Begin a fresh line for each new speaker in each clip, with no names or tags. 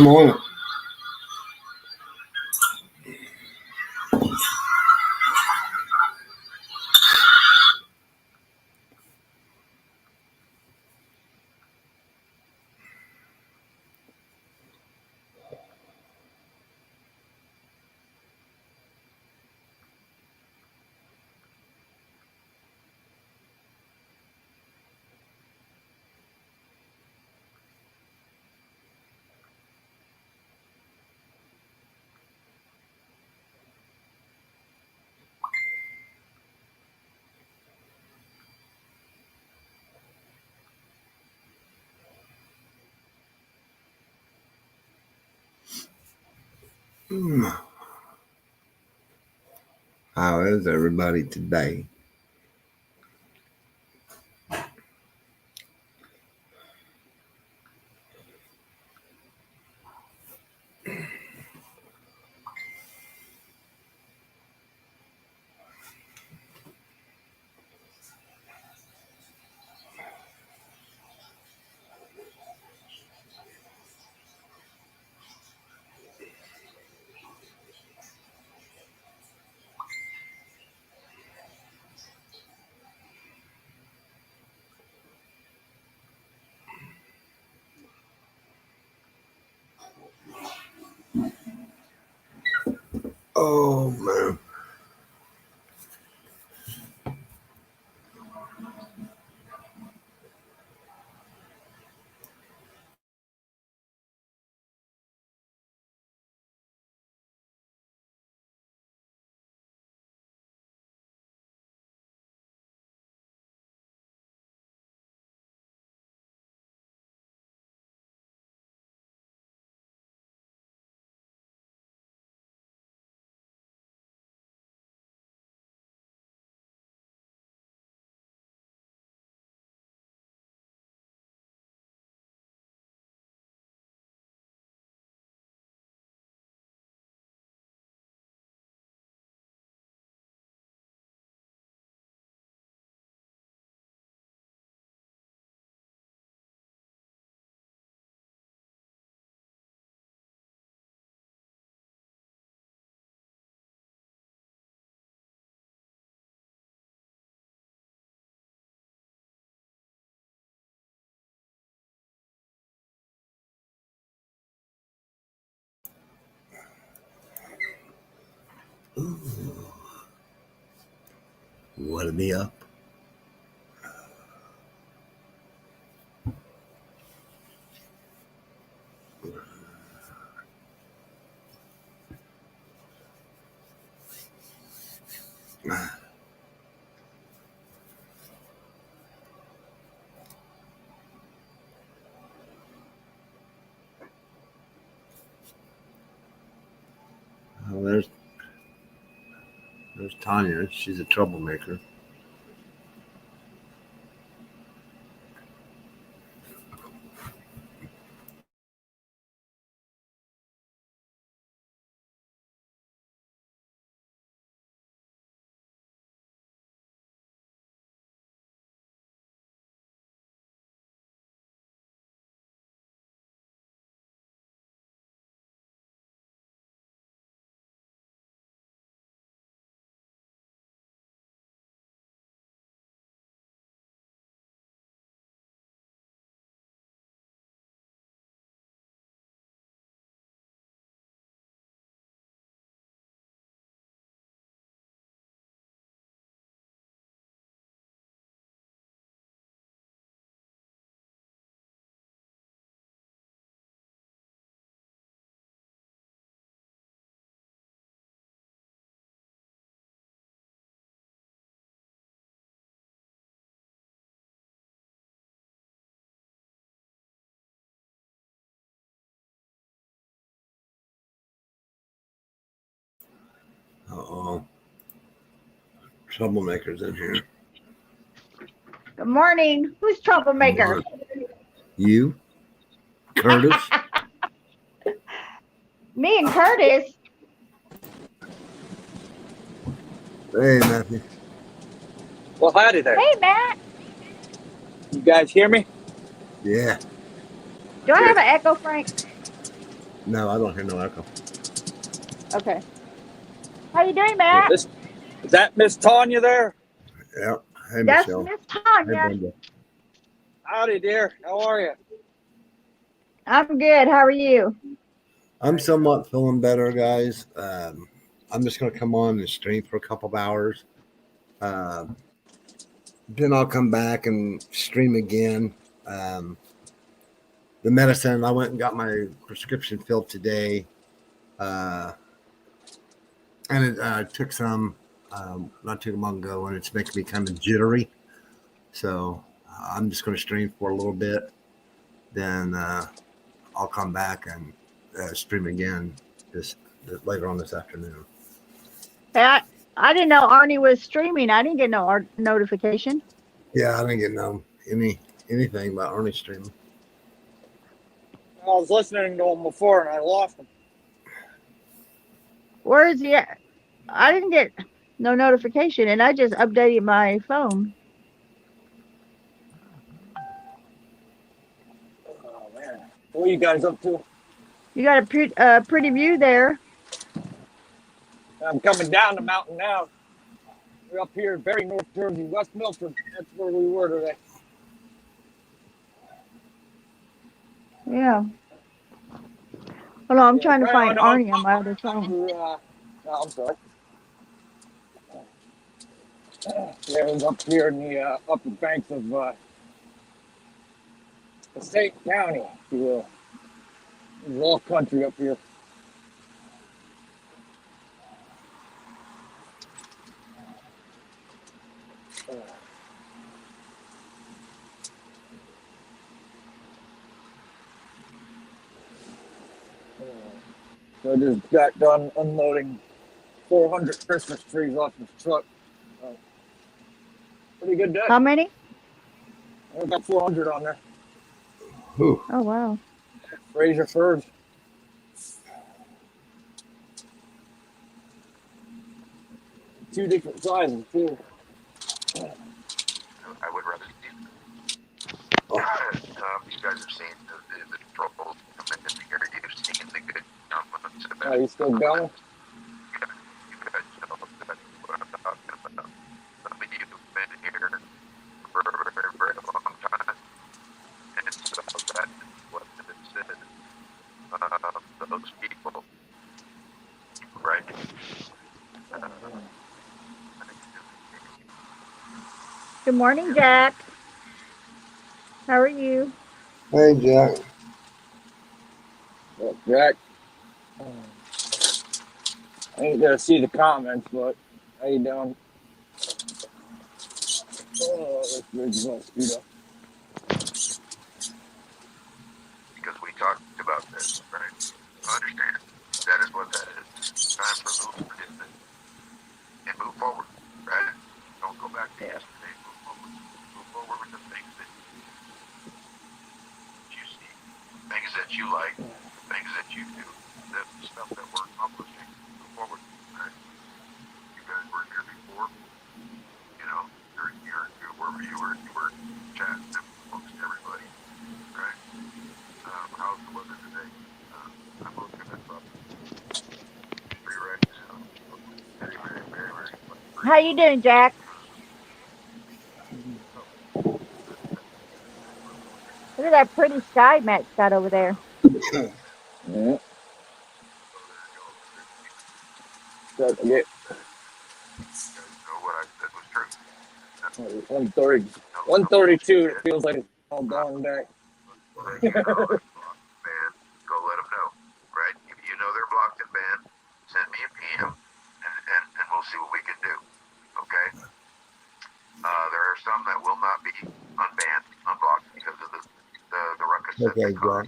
morning. How is everybody today? Oh, man. Want me up? Well, there's Tanya. She's a troublemaker. Uh-oh. Troublemakers in here.
Good morning. Who's troublemaker?
You? Curtis?
Me and Curtis.
Hey, Matthew.
Well, howdy there.
Hey, Matt.
You guys hear me?
Yeah.
Do I have an echo, Frank?
No, I don't hear no echo.
Okay. How you doing, Matt?
Is that Miss Tanya there?
Yeah. Hey,
That's
Michelle.
Miss
Hey,
Tanya.
Brenda.
Howdy, dear. How are you?
I'm good. How are you?
I'm somewhat feeling better, guys. I'm just going to come on and stream for a couple of hours. Then I'll come back and stream again. The medicine, I went and got my prescription filled today. Uh, and I took some not too long ago, and it's making me kind of jittery. So I'm just going to stream for a little bit. Then I'll come back and stream again just later on this afternoon.
Hey, I didn't know Arnie was streaming. I didn't get no notification.
Yeah, I didn't get no anything about Arnie streaming.
I was listening to him before and I lost him.
Where is he at? I didn't get no notification, and I just updated my phone.
Oh, man. What are you guys up to?
You got a pretty view there.
I'm coming down the mountain now. We're up here in very North Jersey, West Milford. That's where we were today.
Yeah. Hold on, I'm
Yeah,
trying to find
apparently
Arnie on my other phone.
no, I'm sorry. Yeah, it was up here in the upper banks of the state county, if you will. It's all country up here. So I just got done unloading 400 Christmas trees off this truck. Pretty good day.
How many?
I got 400 on there.
Ooh.
Oh wow.
Fraser firs. Two different sizes too.
I would rather see. You guys have seen the trouble come in here. You've seen the good comments about.
Are you still going?
You guys know what I'm talking about. Some of you have been here for a very, very long time, and so that is what this is. Those people, right?
Good morning, Jack. How are you?
Hey, Jack.
Well, Jack. I ain't gonna see the comments, but how you doing? Oh, this bridge mosquito.
Because we talked about this, right? Understand that is what that is. It's time for movement and move forward, right? Don't go back to yesterday. Move forward. Move forward with the things that you see, things that you like, things that you do, the stuff that we're accomplishing. Move forward, right? You guys were here before, you know, during your wherever you were chatting amongst everybody, right? How's the weather today? I'm looking at right now. Very, very, very, very.
How you doing, Jack? Look at that pretty sky Matt's got over there.
Yeah. Start to get
You guys know what I said was true.
130, 132. It feels like it's all gone back.
Man, go let them know, right? If you know they're blocked and banned, send me a PM, and we'll see what we can do. Okay? There are some that will not be unbanned, unblocked because of the ruckus that they cause.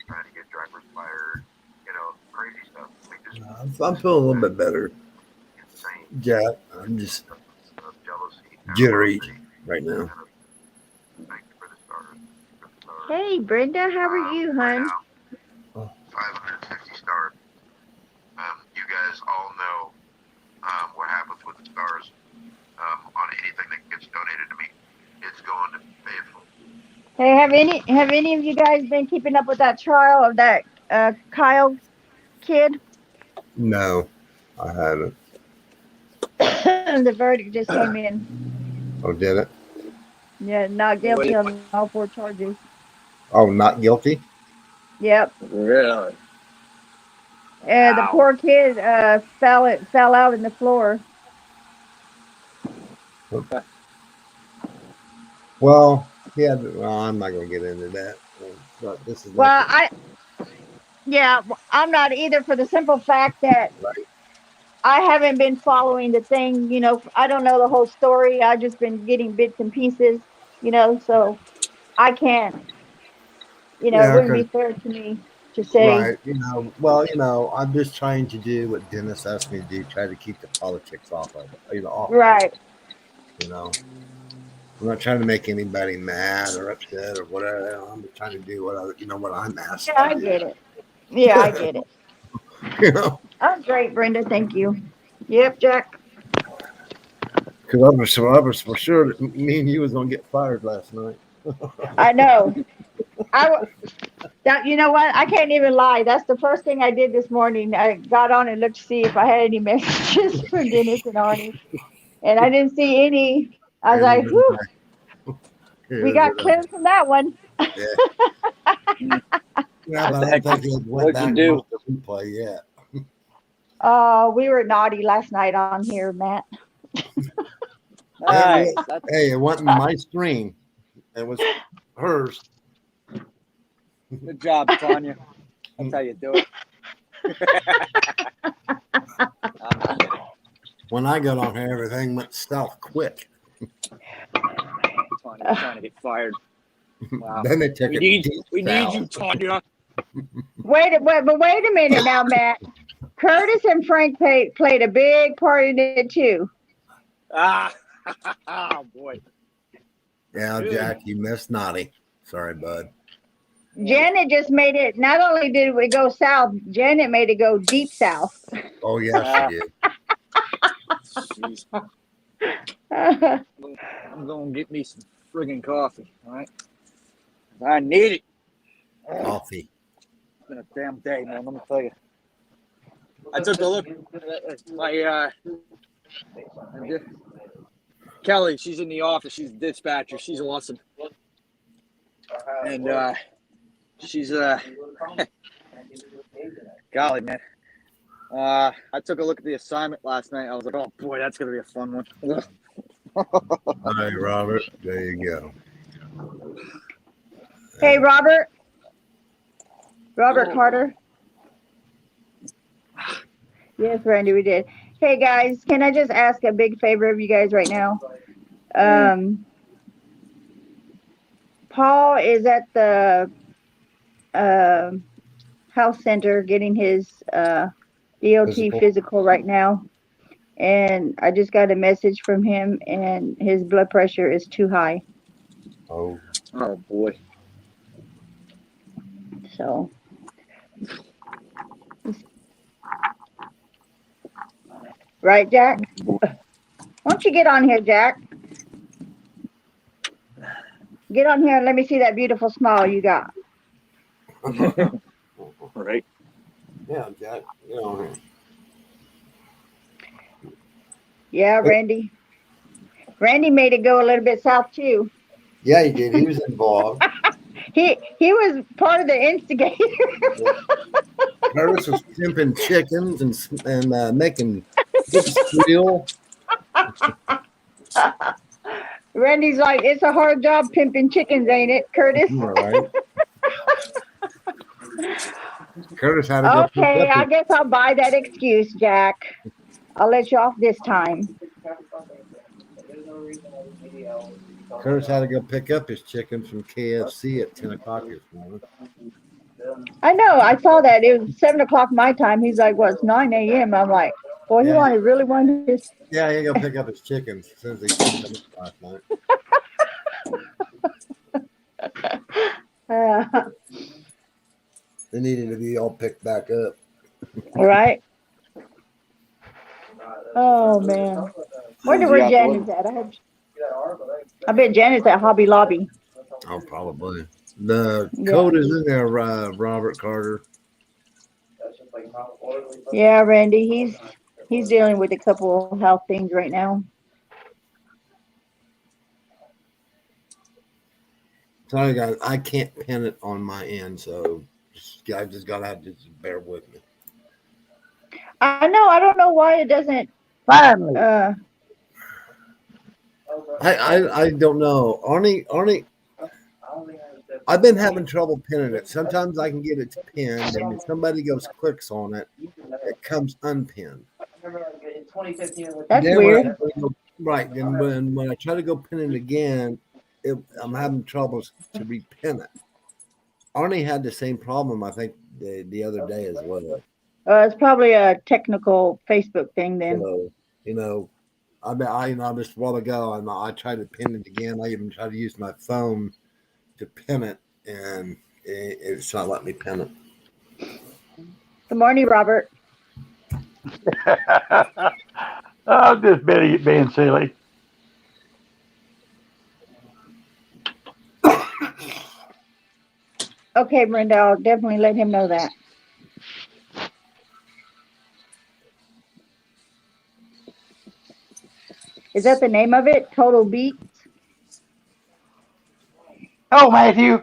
Trying to get drivers fired, you know, crazy stuff. We just
I'm feeling a little bit better,
insane
Jack. I'm just
jealousy,
jittery right now.
Thank you for the stars.
Hey, Brenda, how are you,
Right
hon?
now, 550 stars. You guys all know what happens with the stars on anything that gets donated to me. It's going to faithful.
Hey, have any of you guys been keeping up with that trial of that Kyle kid?
No, I haven't.
The verdict just came in.
Oh, did it?
Yeah, not guilty on all 4 charges.
Oh, not guilty?
Yep.
Really?
And the poor kid fell out in the floor.
Well, yeah, well, I'm not going to get into that. But this is not
Well, I'm not either, for the simple fact that
right.
I haven't been following the thing, I don't know the whole story. I've just been getting bits and pieces, so I can't, it
Yeah,
wouldn't be
because,
fair to me to say,
right, well, I'm just trying to do what Dennis asked me to do, try to keep the politics off of it, off of
right.
it, you know. I'm not trying to make anybody mad or upset or whatever. I'm just trying to do what I'm asked
Yeah,
to
I
do.
get it. Yeah, I get it.
you know,
I'm great, Brenda. Thank you. Yep, Jack.
because I was for sure that me and you was gonna get fired last night.
I know. You know what? I can't even lie. That's the first thing I did this morning. I got on and looked to see if I had any messages from Dennis and Arnie, and I didn't see any. I was
Neither
like,
did
whew,
I.
we
Neither
got
did I.
cleared from that one.
Yeah. Yeah, but
What
I
the
don't
heck?
think it went
What'd
back
you
and
do?
watched the replay yet.
We were naughty last night on here, Matt.
Nice. That's
Hey, it wasn't my screen. It was hers.
good job, Tanya. That's how you do it. I'm just kidding.
When I got on here, everything went south quick.
Tanya's trying to get fired. Wow.
Then they took
We
it
need
deep
you,
south.
Tanya.
Wait a minute now, Matt. Curtis and Frank played a big part in it too.
Ah, oh boy.
Yeah,
Good.
Jack, you missed naughty. Sorry, bud.
Janet just made it. Not only did we go south, Janet made it go deep south.
Oh, yeah, she did.
Jeez. I'm going to get me some friggin' coffee, all right? I need it.
Coffee.
It's been a damn day, man. Let me tell you. I took a look at my Kelly. She's in the office. She's a dispatcher. She's awesome, and she's golly, man. I took a look at the assignment last night. I was like, oh boy, that's gonna be a fun one.
All right, Robert. There you go.
Hey, Robert Carter. Yes, Randy, we did. Hey, guys, can I just ask a big favor of you guys right now? Paul is at the health center getting his DOT physical right now. And I just got a message from him, and his blood pressure is too high.
Oh
boy.
So, right, Jack? Why don't you get on here, Jack? Get on here and let me see that beautiful smile you got.
Right.
Yeah, Jack. Get on here.
Yeah, Randy. Randy made it go a little bit south too.
Yeah, he did. He was involved.
He was part of the instigator.
Curtis was pimping chickens and making big squeal.
Randy's like, it's a hard job pimping chickens, ain't it, Curtis?
All right. Curtis had to go pick
Okay,
up
I guess I'll buy that excuse, Jack. I'll let you off this time.
Curtis had to go pick up his chicken from KFC at 10 o'clock this morning.
I know, I saw that. It was 7 o'clock my time. He's like, well, it's 9 a.m. I'm like, boy, he really wanted this.
Yeah, he had to go pick up his chickens as soon as he picked them up last night. They needed to be all picked back up.
All right. Oh, man. Wonder where Janet's at. I bet Janet's at Hobby Lobby.
Oh, probably. The code is in there, Robert Carter.
Yeah, Randy, he's dealing with a couple of health things right now.
Sorry, guys, I can't pin it on my end, so I just gotta have to just bear with me.
I know. I don't know why it doesn't.
Finally.
I don't know. Arnie, I've been having trouble pinning it. Sometimes I can get it pinned, and if somebody goes clicks on it, it comes unpinned.
That's
Then when I
weird.
go, right, then when I try to go pin it again, I'm having troubles to repin it. Arnie had the same problem, I think, the other day as well.
It's probably a technical Facebook thing then.
So, you know, just a while ago, I tried to pin it again. I even tried to use my phone to pin it, and it's not letting me pin it.
Good morning, Robert.
I'm just being silly.
Okay, Brenda, I'll definitely let him know that. Is that the name of it? Total Beats?
Oh, Matthew.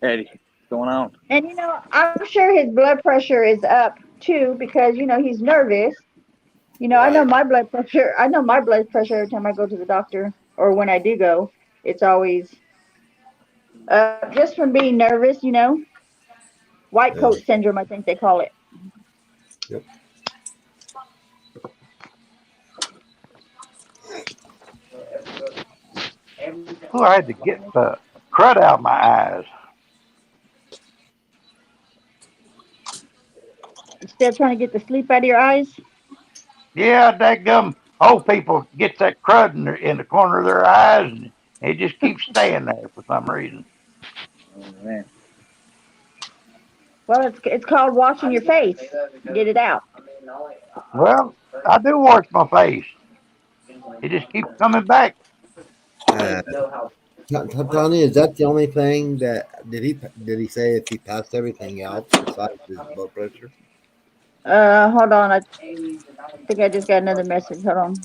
Eddie, what's going on?
And I'm sure his blood pressure is up too because he's nervous. I know
Right.
my blood pressure. I know my blood pressure every time I go to the doctor, or when I do go, it's always just from being nervous. White
Yeah.
coat syndrome, I think they call it.
Yep.
Oh, I had to get the crud out of my eyes.
Still trying to get the sleep out of your eyes.
Yeah, dadgum. Old people get that crud in the corner of their eyes, and it just keeps staying there for some reason.
Oh, man.
Well, it's called washing your face. Get it out.
Well, I do wash my face. It just keeps coming back.
Tony, is that the only thing that did he say if he passed everything else besides his blood pressure?
Hold on. I think I just got another message. Hold on.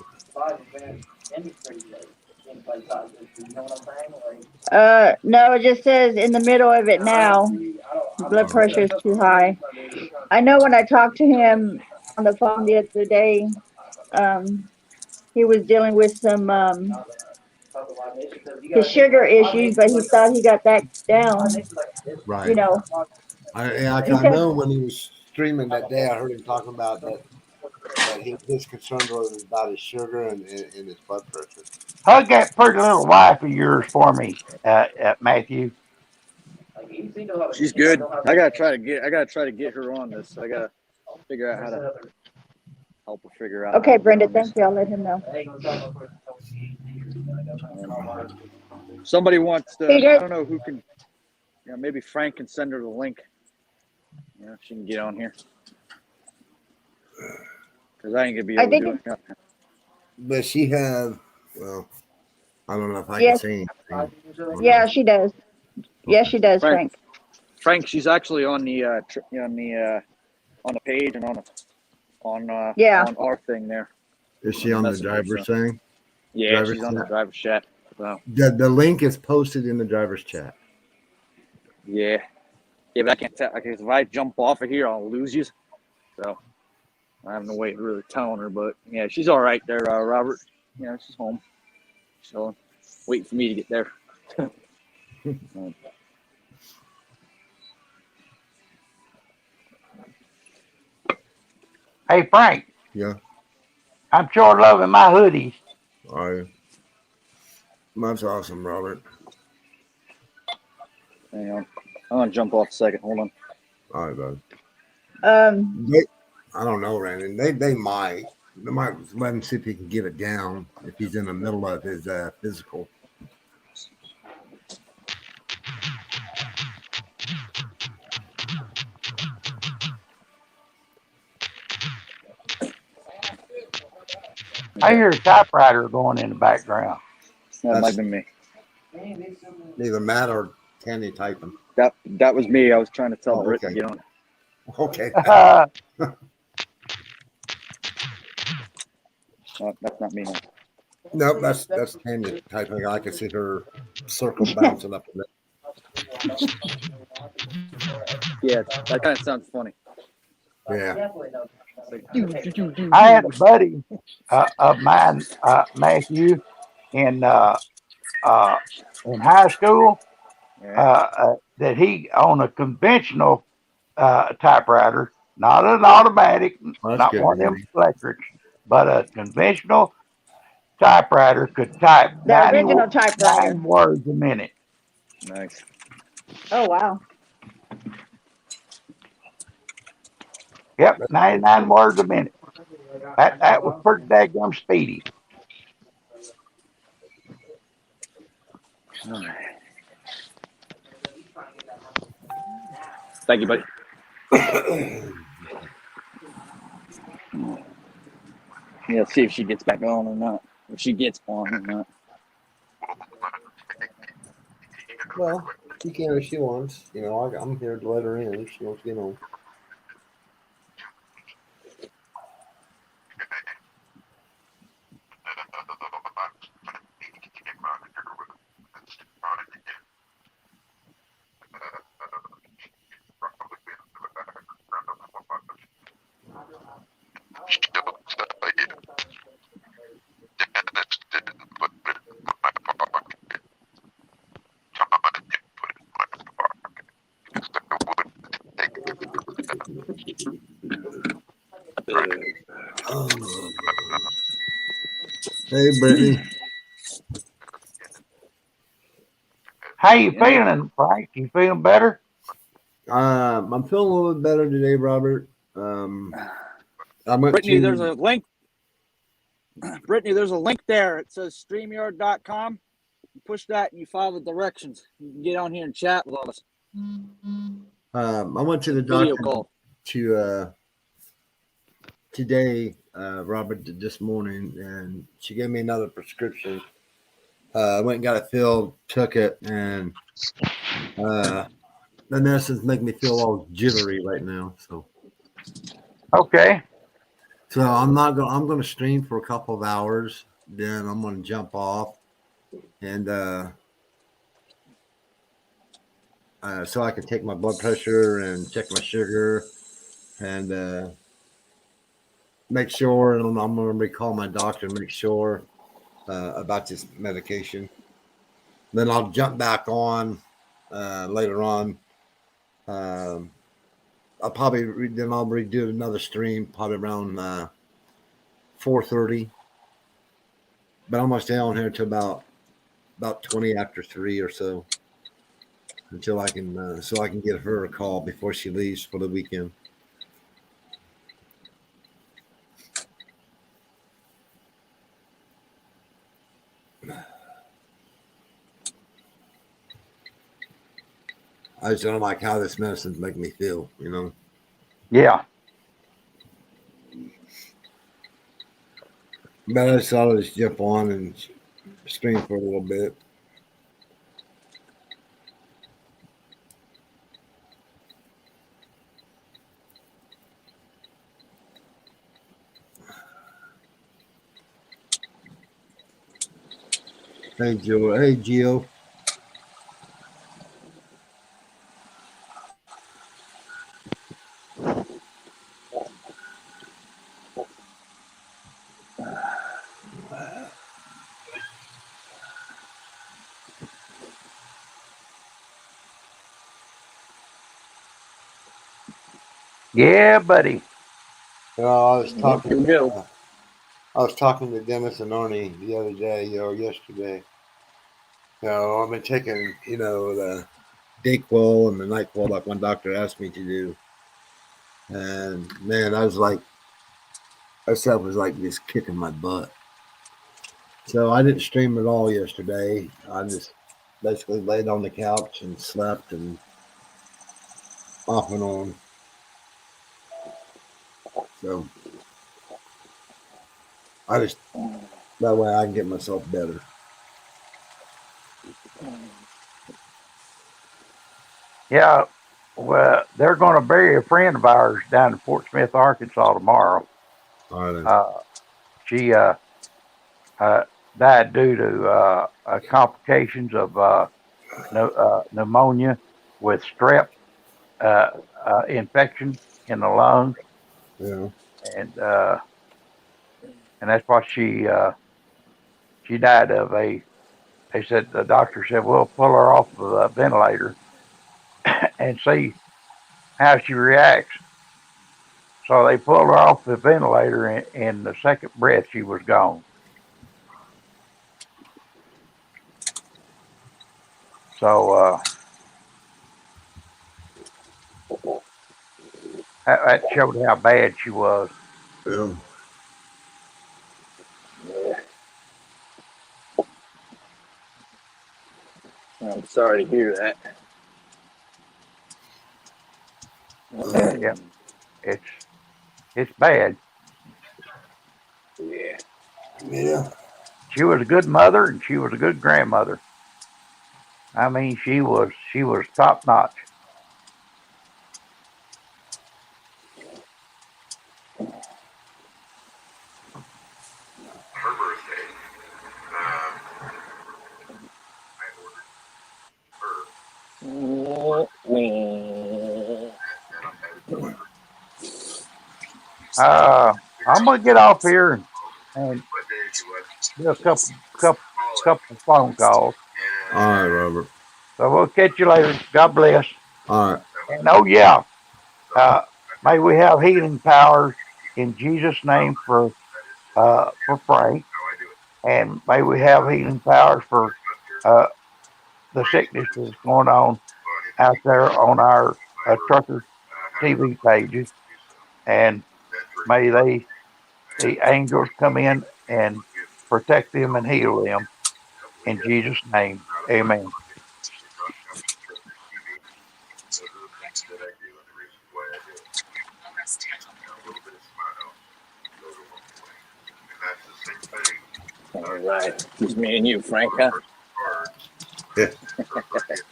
No, it just says in the middle of it now, blood pressure is too high. I know when I talked to him on the phone the other day, he was dealing with some his sugar issues, but he thought he got that down.
Right.
He
I
said,
know when he was streaming that day, I heard him talking about that his concern was about his sugar and his blood pressure.
Hug that pretty little wife of yours for me, Matthew.
She's good. I gotta try to get her on this. I gotta figure out how to help her figure out.
okay, Brenda, thank you. I'll let him know.
Somebody wants to.
Hey,
I don't know who can. Maybe Frank can send her the link. She can get on here. Because I ain't gonna be able to do it.
Does she have? Well, I don't know if I
Yes.
can say anything.
Yeah, she does. Yes, she does, Frank.
Frank, she's actually on the on the page and on our thing there.
Is she on the driver's thing?
Yeah,
Driver's
she's on the
chat?
driver's chat. So.
The link is posted in the driver's chat.
Yeah, but I can't tell. If I jump off of here, I'll lose you. So I have no way of really telling her. But yeah, she's all right there, Robert. She's home. So waiting for me to get there.
Hey, Frank.
Yeah.
I'm sure loving my hoodies.
All right. That's awesome, Robert.
Hang on. I'm gonna jump off a second. Hold on.
All right, bud. I don't know, Randy. They might let him see if he can get it down if he's in the middle of his physical.
I hear a typewriter going in the background.
That might have been me.
Either Matt or Candy typing.
That was me. I was trying to tell Britt to
okay.
get on.
Okay.
Oh, that's not me.
Nope, that's Tanya typing. I can see her circle bouncing up and
Yeah, that kind of sounds funny.
down. Yeah.
I had a buddy of mine, Matthew, in high school, that he on a conventional typewriter, not an automatic,
Well, that's
not
good,
one of them
Randy.
electrics, but a conventional typewriter could type
The original typewriter.
99 words a minute.
Nice.
Oh wow.
Yep, 99 words a minute. That was pretty daggum speedy.
Thank you, buddy. Yeah, let's see if she gets back on or not. If she gets on or not.
Well, she can if she wants. You know, I'm here to let her in if she wants to get on. Oh. Hey, Brittany.
How you feeling, Frank? You feeling better?
I'm feeling a little bit better today, Robert. I went
Brittany,
to.
there's a link. Brittany, there's a link there. It says StreamYard.com. You push that and you follow the directions. You can get on here and chat with us.
I went to the
Video
doctor
call.
today, Robert, this morning, and she gave me another prescription. I went and got it filled, took it, and the nurses make me feel all jittery right now.
Okay.
So I'm not going. I'm going to stream for a couple of hours. Then I'm going to jump off, and so I can take my blood pressure and check my sugar, and make sure. And I'm going to recall my doctor and make sure about this medication. Then I'll jump back on later on. I'll probably then I'll redo another stream probably around 4:30. But I'm gonna stay on here till about 20 after 3 or so until I can so I can get her a call before she leaves for the weekend. I just don't like how this medicine's making me feel, you know.
Yeah.
But I just thought I'd just jump on and stream for a little bit. Hey Joe. Hey Gio.
Yeah, buddy.
Well, I was talking.
Here we go.
I was talking to Dennis and Arnie the other day, or yesterday. I've been taking, the Dayquil and the NyQuil like one doctor asked me to do. And man, I was like, that stuff was like just kicking my butt. So I didn't stream at all yesterday. I just basically laid on the couch and slept and off and on. So that way I can get myself better.
Yeah. Well, they're going to bury a friend of ours down in Fort Smith, Arkansas tomorrow.
All right.
She died due to complications of pneumonia with strep infection in the lungs,
Yeah.
and that's what she died of. They said the doctor said we'll pull her off of the ventilator and see how she reacts. So they pulled her off the ventilator, and in the second breath she was gone. So that showed how bad she was.
Yeah.
I'm sorry to hear that.
Yeah, it's bad.
Yeah.
Yeah.
She was a good mother and she was a good grandmother. I mean, she was top notch.
Her birthday, I ordered her, and I had it delivered.
I'm gonna get off here and
What day she was?
do a couple phone calls.
All right, Robert.
So we'll catch you later. God bless.
All right.
And oh yeah, may we have healing powers in Jesus' name for Frank, and may we have healing powers for uh, the sickness that's going on out there on our Trucker'S TV pages, and may the angels come in and protect them and heal them in Jesus' name. Amen.
Those are the things that I do and the reasons why I do it. A little bit of smile goes a long way. And that's the same thing.
All right. Just me and you, Frank, huh?
Yeah.
Right?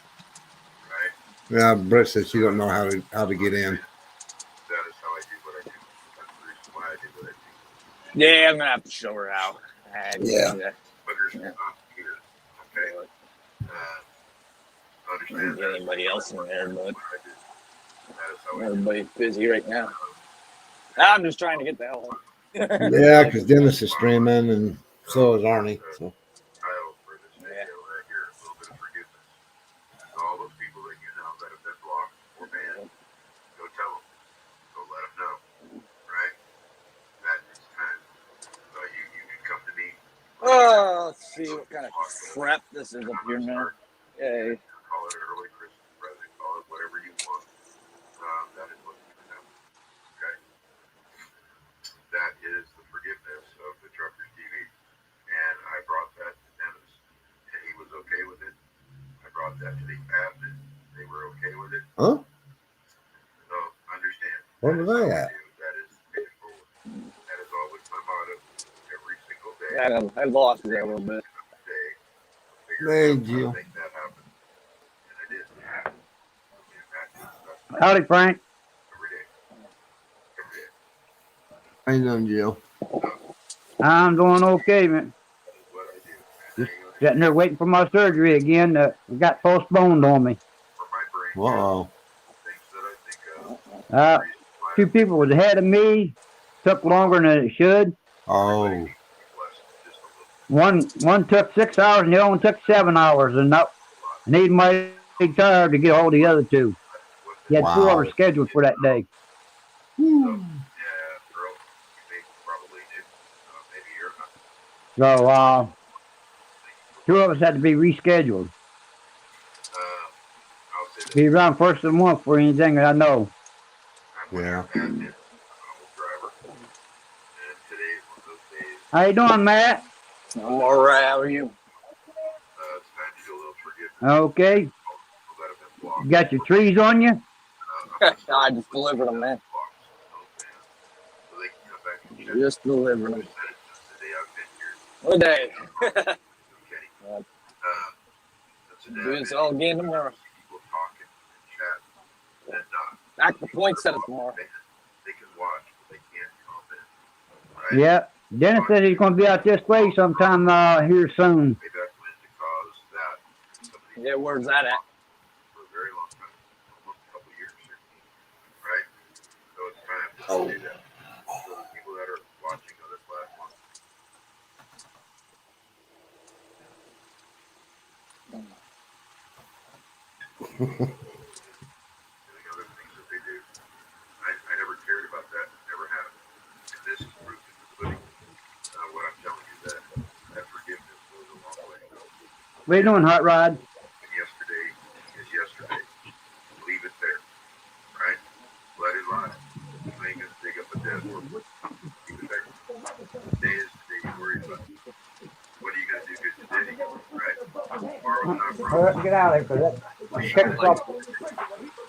Yeah. Brett says you don't know how to get in.
That is how I do what I do. That's the reason why I do what I do.
Yeah, I'm gonna have to show her out.
Yeah.
But there's not here. Okay.
I
Understand
didn't get
that.
anybody else in there, but
That is how I do.
everybody's busy right now. I'm just trying to get the hell home.
Yeah, because Dennis is streaming, and so is Arnie. So.
Title for this video right here, a little bit of forgiveness. To all those people that you know that have been blocked or banned, go tell them. Go let them know. Right? That is time. So you can come to me.
Oh, let's see what kind of crap this is up here now. Yay.
Call it early Christmas present. Call it whatever you want. That is what's going to happen. Okay? That is the forgiveness of the Truckers TV. And I brought that to Dennis, and he was okay with it. I brought that to the admin. They were okay with it.
Huh?
So understand.
Where was I at?
That is pay it forward. That is always my motto every single day.
I lost it a little bit.
Thank you.
Make that happen. And it is.
Howdy, Frank.
Every day. Every day.
How you doing, Jill?
I'm doing okay, man.
That is what I do.
Just sitting there waiting for my surgery again. It got postponed on me.
For my brain.
Whoa.
Things that I think of.
Two people was ahead of me. Took longer than it should.
Oh.
One took 6 hours and the other one took 7 hours, and he might be tired to get all the other two. He had 2 hours scheduled for that day. So 2 of us had to be rescheduled. Be around first of the month for anything that I know.
Yeah.
How you doing, Matt?
I'm all right. How are you?
Okay. You got your trees on you?
I just delivered them, man. Just delivered them. What day? Do this all again tomorrow.
than not.
Back to point setup tomorrow.
They can watch, but they can't comment. Right?
Yeah. Dennis said he's going to be out this way sometime here soon.
Maybe that's going to cause that.
Yeah, where's that at?
For a very long time, almost a couple years, right? So it's time to do that. So the people that are watching other platforms. Doing other things that they do. I never cared about that. Never have. And this is proof in the pudding. What I'm telling you that forgiveness goes a long way.
What are you doing, Hot Rod?
And yesterday is yesterday. Leave it there. Right? Let it lie. You ain't gonna dig up a dead horse. Keep it there. Today is the day you worry about. What are you gonna do good today? Right? Tomorrow's not
Hurry up and get out of here, because that kick us off.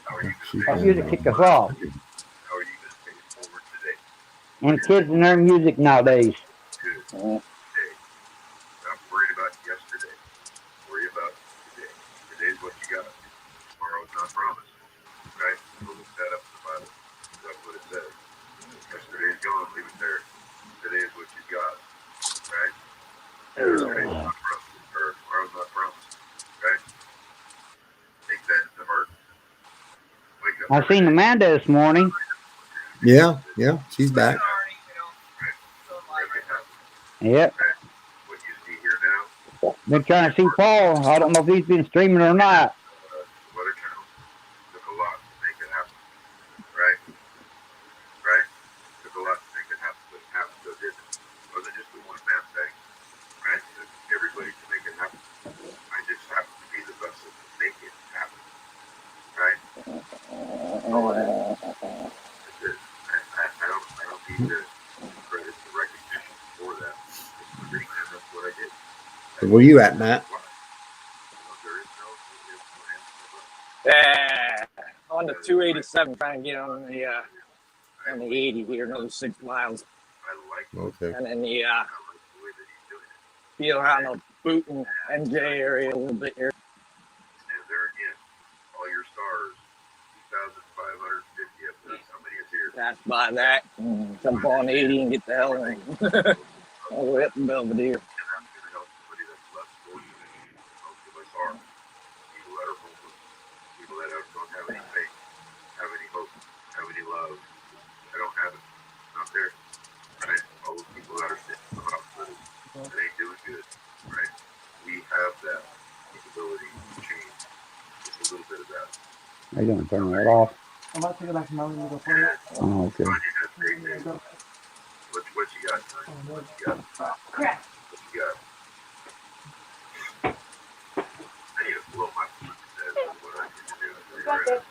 How are you
That
gonna
music kick us off.
how are you gonna pay it forward today?
And kids and their music nowadays.
Good today. Stop worried about yesterday. Worry about today. Today's what you got. Tomorrow's not promised. Right? So look that up in the Bible. That's what it says. Yesterday's gone, leave it there. Today is what you got. Right? Yesterday's not promised. Or tomorrow's not promised. Right? Take that to heart. Wake up.
I seen Amanda this morning.
Yeah, she's back.
Yep.
What you see here now,
Been trying to see Paul. I don't know if he's been streaming or not.
Weather Channel, took a lot to make it happen. Right? Right? Took a lot to make it happen, but it happened, so did it. It wasn't just the one man thing. Right? It took everybody to make it happen. I just happened to be the vessel to make it happen. Right? That's it. I don't need the credit, the recognition for that. It's the reason that's what I did.
Where you at, Matt?
There is no
Yeah, on the 287, trying to get on the 80 here, another 6 miles,
I like
Okay.
and then the
the way that he's doing it.
feel around the boot and NJ area a little bit here.
And there again, all your stars, 2,550. That's how many is here.
Pass by that, jump on 80 and get the hell in. All the way up to Belvedere.
And that's going to help somebody that's less fortunate. Most of us are. People that are hopeless. People that don't have any faith, have any hope, have any love. I don't have it. Not there. Right? All those people that are sitting in the hospital, that ain't doing good. Right? We have that capability to change just a little bit of that.
Are you going to turn that off?
I'm about to go back to my room and go play it.
Oh, okay.
Tanya has great news. What you got, Tanya? What you got?
Crap.
What you got? I need to blow my foot to death with what I need to do. You're just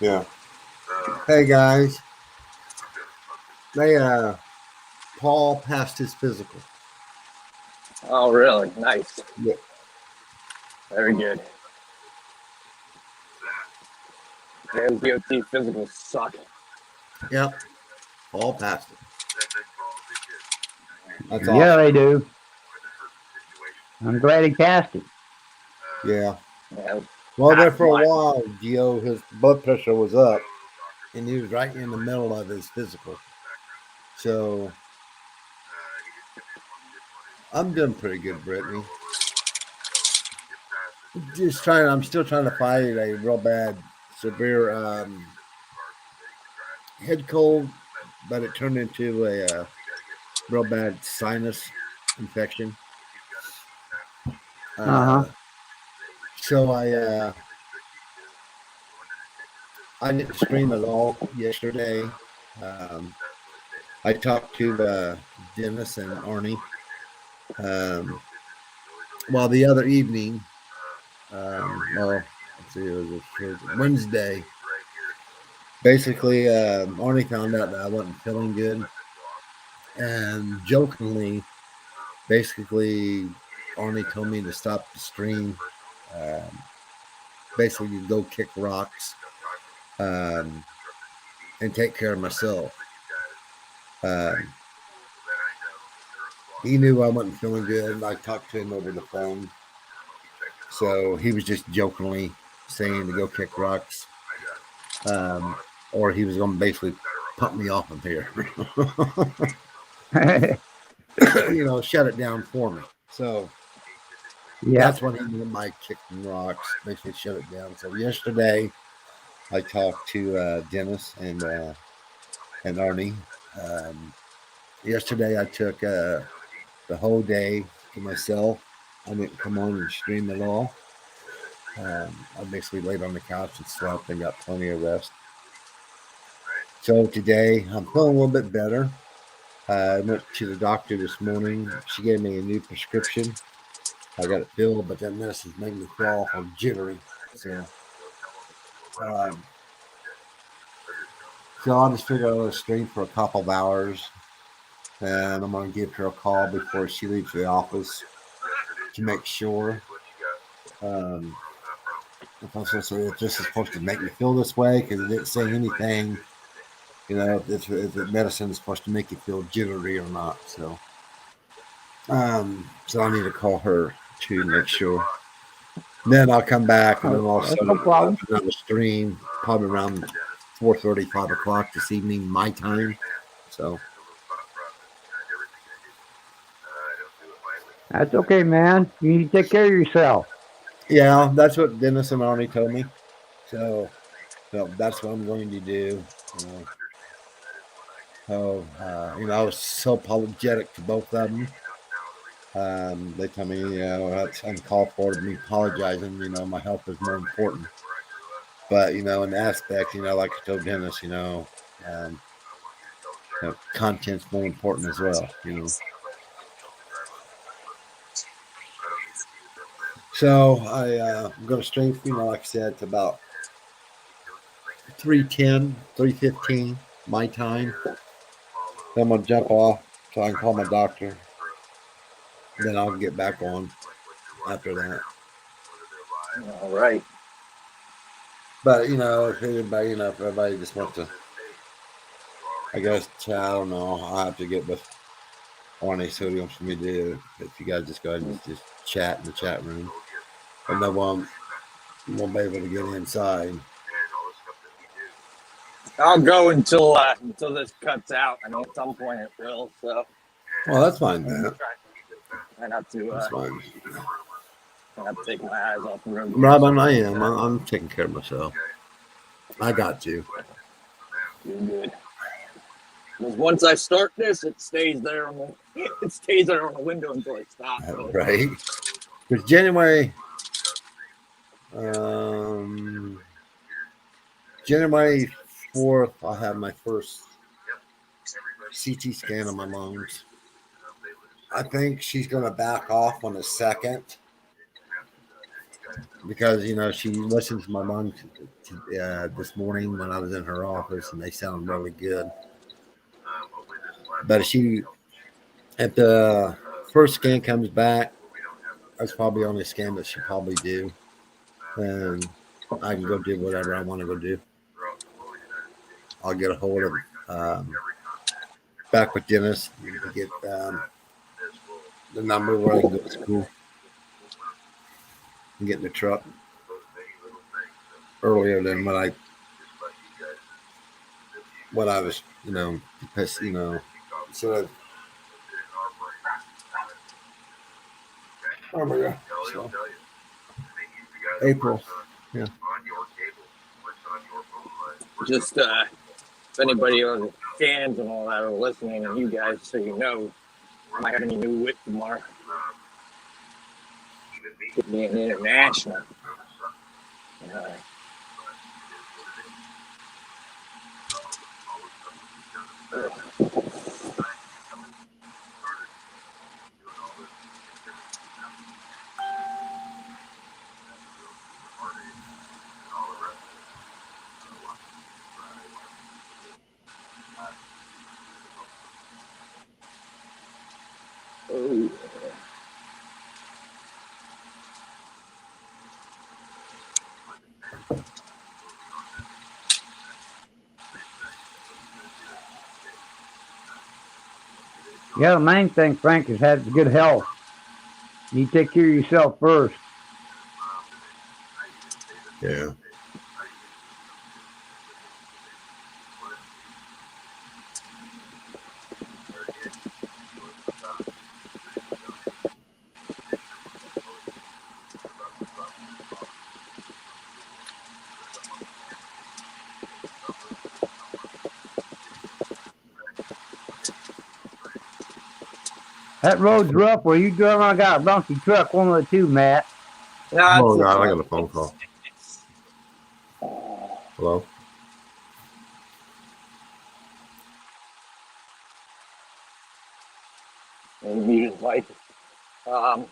Yeah. Hey guys, Paul passed his physical.
Oh, really? Nice.
Yeah.
Very good. Damn DOT physicals suck.
Yep. Paul passed it. That's
Yeah,
awesome.
they do. I'm glad he passed it.
Yeah.
Yeah,
Well, there for a while, Gio, his blood pressure was up, and he was right in the middle of his physical. So I'm doing pretty good, Brittany. I'm still trying to fight a real bad, severe head cold, but it turned into a real bad sinus infection. So I didn't scream at all yesterday. I talked to Dennis and Arnie. Well, the other evening, let's see, it was Wednesday. Basically, Arnie found out that I wasn't feeling good, and jokingly, basically Arnie told me to stop the stream. Basically, go kick rocks and take care of myself. He knew I wasn't feeling good. I talked to him over the phone. So he was just jokingly saying to go kick rocks. Or he was going to basically pump me off of here. Shut it down for me. So that's what he meant by kicking rocks, basically shut it down. So yesterday I talked to Dennis and Arnie. Yesterday I took the whole day to myself. I didn't come on and stream at all. I basically laid on the couch and slept and got plenty of rest. So today I'm feeling a little bit better. I went to the doctor this morning. She gave me a new prescription. I got it filled, but that medicine's making me feel all jittery. So I'll just figure I'll stream for a couple of hours, and I'm going to give her a call before she leaves the office to make sure. If this is supposed to make me feel this way, because it didn't say anything, if the medicine is supposed to make you feel jittery or not. So I need to call her to make sure. Then I'll come back and then I'll set
no problem.
up another stream probably around 4:30, 5 o'clock this evening, my time. So
That's okay, man. You need to take care of yourself.
yeah, that's what Dennis and Arnie told me. So that's what I'm going to do. I was so apologetic to both of them. They told me, that's uncalled for me apologizing. My health is more important. But in the aspect, like I told Dennis, content's more important as well. So I'm going to stream, like I said, it's about 3:10, 3:15 my time. Then I'm going to jump off so I can call my doctor. Then I'll get back on after that.
All right.
But, if everybody just wants to, I guess, I don't know. I'll have to get with Arnie so what he wants for me to do. If you guys just go ahead and just chat in the chat room. But no one won't be able to get inside.
I'll go until this cuts out. I know at some point it will. So.
Well, that's fine, man.
I have to.
That's fine.
I have to take my eyes off the road.
Robin, I am. I'm taking care of myself. I got to.
You're good. Because once I start this, it stays there on the window until I stop. So.
Right. Because January 4th, I'll have my first CT scan of my lungs. I think she's going to back off on the 2nd because, she listened to my lungs this morning when I was in her office, and they sound really good. But if the first scan comes back, that's probably the only scan that she'll probably do. And I can go do whatever I want to go do. I'll get a hold of back with Dennis to get the number where I can go to school and get in the truck earlier than what I was, because, instead of oh my God, so April, yeah.
Just if anybody on the fans and all that are listening, and you guys, so you know, I might have any new wit tomorrow. Being international. Oh.
Yeah, the main thing, Frank, is have good health. You take care of yourself first.
Yeah.
That road's rough where you drive. I got a donkey truck, one of the two, Matt.
Nah,
Oh
it's
God, I
fine.
got a phone call. Hello.
And muted like, yeah,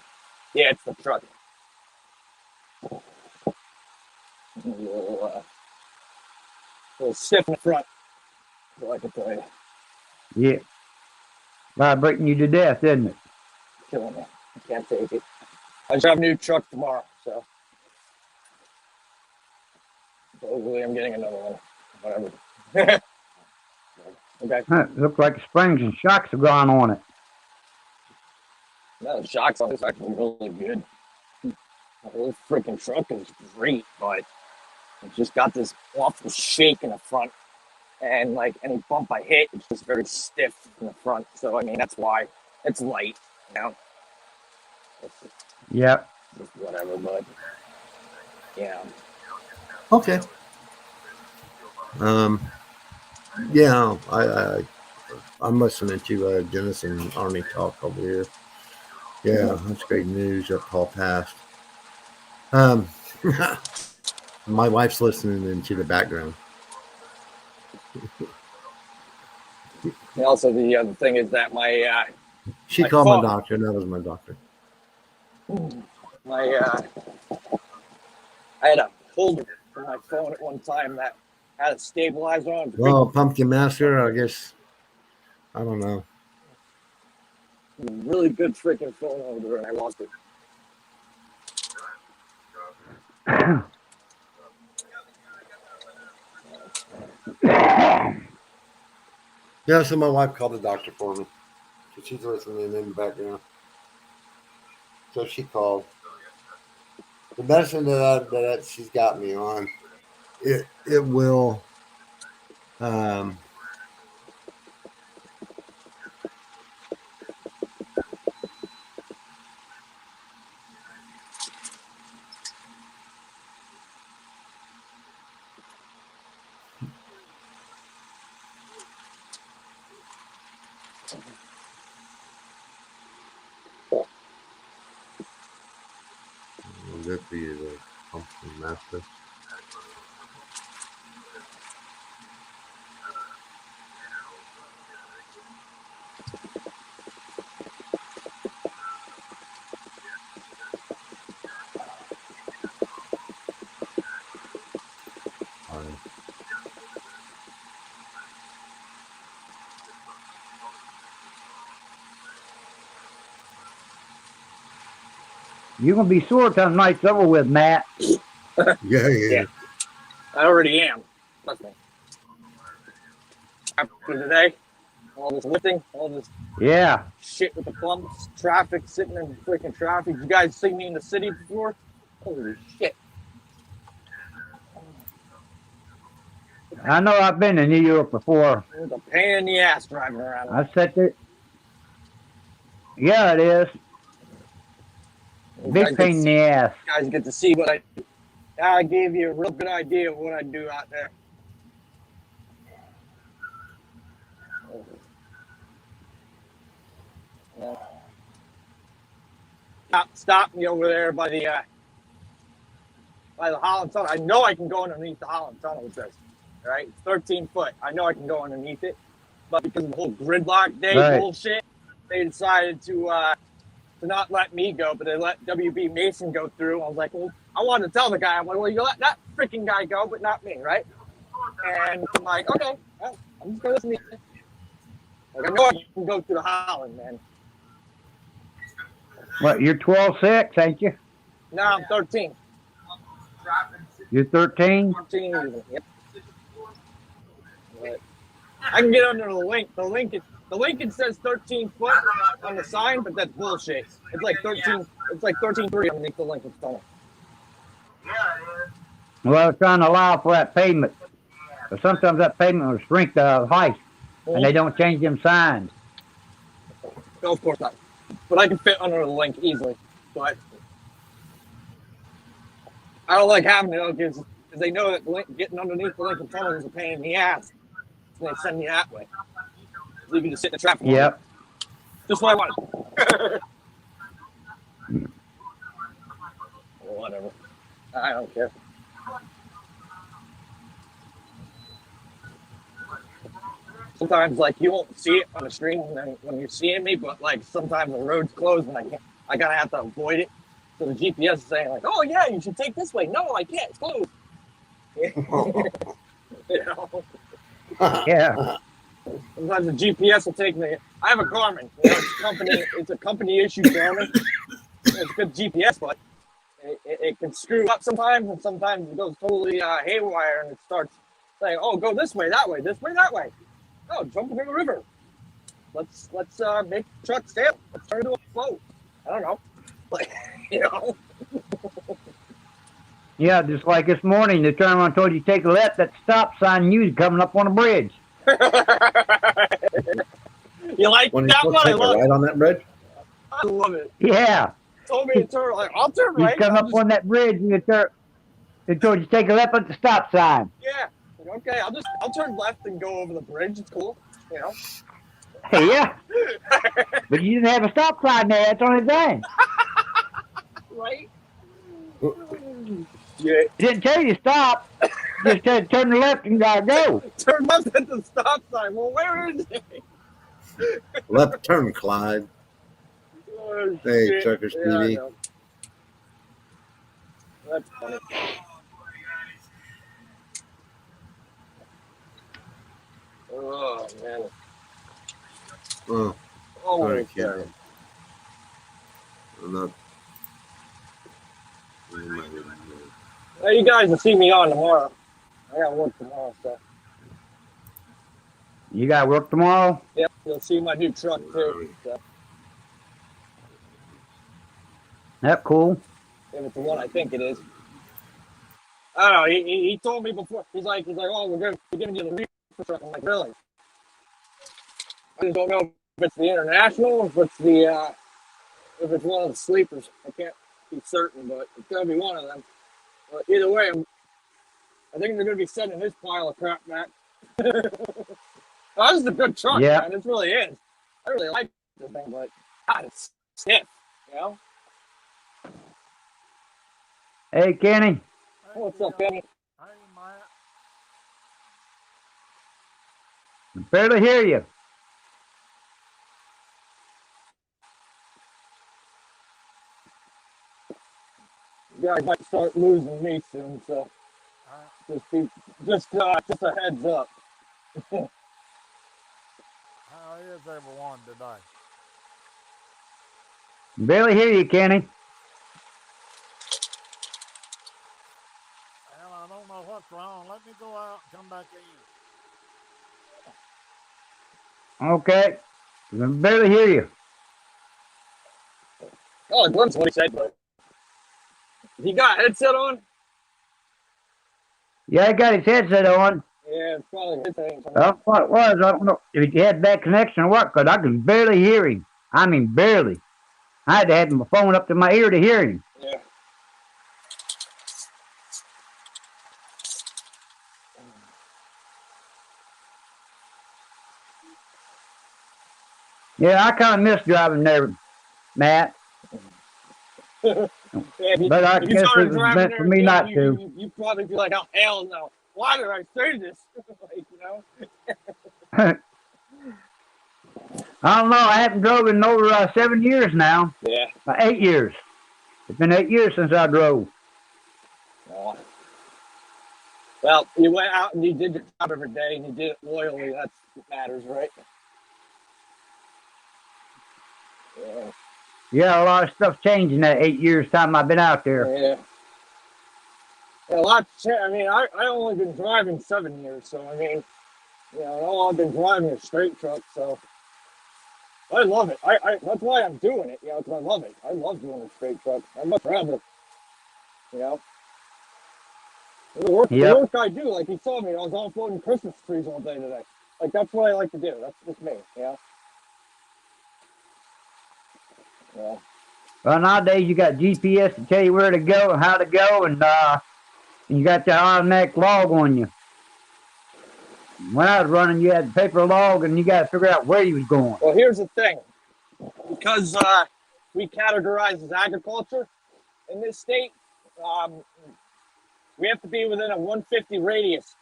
it's the truck. A little stiff in the front. So I can tell you,
Yeah. Vibrating you to death, isn't it?
killing me. I can't take it. I just have a new truck tomorrow, so hopefully I'm getting another one. Whatever. Okay.
Huh, looks like the springs and shocks have gone on it.
No, the shocks on this actually really good. The whole freaking truck is great, but it's just got this awful shake in the front. And like any bump I hit, it's just very stiff in the front. So I mean that's why it's light, you know. It's
Yep.
just whatever, but yeah.
Okay. Yeah, I'm listening to Dennis and Arnie talk over here. Yeah, that's great news that Paul passed. My wife's listening into the background.
And also the other thing is that
She
my
called my
phone,
doctor, and that was my doctor.
I had a holder for my phone at one time that had a stabilizer on.
Well, Pumpkin Master, I guess. I don't know.
Really good freaking phone holder, and I lost it.
Yeah, so my wife called the doctor for me. So she's listening in the background. So she called. The medicine that she's got me on, it will good for you, the Pumpkin Master.
You're gonna be sore till the night's over with, Matt.
Yeah.
I already am. Trust me. After today, all this lifting, all this
Yeah.
shit with the bumps, traffic, sitting in freaking traffic. You guys seen me in the city before? Holy shit.
I know I've been to New York before.
It was a pain in the ass driving around.
I sat there. Yeah, it is.
You
Big pain in the ass.
guys get to see what I gave you a real good idea of what I do out there. Stop me over there by the Holland Tunnel. I know I can go underneath the Holland Tunnel with this. Right? It's 13 foot. I know I can go underneath it. But because of the whole gridlock day bullshit, they decided to not let me go, but they let WB Mason go through. I was like, well, I wanted to tell the guy, I'm like, well, you let that freaking guy go, but not me, right? And I'm like, okay, well, I'm just gonna listen to you. Like, I know I can go through the Holland, man.
What, you're 12'6", ain't you?
No, I'm 13.
You're 13?
14 even, yep. But I can get under the link. The link is The Lincoln says 13 foot on the sign, but that's bullshit. It's like 13. It's like 13.3 underneath the Lincoln tunnel.
Well, I was trying to allow for that pavement. But sometimes that pavement will shrink the height, and they don't change them signs.
No, of course not. But I can fit under the link easily. But I don't like having it because they know that getting underneath the Lincoln tunnel is a pain in the ass. So they send me that way. So you can just sit in the traffic.
Yep.
Just what I wanted. Whatever. I don't care. Sometimes, like, you won't see it on the stream when you're seeing me, but, like, sometimes the road's closed and I gotta have to avoid it. So the GPS is saying, like, oh, yeah, you should take this way. No, I can't. It's closed. You know?
Yeah.
Sometimes the GPS will take me. I have a Garmin. You know, it's a company issued Garmin. It's a good GPS, but it can screw up sometimes, and sometimes it goes totally haywire, and it starts saying, "Oh, go this way, that way, this way, that way." Oh, jump into the river. Let's make the truck sail. Let's turn it into a boat. I don't know, like you know.
Yeah, just like this morning, they turned around and told you to take a left. That stop sign you coming up on a bridge.
You like
When
that
you
one? I
take a
love
ride
it.
on that bridge?
I love it.
Yeah.
Told me to turn. Like, I'll turn
You
right.
come
I'll
up on that bridge and they told you to take a left at the stop sign.
Yeah. Okay. I'll turn left and go over the bridge. It's cool. You know.
Hey, yeah. But you didn't have a stop sign there. That's the only thing.
Right. Yeah.
It didn't tell you to stop. Just said turn to left and gotta go.
Turn left at the stop sign. Well, where is it?
Left turn, Clyde.
Oh,
Hey,
shit.
Truckers
Yeah, I
TV.
know. That's funny. Oh man.
Oh,
Oh,
sorry,
my
kid.
God.
I'm not.
Well, you guys will see me on tomorrow. I got work tomorrow, so
You got work tomorrow?
yep, you'll see my new truck too. So,
That's cool.
if it's the one I think it is. I don't know. He told me before. He's like, oh, we're giving you the reefer truck. I'm like, really? I just don't know if it's the international, or if it's one of the sleepers. I can't be certain, but it's gonna be one of them. But either way, I think they're gonna be sending this pile of crap back. Oh, this is a good truck,
Yeah.
man. This really is. I really like this thing, but God, it's stiff. You know?
Hey, Kenny.
What's up, Benny?
I barely hear you.
You guys might start losing me soon, so just a heads up.
How is everyone today?
Barely hear you, Kenny.
Well, I don't know what's wrong. Let me go out and come back in.
Okay. I barely hear you.
Oh, I glimpsed what he said, but he got a headset on.
Yeah, he got his headset on.
Yeah, it's probably his thing.
That's what it was. I don't know if he had bad connection or what, because I could barely hear him. I mean, barely. I had to have my phone up to my ear to hear him.
Yeah.
Yeah, I kind of miss driving there, Matt.
Yeah,
But I
if you
guess
started
it was
driving
meant
there
for me
again,
not to.
you'd probably be like, oh, hell no. Why did I say this? Like, you know?
I don't know. I haven't drove in over 7 years now.
Yeah.
8 years. It's been 8 years since I drove.
Oh. Well, you went out and you did your job every day and you did it loyally. That's what matters, right? Yeah.
Yeah, a lot of stuff changed in that 8 years time I've been out there.
Yeah. Yeah, a lot. I mean, I only been driving 7 years, so I mean, you know, all I've been driving is straight truck. So I love it. I that's why I'm doing it, 'cause I love it. I love doing a straight truck. I'm much rather, you know. The
Yep.
work I do, like you saw me, I was offloading Christmas trees all day today. Like that's what I like to do. That's just me, Yeah.
Well, nowadays you got GPS to tell you where to go and how to go, and you got the automatic log on you. When I was running, you had the paper log, and you got to figure out where you was going.
Well, here's the thing, because we categorize as agriculture in this state. Um, we have to be within a 150 radius,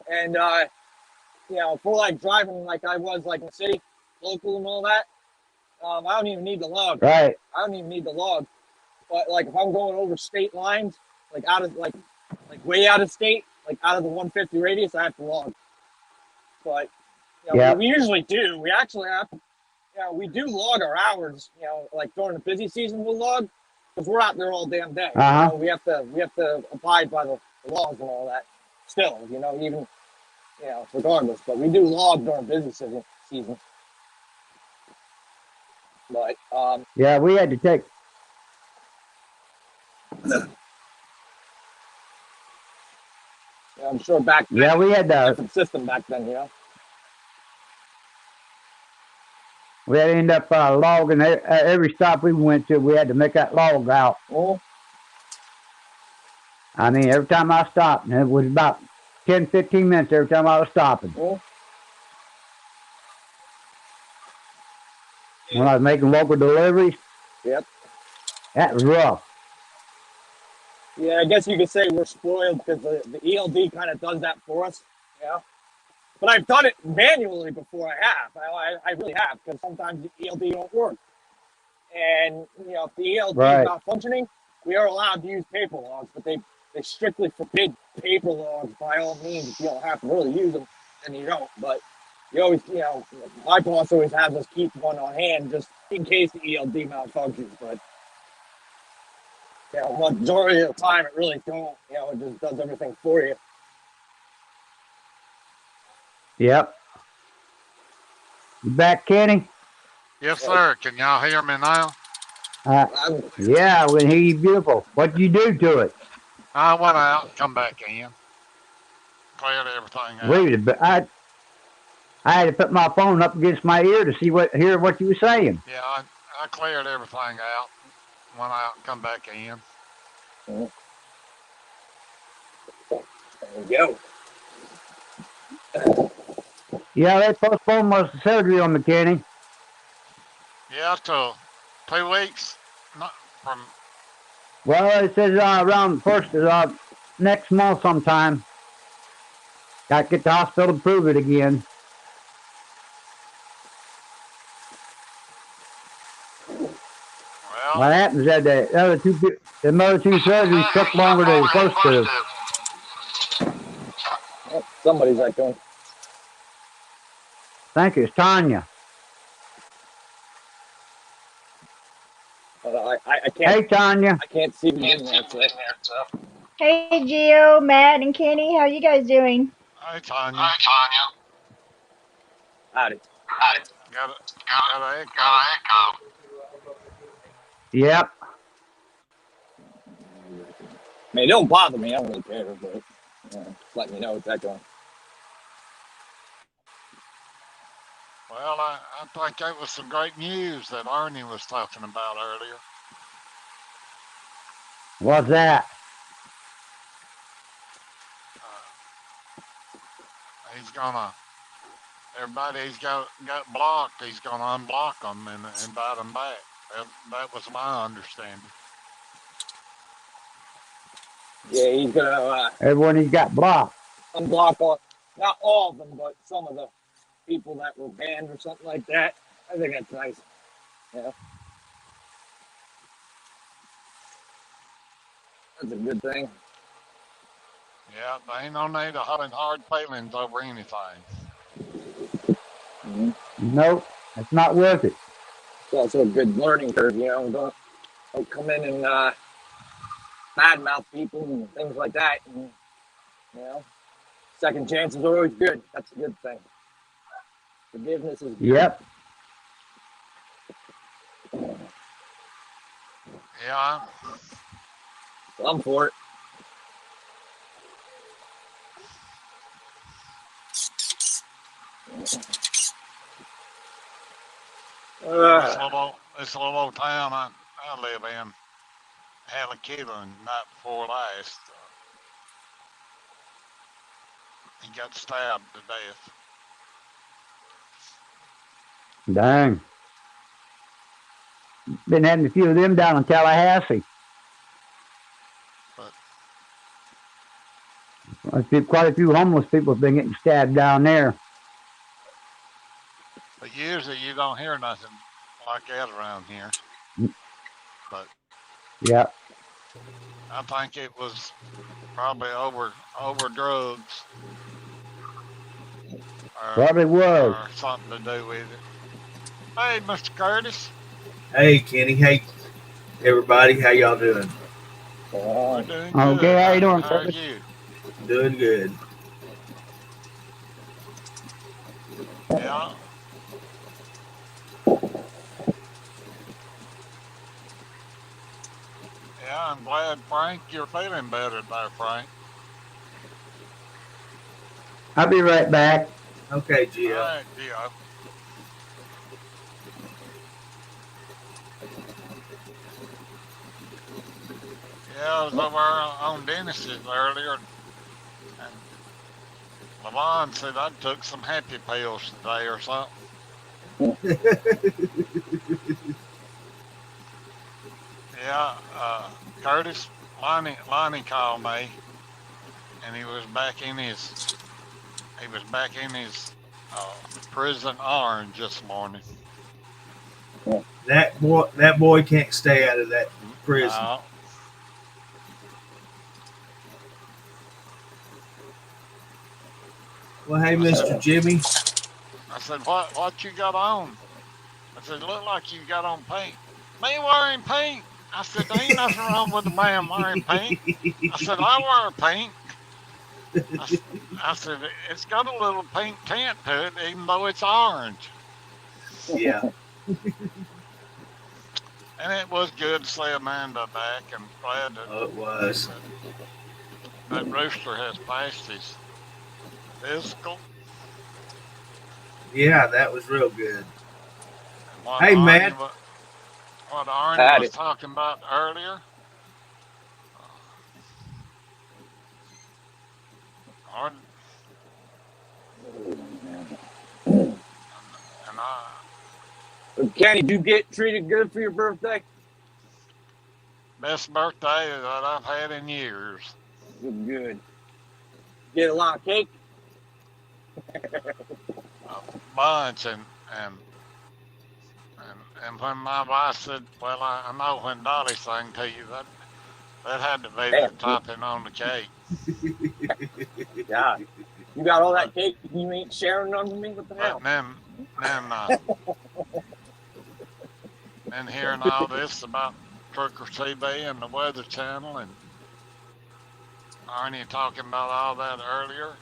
and if we're like driving like I was, like in the city, local and all that, I don't even need the log.
Right.
I don't even need the log. But like if I'm going over state lines, like out of like way out of state, like out of the 150 radius, I have to log. But
Yep.
we usually do. We actually have, we do log our hours. Like during the busy season, we'll log because we're out there all damn day.
Uh-huh.
We have to abide by the laws and all that. Still, even regardless. But we do log during busy season. But
Yeah, we had to take.
I'm sure back then,
Yeah, we had to.
different system back then.
We had to end up logging every stop we went to. We had to make that log out.
Oh,
I mean, every time I stopped, and it was about 10, 15 minutes every time I was stopping.
oh.
When I was making local deliveries.
Yep.
That was rough.
Yeah, I guess you could say we're spoiled because the ELD kind of does that for us. But I've done it manually before. I really have, because sometimes the ELD don't work. And if the ELD
Right.
is not functioning, we are allowed to use paper logs, but they strictly forbid paper logs by all means. If you don't have to really use them, then you don't. But you always, my boss always has us keep one on hand just in case the ELD malfunctions. But majority of the time it really don't. It just does everything for you.
Yep. You back, Kenny?
Yes, sir. Can y'all hear me now?
Yeah, we hear you beautiful. What'd you do to it?
I went out and come back in. Cleared everything out.
Wait a bit. I had to put my phone up against my ear to hear what you were saying.
Yeah, I cleared everything out. Went out and come back in.
There you go.
Yeah, they postponed most of the surgery on me, Kenny.
Yeah, till 2 weeks. Not from.
Well, it says around first next month sometime. Got to get the hospital to prove it again.
Well,
What happens is that the other two surgeries took longer than they were supposed to.
Oh, somebody's echoing.
I think it's Tanya.
I can't.
Hey, Tanya.
I can't see you in there. So.
Hey, Gio, Matt, and Kenny, how you guys doing?
hi, Tanya.
Howdy.
Got an echo.
Yep.
I mean, it don't bother me. I don't really care, but just letting you know it's echoing.
Well, I think that was some great news that Arnie was talking about earlier.
What's that?
He's gonna. Everybody he's got blocked, he's gonna unblock them and invite them back. That was my understanding.
Yeah, he's gonna
Everyone he's got blocked.
unblock not all of them, but some of the people that were banned or something like that. I think that's nice. That's a good thing.
Yeah, there ain't no need of having hard feelings over anything.
Mm-hmm.
Nope, it's not worth it.
It's also a good learning curve. Don't come in and badmouth people and things like that. And, second chances are always good. That's a good thing. Forgiveness is good.
Yep.
Yeah.
I'm for it.
This little old town I live in had a killing night before last. He got stabbed to death.
Dang. Been having a few of them down in Tallahassee. Quite a few homeless people have been getting stabbed down there.
But usually you don't hear nothing like that around here. But
yeah,
I think it was probably over drugs.
Probably was.
Or something to do with it. Hey, Mr. Curtis.
Hey, Kenny. Hey, everybody. How y'all doing?
We're doing
Okay,
good.
how you doing,
How are
Curtis?
you?
Doing good.
Yeah. Yeah, I'm glad, Frank, you're feeling better there, Frank.
I'll be right back.
Okay,
All
Gio.
right, Gio. Yeah, I was over on Dennis's earlier, and Lavon said I took some happy pills today or something. Yeah, Curtis, Lonnie called me, and he was back in his prison orange this morning.
That boy can't stay out of that prison.
No.
Well, hey, Mr. Jimmy.
I said, what you got on? I said, look like you got on pink. Me wearing pink? I said, there ain't nothing wrong with a man wearing pink. I said, I wear pink. I said, it's got a little pink tint to it, even though it's orange.
Yeah.
And it was good to see Amanda back, and glad that,
Oh, it was.
that Rooster has passed his physical.
Yeah, that was real good.
What
Hey,
Arnie,
Matt.
What Arnie was talking about earlier.
Kenny, did you get treated good for your birthday?
Best birthday that I've had in years.
Good. Get a lot of cake?
A bunch, and when my wife said, well, I know when Dolly sang to you, that had to be the topping on the cake.
Yeah. You got all that cake and you ain't sharing none with me? What the hell?
Then hearing all this about Trucker'S TV and the Weather Channel, and Arnie talking about all that earlier.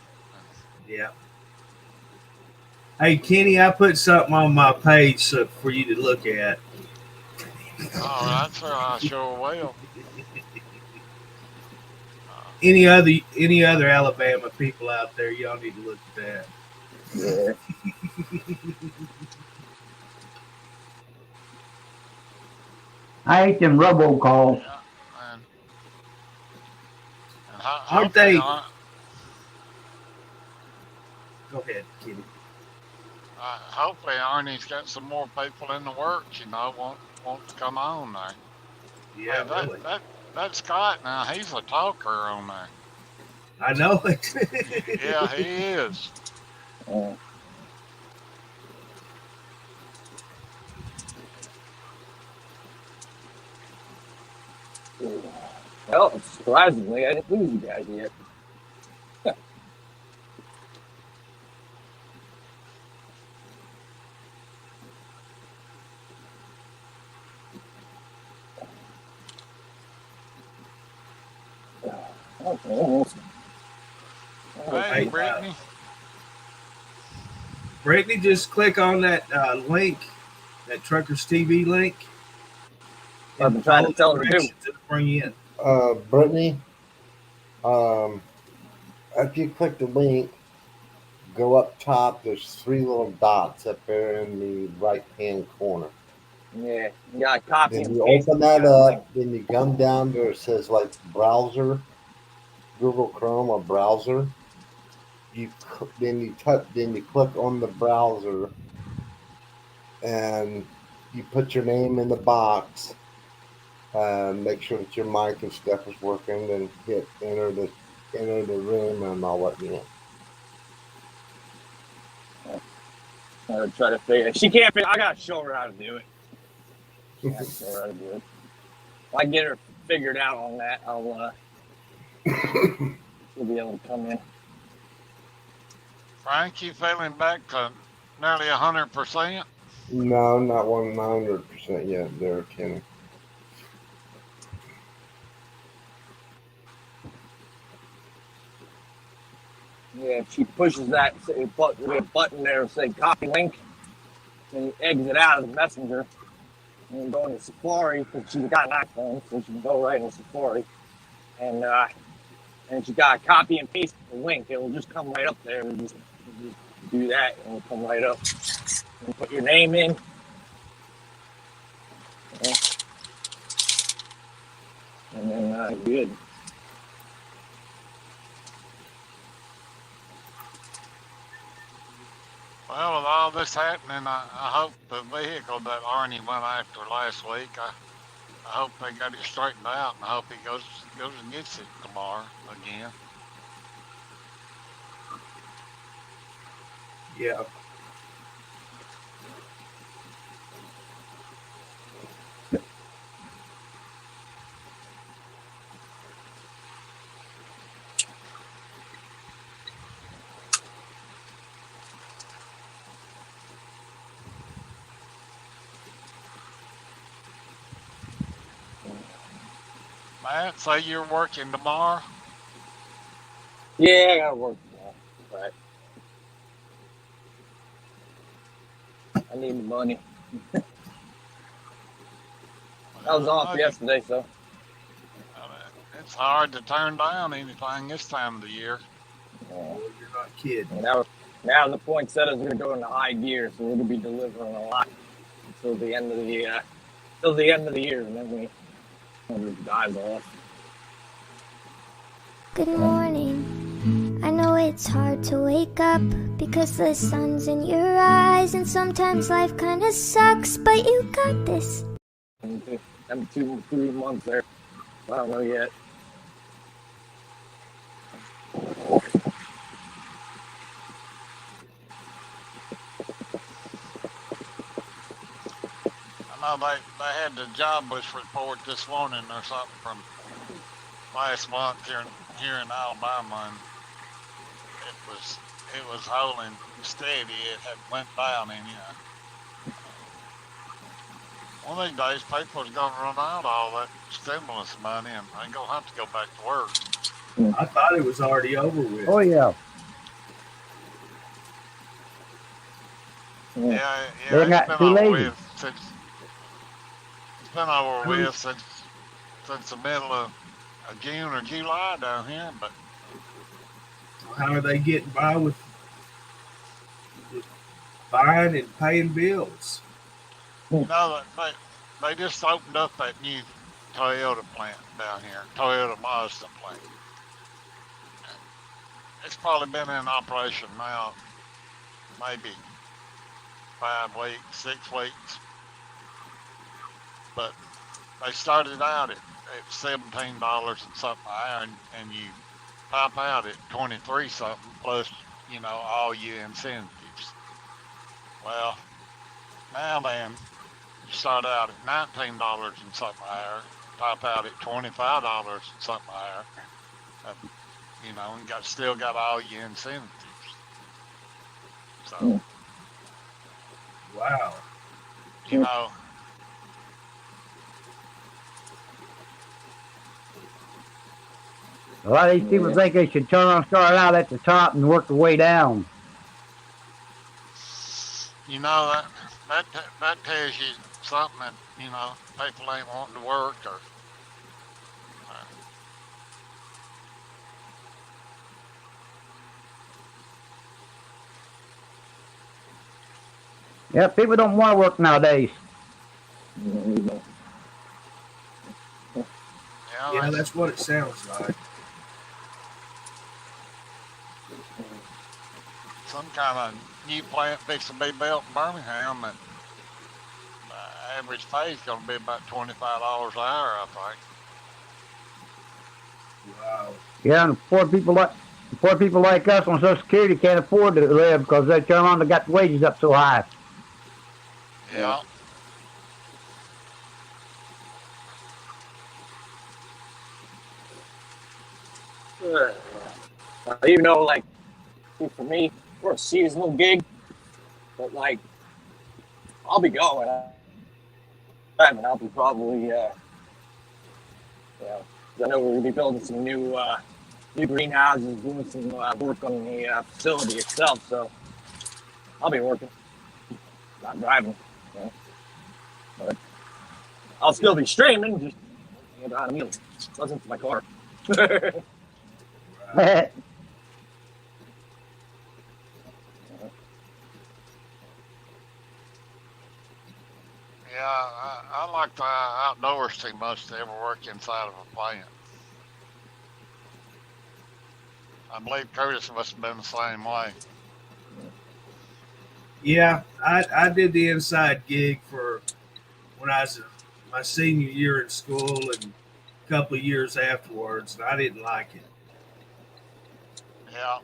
Yeah. Hey, Kenny, I put something on my page for you to look at.
All right, sir, I sure will.
Any other Alabama people out there, y'all need to look at that.
Yeah.
I hate them robocalls.
Yeah, and
Aren't they? Go ahead, Kenny.
Hopefully Arnie's got some more people in the works, want to come on there.
Yeah,
hey,
really.
That Scott now, he's a talker on there.
I know it.
Yeah, he is.
Well, surprisingly, I didn't lose you guys yet. Almost.
Hey, Brittany.
Brittany, just click on that link, that Trucker'S TV link.
I've been trying to tell her to do.
Directions it'll bring you in.
Brittany, after you click the link, go up top. There's 3 little dots up there in the right-hand corner.
Yeah, you got to copy
Then
and
you
paste.
open that up. Then you come down there. It says like browser, Google Chrome or browser. Then you click on the browser, and you put your name in the box. Make sure that your mic and stuff is working. Then hit enter the room, and I'll let you in.
I'm gonna try to figure. She can't figure. I gotta show her how to do it. I gotta show her how to do it. If I get her figured out on that, she'll be able to come in.
Frank, you feeling back to nearly 100%?
No, not 100% yet. There, Kenny.
Yeah, if she pushes that button there and say copy link, then you exit out of the messenger and you go into Safari because she's got an iPhone, so she can go right into Safari. And she got to copy and paste the link. It'll just come right up there. Just do that and it'll come right up. And put your name in. Yeah. And then good.
Well, with all this happening, I hope the vehicle that Arnie went after last week, I hope they got it straightened out, and I hope he goes and gets it tomorrow again.
Yeah.
Matt, say you're working tomorrow?
Yeah, I gotta work tomorrow. But I need the money. I was off yesterday, so.
It's hard to turn down anything this time of the year.
Oh, you're not kidding.
Now the poinsettias are gonna go into high gear, so we're gonna be delivering a lot until the end of the year, and then we dive off.
Good morning. I know it's hard to wake up because the sun's in your eyes, and sometimes life kinda sucks, but you got this.
I'm 2-3 months there. I don't know yet.
I know they had the jobless report this morning or something from last month here in Alabama, and it was holding steady. It had went down, and one of these days people's gonna run out of all that stimulus money, and they gonna have to go back to work.
I thought it was already over with.
Oh yeah.
Yeah,
They're
it's
not
been
too
over
lazy.
with since since the middle of June or July down here, but
How are they getting by with buying and paying bills?
you know they just opened up that new Toyota plant down here, Toyota Mazda plant. It's probably been in operation now maybe 5 weeks, 6 weeks, but they started out at $17 and something an hour, and you pop out at 23 something plus, all your incentives. Well, now then, you start out at $19 and something an hour, pop out at $25 and something an hour, and still got all your incentives. So,
Wow.
you know,
A lot of these people think they should start out at the top and work their way down.
you know that tells you something that, people ain't wanting to work or. Uh,
Yeah, people don't want to work nowadays.
Yeah, that's what it sounds like.
some kind of new plant fixing to be built in Birmingham, and average pay is going to be about $25 an hour, I think.
Wow.
Yeah, and poor people like us on Social Security can't afford to live because they turn around and got the wages up so high.
Yeah.
Even though, like, for me, we're a seasonal gig, but like, I'll be going. I mean, I'll be probably, I know we're gonna be building some new greenhouses, doing some work on the facility itself. So I'll be working, not driving. But I'll still be streaming, just behind the wheel. Wasn't my car.
Yeah, I like the outdoors too much to ever work inside of a plant. I believe Curtis must have been the same way.
Yeah, I did the inside gig for when I was my senior year in school and a couple of years afterwards, and I didn't like it.
Yeah.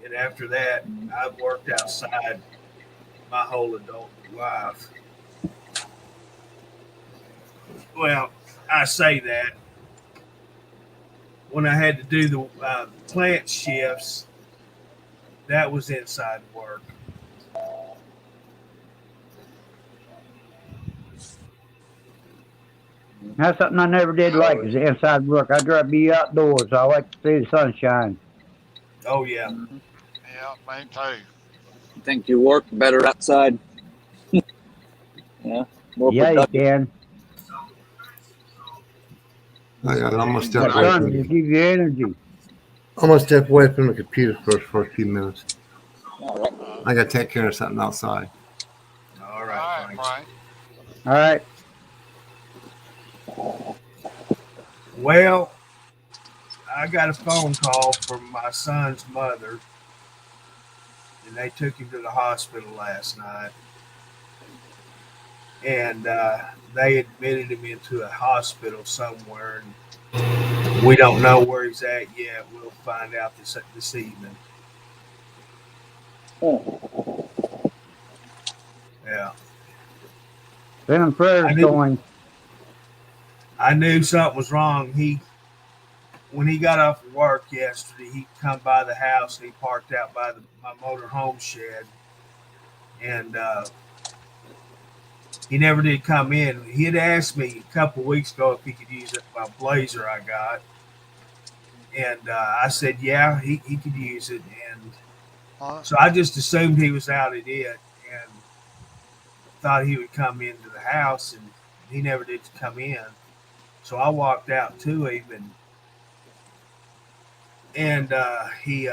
And after that, I've worked outside my whole adult life. Well, I say that when I had to do the plant shifts, that was inside work.
That's something I never did like is the inside work. I'd rather be outdoors. I like to see the sunshine.
Oh yeah.
Yeah, me too.
You think you work better outside? Yeah, more
Yeah, you
productive.
can.
I got almost
The
stepped away
sun
from
will give you energy.
almost stepped away from the computer for a few minutes.
All right.
I got to take care of something outside.
All
All
right,
right,
thanks.
Frank.
All right.
Well, I got a phone call from my son's mother, and they took him to the hospital last night. And they admitted him into a hospital somewhere, and we don't know where he's at yet. We'll find out this evening. Yeah,
Sending prayers going.
I knew something was wrong. When he got off of work yesterday, he come by the house and he parked out by my motor home shed, and he never did come in. He had asked me a couple of weeks ago if he could use my blazer I got, and I said yeah, he could use it, and so I just assumed he was out at it and thought he would come into the house, and he never did come in. So I walked out to him, and he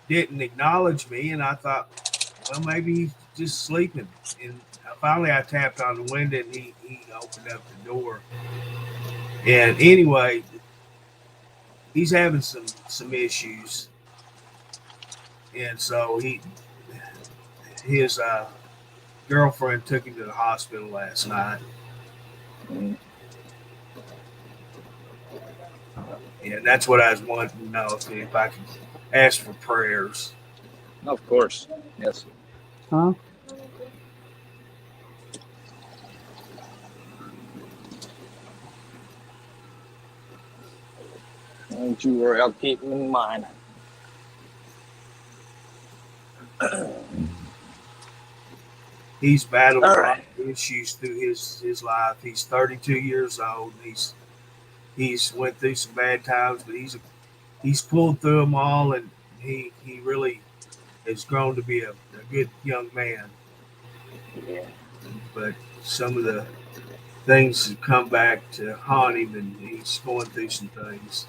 didn't acknowledge me, and I thought, well, maybe he's just sleeping. And finally, I tapped on the window, and he opened up the door. And anyway, he's having some issues, and so his girlfriend took him to the hospital last night. And that's what I was wanting to know, if I could ask for prayers.
Of course, yes.
Huh?
Don't you worry, I'll keep them in mind.
He's battled a
All
lot
right.
of issues through his life. He's 32 years old. And he's went through some bad times, but he's pulled through them all, and he really has grown to be a good young man.
Yeah.
But some of the things have come back to haunt him, and he's going through some things.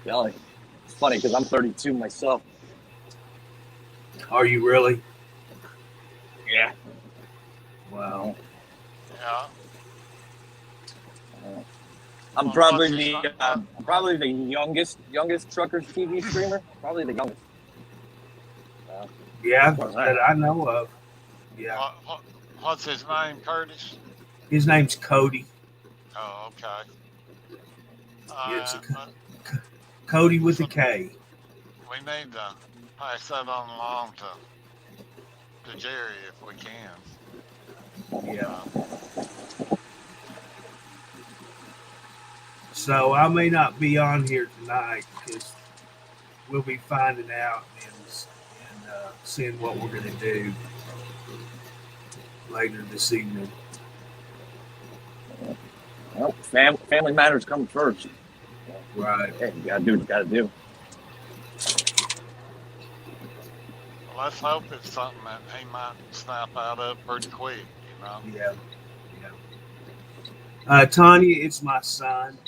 Golly. It's funny because I'm 32 myself.
Are you really?
Yeah.
Wow.
Yeah.
I'm
Well,
probably
what's his
the
name?
probably the youngest Truckers TV streamer. Probably the youngest.
Yeah,
What's
that I know of. Yeah.
What's his name, Curtis?
His name's Cody.
Oh, okay.
It's a
Uh,
Cody with
so
a K.
we need to pass that on along to Jerry if we can.
Yeah. So I may not be on here tonight because we'll be finding out and seeing what we're going to do later this evening.
Well, family matters come first.
Right.
Hey, you gotta do what you gotta do.
Well, let's hope it's something that he might snap out of pretty quick, you know.
Yeah. Yeah. Tanya, it's my son.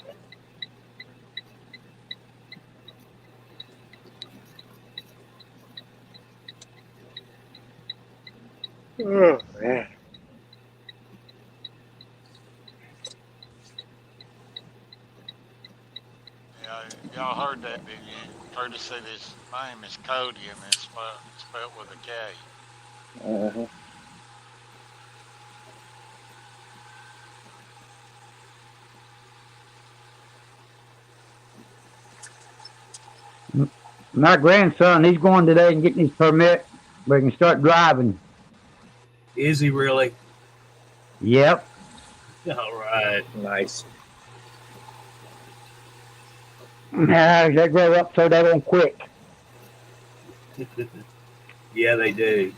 Oh, man.
Yeah, y'all heard that, didn't you? Curtis said his name is Cody and it's spelled with a K.
Uh-huh.
My grandson, he's going today and getting his permit where he can start driving.
Is he really?
Yep.
All right.
Nice.
They grow up so they won't quit.
Yeah, they do.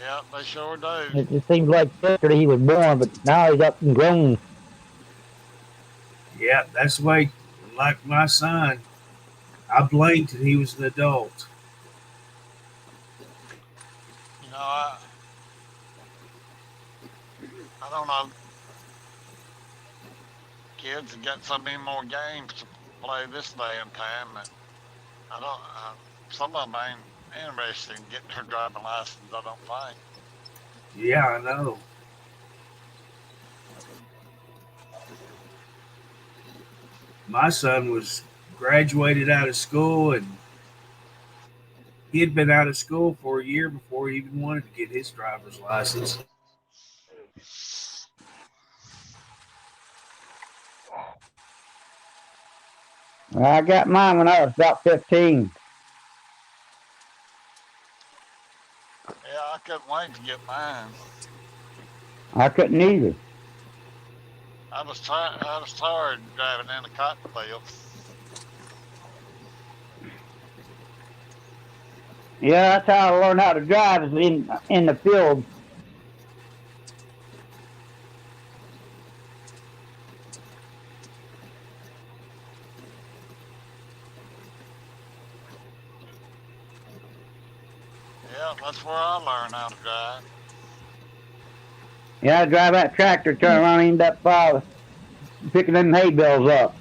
Yeah, they sure do.
It just seems like yesterday he was born, but now he's up and grown.
Yeah, that's the way, like my son, I blinked and he was an adult.
You know, I don't know. Kids have got so many more games to play this day and time that I don't. Some of them ain't interested in getting their driving license. I don't think.
Yeah, I know. My son was graduated out of school, and he had been out of school for a year before he even wanted to get his driver's license.
I got mine when I was about 15.
Yeah, I couldn't wait to get mine.
I couldn't either.
I was tired driving in the cotton field.
Yeah, that's how I learned how to drive is in the field.
Yeah, that's where I learned how to drive.
Yeah, I drive that tractor, turn around, and end up picking them hay bales up.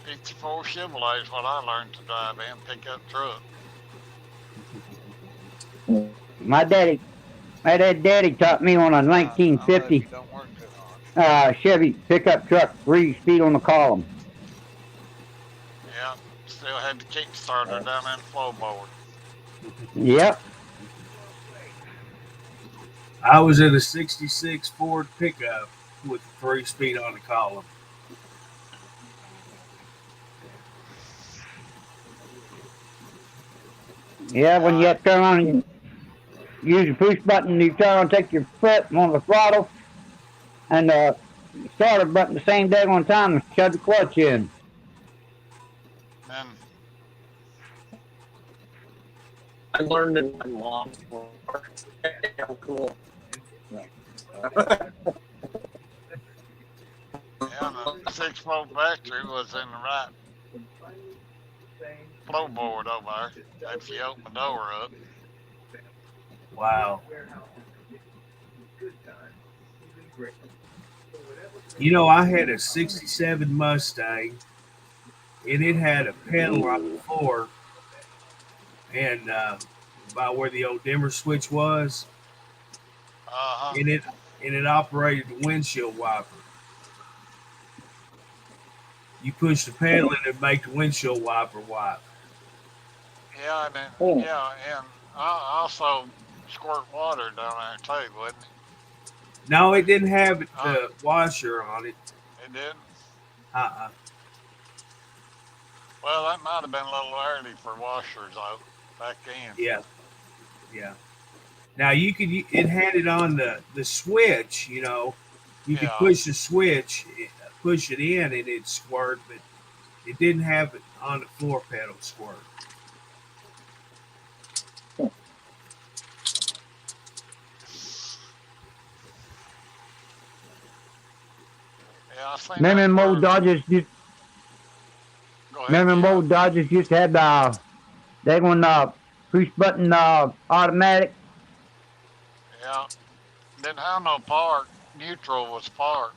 54 Chevrolet is what I learned to drive in, pickup truck.
My daddy taught me on a 1950 Chevy pickup truck, 3-speed on the column.
Yeah, still had the Kickstarter down in the flowboard.
Yep.
I was in a 66 Ford pickup with 3-speed on the column.
Yeah, when you have to turn on and use your push button, you turn on, take your foot on the throttle, and starter button the same day on time and shove the clutch in.
And
I learned in my mom's work. How cool.
yeah, 6-volt battery was in the right floorboard over there. If you open the door up,
Wow. You know, I had a 67 Mustang, and it had a pedal on the floor, and by where the old dimmer switch was,
uh-huh.
and it operated the windshield wiper. You push the pedal and it make the windshield wiper wipe.
Yeah, and then,
Oh,
yeah, and I also squirt water down there too, wouldn't it?
No, it didn't have
Uh,
the washer on it.
it didn't.
Uh-uh.
Well, that might have been a little early for washers though, back then.
Yeah, yeah. Now it had it on the switch. You know, you could
Yeah.
push the switch, push it in, and it'd squirt, but it didn't have it on the floor pedal squirt.
Yeah, I seen
Remember
that
them old
for.
Dodgers used,
Go ahead.
remember them
Yeah.
old Dodgers used to have they one push button automatic.
Yeah. Didn't have no park. Neutral was park.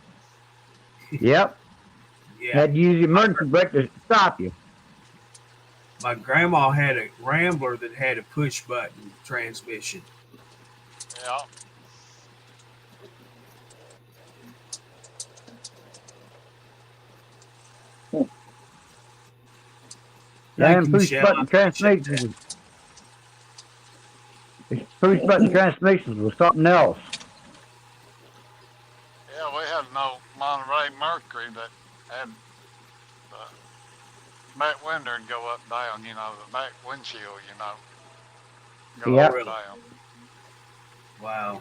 Yep.
Yeah.
Had to use the emergency brake to stop you.
My grandma had a Rambler that had a push button transmission.
Yeah.
Thank
Damn
you,
push
Michelle. I
button
appreciate
transmissions.
that.
Push button transmissions was something else.
Yeah, we had no Monterey Mercury that had the back window would go up and down, the back windshield, go
Yeah.
up
Oh,
and
really?
down.
Wow.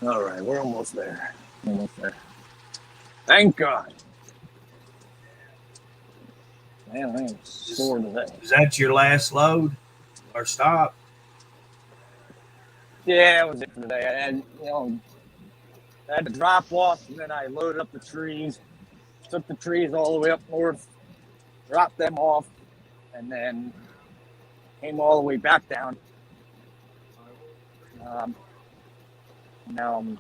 all right, we're almost there. Almost there. Thank God. Man, I am sore today.
Is that your last load or stop?
Yeah, that was it for today. I had to drop off, and then I loaded up the trees, took the trees all the way up north, dropped them off, and then came all the way back down. Now I'm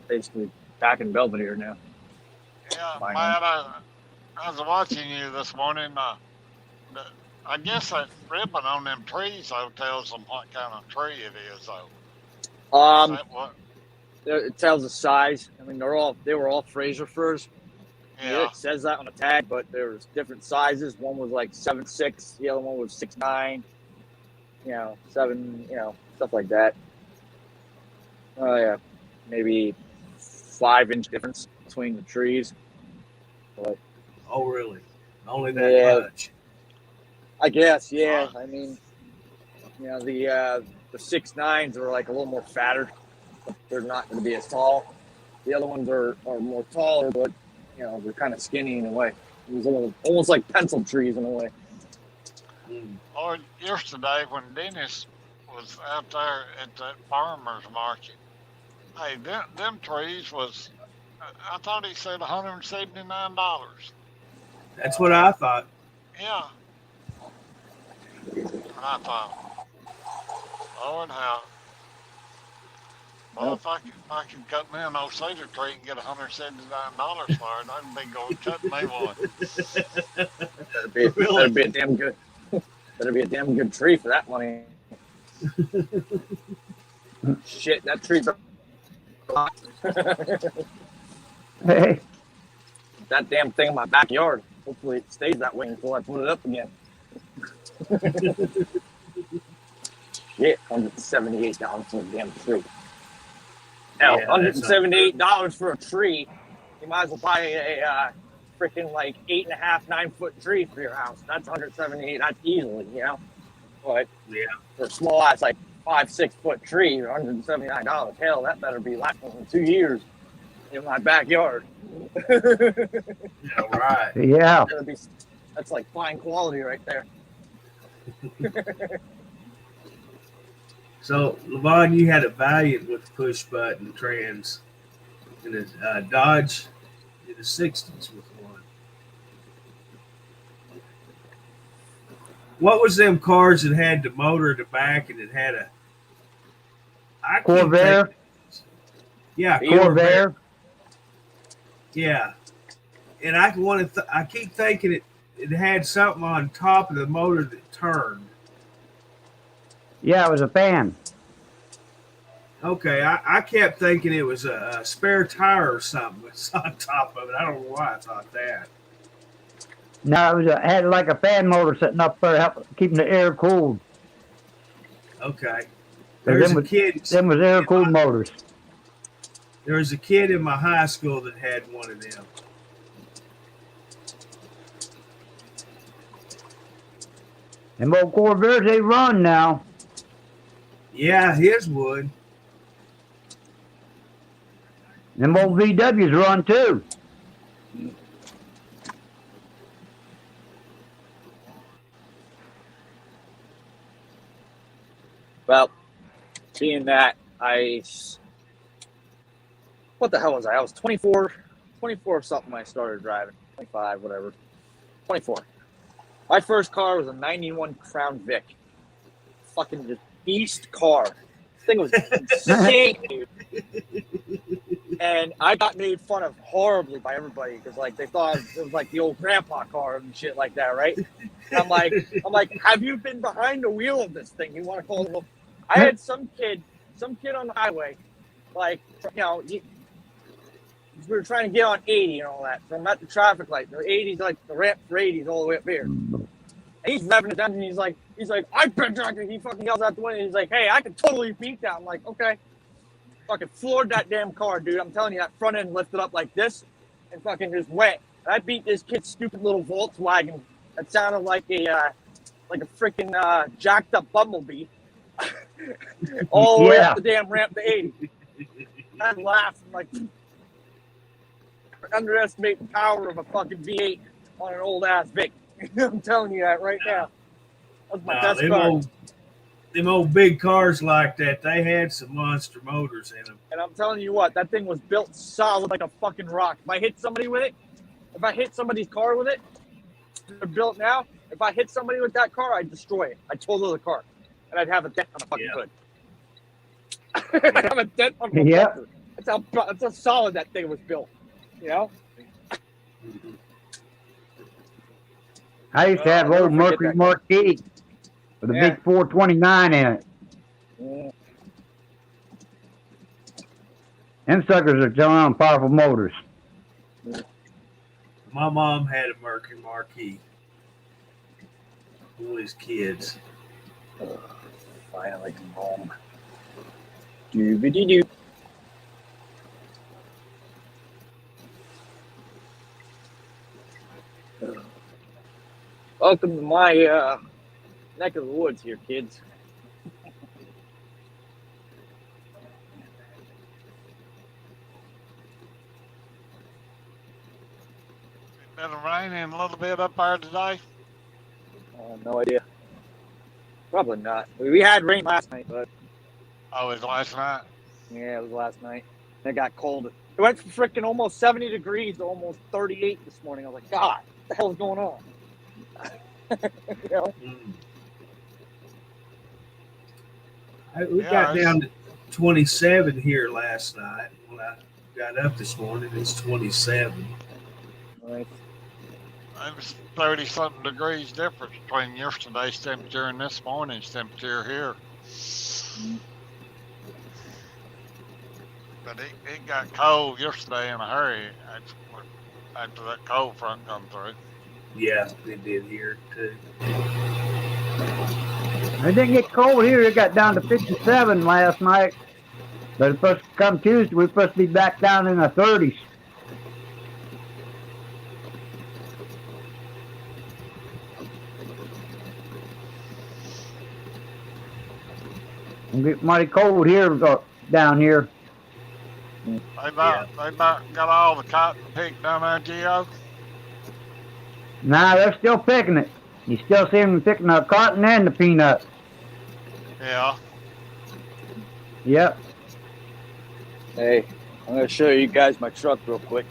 basically back in Belvedere now.
Yeah,
Fine.
Matt, I was watching you this morning. I guess that ribbon on them trees, though, tells them what kind of tree it is, though. Is that what?
It tells the size. I mean, they were all Fraser firs.
Yeah.
It says that on the tag, but there's different sizes. One was like 7'6", the other one was 6'9". 7, stuff like that. Oh yeah, maybe 5-inch difference between the trees. But
Oh, really? Only that
Yeah.
much?
I guess, yeah. I mean, the 6'9s are like a little more fatter. But they're not going to be as tall. The other ones are more taller, but they're kind of skinny in a way. It was almost like pencil trees in a way.
Mm.
Or yesterday when Dennis was out there at that farmer's market, hey, them trees was, I thought he said $179.
That's what I thought.
Yeah. And I thought, Lord, how. Well, if I could cut me an old cedar tree and get $179 for it, I'd be going cut me one.
That'd be a damn good. That'd be a damn good tree for that money. Shit, that tree's
Hey,
that damn thing in my backyard. Hopefully it stays that way until I put it up again. Shit, $178 for a damn tree. Hell,
Yeah,
$178 for a tree. You might as well buy a freaking like 8.5, 9-foot tree for your house. That's $178. That's easily, But
Yeah.
for a small ass like 5, 6-foot tree, $179. Hell, that better be lasting 2 years in my backyard.
Yeah, right.
yeah.
That's like fine quality right there.
So, Levon, you had a Valiant with push button trans and a Dodge in the 60s with one. What was them cars that had the motor at the back and it had a
Corvair?
Yeah,
Corvair.
Yeah. And I keep thinking it had something on top of the motor that turned.
Yeah, it was a fan.
Okay, I kept thinking it was a spare tire or something that's on top of it. I don't know why I thought that.
No, it had like a fan motor sitting up there, keeping the air cooled.
Okay. There's a kid.
Them was air cooled motors.
There was a kid in my high school that had one of them.
Them old Corvairs, they run now.
Yeah, his would.
Them old VWs run too.
Well, being that what the hell was I? I was 24 or something when I started driving. 25, whatever. 24. My first car was a 91 Crown Vic. Fucking just beast car. This thing was insane, dude. And I got made fun of horribly by everybody because like they thought it was like the old grandpa car and shit like that, right? And I'm like, have you been behind the wheel of this thing? You want to call it? I had some kid on the highway, like we were trying to get on 80 and all that. So I'm at the traffic light. The 80's like the ramp for 80's all the way up here. And he's revving it down and he's like, I've been driving. He fucking yells out the window. He's like, hey, I can totally beat that. I'm like, okay. Fucking floored that damn car, dude. I'm telling you, that front end lifted up like this and fucking just went. And I beat this kid's stupid little Volkswagen that sounded like a freaking jacked up bumblebee all the way up the damn ramp to 80. I laughed. I'm like, underestimate the power of a fucking V8 on an old ass Vic. I'm telling you that right now. That was my best car.
Them old big cars like that, they had some monster motors in them.
And I'm telling you what, that thing was built solid like a fucking rock. If I hit somebody with it, if I hit somebody's car with it, they're built now. If I hit somebody with that car, I'd destroy it. I'd total the car. And I'd have a dent on the fucking hood. I'd have a dent on the bumper. That's how solid that thing was built. You know?
I used to have old Mercury Marquis with a big 429 in it.
Yeah.
Them suckers are telling on powerful motors.
My mom had a Mercury Marquis. All his kids.
Finally come home. Doobity-doo. Welcome to my neck of the woods here, kids.
Been raining a little bit up there today.
No idea. Probably not. We had rain last night, but
Oh, it was last night.
yeah, it was last night. It got cold. It went from freaking almost 70 degrees to almost 38 this morning. I was like, God, what the hell is going on? You know?
We got down to 27 here last night. When I got up this morning, it's 27.
Right.
It was 30-something degrees difference between yesterday's temperature and this morning's temperature here. But it got cold yesterday in a hurry after that cold front come through.
Yeah, it did here too.
It didn't get cold here. It got down to 57 last night. But it's supposed to come Tuesday, we're supposed to be back down in the 30s. It'll get mighty cold here, down here.
They about got all the cotton picked down there, Gio?
Nah, they're still picking it. You still see them picking the cotton and the peanuts.
Yeah.
Yep.
Hey, I'm gonna show you guys my truck real quick.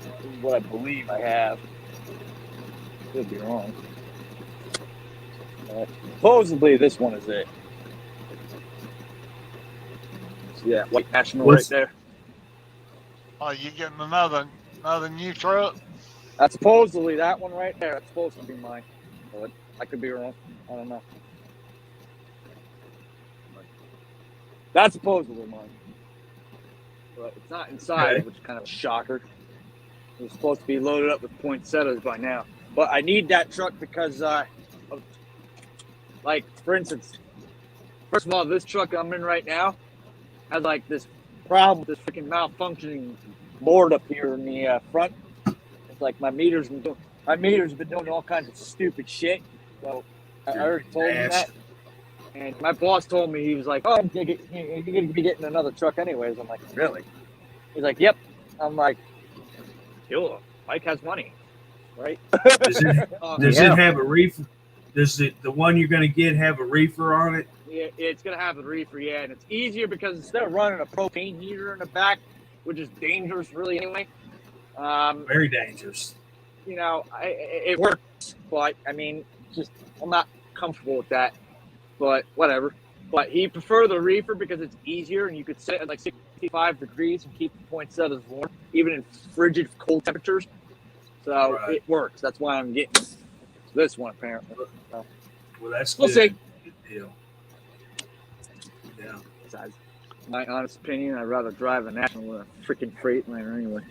This is what I believe I have. Could be wrong. Supposedly this one is it. See that white National right there?
Oh, you getting another new truck?
That's supposedly that one right there. That's supposed to be mine. But I could be wrong. I don't know. That's supposedly mine. But it's not inside, which is kind of a shocker. It's supposed to be loaded up with poinsettias by now. But I need that truck because, like, for instance, first of all, this truck I'm in right now has, like, this problem with this freaking malfunctioning board up here in the front. It's like my meter's been doing all kinds of stupid shit. So I already told him that. And my boss told me, he was like, "Oh, you're going to be getting another truck anyways." I'm like, "Really?" He's like, "Yep." I'm like, "Cool. Mike has money, right?"
Does it have a reefer? Does the one you're going to get have a reefer on it?
Yeah, it's going to have a reefer, yeah. And it's easier because instead of running a propane heater in the back, which is dangerous really anyway.
Very dangerous.
You know, it works, but I mean, I'm not comfortable with that. But whatever. But he preferred the reefer because it's easier and you could set it at like 65 degrees and keep the poinsettias warm, even in frigid cold temperatures. So It works. That's why I'm getting this one apparently. So,
well, that's
we'll see.
Good deal. Yeah.
Besides, my honest opinion, I'd rather drive a National than a freaking Freightliner anyway.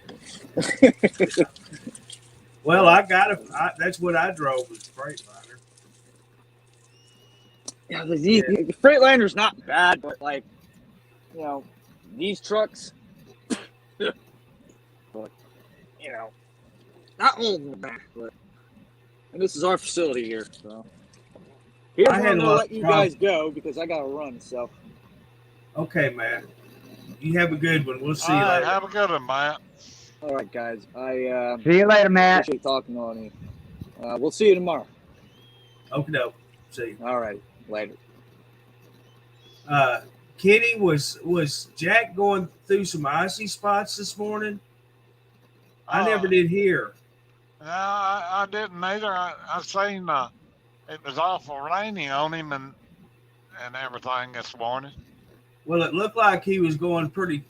Well, that's what I drove was Freightliner.
Yeah, the Freightliner's not bad, but like, you know, these trucks, but you know, not all of them bad. But and this is our facility here, so here's where I'm gonna let you guys go because I gotta run. So,
okay, Matt, you have a good one. We'll see you later.
Have a good one, Matt.
All right, guys.
See you later, Matt.
Appreciate talking on you. We'll see you tomorrow.
Okay, no. See you.
All right. Later.
Kenny, was Jack going through some icy spots this morning? I never did hear.
No, I didn't either. I seen it was awful rainy on him and everything this morning.
Well, it looked like he was going pretty,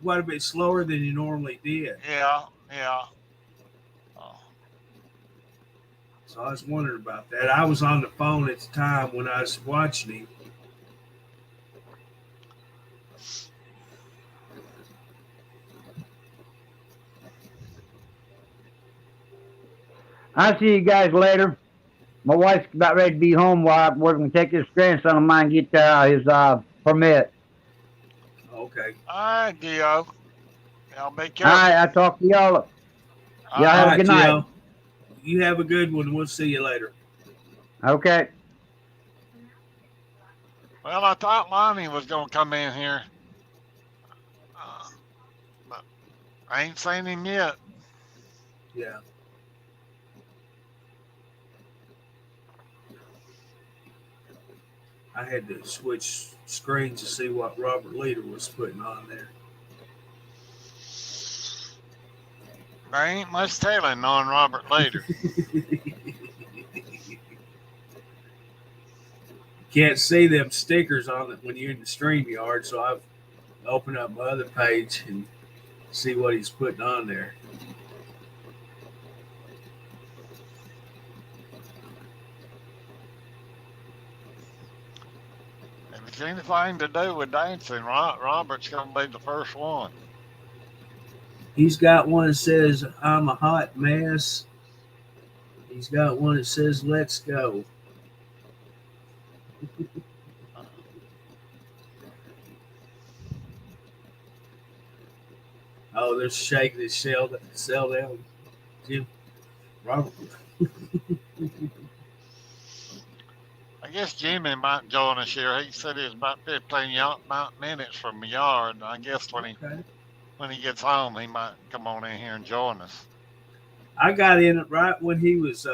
quite a bit slower than he normally did.
Yeah.
So I was wondering about that. I was on the phone at the time when I was watching him.
I'll see you guys later. My wife's about ready to be home while we're going to take this grandson of mine get his permit.
Okay.
All right, Gio. Y'all be careful.
All right, I'll talk to y'all. Y'all have a good night.
Gio. You have a good one. We'll see you later.
Okay.
Well, I thought Lonnie was going to come in here. But I ain't seen him yet.
Yeah. I had to switch screens to see what Robert Leader was putting on there.
There ain't much telling on Robert later.
Can't see them stickers on it when you're in the StreamYard, so I've opened up my other page and see what he's putting on there.
If it's anything to do with dancing, Robert's going to be the first one.
He's got one that says, "I'm a hot mess." He's got one that says, "Let's go." Oh, they're shaking his shell down. Jim, Robert.
I guess Jimmy might join us here. He said it's about 15 minutes from the yard. I guess when he gets home, he might come on in here and join us.
I got in it right when he was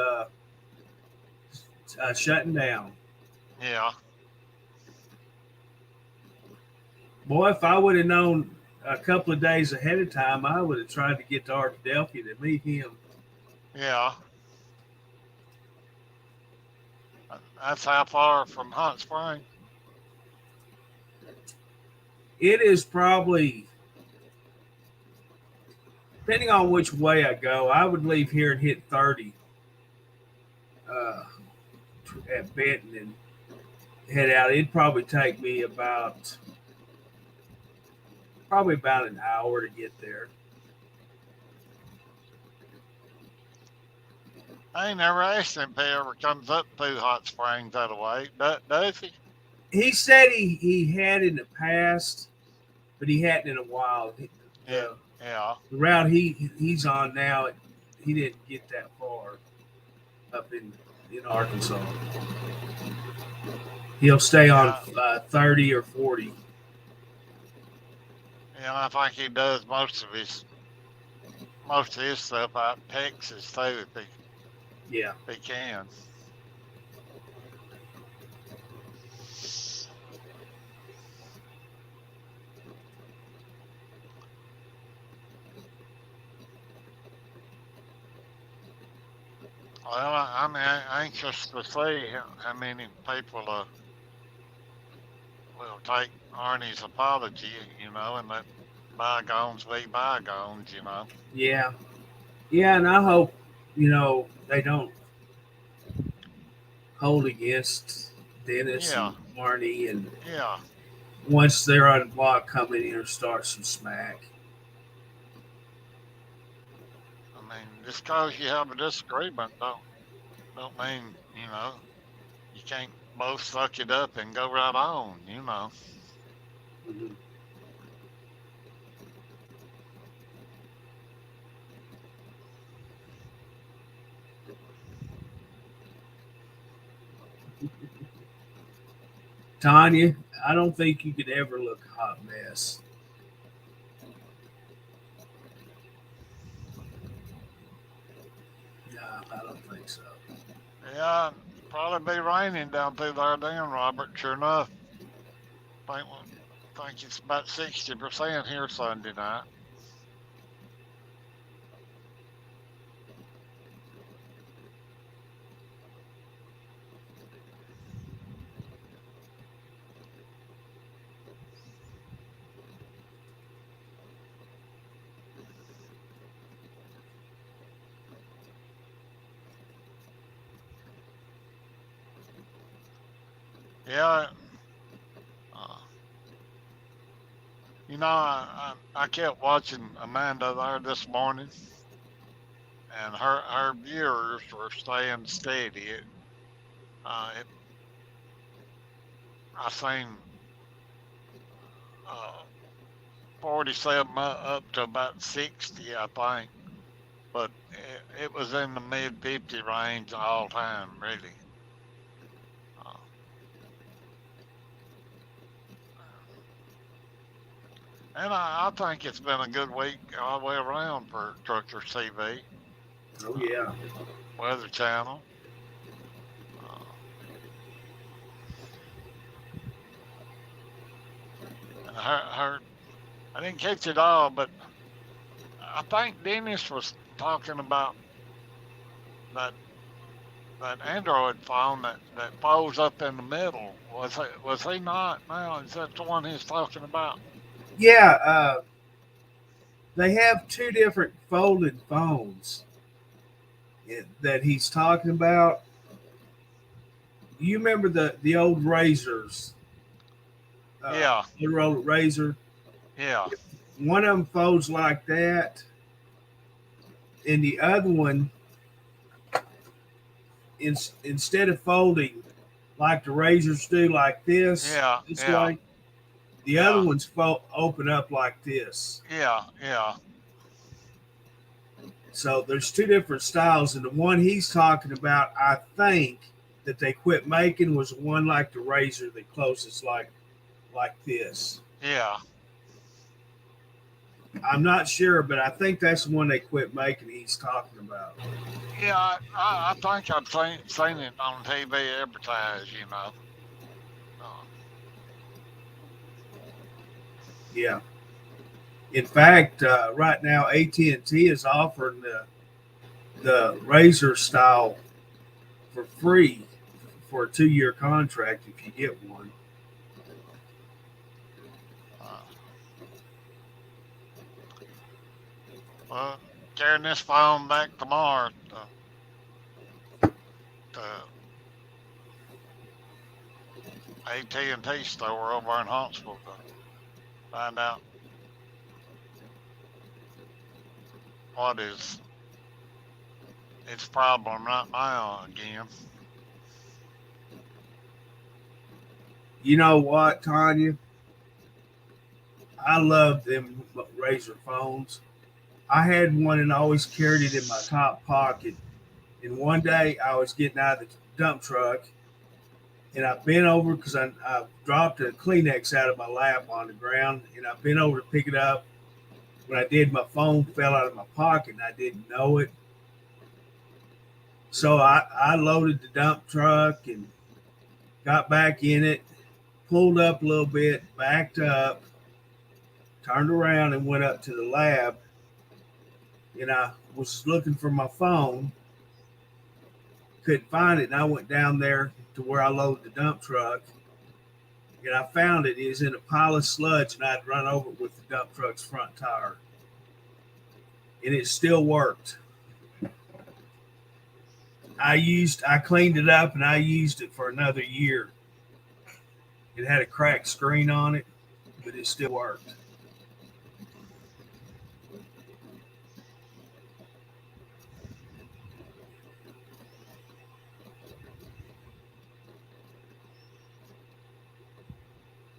shutting down.
Yeah.
Boy, if I would have known a couple of days ahead of time, I would have tried to get to Arkadelphia to meet him.
Yeah. That's how far from Hot Spring.
It is probably, depending on which way I go, I would leave here and hit 30 uh, at Benton and head out. It'd probably take me probably about an hour to get there.
I ain't never asked him if he ever comes up through Hot Springs that way. Does he?
He said he had in the past, but he hadn't in a while.
Yeah.
The,
Yeah.
the route he's on now, he didn't get that far up in Arkansas. He'll stay on 30 or 40.
Yeah, I think he does most of his stuff out in Texas too, if he can. Well, I'm anxious to see how many people will take Arnie's apology, and let bygones be bygones,
Yeah, and I hope they don't hold against Dennis
Yeah.
and Marnie, and
Yeah.
once they're unblocked, come in here and start some smack.
I mean, just because you have a disagreement don't mean, you can't both suck it up and go right on,
Mhm. Tanya, I don't think you could ever look a hot mess. No, I don't think so.
Yeah, probably be raining down through there then, Robert. Sure enough. Think it's about 60% here Sunday night. Yeah. Uh, I kept watching Amanda there this morning, and her viewers were staying steady. I seen 47 up to about 60, I think, but it was in the mid 50 range all time, really. Uh, and I think it's been a good week all the way around for Truckers TV.
Oh yeah.
Weather Channel. And I didn't catch it all, but I think Dennis was talking about that Android phone that folds up in the middle. Was he not? Now is that the one he's talking about?
Yeah, they have two different folded phones that he's talking about. You remember the old razors?
Yeah.
The old razor.
Yeah.
One of them folds like that, and the other one, instead of folding like the razors do, like this,
Yeah.
this
Yeah.
way, the other ones open up like this.
Yeah. Yeah.
So there's two different styles, and the one he's talking about, I think that they quit making was one like the razor that closes like this.
Yeah.
I'm not sure, but I think that's the one they quit making. He's talking about.
Yeah. I think I've seen it on TV advertised.
Yeah. In fact, right now AT&T is offering the Razor style for free for a 2-year contract if you get one.
Uh, well, carrying this phone back tomorrow to AT&T store over in Huntsville to find out what is its problem right now again.
You know what, Tanya? I love them Razor phones. I had one and I always carried it in my top pocket. And one day I was getting out of the dump truck and I bent over because I dropped a Kleenex out of my lap on the ground and I bent over to pick it up. When I did, my phone fell out of my pocket and I didn't know it. So I loaded the dump truck and got back in it, pulled up a little bit, backed up, turned around and went up to the lab. And I was looking for my phone, couldn't find it. And I went down there to where I loaded the dump truck and I found it. It was in a pile of sludge and I'd run over it with the dump truck's front tire. And it still worked. I cleaned it up and I used it for another year. It had a cracked screen on it, but it still worked.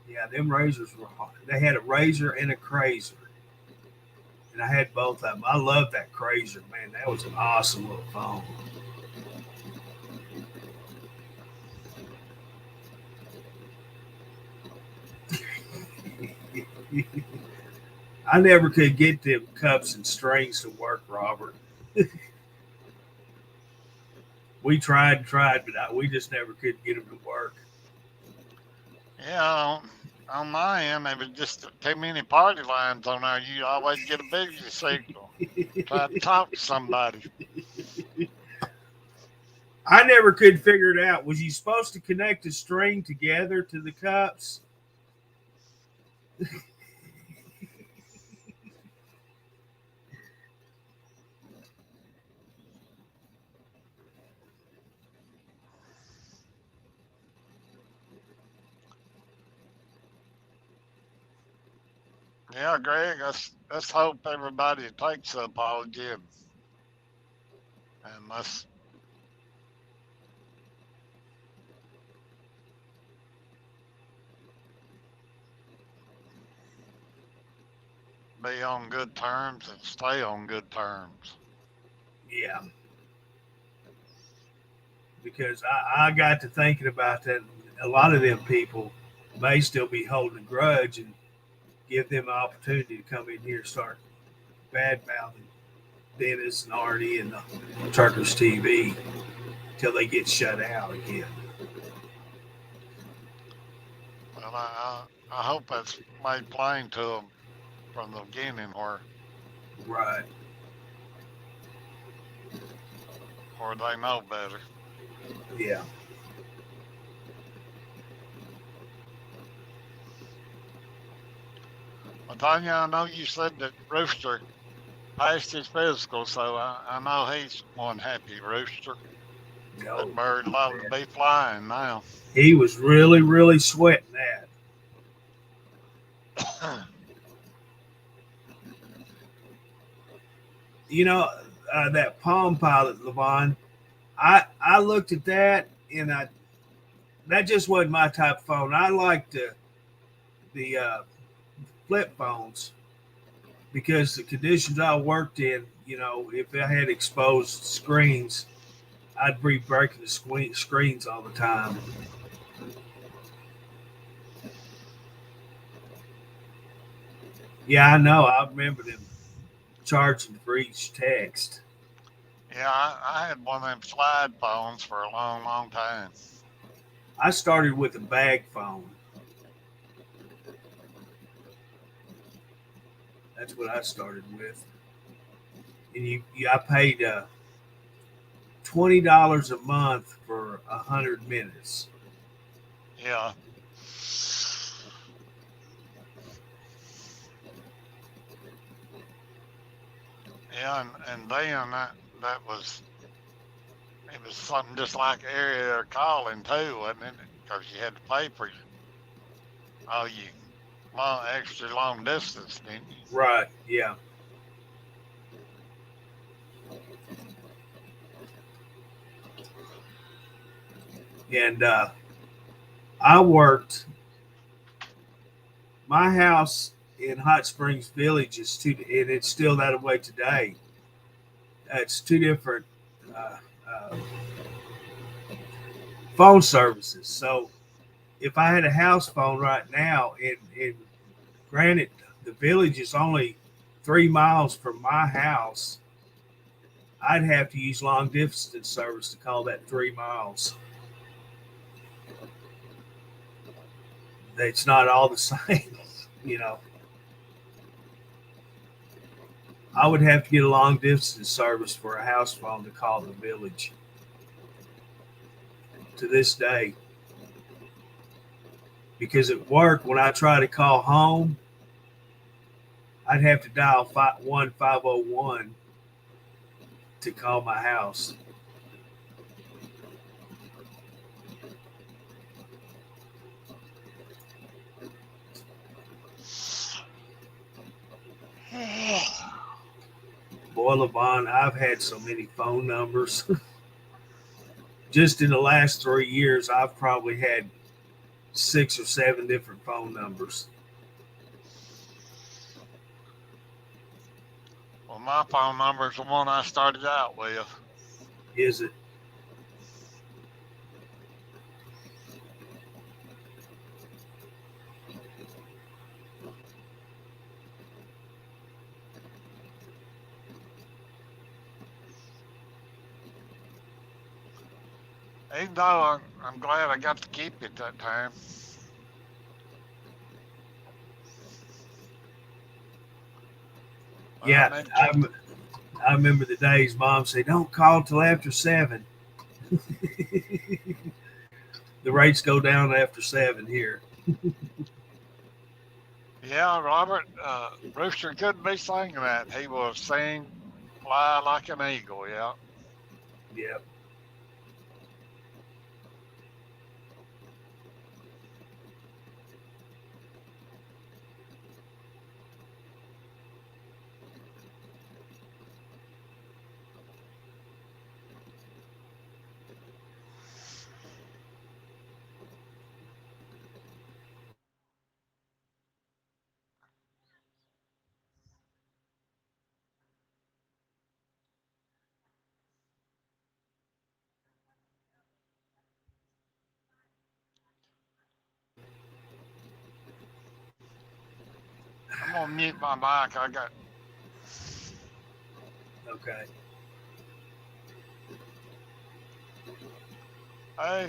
Yeah, them razors were hard. They had a razor and a crazer. And I had both of them. I loved that crazer, man. That was an awesome little phone. I never could get them cups and strings to work, Robert. We tried and tried, but we just never could get them to work.
Yeah, on my end, there was just too many party lines on there. You always get a busy signal. Try to talk to somebody.
I never could figure it out. Was you supposed to connect a string together to the cups?
Yeah, Greg, let's hope everybody takes the apology and let's be on good terms and stay on good terms.
Yeah. Because I got to thinking about that. A lot of them people may still be holding a grudge and give them an opportunity to come in here and start bad mouthing Dennis and Artie and the Trucker'S TV till they get shut out again.
Well, I hope that's made plain to them from the beginning
Right.
or they know better.
Yeah.
Well, Tanya, I know you said that Rooster passed his physical, so I know he's one happy rooster.
No,
That bird loved to be flying now.
he was really, really sweating that. You know, that Palm Pilot, Levon, I looked at that and that just wasn't my type of phone. I liked the flip phones because the conditions I worked in, you know, if I had exposed screens, I'd be breaking the screens all the time. Yeah, I know. I remember them charging for each text.
Yeah, I had one of them slide phones for a long, long time.
I started with a bag phone. That's what I started with. And I paid $20 a month for 100 minutes.
Yeah. Yeah, and then that was it was something just like area calling too, wasn't it? Because you had to pay for all you extra long distance, didn't you?
Right. Yeah. And I worked. My house in Hot Springs Village is and it's still that way today. It's two different uh, uh, phone services. So if I had a house phone right now, and granted, the village is only 3 miles from my house, I'd have to use long distance service to call that 3 miles. It's not all the same, you know. I would have to get a long distance service for a house phone to call the village to this day. Because at work, when I try to call home, I'd have to dial 501 to call my house. Boy, LeVon, I've had so many phone numbers. Just in the last 3 years, I've probably had 6 or 7 different phone numbers.
Well, my phone number is the one I started out with.
Is it?
Even though I'm glad I got to keep it that time. Well,
Yeah, I remember the days Mom said, "Don't call till after 7." The rates go down after 7 here.
Yeah, Robert, Rooster couldn't be singing that. He was sing fly like an eagle, yeah.
Yeah.
I'm gonna mute my mic. I got
Okay.
hey.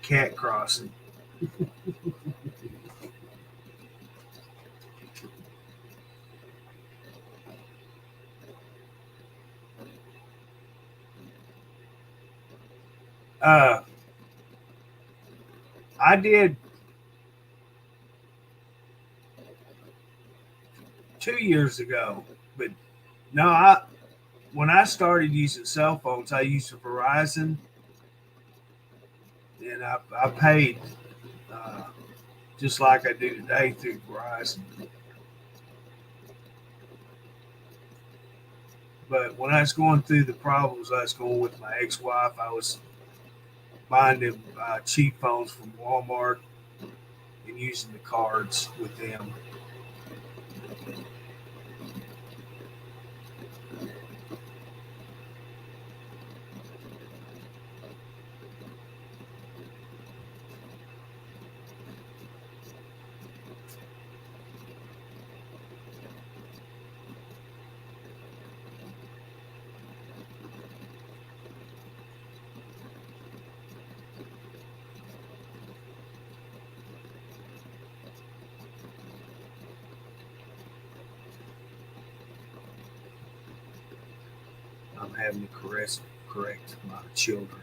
Cat crossing. Uh, I did 2 years ago, but no, when I started using cell phones, I used a Verizon, and I paid uh, just like I do today through Verizon. But when I was going through the problems I was going with my ex-wife, I was buying them cheap phones from Walmart and using the cards with them. I'm having to correct my children.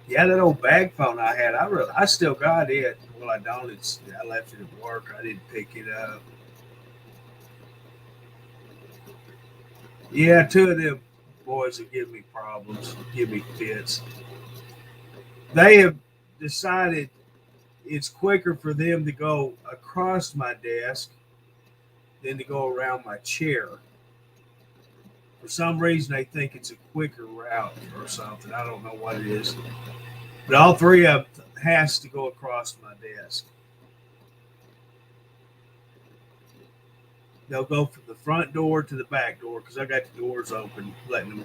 Yeah, that old bag phone I had, I still got it. Well, I don't. I left it at work. I didn't pick it up. Yeah, two of them boys will give me problems, give me fits. They have decided it's quicker for them to go across my desk than to go around my chair. For some reason, they think it's a quicker route or something. I don't know what it is. But all three of them has to go across my desk. They'll go from the front door to the back door because I got the doors open, letting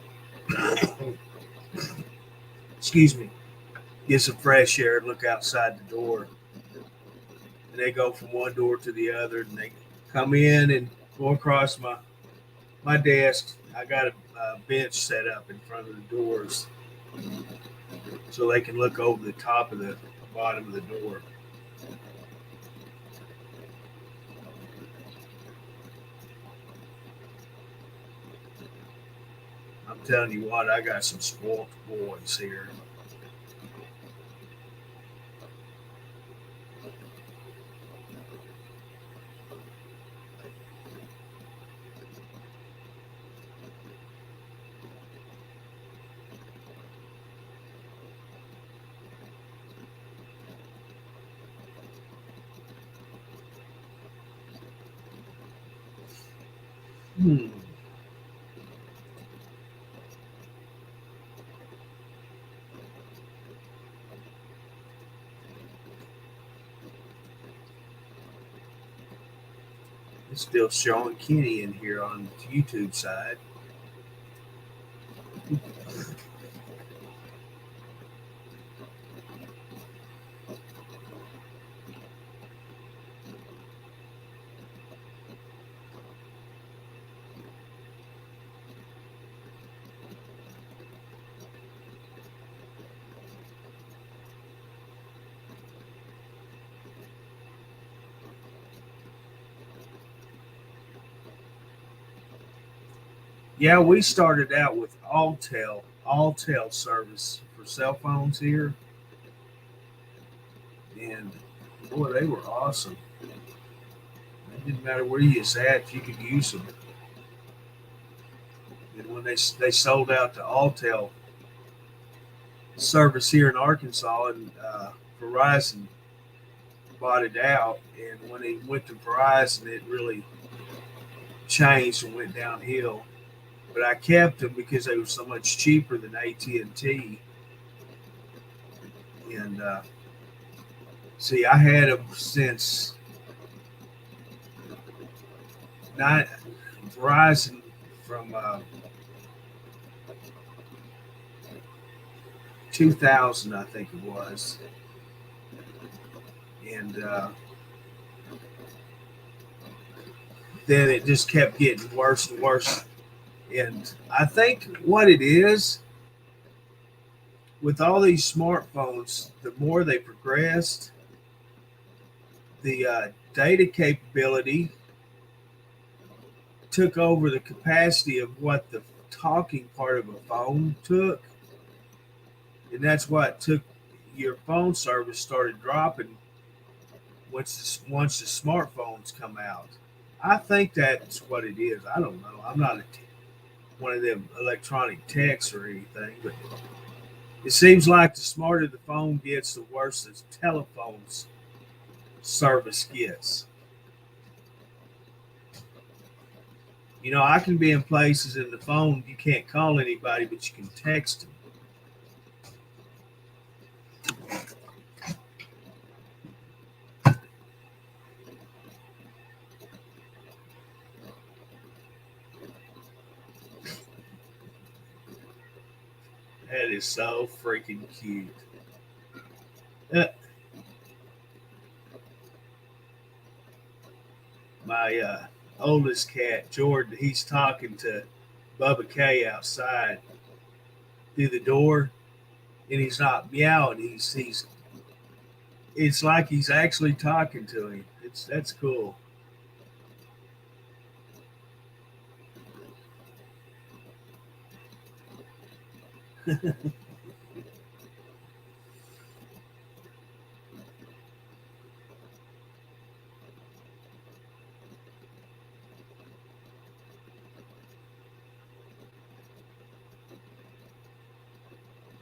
them, excuse me, get some fresh air and look outside the door. And they go from one door to the other, and they come in and go across my desk. I got a bench set up in front of the doors so they can look over the top of the bottom of the door. I'm telling you what, I got some spoiled boys here. Hmm. It's still showing Kenny in here on the YouTube side. Yeah, we started out with Alltel service for cell phones here, and boy, they were awesome. It didn't matter where you sat, you could use them. And when they sold out to Alltel service here in Arkansas, and Verizon bought it out, and when they went to Verizon, it really changed and went downhill. But I kept them because they were so much cheaper than AT&T. And see, I had them since Verizon from 2000, I think it was. And then it just kept getting worse and worse. And I think what it is, with all these smartphones, the more they progressed, the data capability took over the capacity of what the talking part of a phone took. And that's what took your phone service started dropping once the smartphones come out. I think that's what it is. I don't know. I'm not one of them electronic techs or anything, but it seems like the smarter the phone gets, the worse the telephone's service gets. You know, I can be in places in the phone you can't call anybody, but you can text them. That is so freaking cute. Uh, my oldest cat, Jordan, he's talking to Bubba K outside through the door, and he's not meowing. He's it's like he's actually talking to him. That's cool.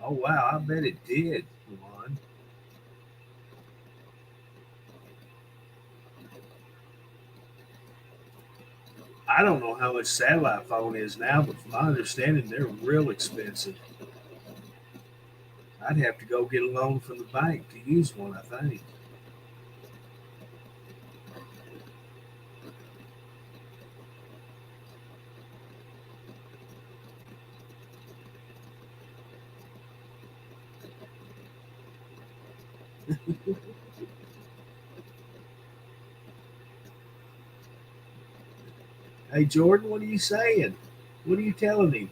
Oh wow, I bet it did, Juan. I don't know how much satellite phone is now, but from my understanding, they're real expensive. I'd have to go get a loan from the bank to use one, I think. Hey Jordan, what are you saying? What are you telling him?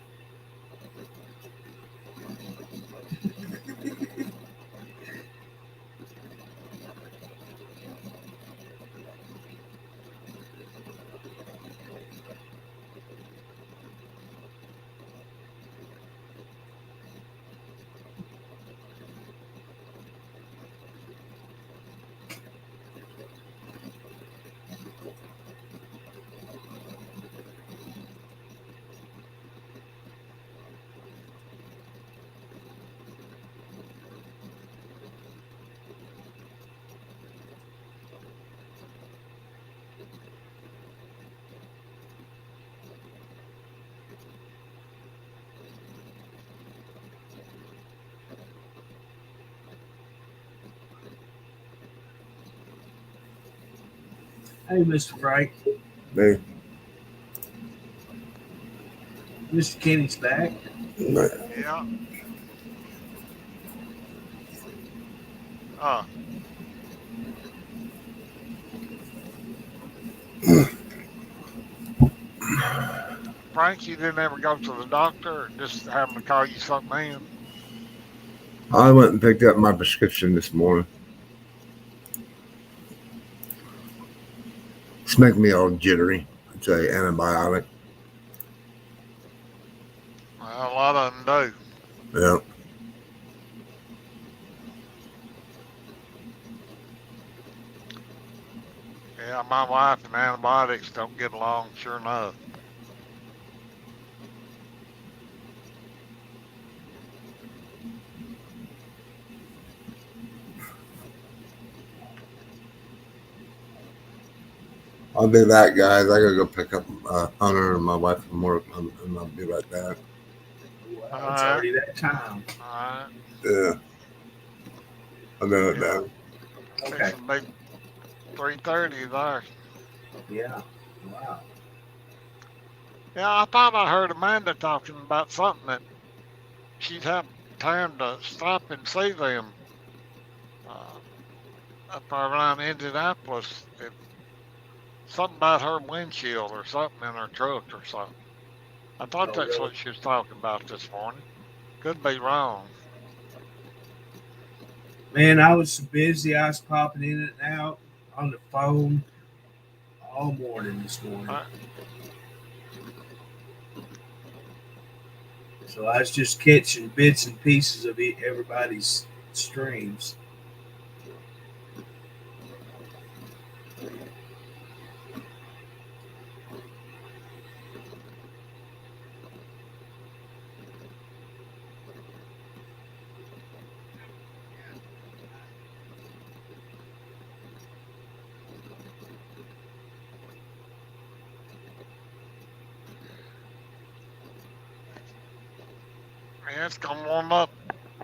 Hey, Mr. Frank.
Hey,
Mr. Kenny's back.
Yeah. Frank, you didn't ever go to the doctor, just have him to call you something in?
I went and picked up my prescription this morning. It's making me all jittery. It's a antibiotic.
Well, a lot of them do.
Yeah.
Yeah, my wife and antibiotics don't get along, sure enough.
I'll do that, guys. I gotta go pick up Hunter and my wife from work, and I'll be right back.
Wow,
All
it's
right.
already that time.
All right.
Yeah. I'll do it
Yeah.
now.
Okay.
It's a big 3:30 there.
Yeah. Wow.
Yeah, I thought I heard Amanda talking about something that she'd have time to stop and see them uh, up around Indianapolis. Something about her windshield or something in her truck or something. I thought
Oh,
that's
really?
what she was talking about this morning. Could be wrong.
Man, I was so busy. I was popping in and out on the phone all morning this morning.
Uh,
So I was just catching bits and pieces of everybody's streams.
yeah, it's gonna warm up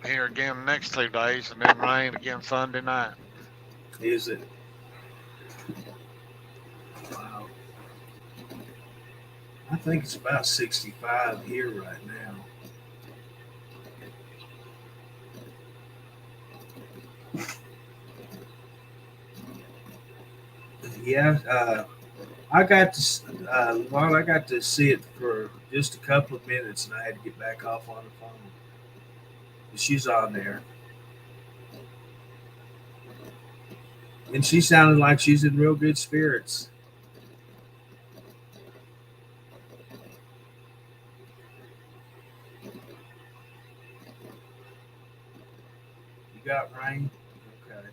here again the next 2 days and then rain again Sunday night.
Is it? Wow. I think it's about 65 here right now. Yeah, I got to, well, I got to see it for just a couple of minutes, and I had to get back off on the phone. But she's on there, and she sounded like she's in real good spirits. You got rain? Okay.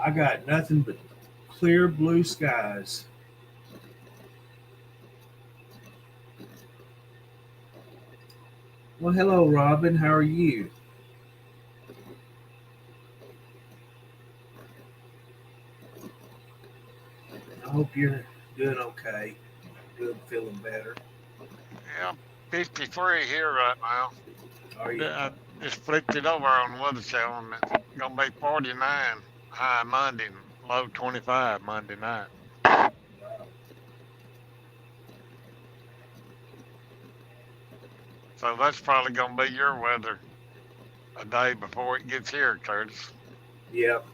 I got nothing but clear blue skies. Well, hello, Robin. How are you? I hope you're doing okay. Good, feeling better.
Yeah, 53 here right now.
Are you?
I just flipped it over on the weather show and it's gonna be 49 high Monday and low 25 Monday night. So that's probably gonna be your weather a day before it gets here, Curtis.
Yep.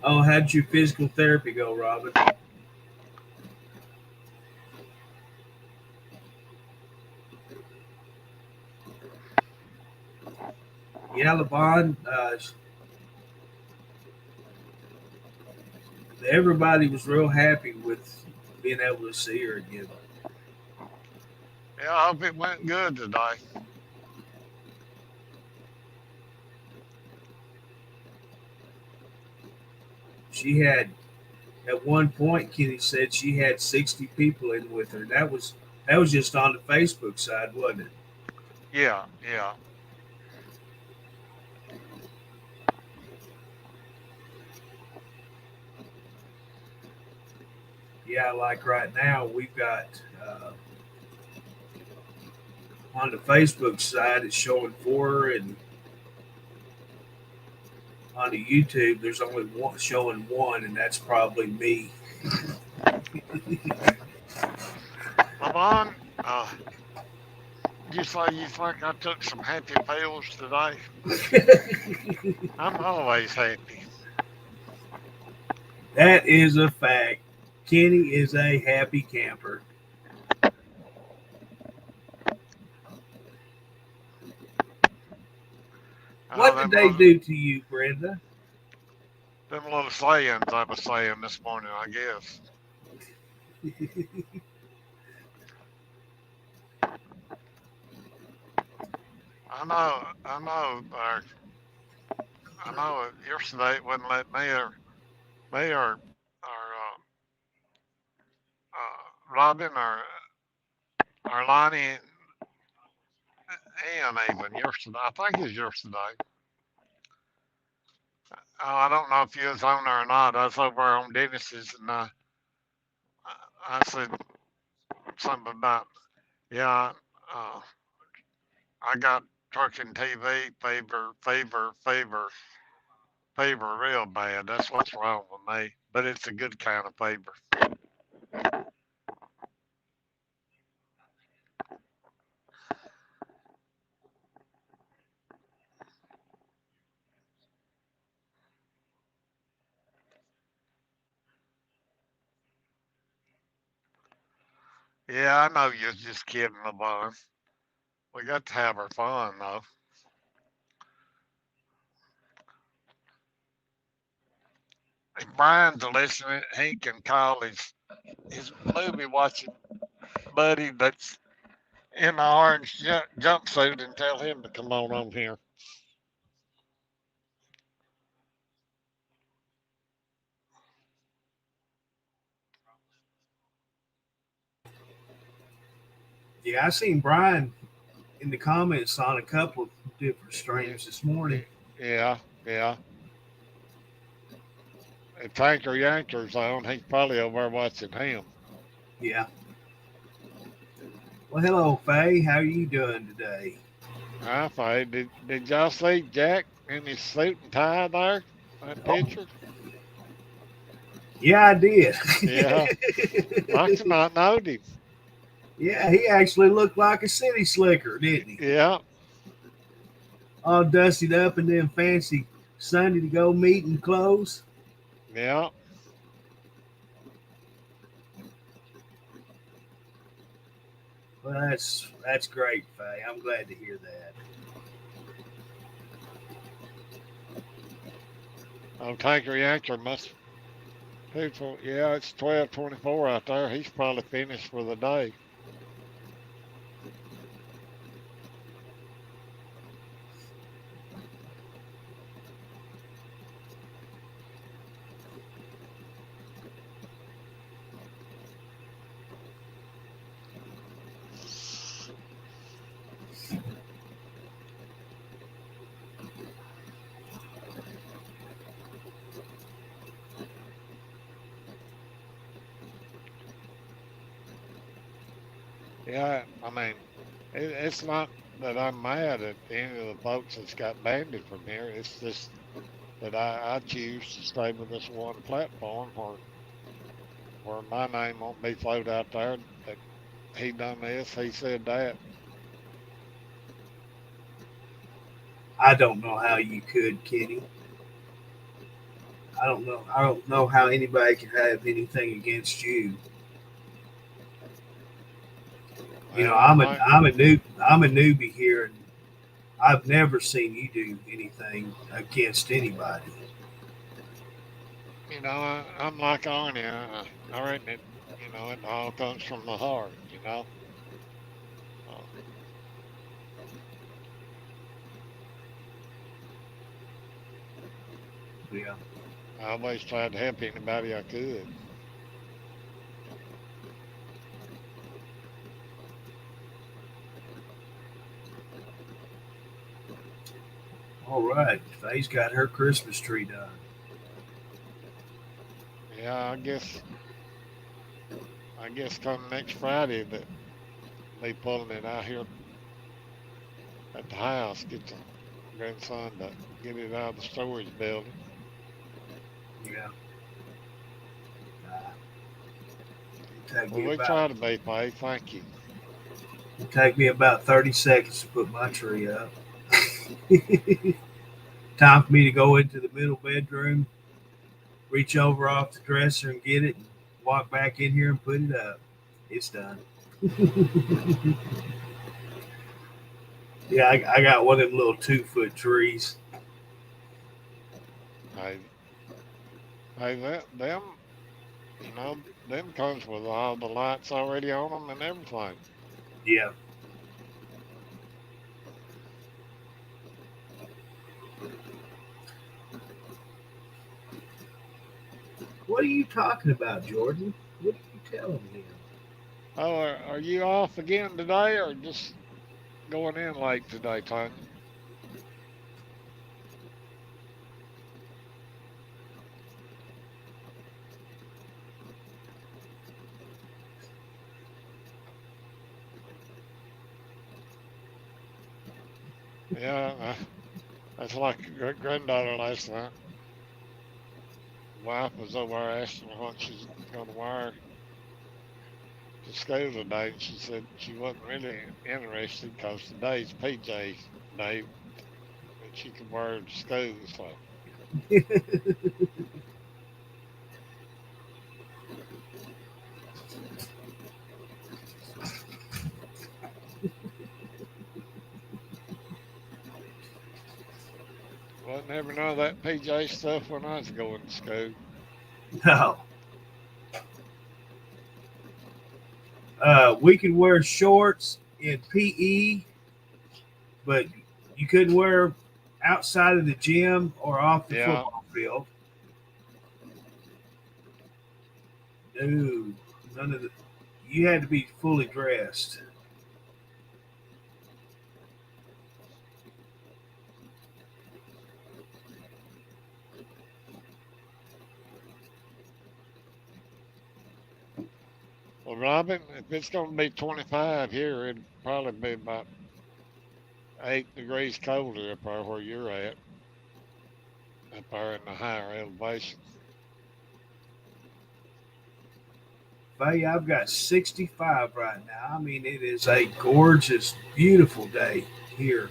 Oh, how'd your physical therapy go, Robin? Yeah, LeBron, everybody was real happy with being able to see her again.
Yeah, I hope it went good today.
She had, at one point, Kenny said she had 60 people in with her. That was just on the Facebook side, wasn't it?
Yeah, yeah.
Yeah, like right now, we've got on the Facebook side, it's showing 4, and on the YouTube, there's only one showing 1, and that's probably me.
Lamont, you say you think I took some happy pills today? I'm always happy.
That is a fact. Kenny is a happy camper.
Oh,
What did they do to you, Brenda?
them little sayings I was saying this morning, I guess. I know. Yesterday it wouldn't let me or Robin or Lonnie and even yesterday. I think it was yesterday. Oh, I don't know if you was on there or not. I was over on Dennis's and I said something about yeah. Uh, I got trucking TV fever real bad. That's what's wrong with me. But it's a good kind of fever. Yeah, I know you're just kidding, LeBron. We got to have our fun though. If Brian's listening, he can call his movie watching buddy that's in the orange jumpsuit and tell him to come on here.
Yeah, I seen Brian in the comments on a couple of different
Yeah,
streams this morning.
yeah, yeah. If Tanker Yanker's on, he's probably over there watching him.
Yeah. Well, hello, Faye. How are you doing today?
Hi, Faye. Did y'all see Jack in his suit and tie there? That picture?
Yeah, I did.
Yeah. Must have not knowed him.
Yeah, he actually looked like a city slicker, didn't he?
Yeah.
all dusted up and then fancy Sunday to go meet and close.
Yeah.
Well, that's great, Faye. I'm glad to hear that.
Tanker Yanker must. People, yeah, it's 12:24 out there. He's probably finished for the day. Yeah, I mean, it's not that I'm mad at any of the folks that's got banded from here. It's just that I choose to stay with this one platform where my name won't be floated out there that he done this, he said that.
I don't know how you could, Kenny. I don't know. I don't know how anybody can have anything against you. You know,
Well, I might,
I'm a newbie here, and I've never seen you do anything against anybody.
I'm like Arnie. I reckon it all comes from the heart. Uh,
Yeah.
I always tried to help anybody I could.
All right. Faye's got her Christmas tree done.
Yeah, I guess come next Friday that they pulling it out here at the house, get the grandson to get it out of the storage building.
Yeah. Take
Well,
me
we
about
try to be paid. Thank you.
It'd take me about 30 seconds to put my tree up. Time for me to go into the middle bedroom, reach over off the dresser and get it, and walk back in here and put it up. It's done. Yeah, I got one of them little 2-foot trees.
Hey, them, them comes with all the lights already on them and everything.
Yeah. What are you talking about, Jordan? What are you telling me?
Oh, are you off again today or just going in late today, Tanya? Yeah, that's like a granddaughter last night. Wife was over there asking her what she's going to wear to school today, and she said she wasn't really interested because today's PJ day that she could wear to school. So, well, I never know that PJ stuff when I was going to school.
No. We could wear shorts in PE, but you couldn't wear outside of the gym or off the
Yeah,
football field. No, none of the. You had to be fully dressed.
well, Robin, if it's going to be 25 here, it'd probably be about 8 degrees colder up there where you're at, up there in the higher elevation.
Faye, I've got 65 right now. I mean, it is a gorgeous, beautiful day here.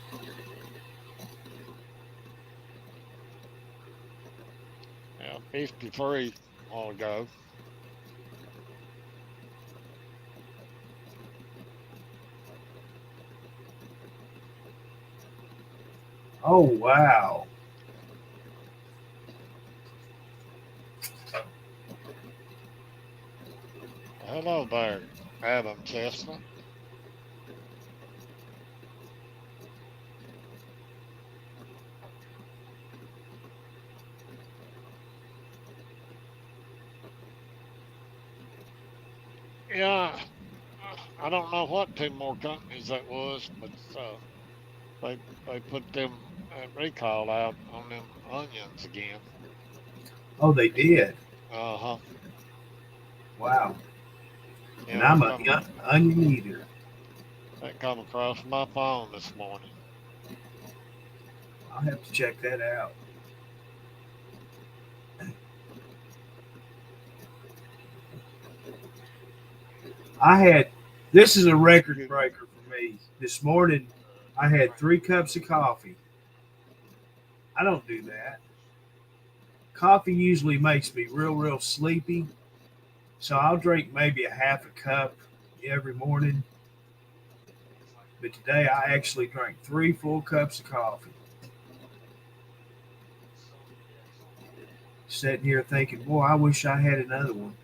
Yeah, 53 a while ago.
Oh, wow.
Hello there, Adam Chestnut. Yeah, I don't know what two more companies that was, but they they put them recall out on them onions again.
Oh, they did.
Uh huh.
Wow. And
Yeah,
I'm a onion eater.
that come across my phone this morning.
I'll have to check that out. I had, this is a record
You,
breaker for me. This morning, I had 3 cups of coffee. I don't do that. Coffee usually makes me real sleepy. So I'll drink maybe a half a cup every morning. But today I actually drank 3 full cups of coffee. Sitting here thinking, boy, I wish I had another one.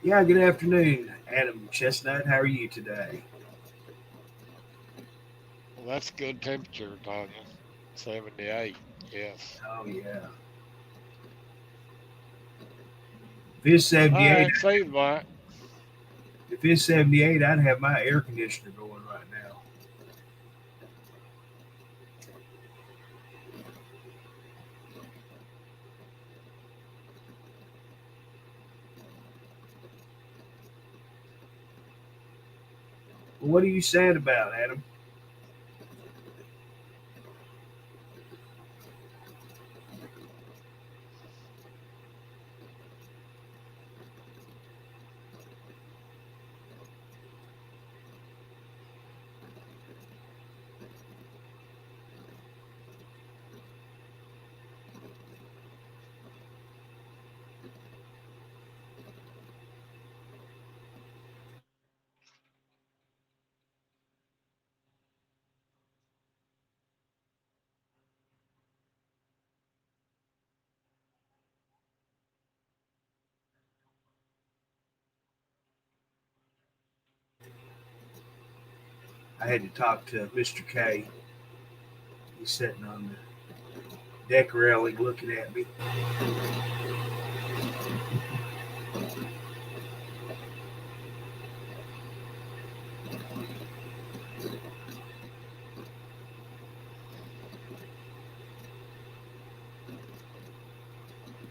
Yeah, good afternoon, Adam Chestnut. How are you today?
well, that's good temperature, Tanya. 78. Yes.
Oh, yeah. If it's
All
78,
right, feedback.
if it's 78, I'd have my air conditioner going right now. Well, what are you sad about, Adam? I had to talk to Mr. K. He's sitting on the deck railing looking at me.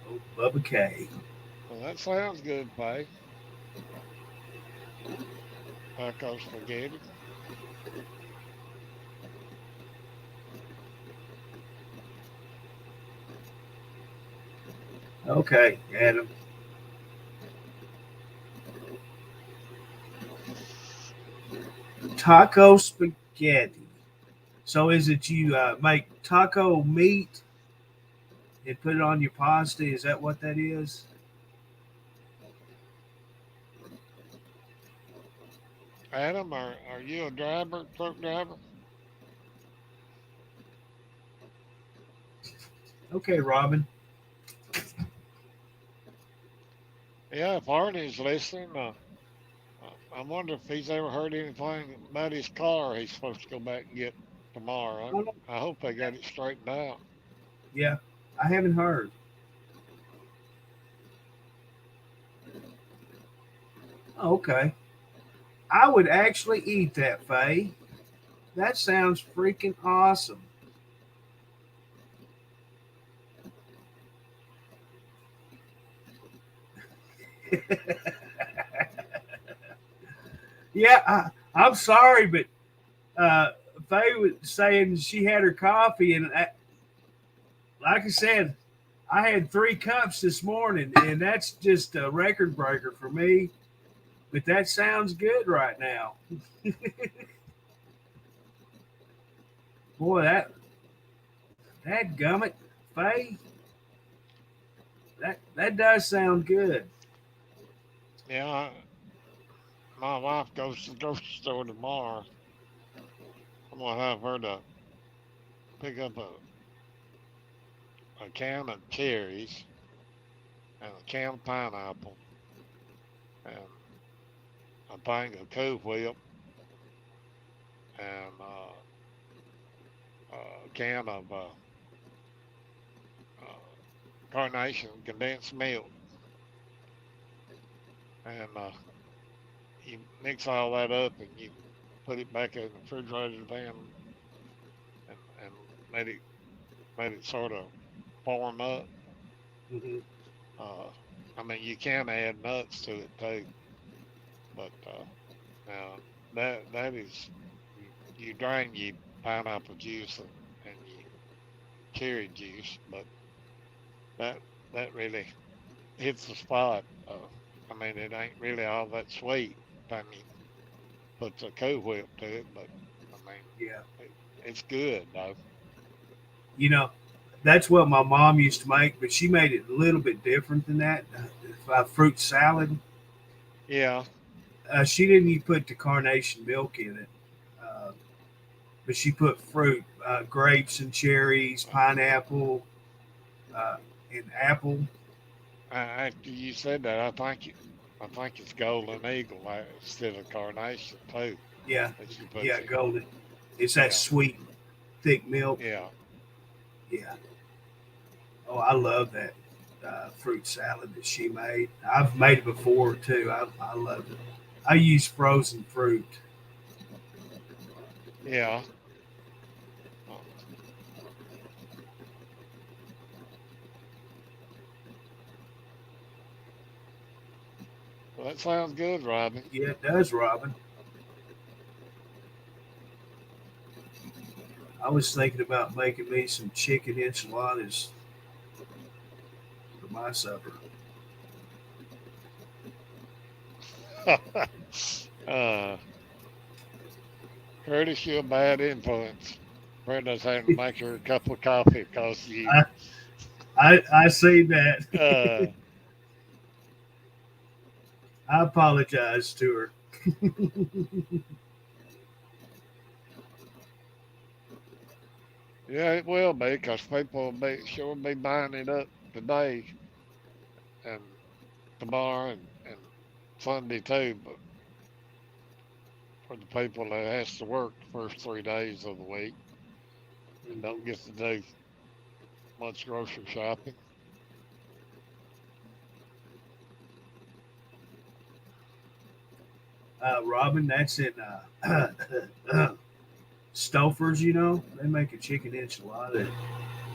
Oh, Bubba K.
Well, that sounds good, Pay. Taco spaghetti.
Okay, Adam. Taco spaghetti. So is it you make taco meat and put it on your pasta? Is that what that is?
Adam, are you a driver, truck driver?
Okay, Robin.
Yeah, if Arnie's listening, I wonder if he's ever heard anything about his car he's supposed to go back and get tomorrow. I hope they got it straightened out.
Yeah, I haven't heard. Okay. I would actually eat that, Faye. That sounds freaking awesome. Yeah, I'm sorry, but uh, Faye was saying she had her coffee, and like I said, I had 3 cups this morning, and that's just a record breaker for me. But that sounds good right now. Boy, that gummit, Faye, that does sound good.
Yeah, my wife goes to the grocery store tomorrow. I'm gonna have her to pick up a can of cherries and a can of pineapple and a thing of Cool Whip and a can of carnation condensed milk. And you mix all that up and you put it back in the refrigerator then and let it sort of form up.
Hmm.
Uh, I mean, you can add nuts to it too, but now that is you drain your pineapple juice and your cherry juice, but that that really hits the spot. I mean, it ain't really all that sweet. I mean, puts a Cool Whip to it, but I mean,
Yeah.
it's good though.
You know, that's what my mom used to make, but she made it a little bit different than that. Fruit salad.
Yeah,
She didn't even put the carnation milk in it, uh, but she put fruit, grapes and cherries, pineapple, uh, and apple.
after you said that, I think it's Golden Eagle instead of Carnation too
Yeah,
that she puts
yeah,
in.
golden. It's that
Yeah,
sweet, thick milk.
yeah,
Yeah. Oh, I love that fruit salad that she made. I've made it before too. I love it. I use frozen fruit.
yeah. Uh, well, that sounds good, Robin.
Yeah, it does, Robin. I was thinking about making me some chicken enchiladas for my supper.
uh, Curtis, you're a bad influence. Brenda's having to make her a cup of coffee because of you.
I see that.
Uh,
I apologize to her.
yeah, it will be because people will sure be buying it up today and tomorrow and Sunday too. But for the people that has to work the first 3 days of the week and don't get to do much grocery shopping.
Robin, that's in Stouffer's, you know. They make a chicken enchilada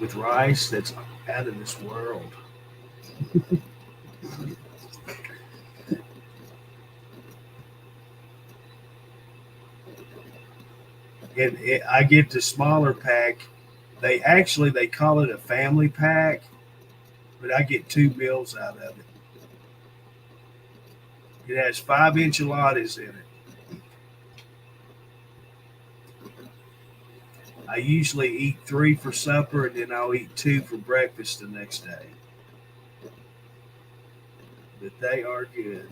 with rice that's out of this world. And I get the smaller pack. They call it a family pack, but I get 2 meals out of it. It has 5 enchiladas in it. I usually eat 3 for supper, and then I'll eat 2 for breakfast the next day. But they are good.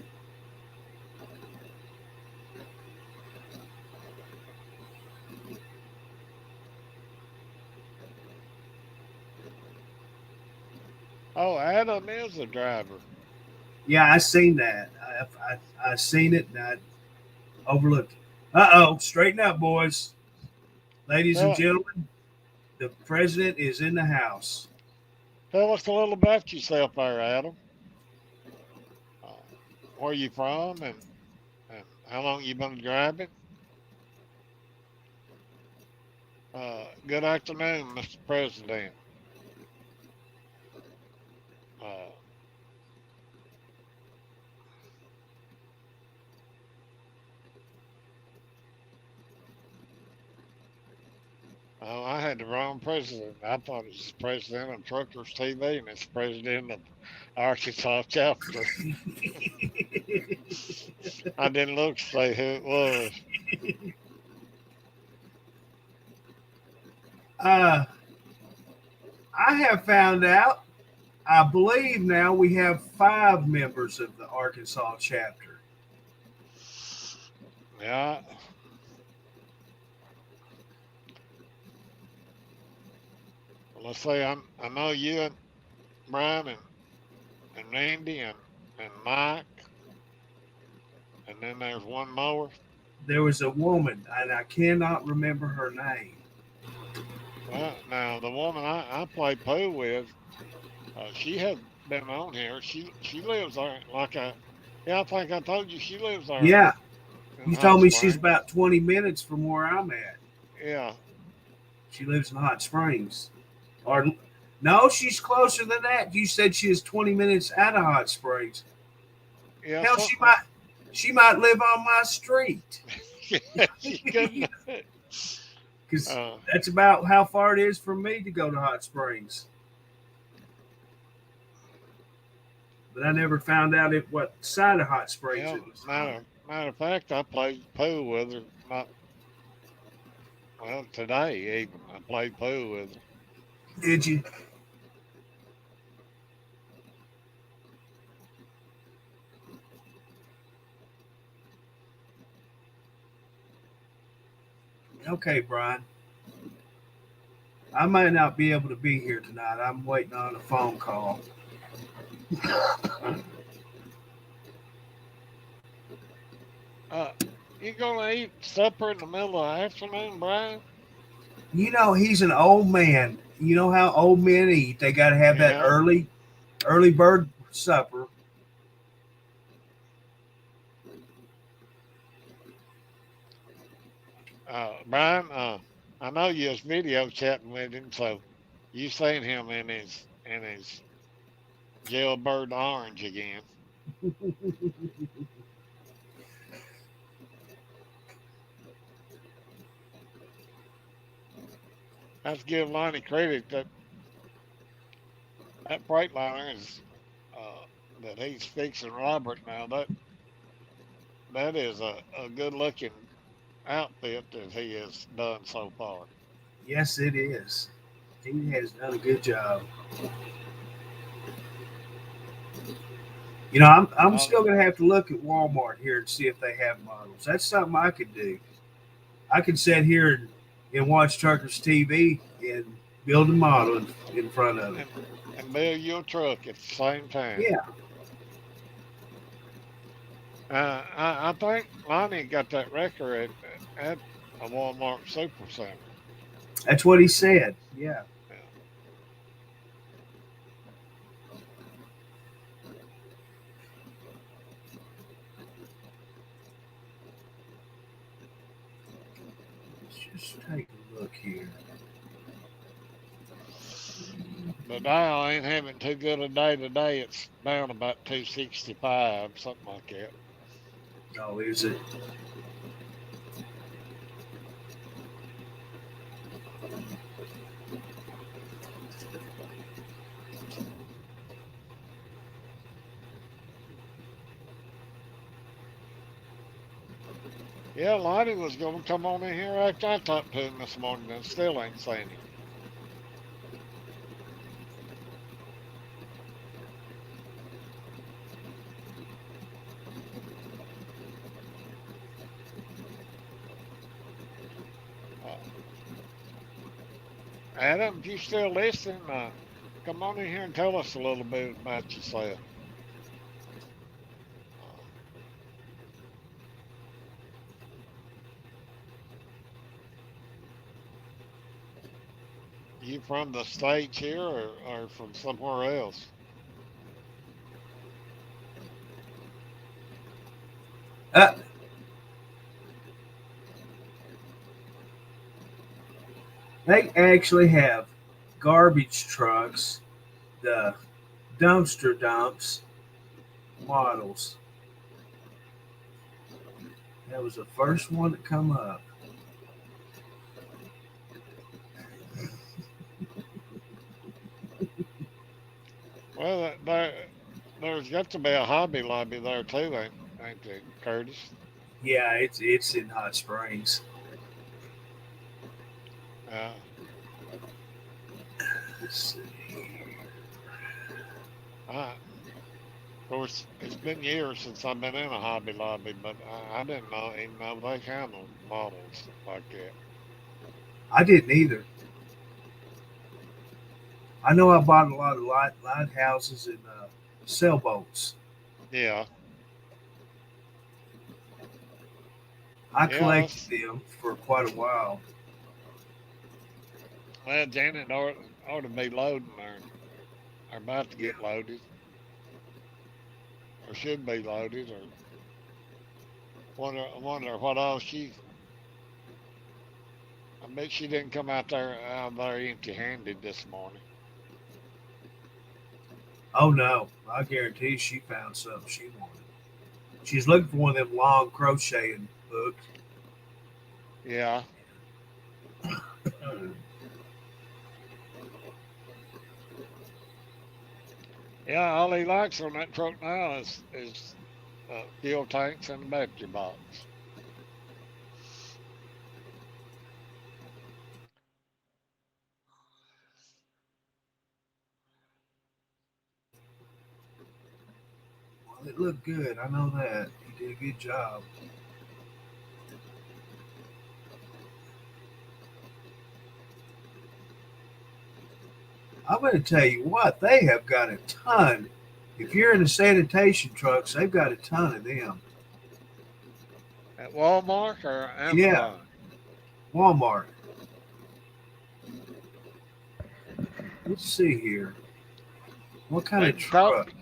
Oh, Adam is a driver.
Yeah, I seen that. I seen it, and I overlooked it. Uh-oh, straighten up, boys. Ladies and
Tell,
gentlemen, the president is in the house.
tell us a little about yourself there, Adam. Uh, where you from and how long you been driving? Good afternoon, Mr. President. Uh, oh, I had the wrong president. I thought it was the president of Truckers TV and it's the president of Arkansas chapter. I didn't look to see who it was.
I have found out. I believe now we have 5 members of the Arkansas chapter.
Yeah. Well, let's see. I know you and Brian and Randy and Mike, and then there's one more.
There was a woman, and I cannot remember her name.
Well, now the woman I play pool with, she has been on here. She lives there. Yeah, I think I told you she lives there
Yeah,
in
you
Hot
told me she's
Springs.
about 20 minutes from where I'm at.
Yeah,
She lives in Hot Springs. Or no, she's closer than that. You said she is 20 minutes out of Hot Springs.
yeah,
Hell,
something.
she might live on my street.
Yeah, she couldn't.
Because
Uh,
that's about how far it is from me to go to Hot Springs. But I never found out what side of Hot Springs
yeah.
it was on.
Matter of fact, I played pool with her. Not well today even. I played pool with her.
Did you? Okay, Brian. I might not be able to be here tonight. I'm waiting on a phone call.
Uh, you gonna eat supper in the middle of the afternoon, Brian?
You know, he's an old man. You know how old men eat. They got to have that
Yeah.
early bird supper.
Brian, I know you was video chatting with him, so you seen him in his jailbird orange again. I have to give Lonnie credit that Freightliner is that he's fixing Robert now. That is a good looking outfit that he has done so far.
Yes, it is. He has done a good job. You know, I'm
Uh,
still gonna have to look at Walmart here and see if they have models. That's something I could do. I could sit here and watch Trucker's TV and build a model in front of it.
and build your truck at the same time.
Yeah,
I think Lonnie got that record at a Walmart Supercenter.
that's what he said. Yeah.
Yeah.
Let's just take a look here.
The Dow ain't having too good a day today. It's down about 265, something like that.
Oh, is it?
Yeah, Lonnie was going to come on in here after I talked to him this morning and still ain't seen him. Uh, Adam, if you still listening, come on in here and tell us a little bit about yourself. Uh, you from the States here or from somewhere else?
Uh, they actually have garbage trucks, the dumpster dumps models. That was the first one that come up.
Well, there's got to be a Hobby Lobby there too, ain't ain't it, Curtis?
Yeah, it's in Hot Springs.
Uh,
Let's see.
of course, it's been years since I've been in a Hobby Lobby, but I didn't know even know they handled models like that.
I didn't either. I know I bought a lot of lighthouses and sailboats.
Yeah,
I
yeah.
collected them for quite a while.
Well, Janet ought to be loading or about to
Yeah.
get loaded, or should be loaded, or I wonder what all she. I bet she didn't come out there empty-handed this morning.
Oh no, I guarantee she found something she wanted. She's looking for one of them long crocheting books.
Yeah, yeah. All he likes on that truck now is fuel tanks and the battery box.
Well, it looked good. I know that. He did a good job. I'm going to tell you what, they have got a ton. If you're in the sanitation trucks, they've got a ton of them.
At Walmart or
Yeah,
Amazon?
Walmart. Let's see here. What kind
They
of
can talk.
truck?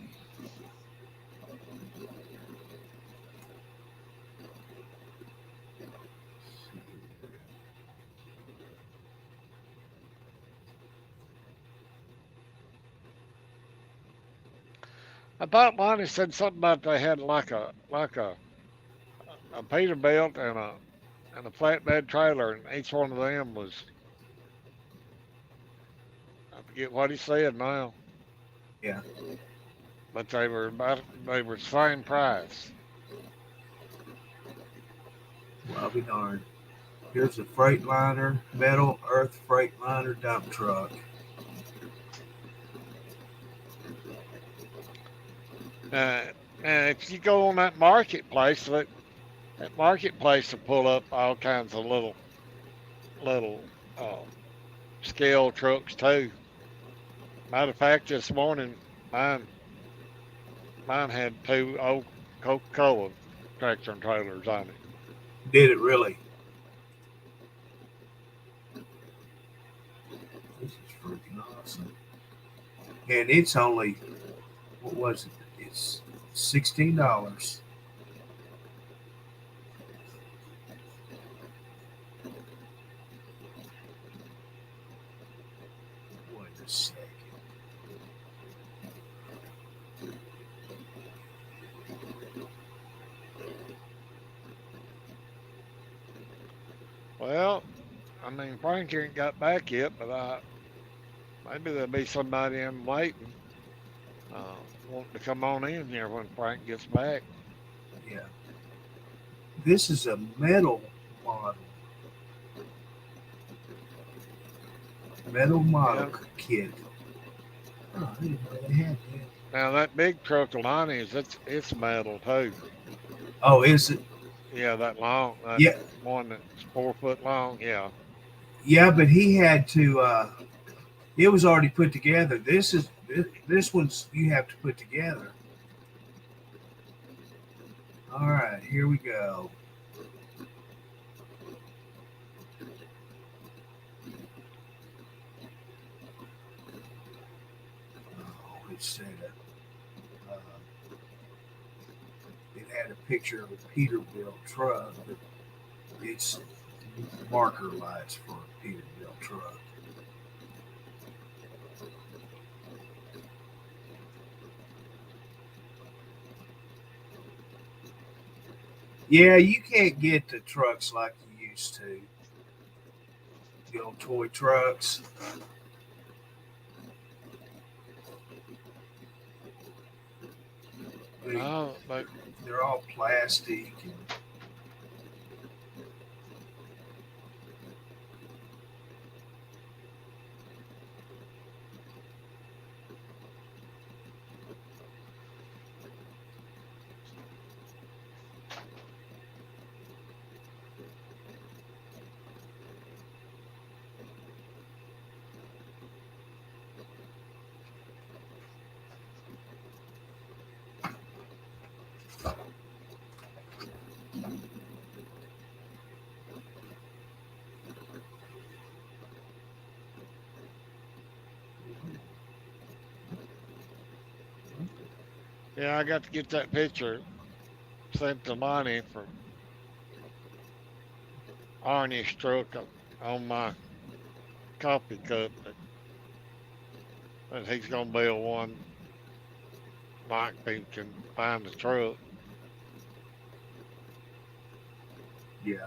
I thought Lonnie said something about they had like a Peterbilt and a flatbed trailer, and each one of them was, I forget what he said now,
Yeah,
but they were the same price.
well, I'll be darned. Here's a Freightliner, metal earth Freightliner dump truck.
Uh, and if you go on that marketplace, that marketplace will pull up all kinds of little scale trucks too. Matter of fact, this morning mine mine had two old Coca-Cola tractor and trailers on it.
Did it really? This is freaking awesome. And it's only, what was it? It's $16. Wait a second.
Well, I mean Frank ain't got back yet, but maybe there'll be somebody in waiting, wanting to come on in here when Frank gets back.
Yeah. This is a metal model. Metal model
Yeah.
kit. Oh, I didn't know they had that.
Now that big truck of Lonnie's, it's metal too.
Oh, is it?
Yeah, that
Yeah.
one that's 4 foot long. Yeah.
Yeah, but he had to, it was already put together. This one's you have to put together. All right, here we go. Oh, it said it had a picture of a Peterbilt truck, but it's marker lights for a Peterbilt truck. Yeah, you can't get the trucks like you used to. The old toy trucks.
No,
they're all plastic. And
Yeah, I got to get that picture sent to Lonnie for Arnie's truck on my coffee cup that he's gonna build one. Mike can find the truck.
yeah,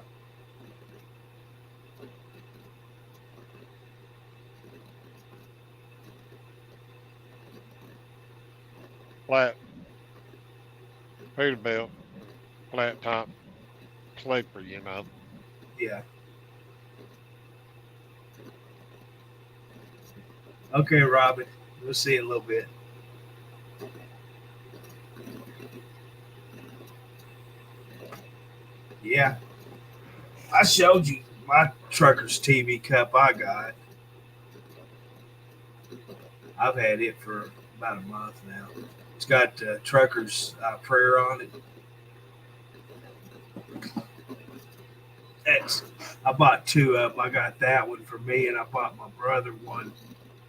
Flat Peterbilt, flat top sleeper, you know.
yeah. Okay, Robin. We'll see you in a little bit. Yeah, I showed you my Trucker's TV cup I got. I've had it for about a month now. It's got Trucker's prayer on it. That's, I bought two of them. I got that one for me, and I bought my brother one.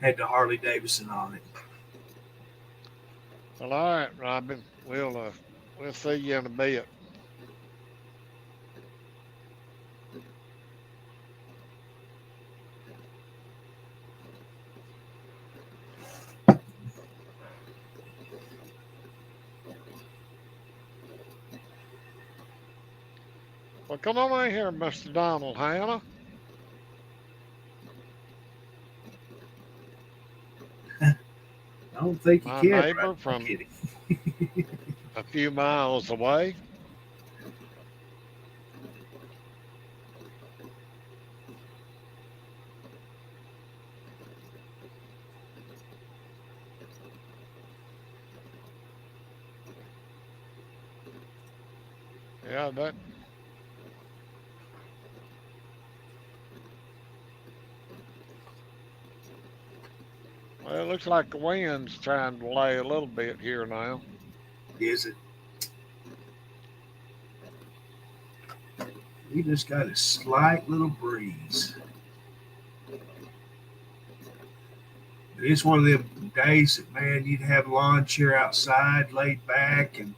Had the Harley Davidson on it.
Well, all right, Robin. We'll see you in a bit. Well, come on in here, Mr. Donald Hannah.
I don't think you
My
can,
neighbor
right? I'm
from
kidding.
a few miles away. Yeah, that. Well, it looks like the wind's trying to lay a little bit here now.
Is it? We just got a slight little breeze. It's one of them days that, man, you'd have a lawn chair outside, laid back, and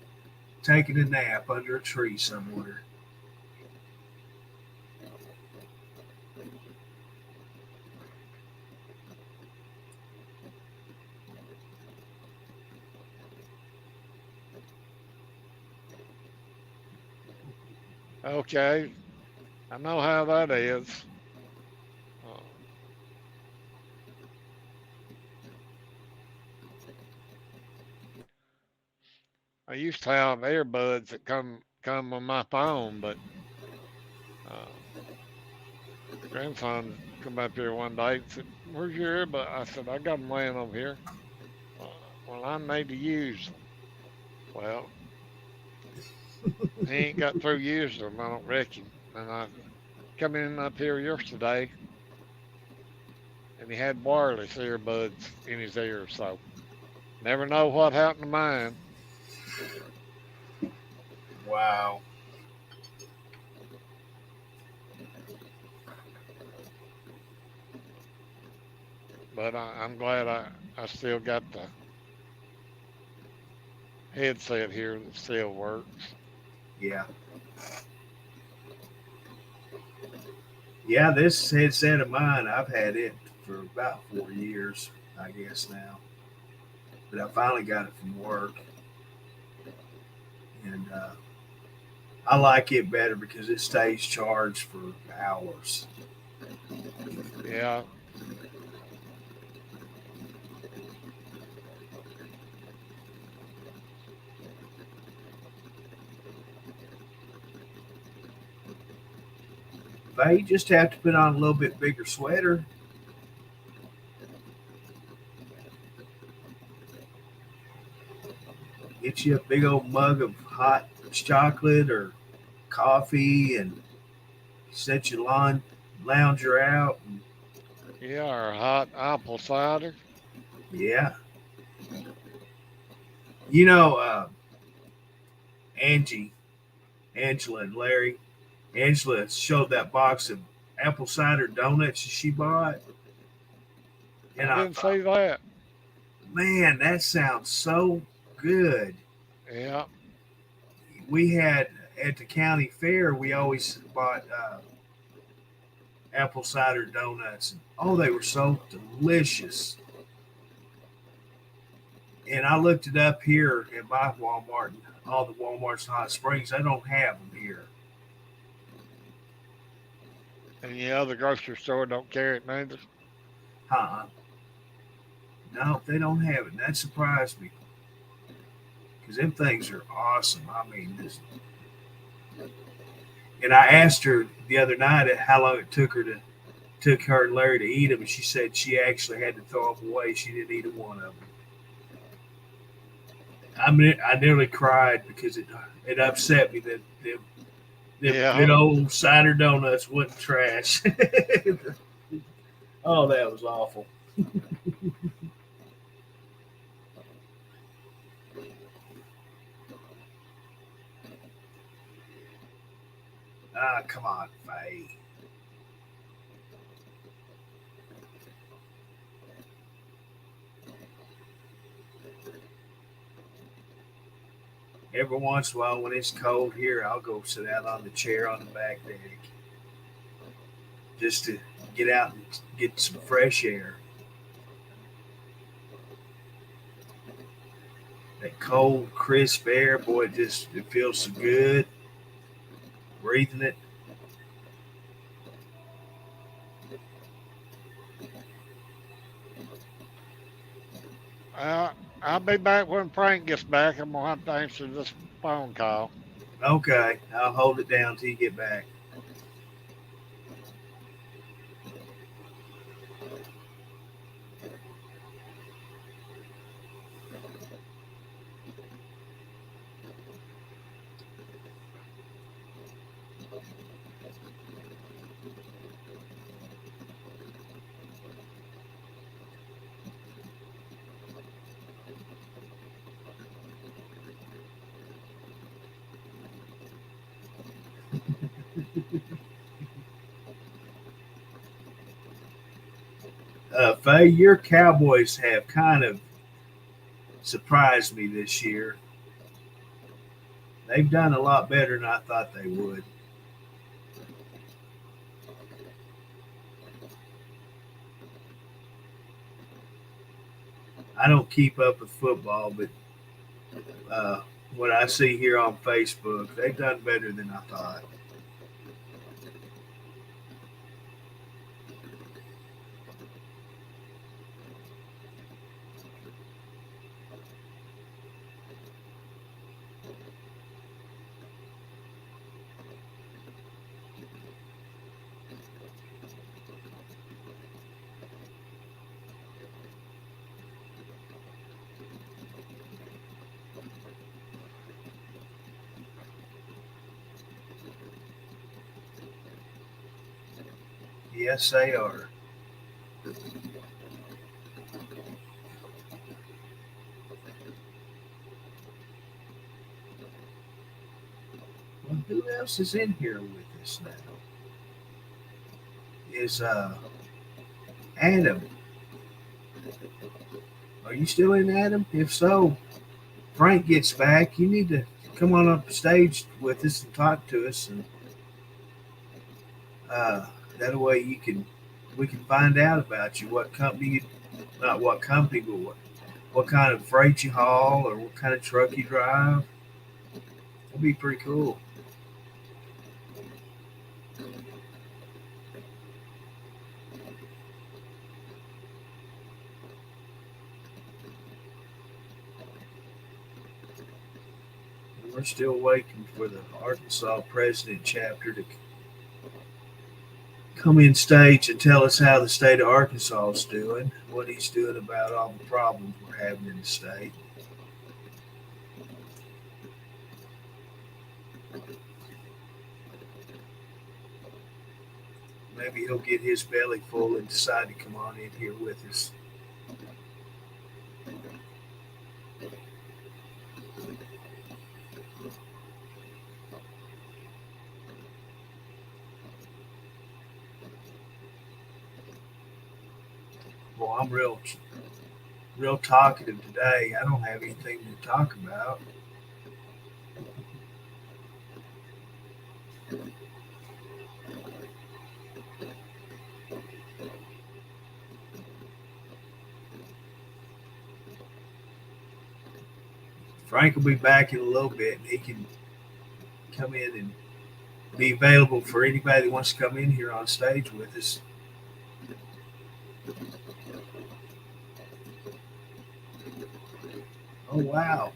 taking a nap under a tree somewhere.
Okay, I know how that is. Uh, I used to have earbuds that come with my phone, but uh, grandson come up here one day and said, "Where's your earbud?" I said, "I got them laying over here." Uh, well, I need to use them. Well, he ain't got through using them, I don't reckon. And I come in up here yesterday, and he had wireless earbuds in his ear. So never know what happened to mine.
Wow.
But I'm glad I still got the headset here that still works.
Yeah. Yeah, this headset of mine, I've had it for about 4 years, I guess now. But I finally got it from work. And I like it better because it stays charged for hours.
Yeah,
But you just have to put on a little bit bigger sweater. Get you a big old mug of hot chocolate or coffee and set your lounger out. And,
Yeah, or hot apple cider.
yeah. You know, Angie, Angela, and Larry. Angela showed that box of apple cider donuts she bought. And
I
I
didn't
thought,
see that.
man, that sounds so good.
Yeah.
We had at the county fair, we always bought apple cider donuts. Oh, they were so delicious. And I looked it up here at my Walmart and all the Walmarts in Hot Springs. I don't have them here.
And the other grocery store don't carry it neither.
Huh? No, they don't have it. And that surprised me because them things are awesome. I mean, and I asked her the other night how long it took her and Larry to eat them, and she said she actually had to throw them away. She didn't eat one of them. I mean, I nearly cried because it upset me that them
Yeah.
good old cider donuts wasn't trash. Oh, that was awful. Ah, come on, Faye. Every once in a while, when it's cold here, I'll go sit out on the chair on the back deck just to get out and get some fresh air. That cold, crisp air, boy, it feels so good breathing it.
Uh, I'll be back when Frank gets back. I'm gonna have to answer this phone call.
Okay, I'll hold it down till you get back. Faye, your Cowboys have kind of surprised me this year. They've done a lot better than I thought they would. I don't keep up with football, but uh, what I see here on Facebook, they've done better than I thought. Yes, they are. Well, who else is in here with us now? Is Adam? Are you still in, Adam? If so, Frank gets back, you need to come on up stage with us and talk to us, and that way we can find out about you. What company you, not what company, but what kind of freight you haul or what kind of truck you drive. That'd be pretty cool. We're still waiting for the Arkansas President chapter to come in stage and tell us how the state of Arkansas is doing, what he's doing about all the problems we're having in the state. Maybe he'll get his belly full and decide to come on in here with us. Well, I'm real talkative today. I don't have anything to talk about. Frank will be back in a little bit, and he can come in and be available for anybody that wants to come in here on stage with us. Oh, wow.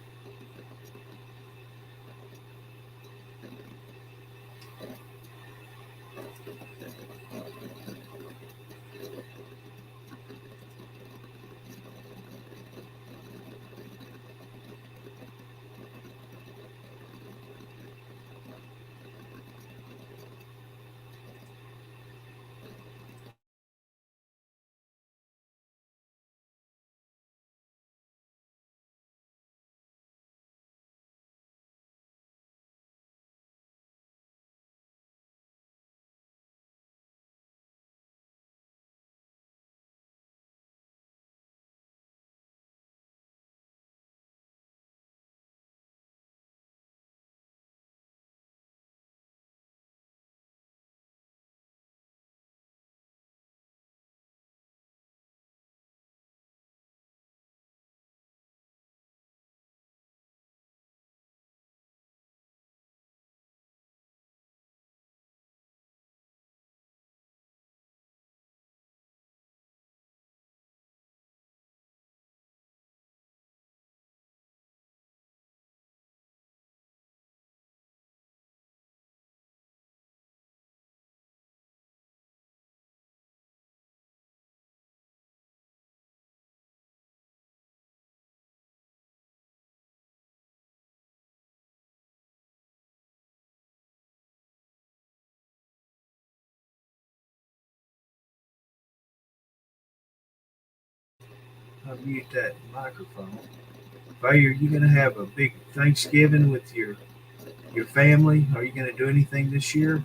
I'll mute that microphone. Fire, are you going to have a big Thanksgiving with your family? Are you going to do anything this year?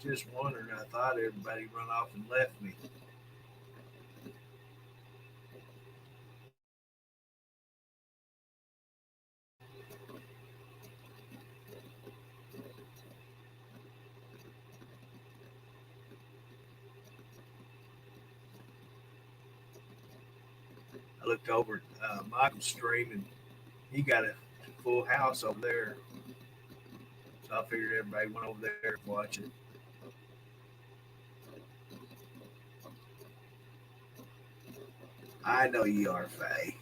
just wondering. I thought everybody run off and left me. I looked over at Michael streaming. He got a full house over there. So I figured everybody went over there watching. I know you are, Faye.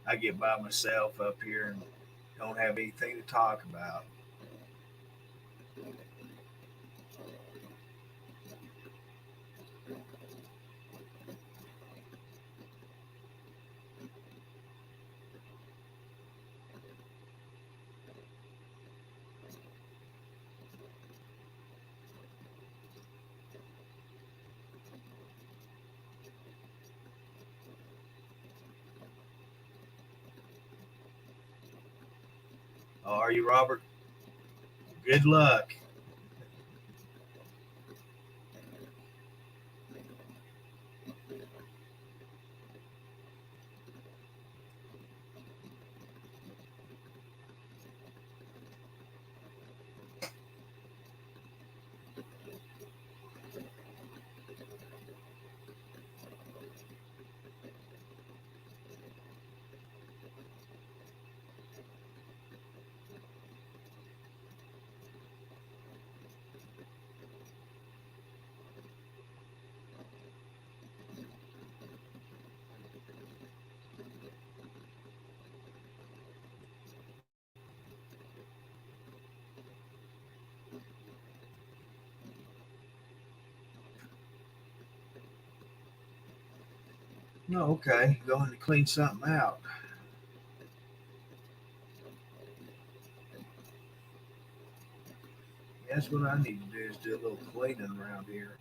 I get by myself up here and don't have anything to talk about. Oh, are you, Robert? Good luck. No, okay. Going to clean something out. That's what I need to do is do a little cleaning around here.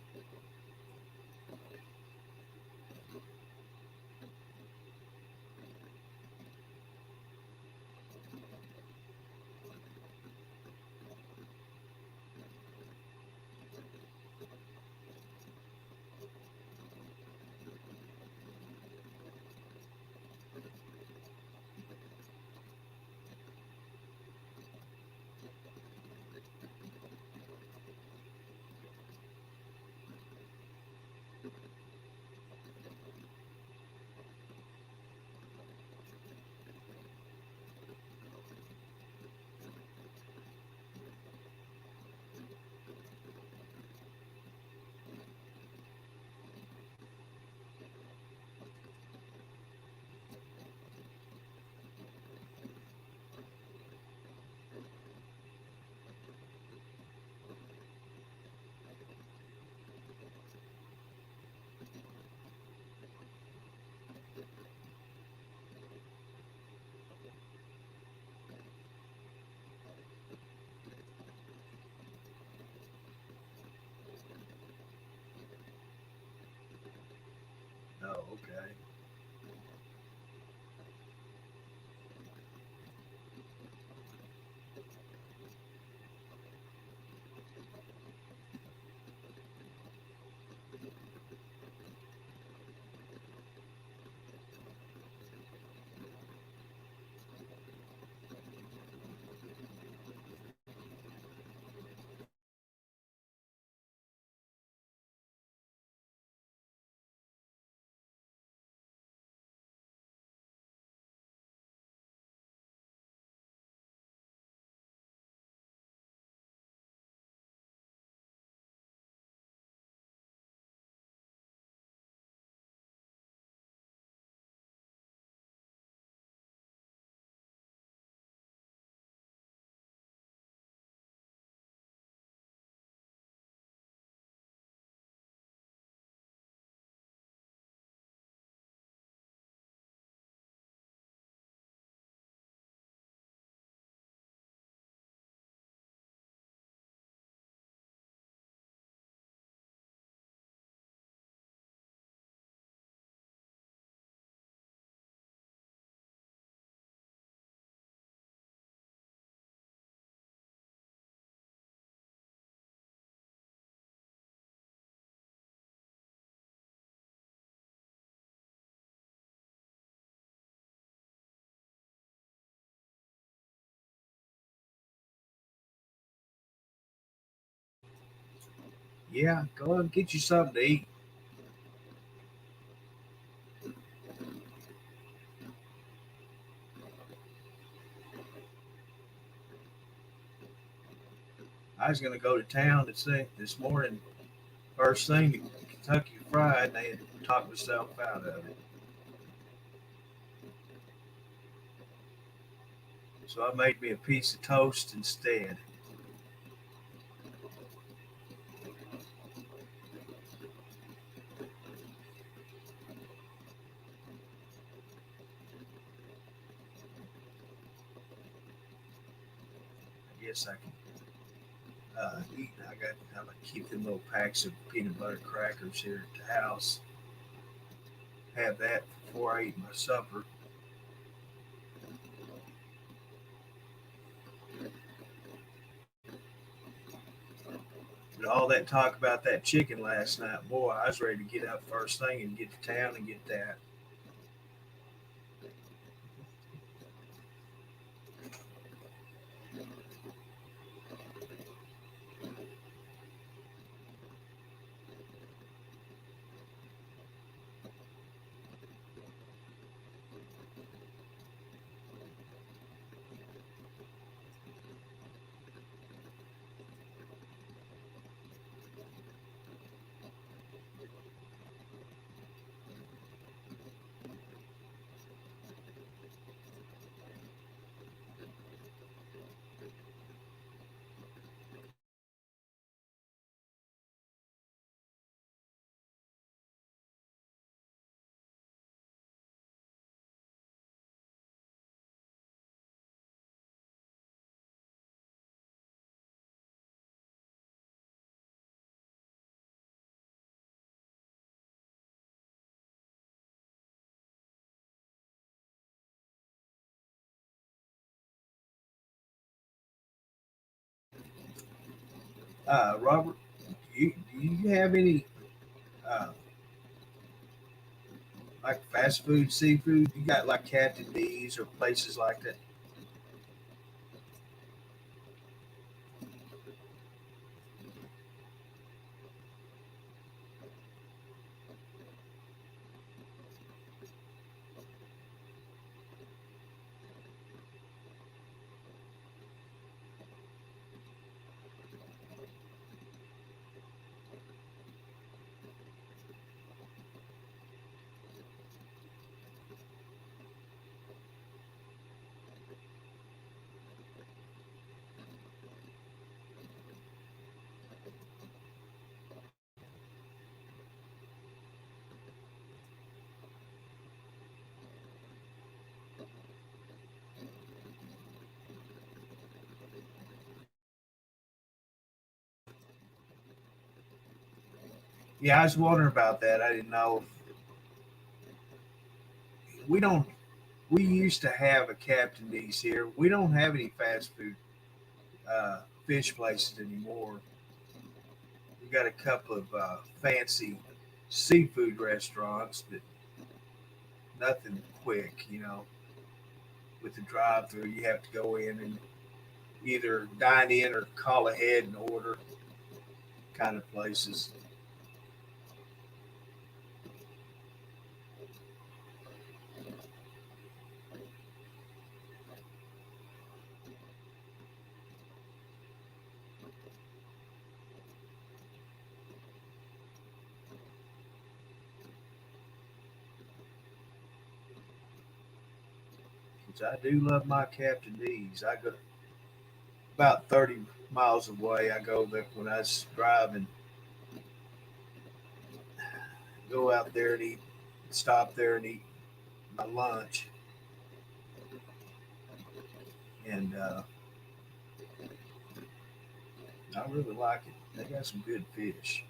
Oh, okay. Yeah, go and get you something to eat. I was gonna go to town this morning, first thing to Kentucky Fried, and they had talked myself out of it. So I made me a piece of toast instead. I guess I can eat. I'm gonna keep them little packs of peanut butter crackers here at the house. Have that before I eat my supper. But all that talk about that chicken last night, boy, I was ready to get up first thing and get to town and get that. Robert, do you have any uh, like fast food, seafood? You got like Captain D's or places like that? Yeah, I was wondering about that. I didn't know. We don't. We used to have a Captain D's here. We don't have any fast food fish places anymore. We got a couple of fancy seafood restaurants, but nothing quick. With the drive-through, you have to go in and either dine in or call ahead and order kind of places. 'Cause I do love my Captain D's. I go about 30 miles away. I go there when I was driving, go out there and eat, stop there and eat my lunch. And I really like it. They got some good fish.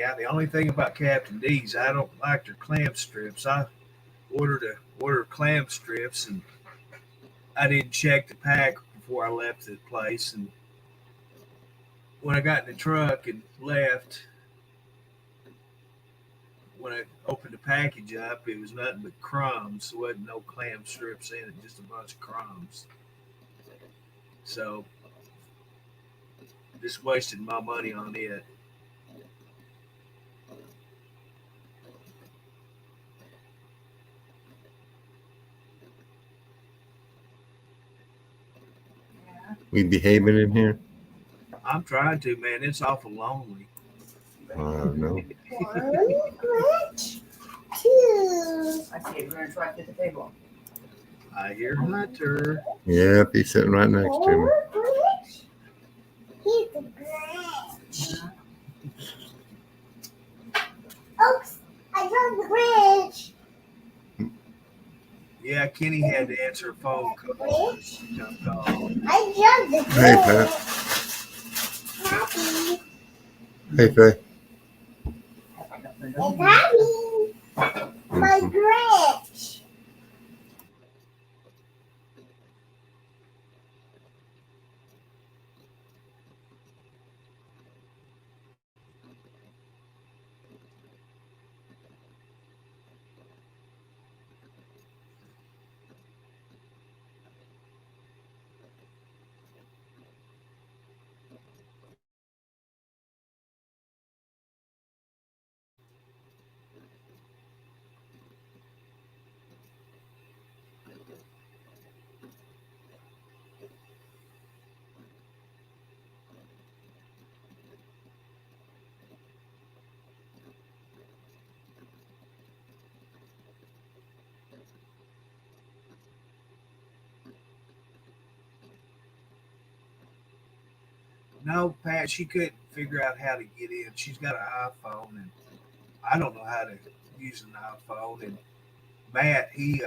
Yeah, the only thing about Captain D's, I don't like their clam strips. I ordered clam strips, and I didn't check the pack before I left the place. And when I got in the truck and left, when I opened the package up, it was nothing but crumbs. There wasn't no clam strips in it, just a bunch of crumbs. So just wasted my money on it.
We behaving in here?
I'm trying to, man. It's awful lonely.
No.
I see it running right to the table.
I hear Hunter.
Yep, he's sitting right next to me.
He's the Grinch. Oops, I dropped the Grinch.
Yeah, Kenny had to answer a phone call. Jumped off.
I dropped the
Hey,
Grinch.
Pat.
Happy.
Hey, Faye.
It's Happy. My Grinch.
No, Pat, she couldn't figure out how to get in. She's got an iPhone, and I don't know how to use an iPhone. And Matt, he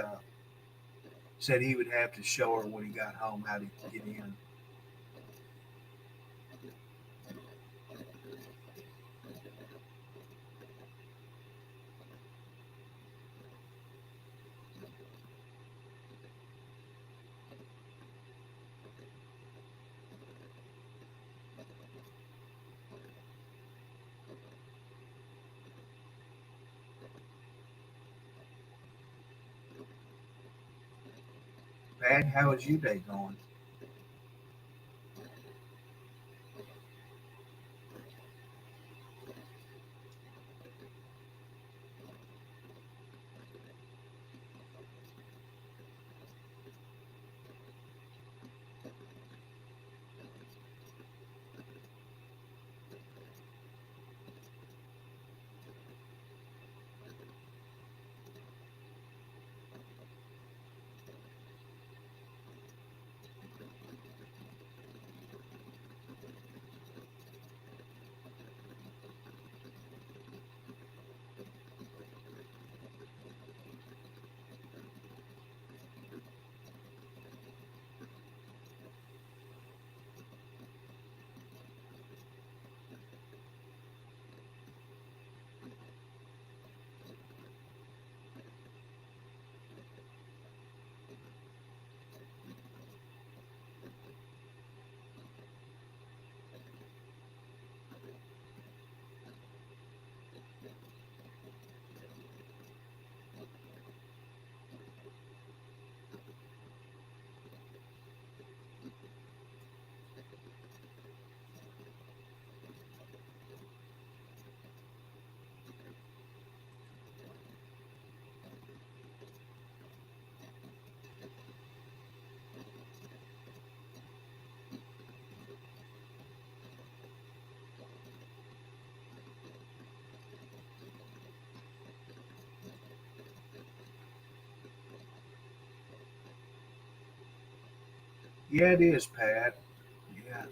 said he would have to show her when he got home how to get in. Pat, how is your day going? Yeah, it is, Pat. Yeah.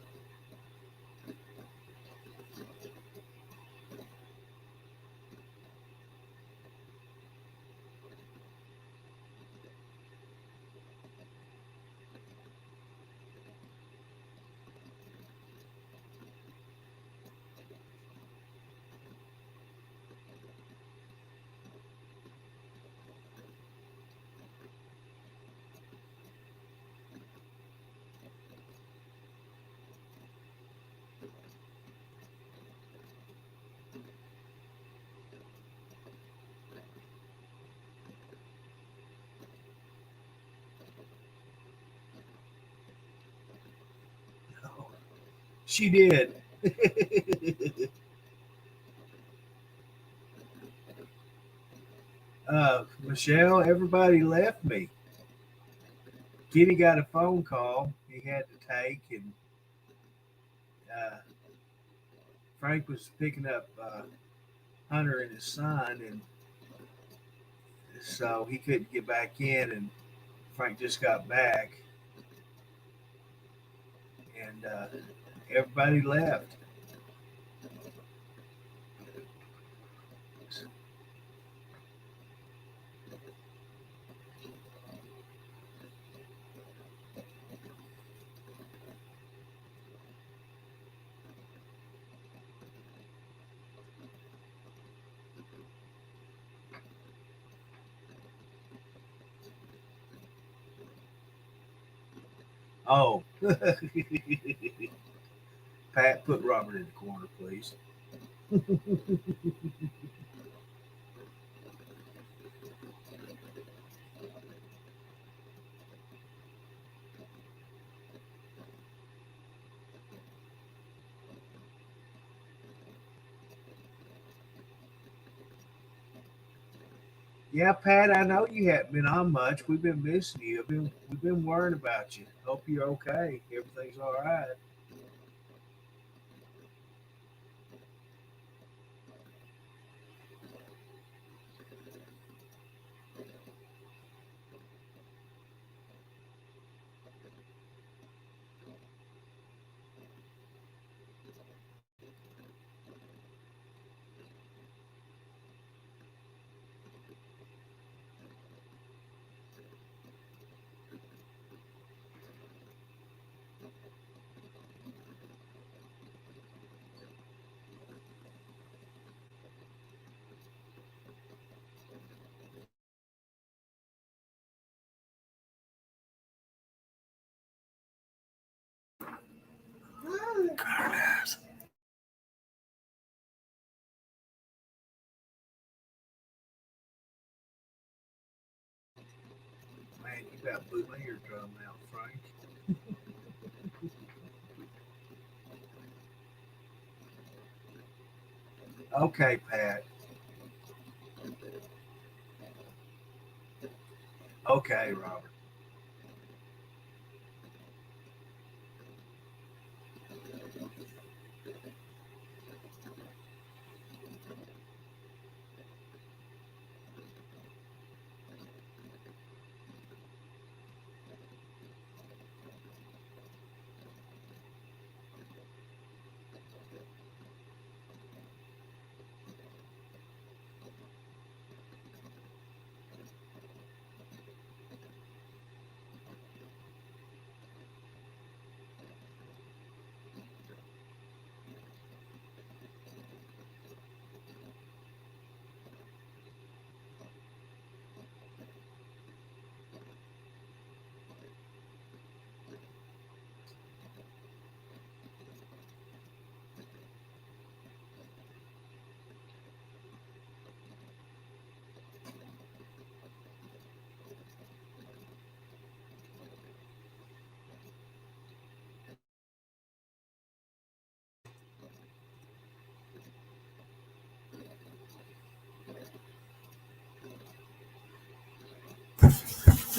She did. Michelle, everybody left me. Kitty got a phone call he had to take, and Frank was picking up Hunter and his son, and so he couldn't get back in, and Frank just got back, and everybody left. Oh, Pat, put Robert in the corner, please. Yeah, Pat, I know you haven't been on much. We've been missing you. We've been worrying about you. Hope you're okay. Everything's all right. Man, you got blew my eardrum out, Frank. Okay, Pat. Okay, Robert.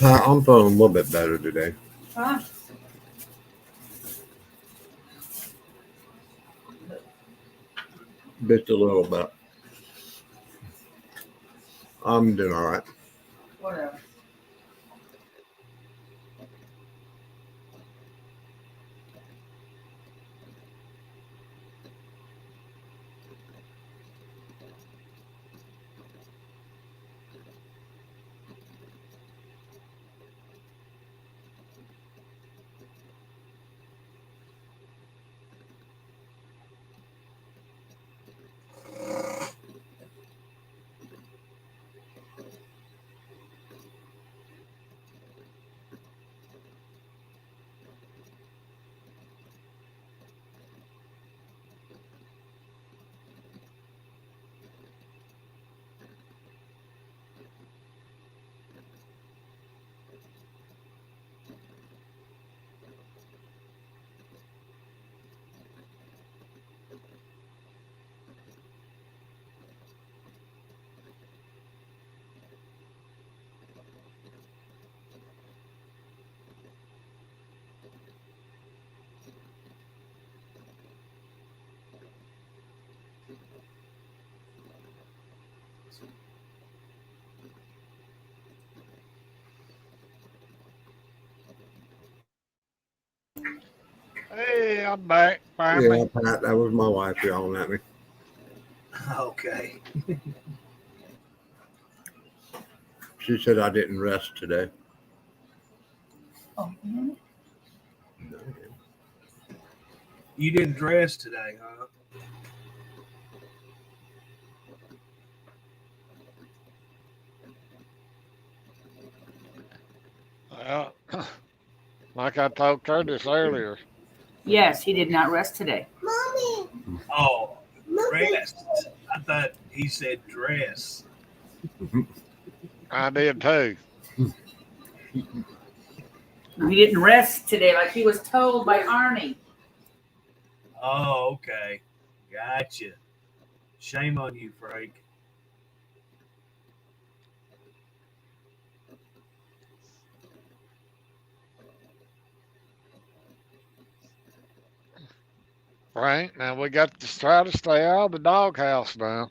I'm feeling a little bit better today.
Huh?
Just a little bit. I'm doing all right.
Whatever.
Hey, I'm back.
Yeah,
Finally.
Pat, that was my wife yelling at me.
Okay.
She said I didn't rest today.
Oh, mhm.
No, I didn't.
You didn't dress today, huh?
Well, like I told Curtis earlier,
Yes, he did not rest today.
Oh, dress. I thought he said dress.
I did too.
He didn't rest today like he was told by Arnie.
Oh, okay. Gotcha. Shame on you, Frank.
Right now, we got to try to stay out of the doghouse now.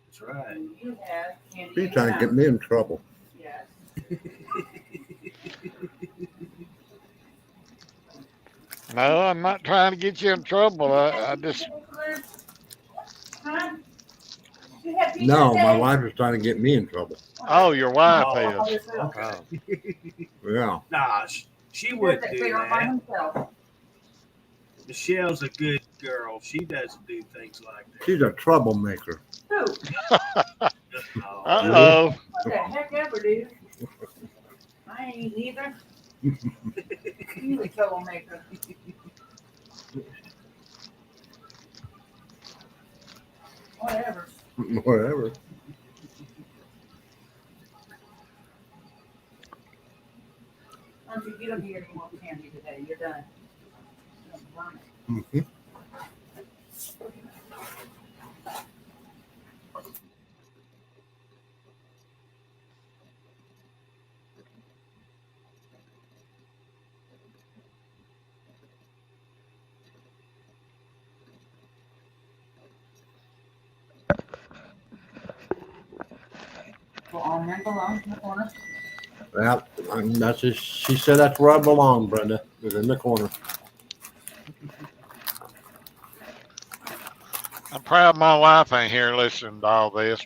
That's right.
You have.
She's trying to get me in trouble.
Yes.
No, I'm not trying to get you in trouble. I just,
Huh? You had pizza
No, my
today?
wife is trying to get me in trouble.
oh, your wife
Oh,
is.
okay.
Yeah.
Nah, she wouldn't do that. Michelle's a good girl. She doesn't do things like that.
She's a troublemaker.
Who?
Oh,
Uh-oh.
What the heck ever, dude? I ain't either. You a troublemaker. Whatever.
Whatever.
Why don't you get up here and more candy today? You're done.
Mhm.
Well, all men belong in the corner.
Yeah, that's just, she said that's where I belong, Brenda. Is in the corner.
I'm proud my wife ain't here listening to all this.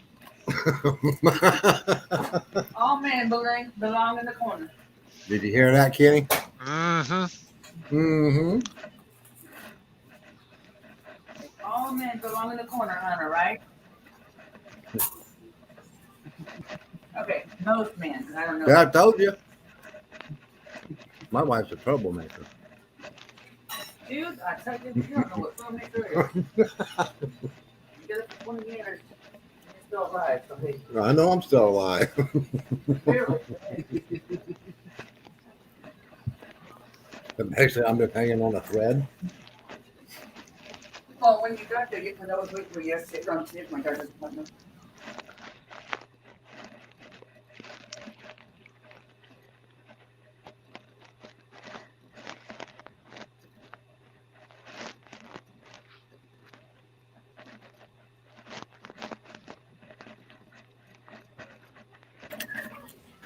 All men belong in the corner.
Did you hear that, Kenny?
Mm-hmm.
Mm-hmm.
All men belong in the corner, Hunter, right? Okay, most men. I don't know.
Yeah, I told you. My wife's a troublemaker.
Dude, I tell you, you don't know what troublemaker is. You got it for 20 years. You're still alive. Okay,
I know I'm still alive.
clearly.
But basically, I'm just hanging on a thread.
Well, when you got there, because I was waiting for you yesterday, from my doctor's appointment.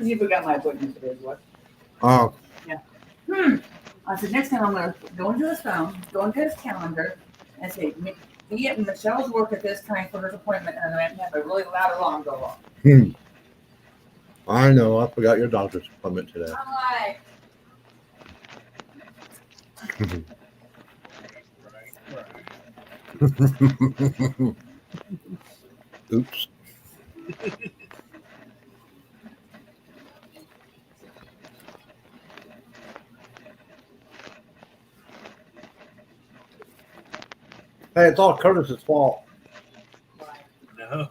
You forgot my appointment today, what?
Oh,
I said, next time I'm gonna go into his phone, go into his calendar, and say, be at Michelle's work at this time for his appointment, and I'm gonna have a really loud alarm go off.
I know. I forgot your doctor's appointment today.
I'm like,
Oops. Hey, it's all Curtis's fault.
no,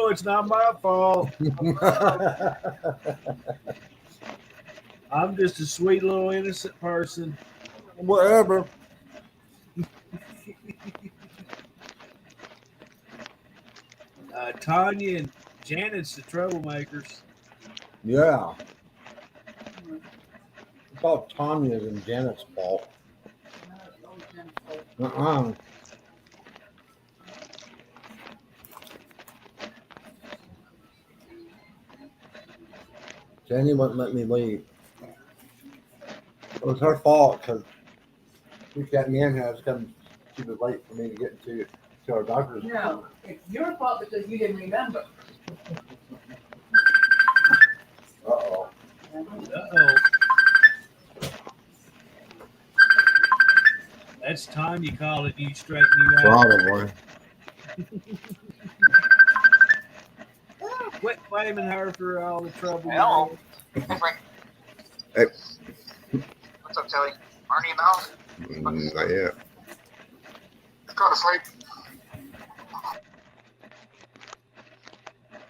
it's not my fault. I'm just a sweet little innocent person.
Whatever.
Tanya and Janet's the troublemakers.
Yeah. It's all Tanya's and Janet's fault. Uh-uh. Jenny wouldn't let me leave. It was her fault because that man has come too late for me to get to our doctor's.
No, it's your fault because you didn't remember.
Uh-oh.
Uh-oh. That's time you call it, you straighten you out.
Probably.
Quit blaming her for all the trouble.
Hello.
Hey.
What's up, Tilly? Aren't you in the house?
Not yet.
Go to sleep.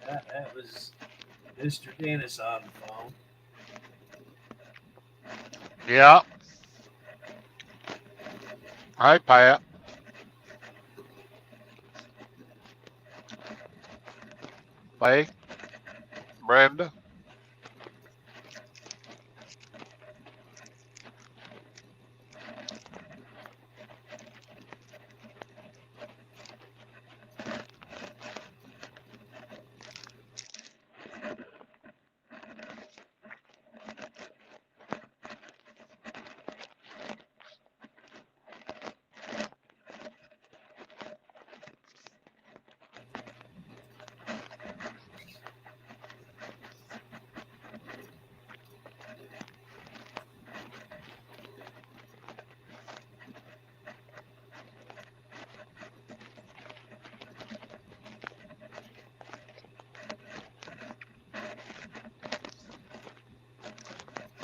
That was Mr. Dennis on the phone.
Yeah. Hey, Pat. Hey, Brenda.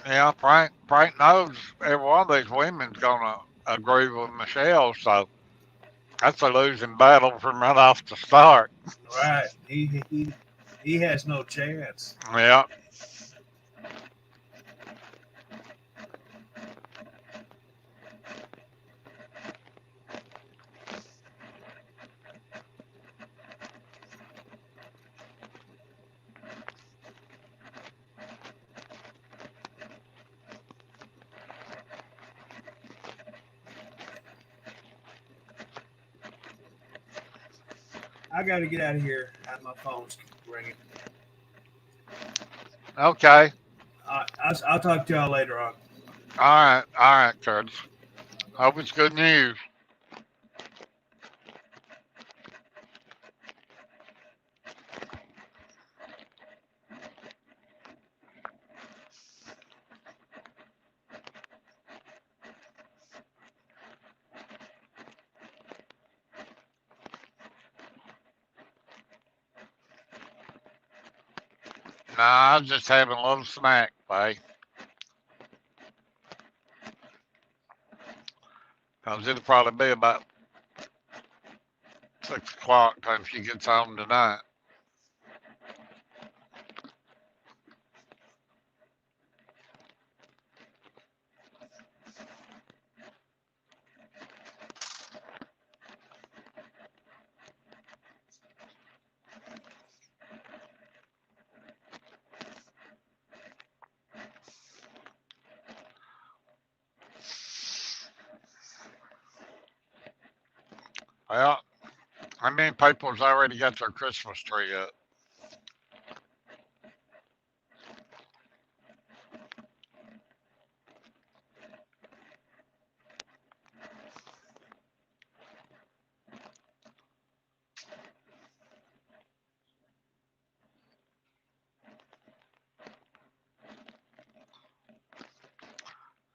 Yeah, Frank knows every one of these women's gonna agree with Michelle, so that's a losing battle from right off the start.
Right. He has no chance.
Yeah.
I got to get out of here. My phone's ringing.
Okay.
I'll talk to y'all later on.
All right, Curtis. Hope it's good news. Nah, I was just having a little snack, babe. Cause it'll probably be about 6 o'clock time she gets home tonight. Well, how many people's already got their Christmas tree up?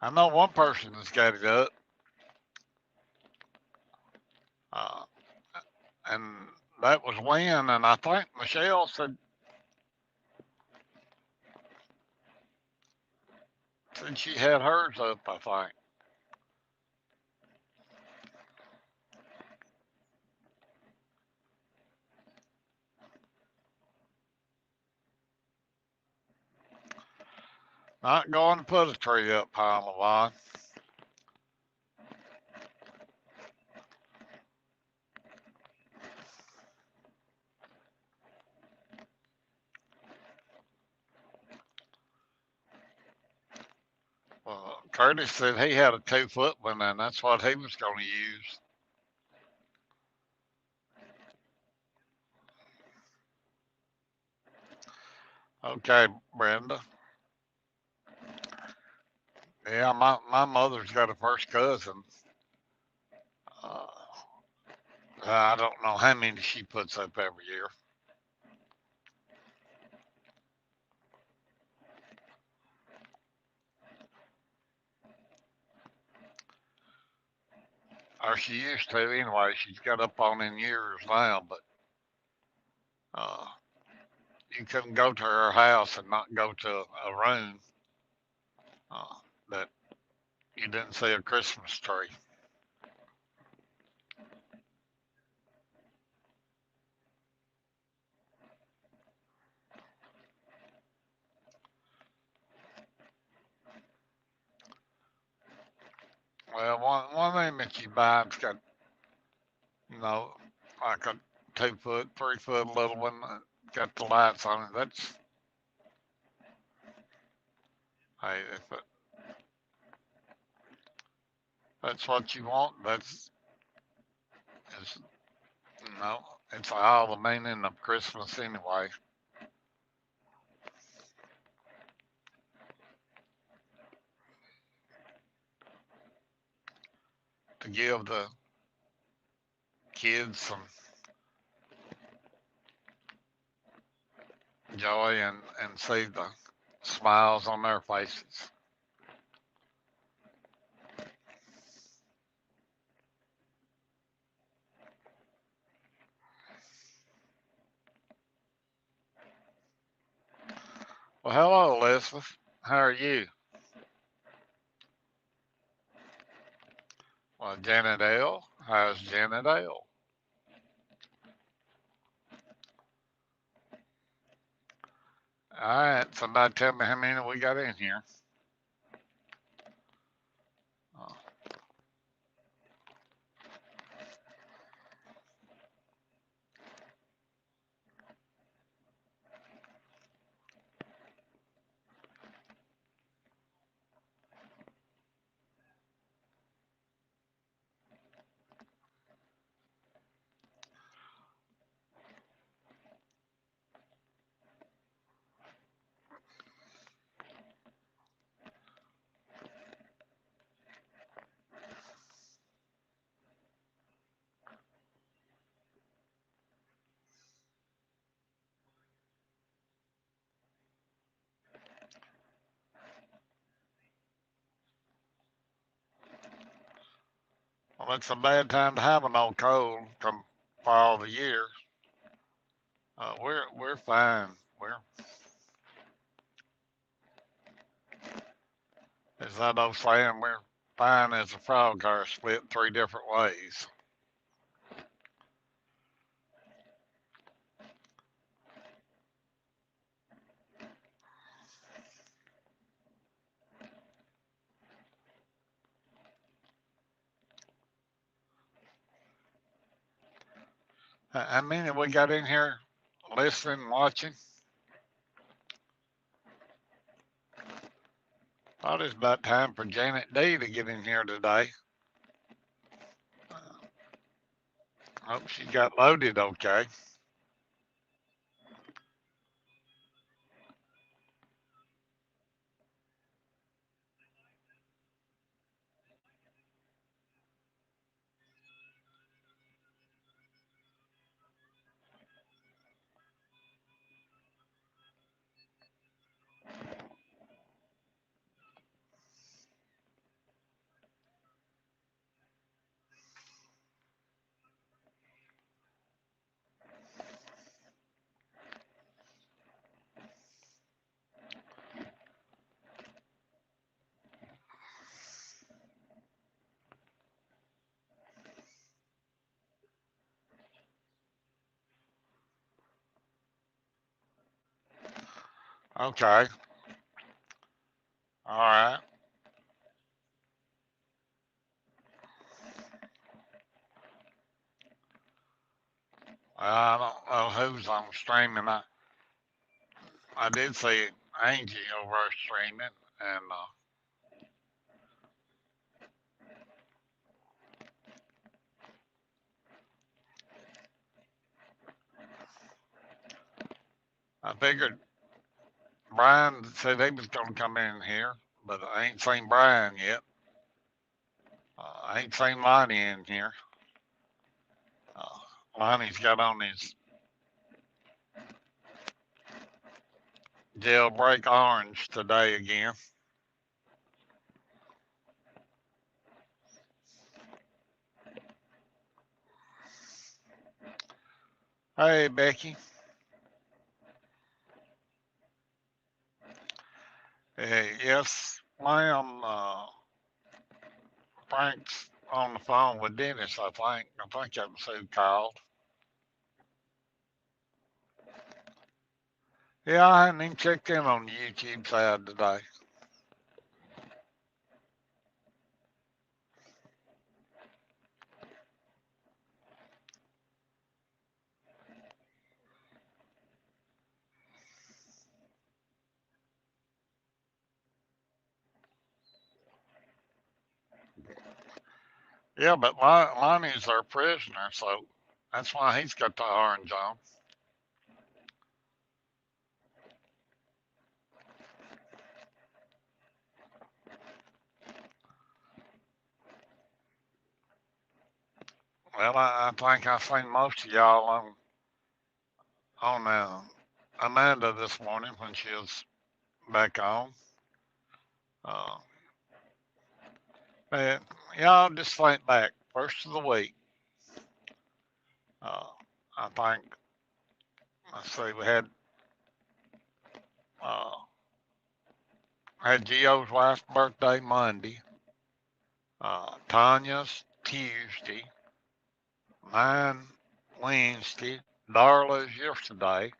I know one person that's got it up. Uh, and that was Lynn, and I think Michelle said she had hers up, I think. Not going to put a tree up, Pamela. Well, Curtis said he had a 2 foot one, and that's what he was going to use. Okay, Brenda. Yeah, my mother's got a first cousin. Uh, I don't know how many she puts up every year. Or she used to anyway. She's got up on in years now, but uh, you couldn't go to her house and not go to a room uh, that you didn't see a Christmas tree. Well, one thing that you buy, it's got, you know, like a 2 foot, 3 foot little one, got the lights on it. Hey, if that's what you want, it's, you know, it's all the meaning of Christmas anyway. To give the kids some joy and see the smiles on their faces. Well, hello, Elizabeth. How are you? Well, Janet L. How's Janet L? All right, somebody tell me how many we got in here. Uh, well, it's a bad time to have an old cold come fall of the year. We're fine. We're Is that old saying? We're fine as a frog car split 3 different ways. How many we got in here listening, watching? Thought it's about time for Janet D to get in here today. Hope she got loaded okay. Okay. All right. I don't know who's on streaming. I did see Angie over streaming, and I figured Brian said he was going to come in here, but I ain't seen Brian yet. I ain't seen Lonnie in here. Lonnie's got on his jailbreak orange today again. Hey, Becky. Hey, yes, ma'am. Frank's on the phone with Dennis, I think. I think that was who called. Yeah, I hadn't even checked in on the YouTube side today. Yeah, but Lonnie's our prisoner, so that's why he's got the orange on. Well, I think I've seen most of y'all on Amanda this morning when she was back on. Uh, but y'all just think back, first of the week. Uh, I think, let's see, we uh, had Gio's last birthday Monday, Tanya's Tuesday, mine Wednesday, Darla's yesterday,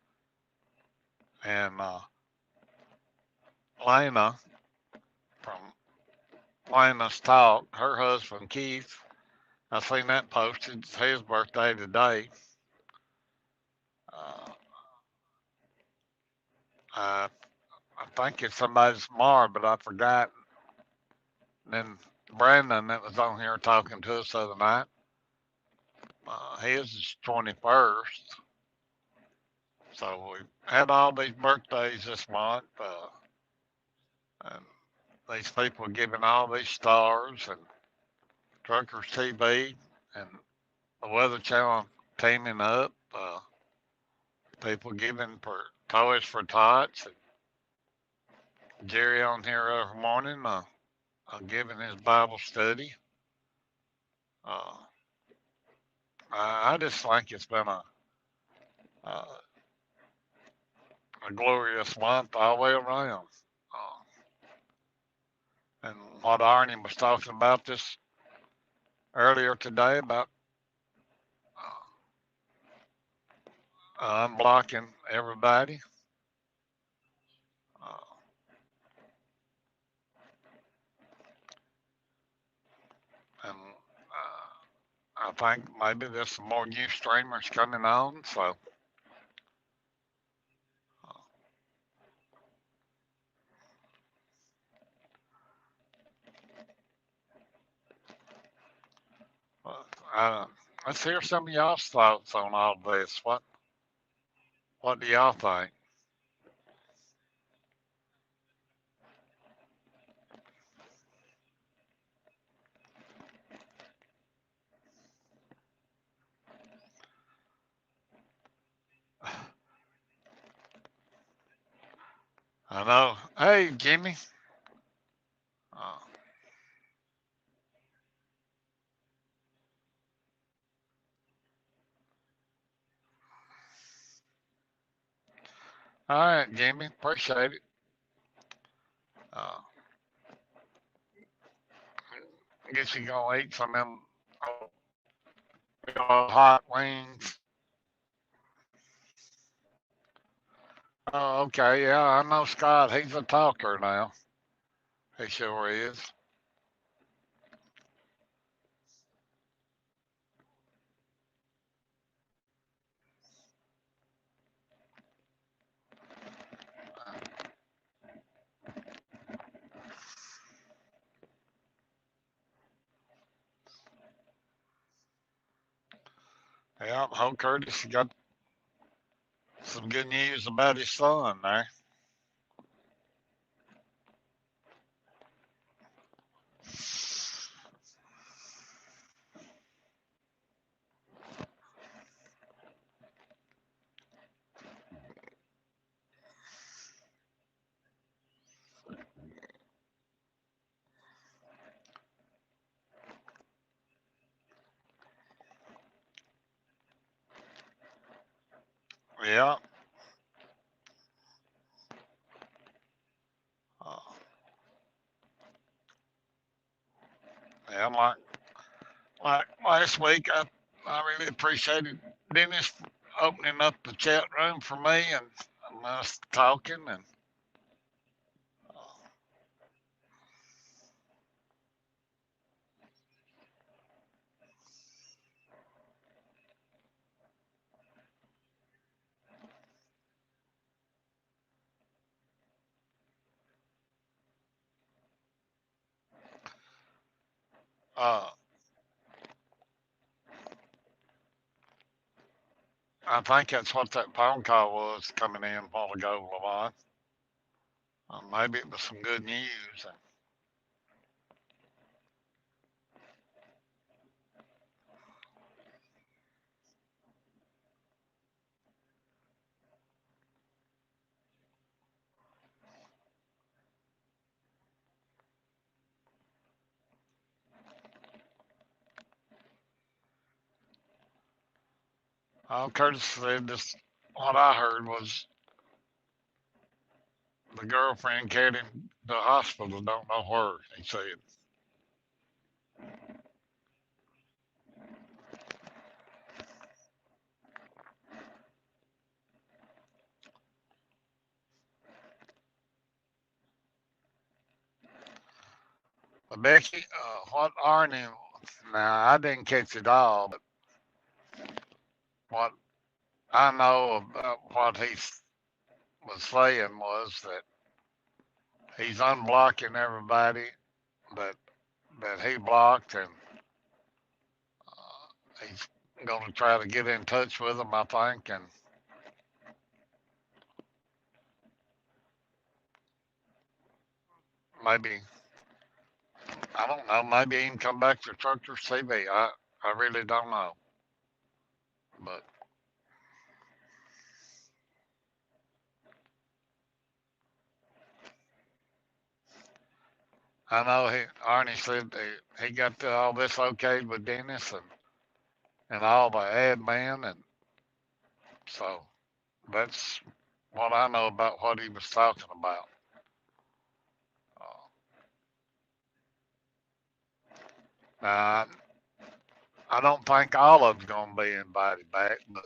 and Lena from Lena's Talk, her husband Keith, I seen that posted. It's his birthday today. Uh, I, I think it's somebody's tomorrow, but I forgot. And then Brandon that was on here talking to us the other night, his is 21st. So we had all these birthdays this month, and these people giving all these stars and Truckers TV and the Weather Channel teaming up. People giving for Toys for Tots. And Jerry on here every morning giving his Bible study. Uh, I just think it's been uh, a glorious month all the way around. And what Arnie was talking about this earlier today about unblocking everybody. Uh, and I think maybe there's some more new streamers coming on. So uh, let's hear some of y'all's thoughts on all this. What do y'all think? I know. Hey, Jimmy. Uh, all right, Jimmy. Appreciate it. Uh, I guess you're gonna eat some of them hot wings. Oh, okay. Yeah, I know Scott. He's a talker now. He sure is. Yeah, Ho Curtis got some good news about his son there. Yeah. Uh, yeah, like last week, I really appreciated Dennis opening up the chat room for me and us talking and uh, I think that's what that phone call was coming in a while ago, Lamont. Maybe it was some good news. Curtis said this. What I heard was the girlfriend carried him to the hospital. Don't know where. He said. But Becky, what Arnie? Now I didn't catch it all, but what I know about what was saying was that he's unblocking everybody that he blocked, and he's going to try to get in touch with them, I think, and maybe I don't know, maybe even come back to Trucker'S TV. I really don't know, but I know Arnie said he got all this okayed with Dennis and all the admin, and so that's what I know about what he was talking about. Now, I don't think all of them's going to be invited back, but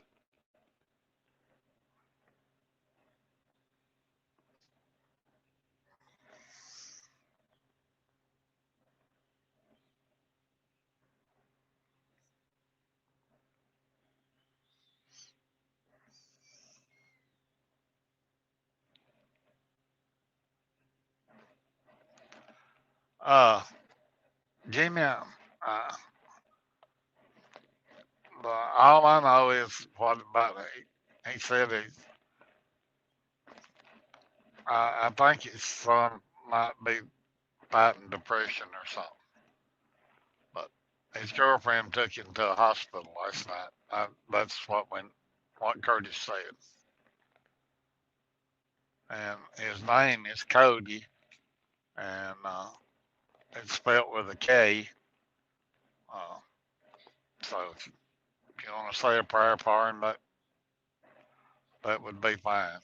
uh, Jimmy, all I know is what about he said I think his son might be fighting depression or something, but his girlfriend took him to a hospital last night. That's what Curtis said, and his name is Cody, and it's spelled with a K. Uh, so if you want to say a prayer for him, that would be fine.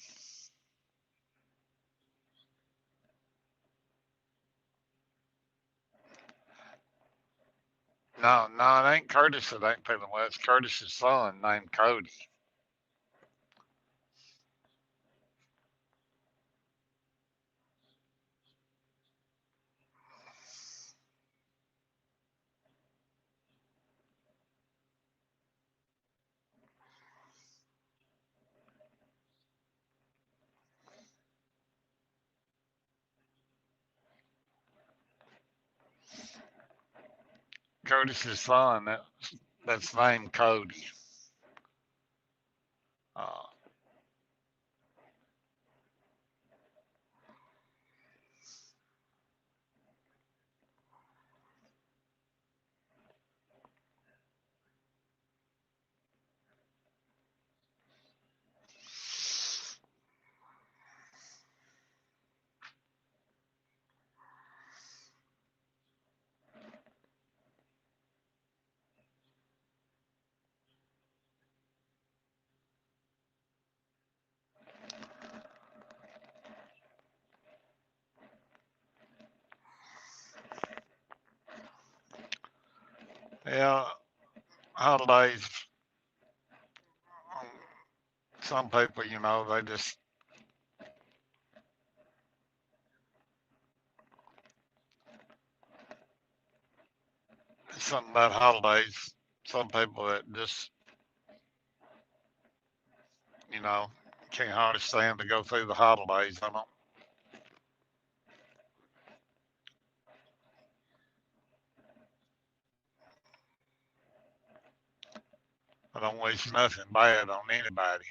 No, no, it ain't Curtis that ain't feeling well. It's Curtis's son named Cody. Curtis's son that's named Cody. Uh, Yeah, holidays. um, Some people, they just something about holidays. Some people that just, you know, can't hardly stand to go through the holidays. I don't wish nothing bad on anybody.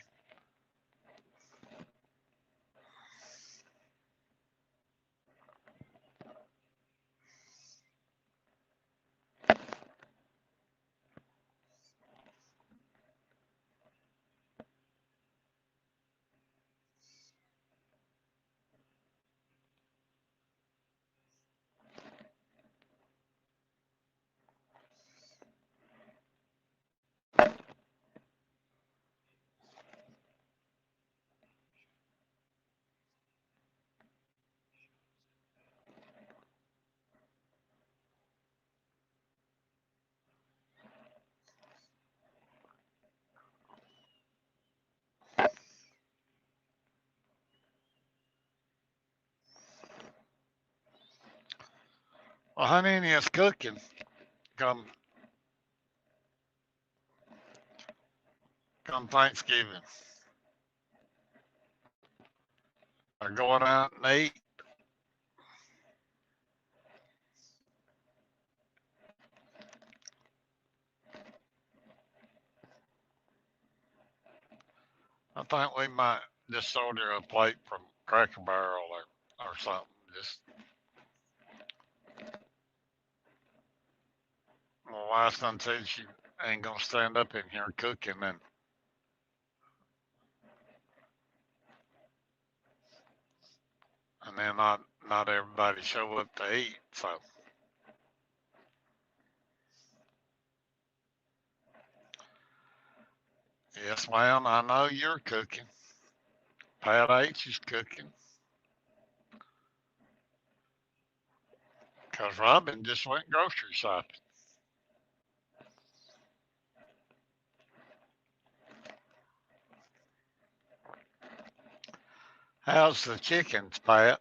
Well, honey, is cooking come come Thanksgiving. Or going out and eat. I think we might just order a plate from Cracker Barrel or something. Just my wife done said she ain't gonna stand up in here cooking, and then not everybody show up to eat. So yes, ma'am, I know you're cooking. Pat H is cooking. Cause Robin just went grocery shopping. How's the chickens, Pat?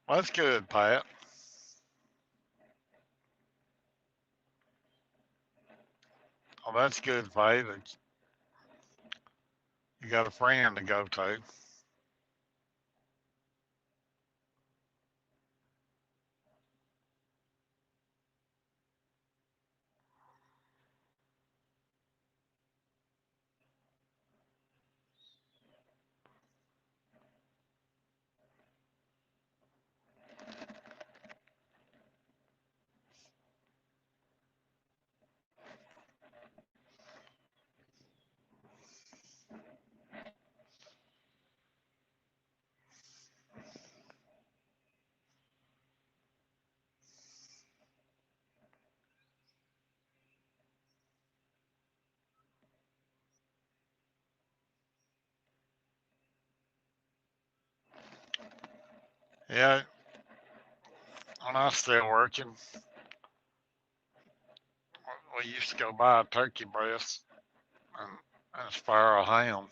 Well, that's good, Pat. Well, that's good, Pat. You got a friend to go to. Yeah, when I was still working, we used to go buy a turkey breast and, and spare a ham.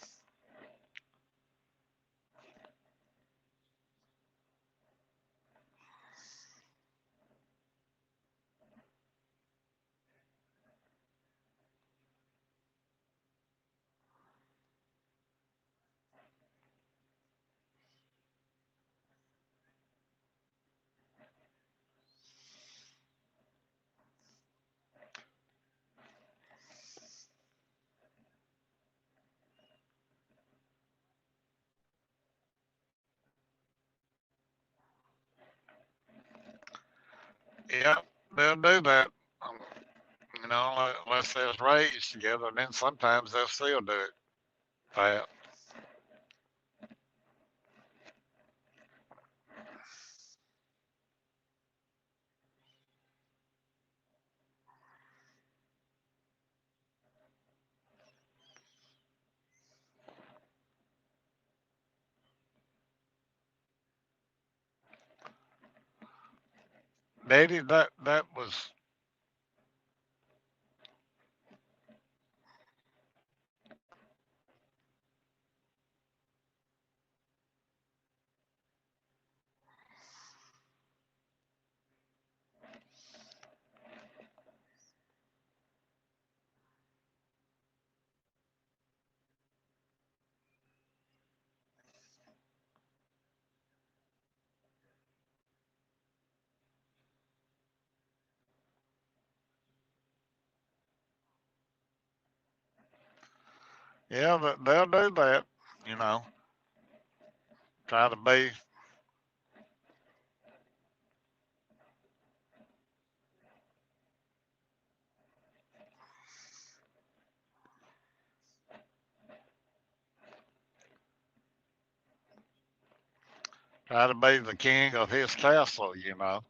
Yeah, they'll do that. Um, unless there's raised together, and then sometimes they'll still do it. Pat. Daddy, that was yeah, they'll do that. You know, try to be try to be the king of his castle. You know,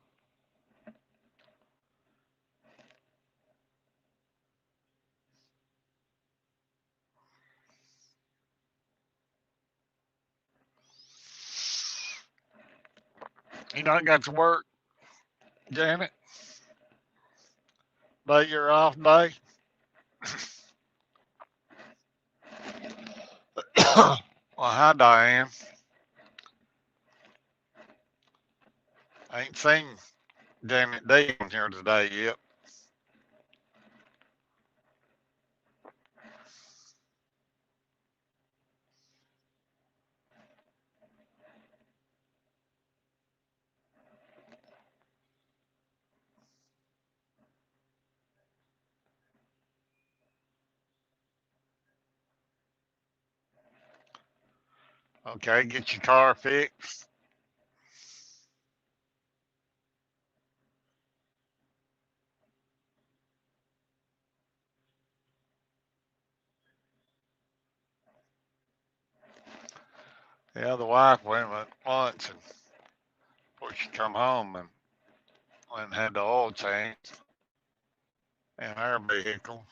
you don't got to work, Janet. Day you're off day. Well, hi Diane. I ain't seen Janet D on here today yet. Okay, get your car fixed. Yeah, the wife went at lunch and before she come home and went and had the oil change in her vehicle.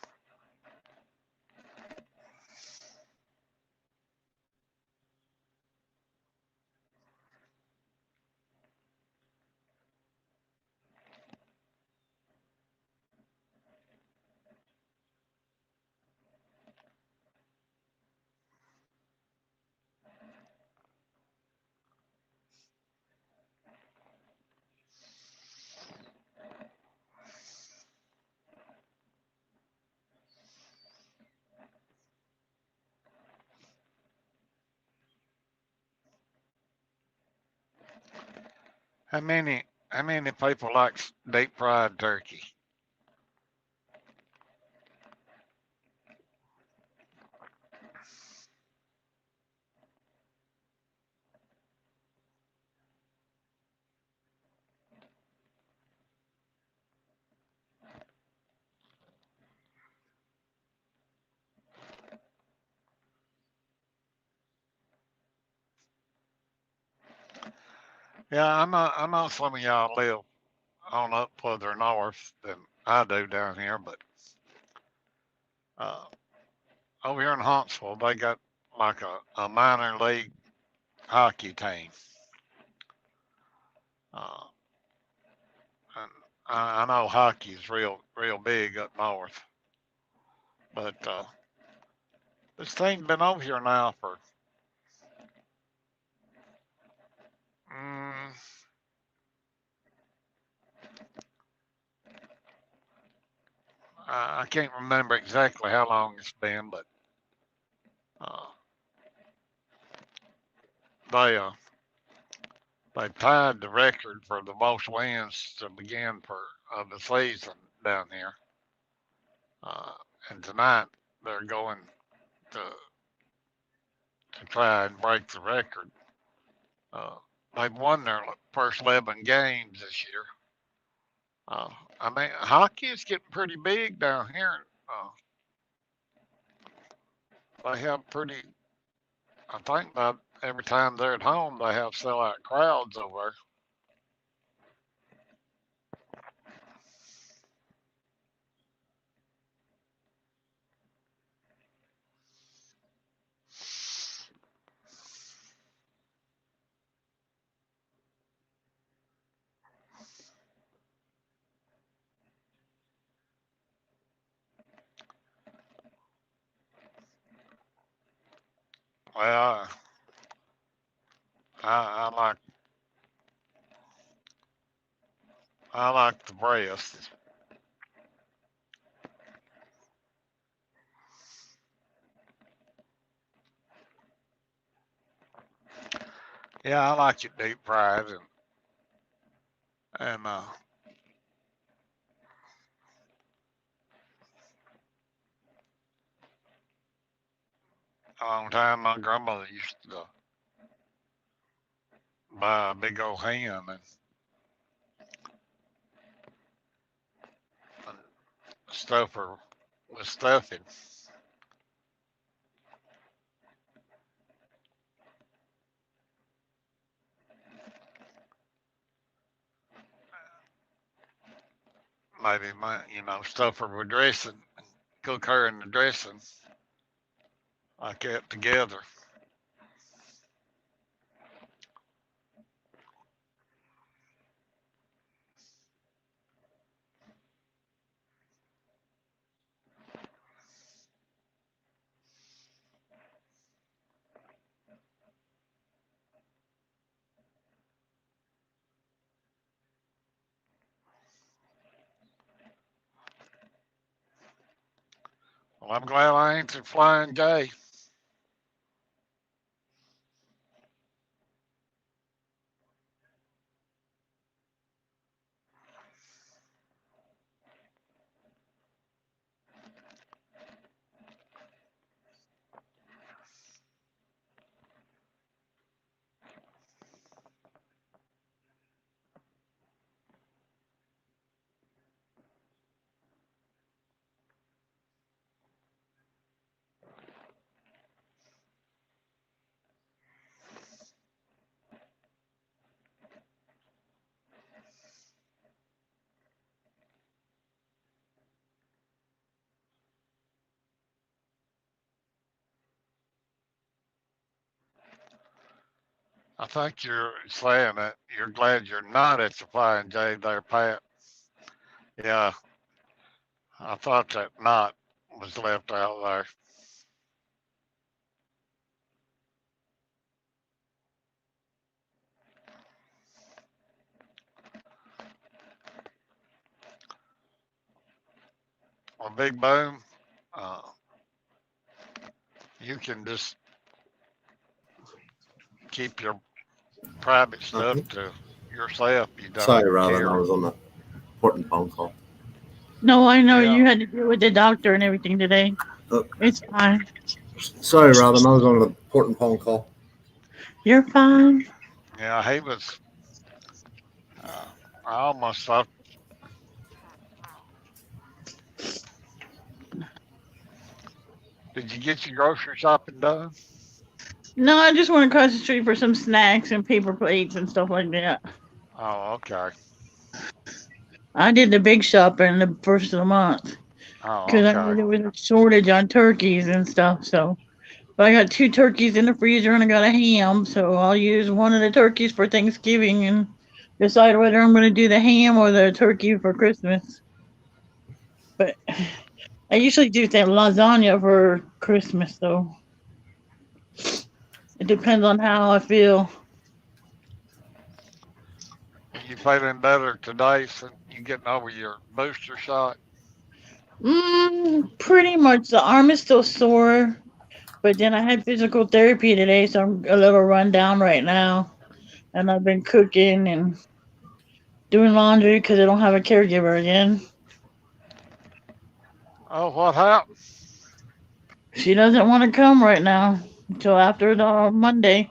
How many people like deep fried turkey? Yeah, I know some of y'all live on up further north than I do down here, but uh, over here in Huntsville, they got like a minor league hockey team. Uh, and I know hockey's real big up north, but this thing's been over here now for mm, I can't remember exactly how long it's been, but uh, they they tied the record for the most wins to begin for the season down here. Uh, and tonight they're going to try and break the record. Uh, they've won their first 11 games this year. Uh, I mean, hockey is getting pretty big down here. They have pretty. I think that every time they're at home, they have sellout crowds over there. Well, I like the breast. Yeah, I like it deep fried and a long time my grandmother used to buy a big old ham and stuff her with stuffing. Maybe stuff her with dressing, cook her in the dressing like that together. Well, I'm glad I ain't the flying J. I think you're saying that you're glad you're not at the flying J there, Pat. Yeah, I thought that knot was left out there. Well, Big Boom, uh, you can just keep your private stuff
Okay.
to yourself. You don't
Sorry,
even
Robin. I
care.
was on the important phone call.
No, I know
Yeah.
you had to deal with the doctor and everything today.
Oh,
It's fine.
sorry, Robin. I was on an important phone call.
You're fine.
Yeah, he was. I almost thought. Did you get your grocery shopping done?
No, I just want to cross the street for some snacks and paper plates and stuff like that.
Oh, okay.
I did the big shopping the first of the month
Oh,
because I knew
okay.
there was a shortage on turkeys and stuff. So, but I got 2 turkeys in the freezer and I got a ham. So I'll use one of the turkeys for Thanksgiving and decide whether I'm going to do the ham or the turkey for Christmas. But I usually do that lasagna for Christmas, though. It depends on how I feel.
You feeling better today since you getting over your booster shot?
Pretty much. The arm is still sore, but then I had physical therapy today, so I'm a little run down right now. And I've been cooking and doing laundry because I don't have a caregiver again.
Oh, what happened?
She doesn't want to come right now until after the Monday.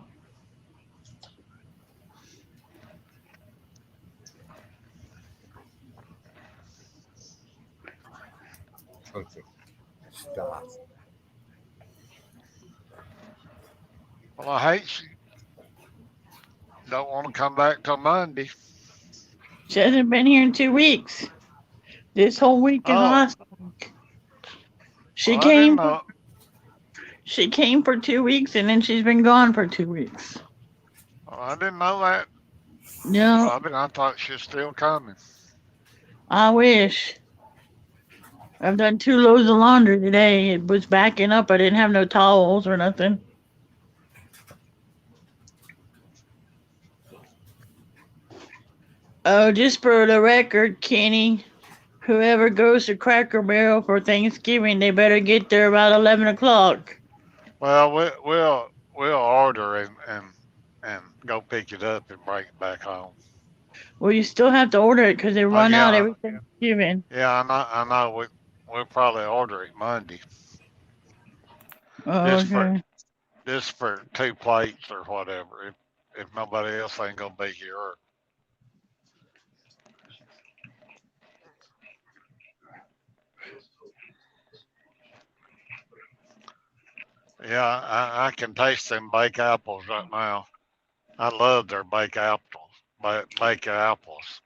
Well, I hate she don't want to come back till Monday.
She hasn't been here in 2 weeks. This whole week and
Oh,
last week. She
well, I didn't
came.
know.
She came for 2 weeks and then she's been gone for 2 weeks.
Well, I didn't know that,
No,
Robin. I thought she was still coming.
I wish. I've done 2 loads of laundry today. It was backing up. I didn't have no towels or nothing. Oh, just for the record, Kenny, whoever goes to Cracker Barrel for Thanksgiving, they better get there about 11 o'clock.
Well, we'll order and go pick it up and bring it back home.
Well, you still have to order it because they
Oh
run out
yeah,
every Thanksgiving.
yeah. I know. We'll probably order it Monday,
Oh,
just for
okay.
just for 2 plates or whatever. If nobody else ain't gonna be here. Yeah, I can taste them baked apples right now. I love their baked apples. Baked apples.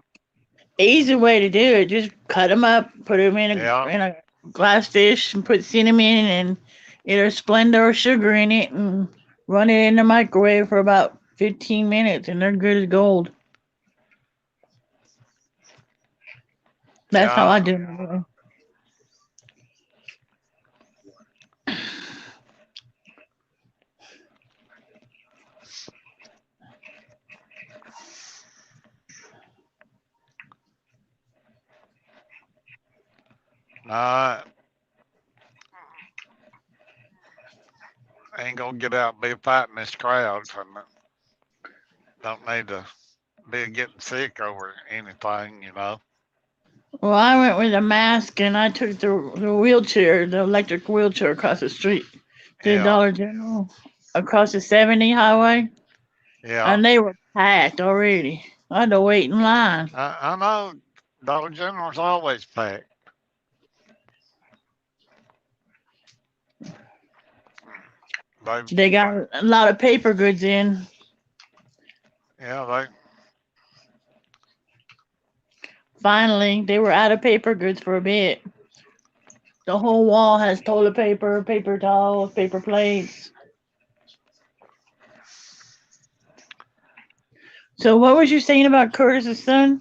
Easy way to do it. Just cut them up, put them
Yeah,
in a glass dish, and put cinnamon and either Splenda or sugar in it, and run it in the microwave for about 15 minutes, and they're good as gold. That's how I
yeah.
do it. Anyway.
Nah, I ain't gonna get out and be fighting this crowd. Don't need to be getting sick over anything, you know.
Well, I went with a mask and I took the wheelchair, the electric wheelchair across the street to the
Yeah,
Dollar General across the 70 highway,
yeah.
and they were packed already. I had to wait in line.
I know Dollar General's always packed. They,
They got a lot of paper goods in.
yeah,
Finally, they were out of paper goods for a bit. The whole wall has toilet paper, paper towels, paper plates. So, what was you saying about Curtis's son?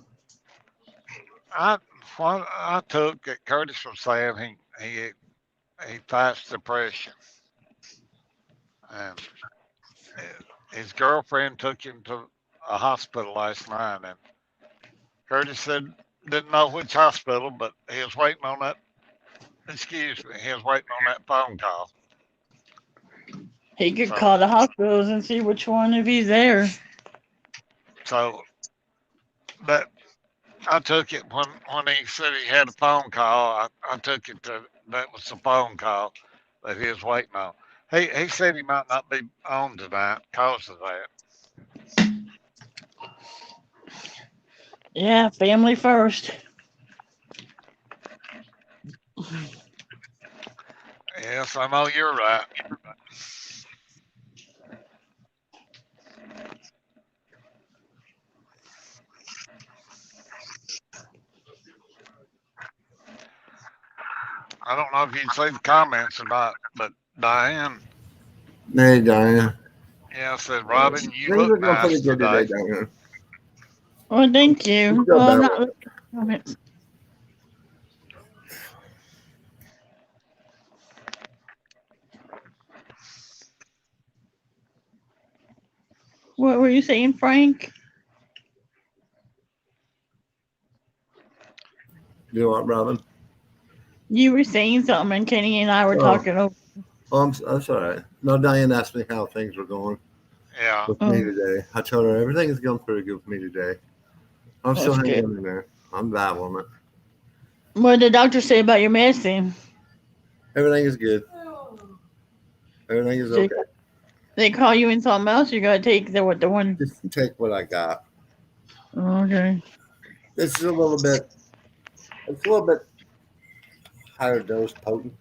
I, what I took that Curtis was saying he fights depression, and his girlfriend took him to a hospital last night, and Curtis said didn't know which hospital, but he was waiting on that. Excuse me, he was waiting on that phone call.
He could
So,
call the hospitals and see which one if he's there.
so that I took it when he said he had a phone call. I took it to that was the phone call that he was waiting on. He said he might not be on tonight because of that.
Yeah, family first.
Yes, I know you're right. I don't know if you'd see the comments or not, but Diane,
Hey, Diana.
yeah, said Robin, you
Things
look
are going pretty
nice
good today,
today.
Diana.
Well, thank
You
you.
feel
Well, I'm
better.
not looking at the comments. What were you saying, Frank?
You know what, Robin?
You were saying something, and Kenny and I were
Oh,
talking over.
that's all right. No, Diane asked me how things were going
Yeah,
with me
Oh,
today. I told her everything is going pretty good with me today. I'm still
that's
hanging
good.
in there. I'm battling it.
What did the doctor say about your medicine?
Everything is good. Everything is
So
okay.
they call you in something else. You gotta take the one.
Just take what I got.
Okay.
This is a little bit. It's a little bit higher dose potent.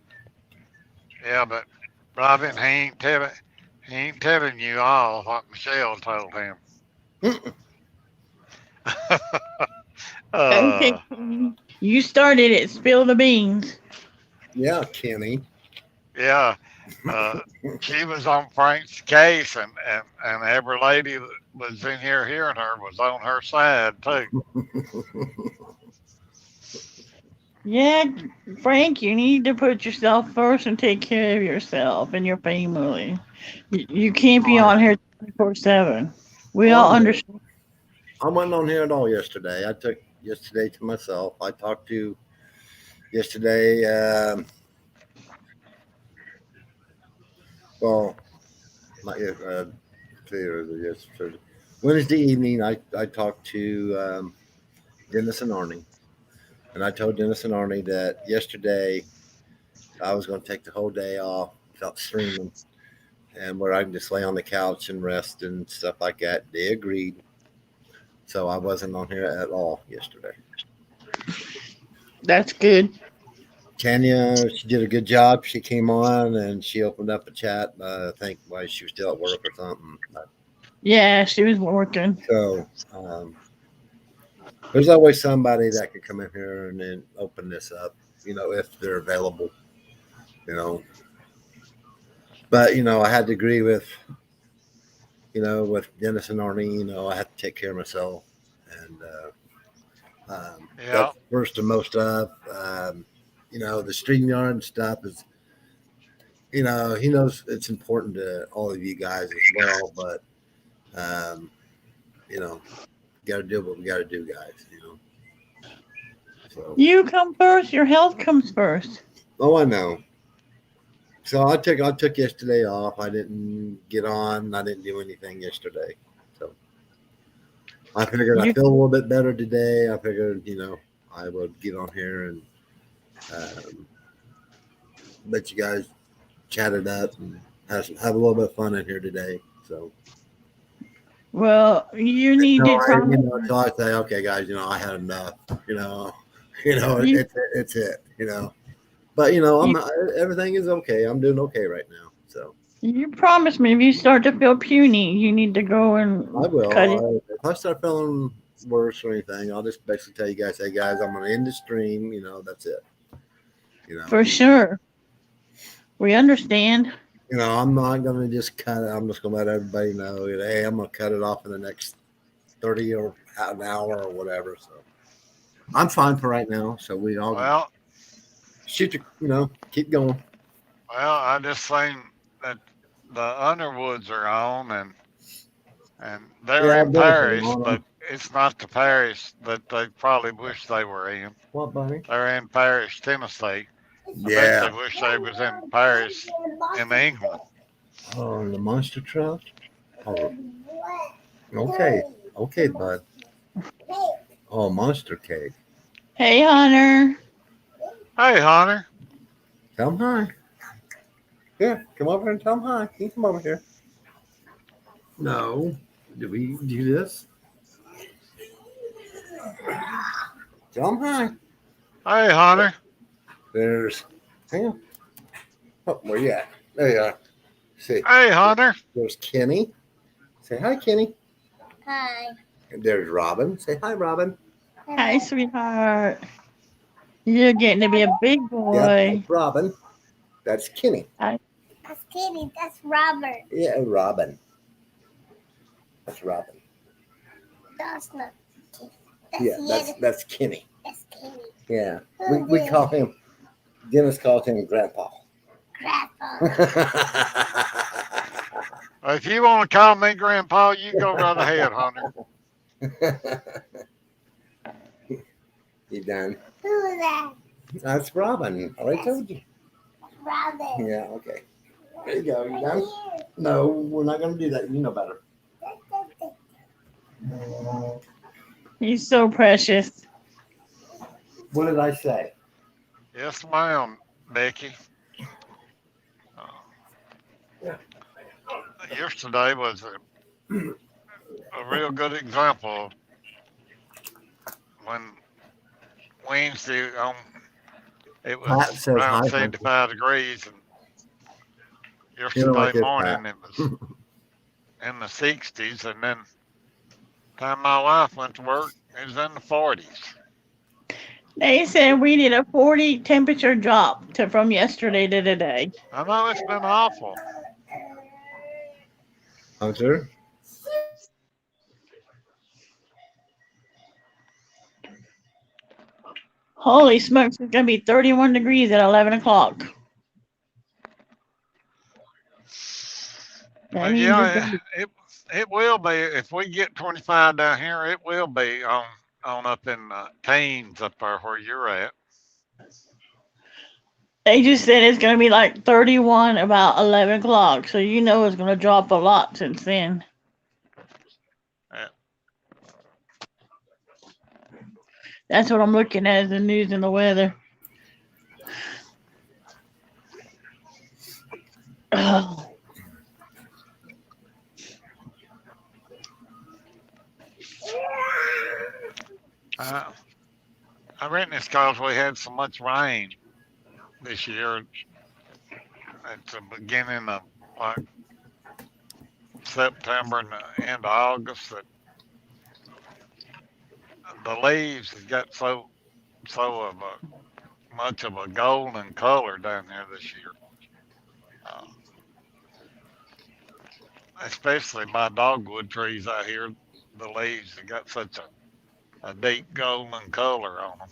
yeah, but Robin, he ain't He ain't telling you all what Michelle told him.
Mm-mm.
Okay.
uh,
You started it. Spill the beans.
Yeah, Kenny.
yeah. Uh, she was on Frank's case, and every lady that was in here hearing her was on her side, too.
Yeah, Frank, you need to put yourself first and take care of yourself and your family. You can't be on here 24/7. We
Oh, I
all
know.
understand.
I wasn't on here at all yesterday. I took yesterday to myself. I talked to yesterday. Well, not yet. Yesterday. Wednesday evening, I talked to Dennis and Arnie, and I told Dennis and Arnie that yesterday I was going to take the whole day off without streaming, and where I can just lay on the couch and rest and stuff like that. They agreed, so I wasn't on here at all yesterday.
That's good.
Tanya, she did a good job. She came on and she opened up a chat. I think while she was still at work or something.
Yeah, she was working.
So there's always somebody that could come in here and then open this up, if they're available, you know. But I had to agree with Dennis and Arnie. I had to take care of myself, and
Yeah.
that's first and most of. The StreamYard stuff is. He knows it's important to all of you guys as well, but um, got to do what we got to do, guys. So,
You come first. Your health comes first.
oh, I know. So I took yesterday off. I didn't get on. I didn't do anything yesterday. So I figured I
You
feel a little bit better today. I figured I would get on here and um, let you guys chat it up and have a little bit of fun in here today. So.
well, you need
No,
to promise.
until I say, okay, guys, I had enough.
You,
It's it. But
you
everything is okay. I'm doing okay right now. So
you promised me if you start to feel puny, you need to go
I
and cut it.
will. If I start feeling worse or anything, I'll just basically tell you guys, hey guys, I'm gonna end the stream. That's it. You know,
For sure. We understand.
I'm not gonna just cut it. I'm just gonna let everybody know, hey, I'm gonna cut it off in the next 30 or an hour or whatever. So I'm fine for right now. So we all
Well,
shoot keep going.
I just seen that the Underwoods are on, and they're
Yeah,
in
I've been for
Paris,
long.
but it's not the Paris that they probably wish they were in.
What, buddy?
They're in Paris, Tennessee. I bet
Yeah.
they wish they was in Paris, in England.
Oh, the monster truck. Oh, okay, okay, bud. Oh, monster cake.
Hey, Hunter.
Hey, Hunter.
Tell him hi. Here, come over and tell him hi. You come over here. No. Do we do this? Tell him hi.
Hey, Hunter.
There's. Hang on. Oh, where you at? There you are. See,
Hey, Hunter.
there's Kenny. Say hi, Kenny.
Hi.
And there's Robin. Say hi, Robin.
Hi, sweetheart. You're getting to be a big
Yep,
boy.
that's Robin. That's Kenny.
Hi.
That's Kitty. That's Robert.
Yeah, Robin. That's Robin.
That's not.
Yeah, that's Kenny.
That's Kitty.
Yeah, we call him. Dennis calls him Grandpa.
Grandpa.
If you want to call me Grandpa, you go right ahead, Hunter.
You done?
Who's that?
That's Robin. I already told you.
Robert.
Yeah, okay. There you go. You done? No, we're not going to do that. You know better.
He's so precious.
What did I say?
Yes, ma'am, Becky. Yesterday was a real good example when Wednesday it
Pat
was
says
around
hi,
75 degrees, and
You don't like
Yesterday
this,
morning
Pat.
it was in the 60s, and then time my wife went to work, it was in the 40s.
They said we need a 40 temperature drop from yesterday to today.
I know it's been awful.
Hunter?
Holy smokes, it's going to be 31 degrees at 11 o'clock. That
But
means it's going
yeah,
to be.
it will be if we get 25 down here. It will be on up in teens up there where you're at.
They just said it's going to be like 31 about 11 o'clock. So you know it's going to drop a lot since then.
Yeah.
That's what I'm looking at, is the news and the weather. Oh.
I reckon it's because we had so much rain this year at the beginning of like September and the end of August that the leaves have got so of a much of a golden color down here this year. Uh, Especially my dogwood trees out here, the leaves have got such a deep golden color on them.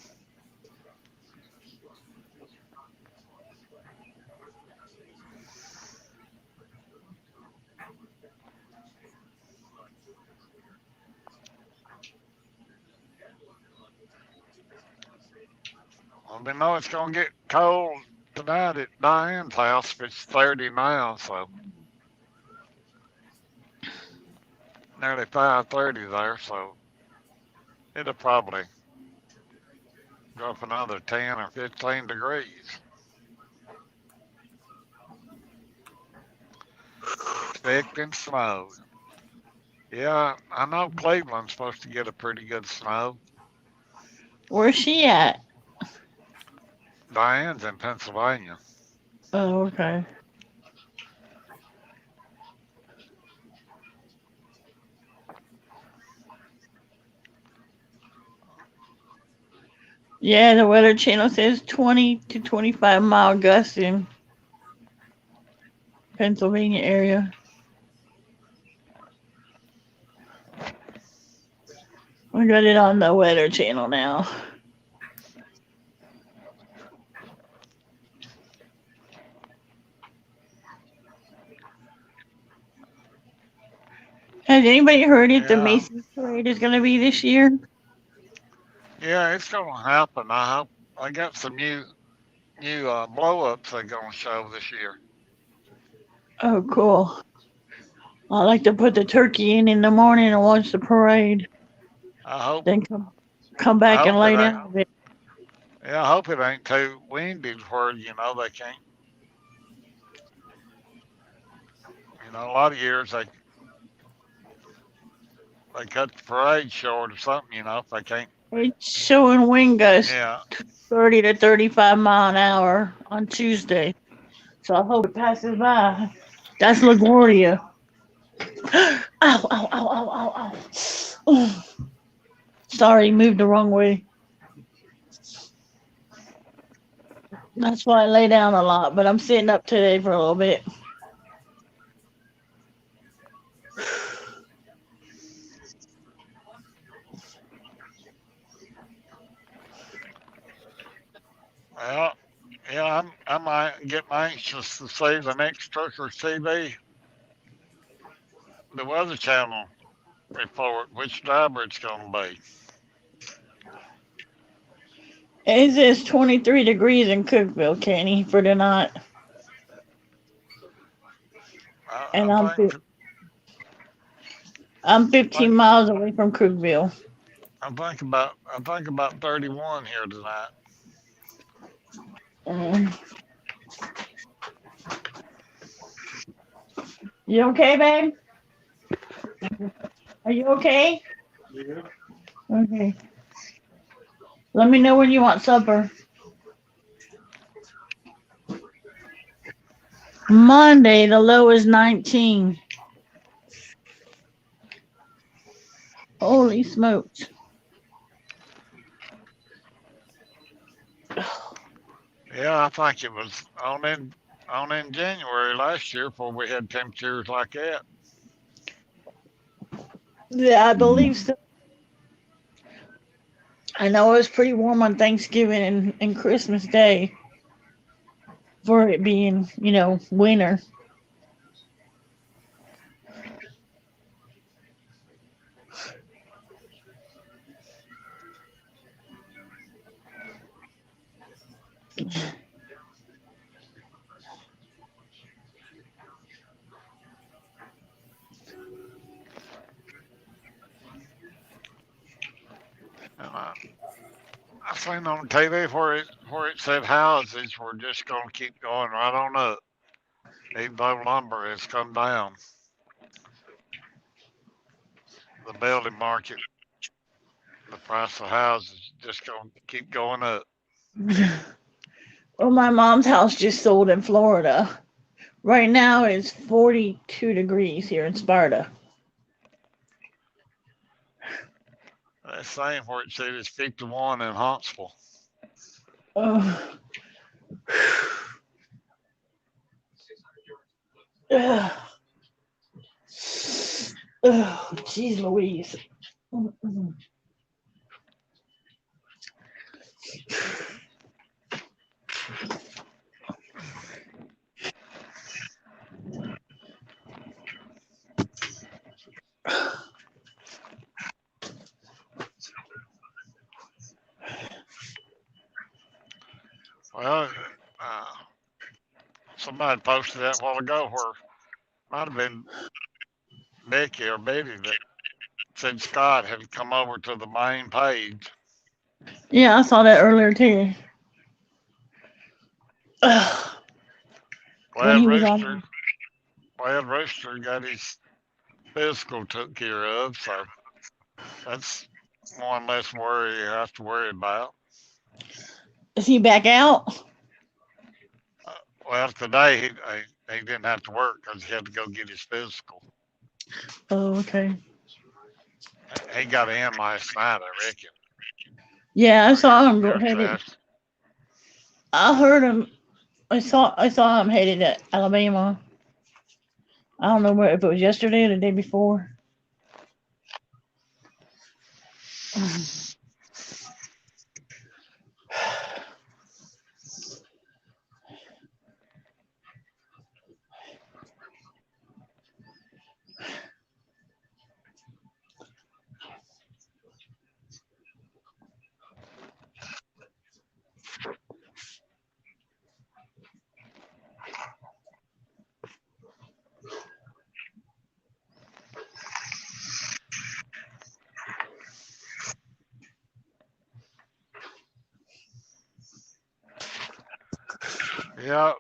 Well, we know it's going to get cold tonight at Diane's house. It's 30 now, so nearly 5:30 there, so it'll probably drop another 10 or 15 degrees. Expecting snow. Yeah, I know Cleveland's supposed to get a pretty good snow.
Where's she at?
Diane's in Pennsylvania.
Oh, okay. Yeah, the Weather Channel says 20 to 25 mile gusts in Pennsylvania area. We got it on the Weather Channel now. Has anybody heard if the
Yeah,
Macy's parade is going to be this year?
yeah, it's gonna happen. I hope I got some new blow ups they're gonna show this year.
Oh, cool. I like to put the turkey in the morning and watch the parade.
I hope
Then come back and
it
lay
ain't.
down a bit.
Yeah, I hope it ain't too windy where they can't. A lot of years they cut the parade short or something. If they can't.
It's showing wind gusts
Yeah,
30 to 35 mile an hour on Tuesday. So I hope it passes by. That's LaGuardia. Ow, ow, ow, ow, ow, ow. Oh, sorry, moved the wrong way. That's why I lay down a lot, but I'm sitting up today for a little bit.
well, yeah, I might get anxious to see the next Trucker'S TV, the Weather Channel report, which driver it's gonna be.
It says 23 degrees in Cookville, Kenny, for tonight. And
I
I'm 15
think
miles away from Cookville.
I think about 31 here tonight.
Um, you okay, babe? Are you okay?
Yeah.
Okay. Let me know when you want supper. Monday, the low is 19. Holy smokes.
Yeah, I think it was on in January last year before we had temperatures like that.
Yeah, I believe so. I know it was pretty warm on Thanksgiving and Christmas Day for it being, winter.
And I seen on TV where it said houses were just going to keep going right on up, even though lumber has come down. The building market, the price of houses just going to keep going up.
Well, my mom's house just sold in Florida. Right now it's 42 degrees here in Sparta.
That same where it said it's 51 in Huntsville.
Oh, ugh. Oh, jeez Louise.
Well, uh, somebody posted that a while ago where might have been Becky or Betty that said Scott had come over to the main page.
Yeah, I saw that earlier too. Ugh. When
Glad
he was
Rooster,
on.
glad Rooster got his physical took care of, so that's one less worry you have to worry about.
Is he back out?
Uh, well, today he didn't have to work because he had to go get his physical.
Oh, okay.
He got in last night, I reckon.
Yeah, I
Or
saw him go
yesterday.
headed. I heard him. I saw him headed to Alabama. I don't know where if it was yesterday or the day before.
Yeah,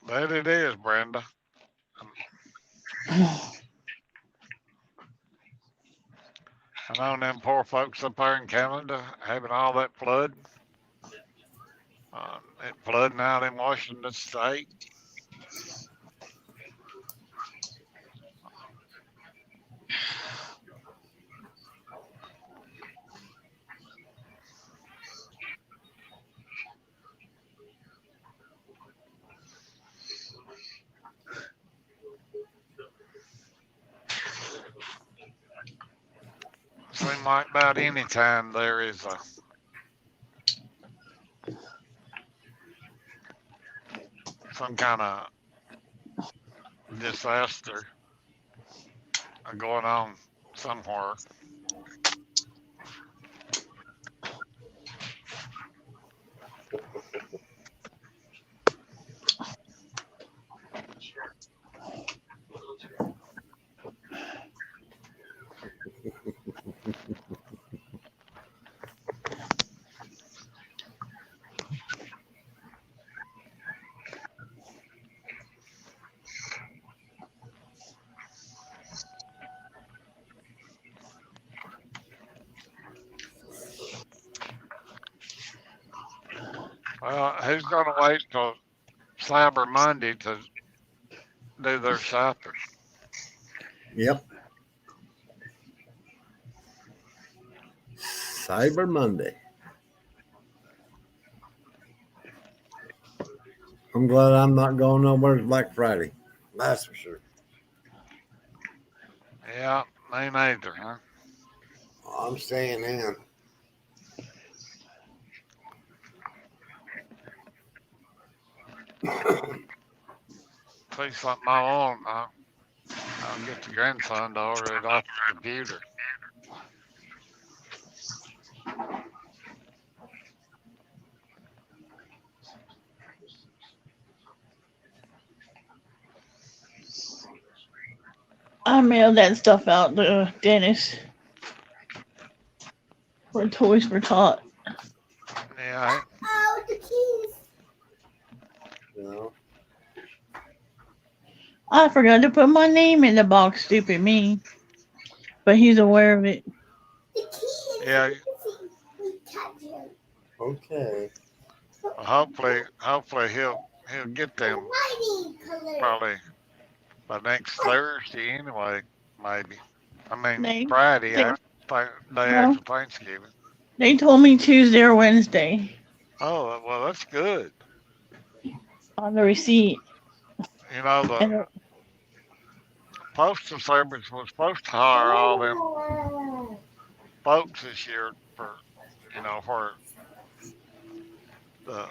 that it is, Brenda. I know them poor folks up there in Canada having all that flood. It flooding out in Washington State. Seems like about any time there is some kind of disaster going on somewhere. Well, who's going to wait till Cyber Monday to do their shopping.
Yep. Cyber Monday. I'm glad I'm not going nowhere Black Friday. That's for sure.
Yeah, me neither, huh?
I'm staying in.
See something I want, I'll get the grandson to order it off the computer.
I mailed that stuff out to Dennis for Toys for Tot.
Yeah,
Oh, the keys.
You know?
I forgot to put my name in the box, stupid me. But he's aware of it.
The keys.
yeah.
We touch him.
Okay.
Hopefully he'll get
The
them
whiting color.
probably by next Thursday anyway, maybe. I mean
They,
Friday
they,
day
well,
after Thanksgiving.
they told me Tuesday or Wednesday
Oh well, that's good.
on the receipt.
You know the
And
postal service was supposed to hire all them
Oh.
folks this year for the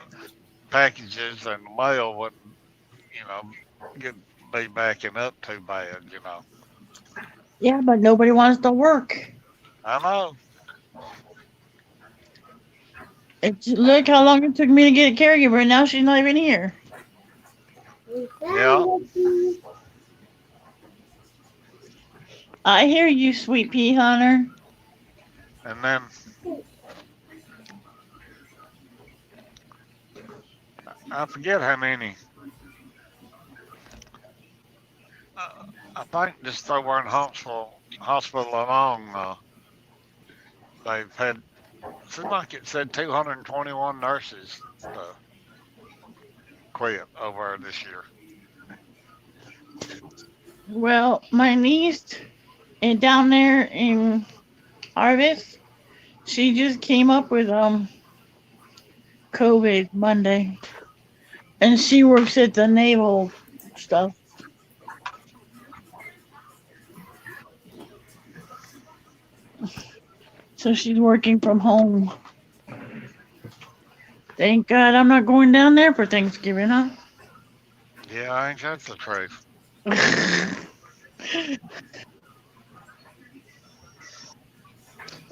packages and the mail wouldn't you know get be backing up too bad.
yeah, but nobody wants to work.
I know.
Look how long it took me to get a caregiver, and now she's not even here.
Yeah.
I hear you, sweet pea hunter.
And then I forget how many. I think just over in hospital alone, they've had. Seems like it said 221 nurses quit over this year.
Well, my niece and down there in Harvest, she just came up with COVID Monday, and she works at the naval stuff. So she's working from home. Thank God I'm not going down there for Thanksgiving, huh?
Yeah, I think that's the truth.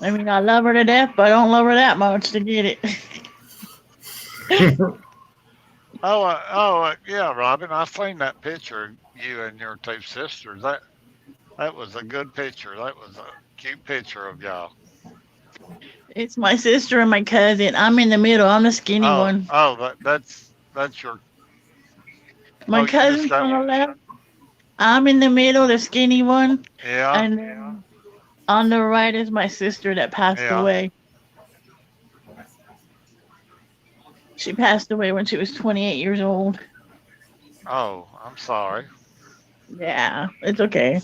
I mean, I love her to death, but I don't love her that much to get it.
Yeah, Robin, I seen that picture of you and your two sisters. That was a good picture. That was a cute picture of y'all.
It's my sister and my cousin. I'm in the middle. I'm the skinny one.
That's your.
My
Oh, you just
cousin's
got
on the
one.
left. I'm in the middle, the skinny one.
Yeah,
And then on the right is my sister that passed
yeah.
away. She passed away when she was 28 years old.
Oh, I'm sorry.
Yeah, it's okay.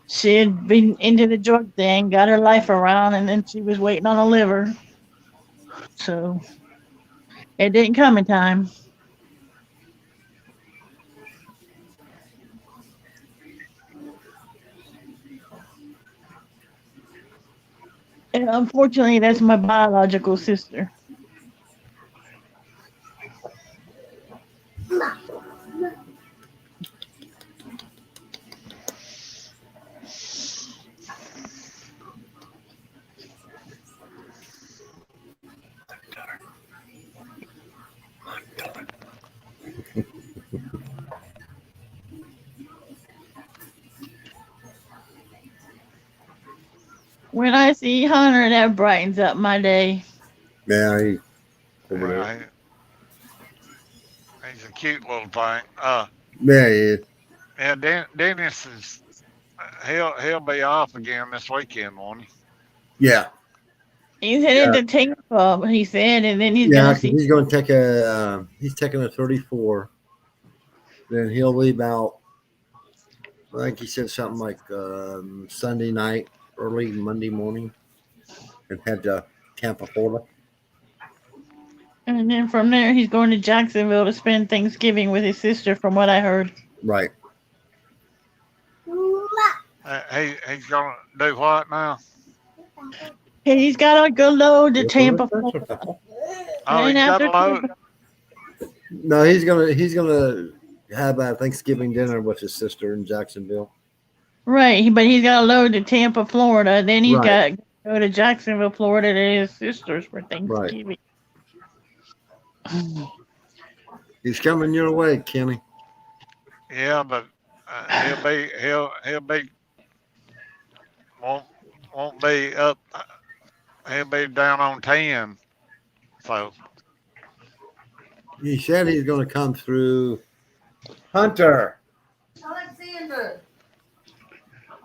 She had been into the drug thing, got her life around, and then she was waiting on a liver. So it didn't come in time. And unfortunately, that's my biological sister. When I see Hunter, that brightens up my day.
Yeah, he's over there.
Yeah, he's a cute little thing.
Yeah, he is.
Yeah, Dennis he'll be off again this weekend, won't he?
Yeah.
He's headed to Tampa, he said, and then he's
Yeah,
gonna
'cause
see.
he's going to take he's taking a 34. Then he'll leave out. I think he said something like Sunday night, early Monday morning, and head to Tampa, Florida.
And then from there, he's going to Jacksonville to spend Thanksgiving with his sister, from what I heard.
Right.
He's gonna do what now?
And he's got to go load to Tampa,
No,
Florida.
Oh,
And
he's got
after
a load.
he's gonna have a Thanksgiving dinner with his sister in Jacksonville.
right, but he's got to load to Tampa, Florida. Then he's
Right.
got to go to Jacksonville, Florida to his sister's for
Right.
Thanksgiving.
He's coming your way, Kenny.
Yeah, but he'll be won't be up. He'll be down on 10. So
He said he's going to come through Hunter.
Alexander,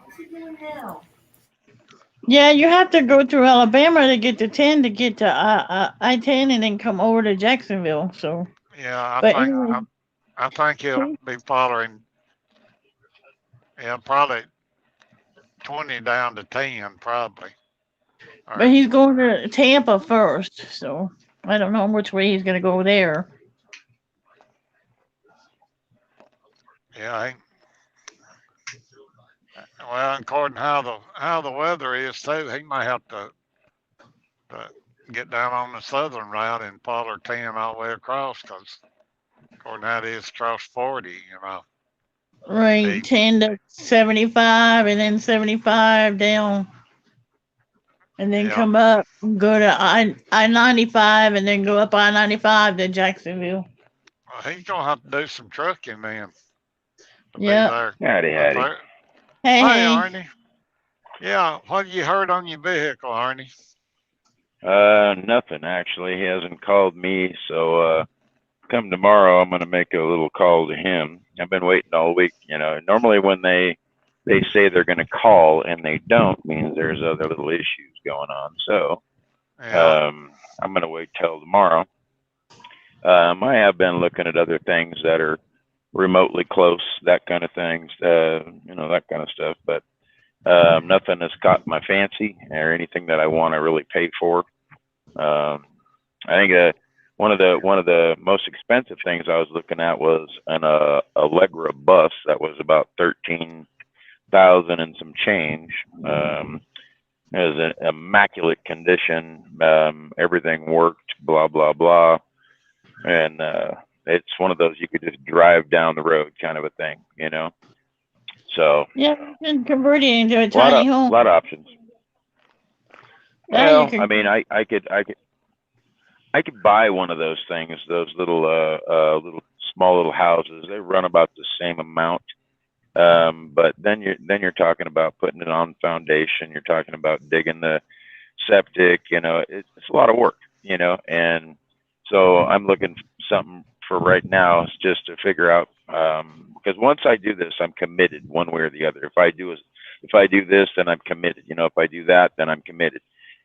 what's he doing now?
Yeah, you have to go through Alabama to get to 10 to get to I-10 and then come over to Jacksonville. So,
yeah,
but anyway,
I think he'll be following. Yeah, probably 20 down to 10, probably. All
but
right.
he's going to Tampa first. So I don't know which way he's going to go there.
Yeah. Well, according to how the weather is too, he may have to get down on the southern route and follow 10 all the way across, because according to how it is across 40, you know.
Right, 10 to 75 and then 75 down. And then
Yeah.
come up, go to I-95 and then go up I-95 to Jacksonville.
Well, he's gonna have to do some trucking then to be
Yep.
there.
Howdy, howdy.
Hey,
Hey,
hey.
Arnie. Yeah, what you heard on your vehicle, Arnie?
Nothing actually. He hasn't called me, so come tomorrow, I'm gonna make a little call to him. I've been waiting all week. You know, normally when they say they're gonna call and they don't, means there's other little issues going on. So
Yeah.
I'm gonna wait till tomorrow. I have been looking at other things that are remotely close, that kind of things, you know, that kind of stuff. But nothing has caught my fancy or anything that I want to really pay for. I think one of the most expensive things I was looking at was an Allegra bus that was about 13,000 and some change. It was an immaculate condition. Everything worked. Blah blah blah. And it's one of those you could just drive down the road kind of a thing, you know. So
Yeah, you can convert it into a
a
tiny home.
lot of options.
Now
Well,
you can,
I mean, I could buy one of those things, those little little small little houses. They run about the same amount, but then you're talking about putting it on foundation. You're talking about digging the septic. You know, it's a lot of work. You know, and so I'm looking for something for right now, is just to figure out, because once I do this, I'm committed one way or the other. If I do this, then I'm committed. You know, if I do that, then I'm committed.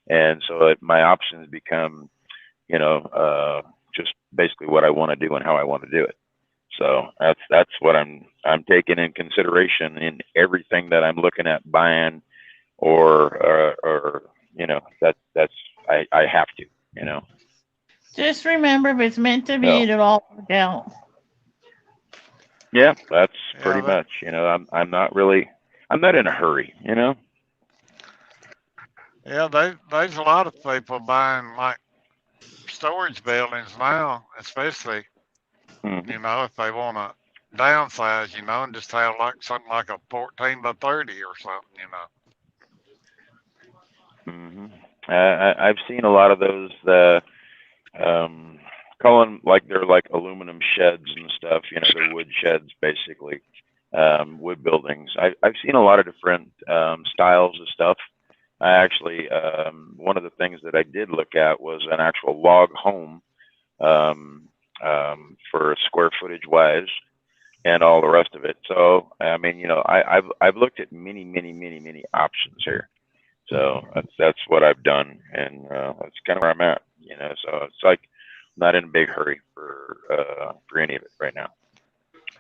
And so my options become, you know, just basically what I want to do and how I want to do it. So that's what I'm taking in consideration in everything that I'm looking at buying, or you know, that's I have to, you know.
just remember, if it's meant to be,
So
it'll all work out.
yeah, that's
Yeah,
pretty much, you know, I'm not in a hurry, you know.
yeah, there's a lot of people buying like storage buildings now, especially,
Mm-hmm.
you know, if they want to downsize, you know, and just have like something like a 14 by 30 or something, you know.
Mm-hmm. I've seen a lot of those, call them like they're like aluminum sheds and stuff, you know, they're wood sheds basically, wood buildings. I've seen a lot of different styles of stuff. I actually, one of the things that I did look at was an actual log home, for square footage wise and all the rest of it. So, I mean, you know, I've looked at many options here. So that's what I've done, and that's kind of where I'm at. You know, so it's like I'm not in a big hurry for any of it right now.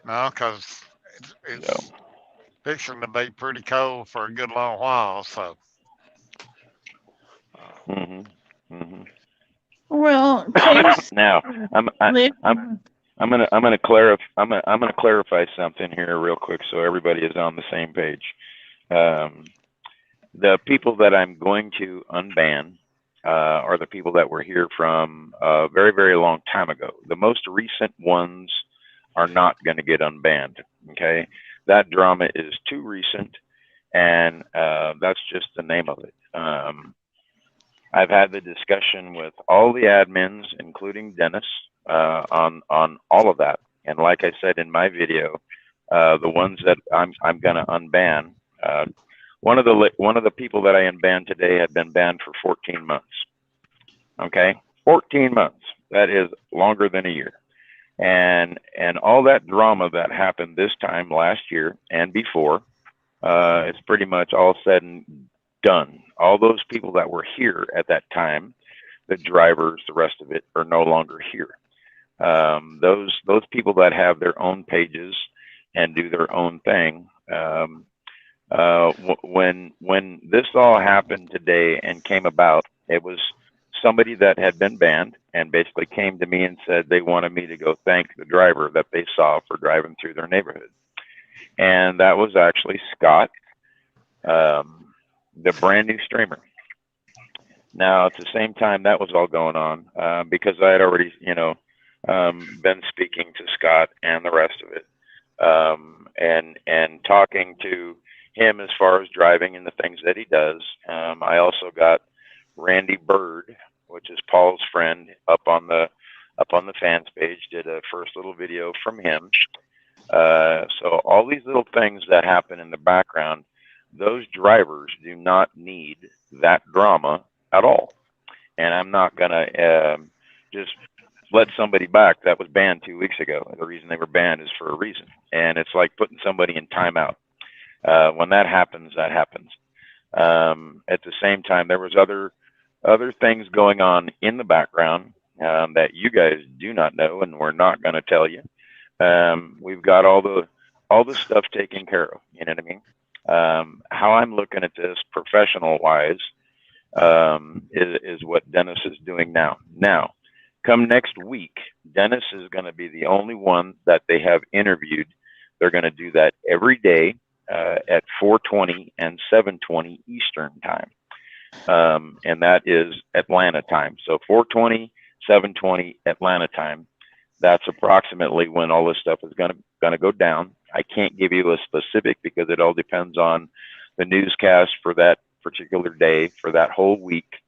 No, because
So.
it's fixing to be pretty cold for a good long while. So,
Mhm. Mhm.
Well, Tim's
Now,
live.
I'm gonna clarify something here real quick so everybody is on the same page. Um, the people that I'm going to unban are the people that were here from a very, very long time ago. The most recent ones are not going to get unbanned. Okay, that drama is too recent, and that's just the name of it. I've had the discussion with all the admins, including Dennis, on all of that. And like I said in my video, the ones that I'm going to unban, one of the people that I unbanned today had been banned for 14 months. Okay, 14 months. That is longer than a year. And all that drama that happened this time last year and before, it's pretty much all said and done. All those people that were here at that time, the drivers, the rest of it, are no longer here. Those people that have their own pages and do their own thing. When this all happened today and came about, it was somebody that had been banned and basically came to me and said they wanted me to go thank the driver that they saw for driving through their neighborhood. And that was actually Scott, the brand new streamer. Now, at the same time that was all going on, because I had already, been speaking to Scott and the rest of it, and talking to him as far as driving and the things that he does. I also got Randy Bird, which is Paul's friend, up on the fans page, did a first little video from him. So all these little things that happen in the background, those drivers do not need that drama at all. And I'm not gonna just let somebody back that was banned 2 weeks ago. The reason they were banned is for a reason, and it's like putting somebody in timeout. When that happens, that happens. At the same time, there was other things going on in the background that you guys do not know, and we're not going to tell you. We've got all the stuff taken care of. You know what I mean? How I'm looking at this professional wise is what Dennis is doing now. Now, come next week, Dennis is going to be the only one that they have interviewed. They're going to do that every day at 4:20 and 7:20 Eastern time, and that is Atlanta time. So 4:20, 7:20 Atlanta time. That's approximately when all this stuff is going to go down. I can't give you a specific because it all depends on the newscast for that particular day, for that whole week.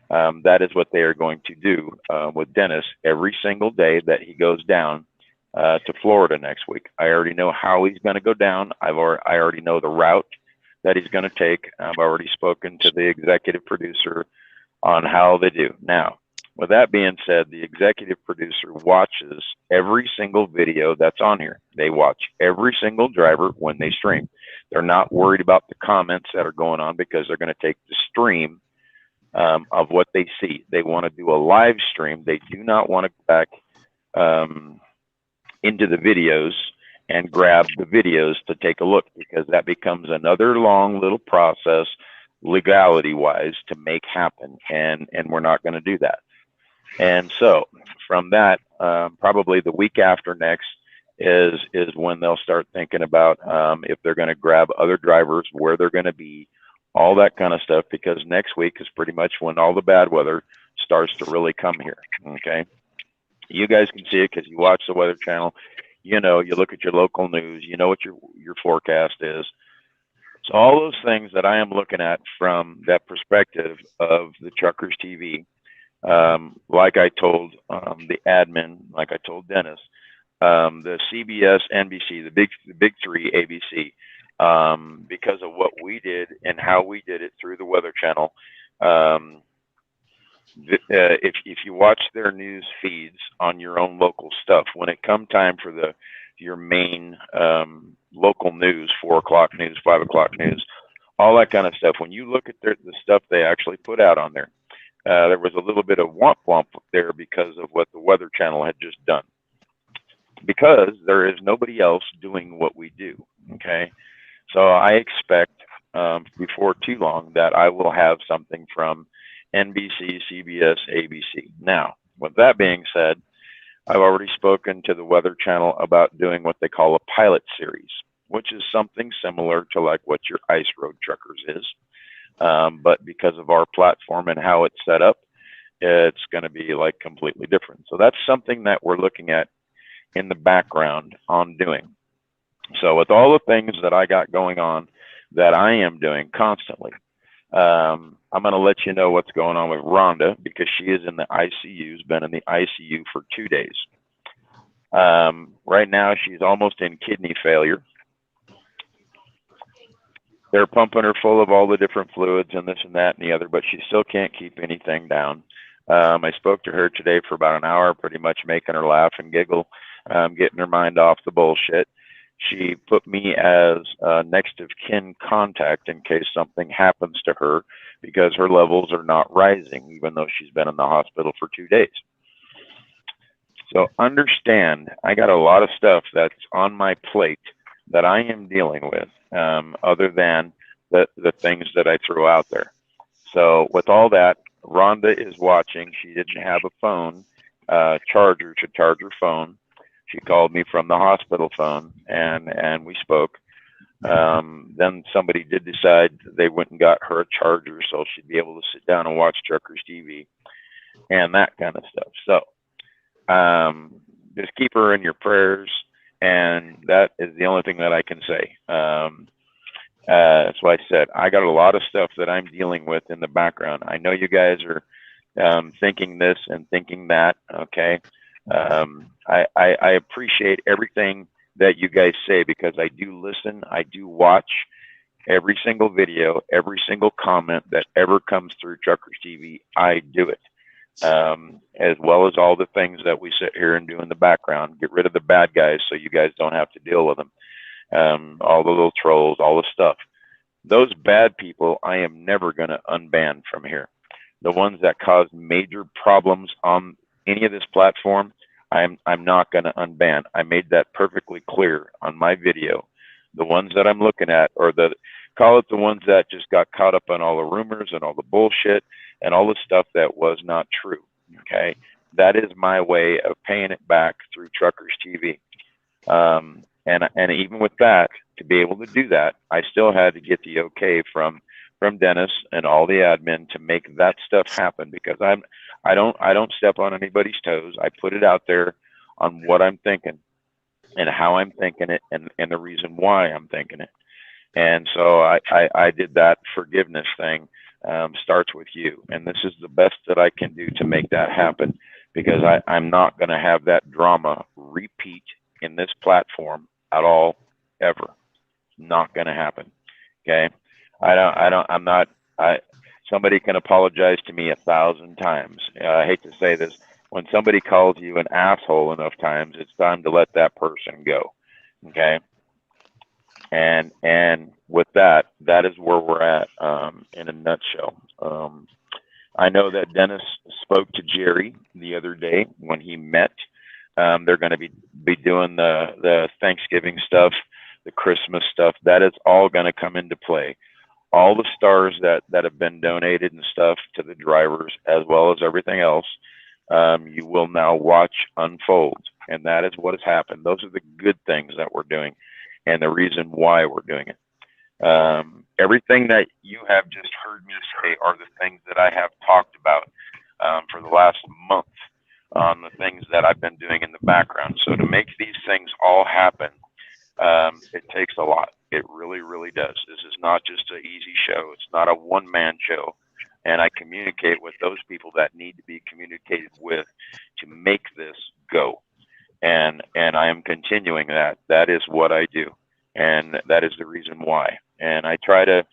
That is what they are going to do with Dennis every single day that he goes down to Florida next week. I already know how he's going to go down. I already know the route that he's going to take. I've already spoken to the executive producer on how they do. Now, with that being said, the executive producer watches every single video that's on here. They watch every single driver when they stream. They're not worried about the comments that are going on because they're going to take the stream of what they see. They want to do a live stream. They do not want to go back into the videos and grab the videos to take a look, because that becomes another long little process legality wise to make happen, and we're not going to do that. And so from that, probably the week after next is when they'll start thinking about if they're going to grab other drivers, where they're going to be, all that kind of stuff, because next week is pretty much when all the bad weather starts to really come here. Okay, you guys can see it because you watch the Weather Channel. You know, you look at your local news, you know what your forecast is. So all those things that I am looking at from that perspective of the Truckers TV, like I told the admin, like I told Dennis, the CBS, NBC, the big three, ABC, because of what we did and how we did it through the Weather Channel. If you watch their news feeds on your own local stuff, when it come time for your main local news, 4 o'clock news, 5 o'clock news, all that kind of stuff. When you look at the stuff they actually put out on there, there was a little bit of womp womp there because of what the Weather Channel had just done. Because there is nobody else doing what we do. Okay, so I expect before too long that I will have something from NBC, CBS, ABC. Now, with that being said, I've already spoken to the Weather Channel about doing what they call a pilot series, which is something similar to like what your Ice Road Truckers is. But because of our platform and how it's set up, it's going to be like completely different. So that's something that we're looking at in the background on doing. So with all the things that I got going on that I am doing constantly, I'm going to let you know what's going on with Rhonda because she is in the ICU, has been in the ICU for 2 days. Right now, she's almost in kidney failure. They're pumping her full of all the different fluids and this and that and the other, but she still can't keep anything down. I spoke to her today for about an hour, pretty much making her laugh and giggle, getting her mind off the bullshit. She put me as next of kin contact in case something happens to her because her levels are not rising, even though she's been in the hospital for 2 days. So understand, I got a lot of stuff that's on my plate that I am dealing with, other than the things that I throw out there. So with all that, Rhonda is watching. She didn't have a phone charger to charge her phone. She called me from the hospital phone, and we spoke. Then somebody did decide they went and got her a charger so she'd be able to sit down and watch Truckers TV and that kind of stuff. So just keep her in your prayers, and that is the only thing that I can say. That's why I said I got a lot of stuff that I'm dealing with in the background. I know you guys are thinking this and thinking that, okay? I appreciate everything that you guys say because I do listen, I do watch every single video, every single comment that ever comes through Truckers TV. I do it, as well as all the things that we sit here and do in the background. Get rid of the bad guys so you guys don't have to deal with them. All the little trolls, all the stuff. Those bad people, I am never going to unban from here. The ones that cause major problems on any of this platform, I'm not going to unban. I made that perfectly clear on my video. The ones that I'm looking at, or call it the ones that just got caught up on all the rumors and all the bullshit and all the stuff that was not true. Okay, that is my way of paying it back through Truckers TV. And even with that, to be able to do that, I still had to get the okay from Dennis and all the admin to make that stuff happen because I don't step on anybody's toes. I put it out there on what I'm thinking and how I'm thinking it and the reason why I'm thinking it. And so I did that forgiveness thing. Starts with you, and this is the best that I can do to make that happen because I'm not going to have that drama repeat in this platform at all, ever. Not going to happen. Okay. Somebody can apologize to me 1,000 times. I hate to say this. When somebody calls you an asshole enough times, it's time to let that person go. Okay. And with that is where we're at, in a nutshell. I know that Dennis spoke to Jerry the other day when he met. They're going to be doing the Thanksgiving stuff, the Christmas stuff. That is all going to come into play. All the stars that have been donated and stuff to the drivers, as well as everything else, you will now watch unfold. And that is what has happened. Those are the good things that we're doing and the reason why we're doing it. Everything that you have just heard me say are the things that I have talked about for the last month on the things that I've been doing in the background. So to make these things all happen, it takes a lot. It really, really does. This is not just an easy show. It's not a one-man show. And I communicate with those people that need to be communicated with to make this go. And I am continuing that. That is what I do. And that is the reason why. And I try to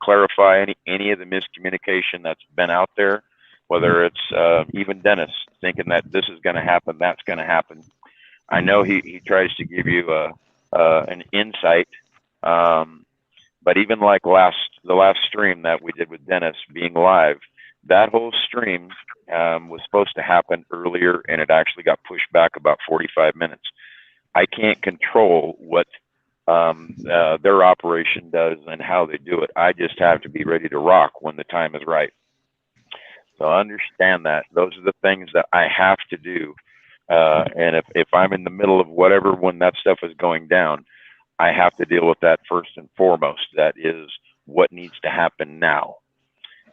clarify any of the miscommunication that's been out there, whether it's even Dennis thinking that this is going to happen, that's going to happen. I know he tries to give you an insight But even like the last stream that we did with Dennis being live, that whole stream was supposed to happen earlier, and it actually got pushed back about 45 minutes. I can't control what their operation does and how they do it. I just have to be ready to rock when the time is right. So understand that those are the things that I have to do. And if I'm in the middle of whatever when that stuff is going down, I have to deal with that first and foremost. That is what needs to happen now,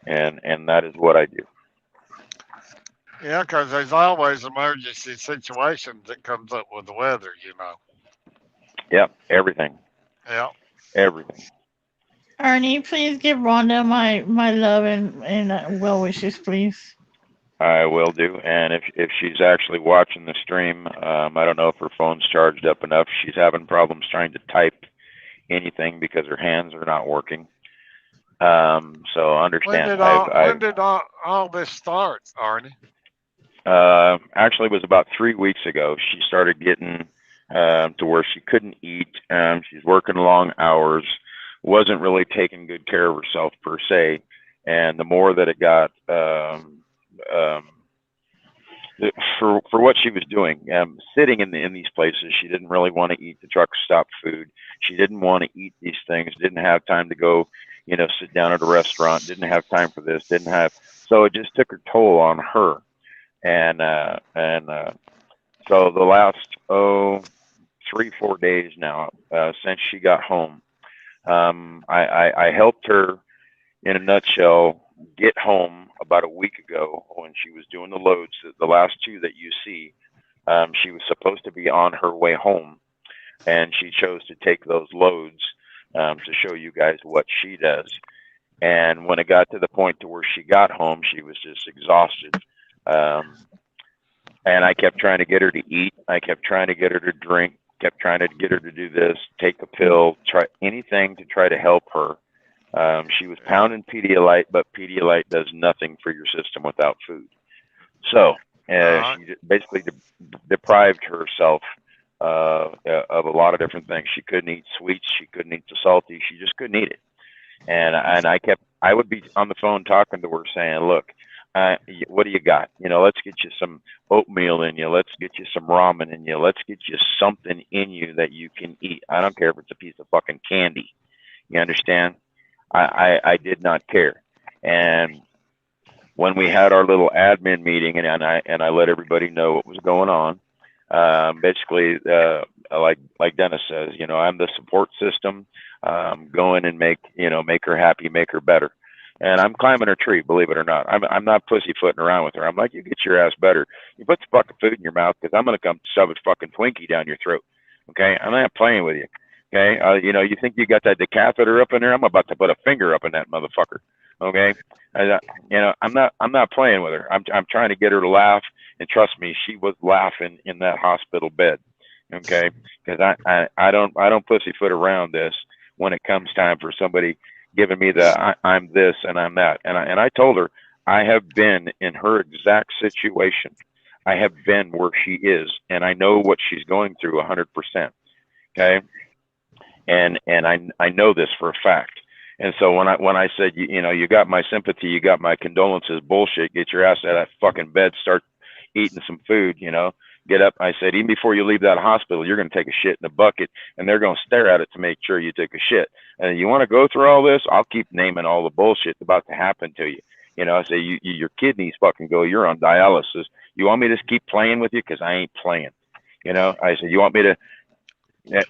and that is what I do.
Yeah, because there's always emergency situations that comes up with the weather, you know.
Yep, everything.
Yeah.
Everything.
Ernie, please give Rhonda my love and well wishes, please.
I will do. And if she's actually watching the stream, I don't know if her phone's charged up enough. She's having problems trying to type anything because her hands are not working. So understand.
When did all this start, Arnie?
Actually, it was about 3 weeks ago. She started getting to where she couldn't eat. She's working long hours, wasn't really taking good care of herself per se. And the more that it got, for what she was doing, sitting in these places, she didn't really want to eat the truck stop food. She didn't want to eat these things. Didn't have time to go, sit down at a restaurant. Didn't have time for this. So it just took a toll on her. And so the last 3-4 days now, since she got home, I helped her in a nutshell get home about a week ago when she was doing the loads. The last two that you see, she was supposed to be on her way home, and she chose to take those loads to show you guys what she does. And when it got to the point to where she got home, she was just exhausted. And I kept trying to get her to eat. I kept trying to get her to drink, kept trying to get her to do this, take a pill, try anything to try to help her. She was pounding Pedialyte, but Pedialyte does nothing for your system without food. So she basically deprived herself of a lot of different things. She couldn't eat sweets. She couldn't eat the salty. She just couldn't eat it. And I would be on the phone talking to her saying, look, what do you got? Let's get you some oatmeal in you. Let's get you some ramen in you. Let's get you something in you that you can eat. I don't care if it's a piece of fucking candy. You understand? I did not care. And when we had our little admin meeting and I let everybody know what was going on, basically, like Dennis says, I'm the support system. Go in and make her happy, make her better. And I'm climbing her tree, believe it or not. I'm not pussyfooting around with her. I'm like, you get your ass better. You put the fucking food in your mouth, because I'm gonna come shove a fucking Twinkie down your throat. Okay, I'm not playing with you. Okay, you think you got that decatheter up in there? I'm about to put a finger up in that motherfucker. Okay, I'm not playing with her. I'm trying to get her to laugh, and trust me, she was laughing in that hospital bed. Okay, because I don't pussyfoot around this when it comes time for somebody giving me the I'm this and I'm that. And I told her I have been in her exact situation. I have been where she is, and I know what she's going through 100%. Okay, and I know this for a fact. And so when I said you got my sympathy, you got my condolences, bullshit, get your ass out of that fucking bed, start eating some food, get up. I said, even before you leave that hospital, you're going to take a shit in a bucket, and they're going to stare at it to make sure you take a shit. And you want to go through all this? I'll keep naming all the bullshit about to happen to you. I say, your kidneys fucking go, you're on dialysis. You want me to keep playing with you? Because I ain't playing. I said, you want me to?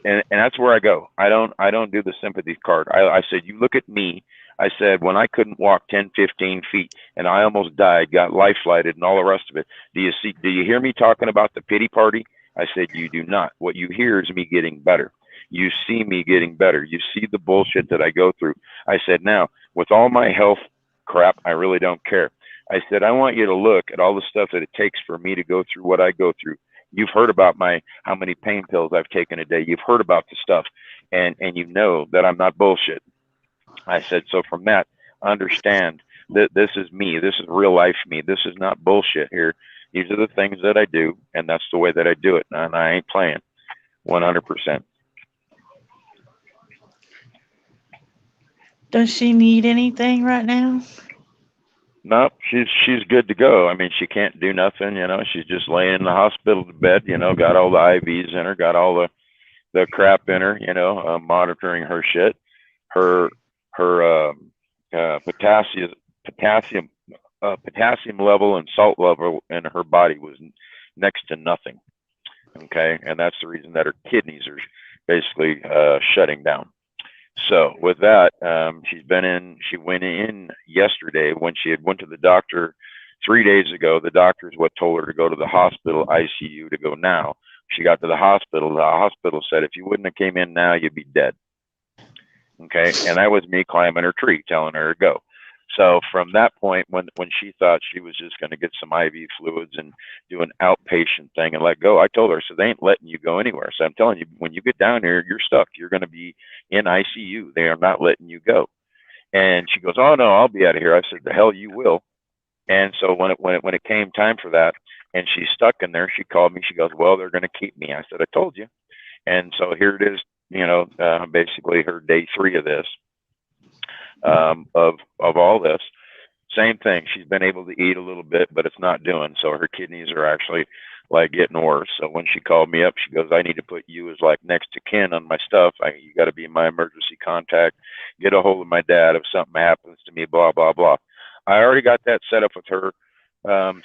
And that's where I go. I don't do the sympathy card. I said, you look at me. I said, when I couldn't walk 10, 15 feet and I almost died, got life flighted and all the rest of it. Do you hear me talking about the pity party? I said, you do not. What you hear is me getting better. You see me getting better. You see the bullshit that I go through. I said, now, with all my health crap, I really don't care. I said, I want you to look at all the stuff that it takes for me to go through what I go through. You've heard about how many pain pills I've taken a day. You've heard about the stuff, and you know that I'm not bullshit. I said, so from that, understand that this is me. This is real life me. This is not bullshit here. These are the things that I do, and that's the way that I do it. And I ain't playing 100%.
Does she need anything right now?
No, she's good to go. I mean, she can't do nothing, you know. She's just laying in the hospital bed, you know, got all the IVs in her, got all the crap in her, you know, monitoring her shit. Her potassium potassium level and salt level in her body was next to nothing. Okay, and that's the reason that her kidneys are basically shutting down. So with that, she went in yesterday when she had went to the doctor 3 days ago. The doctor is what told her to go to the hospital ICU to go now. She got to the hospital said, if you wouldn't have came in now, you'd be dead. Okay, and that was me climbing her tree, telling her to go. So from that point, when she thought she was just going to get some IV fluids and do an outpatient thing and let go, I told her, so they ain't letting you go anywhere. So I'm telling you, when you get down here, you're stuck. You're going to be in ICU. They are not letting you go. And she goes, oh no, I'll be out of here. I said, the hell you will. And so when it came time for that, and she's stuck in there, she called me. She goes, well, they're going to keep me. I said, I told you. And so here it is, you know, basically her day 3 of this. Of all this, same thing. She's been able to eat a little bit, but it's not doing. So her kidneys are actually like getting worse. So when she called me up, she goes, I need to put you as like next to kin on my stuff. You got to be my emergency contact. Get a hold of my dad if something happens to me, blah, blah, blah. I already got that set up with her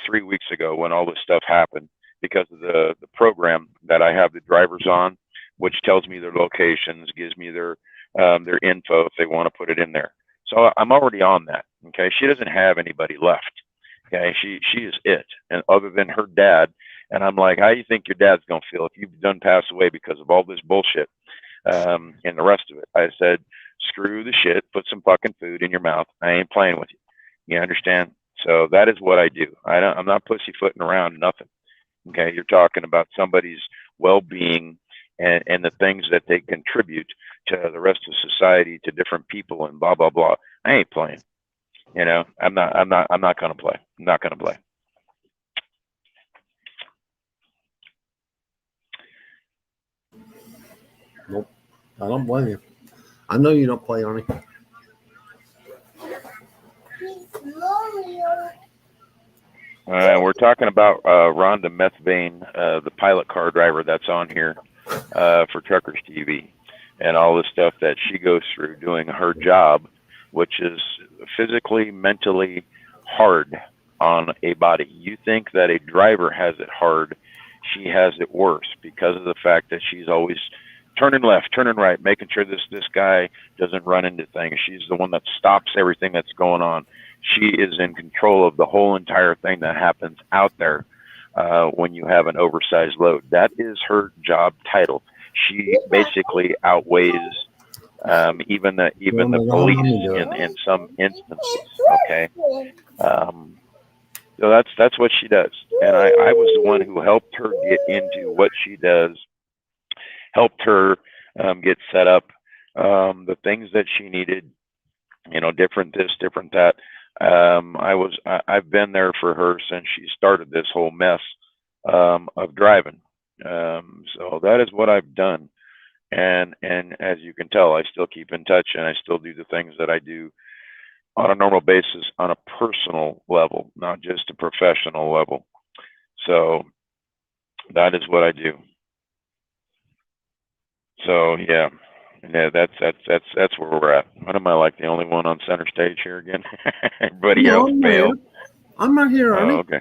3 weeks ago when all this stuff happened because of the program that I have the drivers on, which tells me their locations, gives me their info if they want to put it in there. So I'm already on that. Okay, she doesn't have anybody left. Okay, she is it, and other than her dad. And I'm like, how do you think your dad's gonna feel if you've done passed away because of all this bullshit and the rest of it? I said, screw the shit. Put some fucking food in your mouth. I ain't playing with you. You understand? So that is what I do. I'm not pussyfooting around nothing. Okay, you're talking about somebody's well-being and the things that they contribute to the rest of society, to different people, and blah blah blah. I ain't playing. You know, I'm not gonna play. I'm not gonna play.
Nope. I don't blame you. I know you don't play on it.
We're talking about Rhonda Methvane, the pilot car driver that's on here for Truckers TV, and all the stuff that she goes through doing her job, which is physically, mentally hard on a body. You think that a driver has it hard, she has it worse because of the fact that she's always turning left, turning right, making sure this guy doesn't run into things. She's the one that stops everything that's going on. She is in control of the whole entire thing that happens out there when you have an oversized load. That is her job title. She basically outweighs even the police in some instances. Okay, so that's what she does, and I was the one who helped her get into what she does, helped her get set up, the things that she needed, you know, different this, different that. I've been there for her since she started this whole mess of driving. So that is what I've done. And as you can tell, I still keep in touch, and I still do the things that I do on a normal basis on a personal level, not just a professional level. So that is what I do. So yeah, that's where we're at. What am I, like the only one on center stage here again? Everybody else failed.
I'm not here, Arnie.
Oh, okay.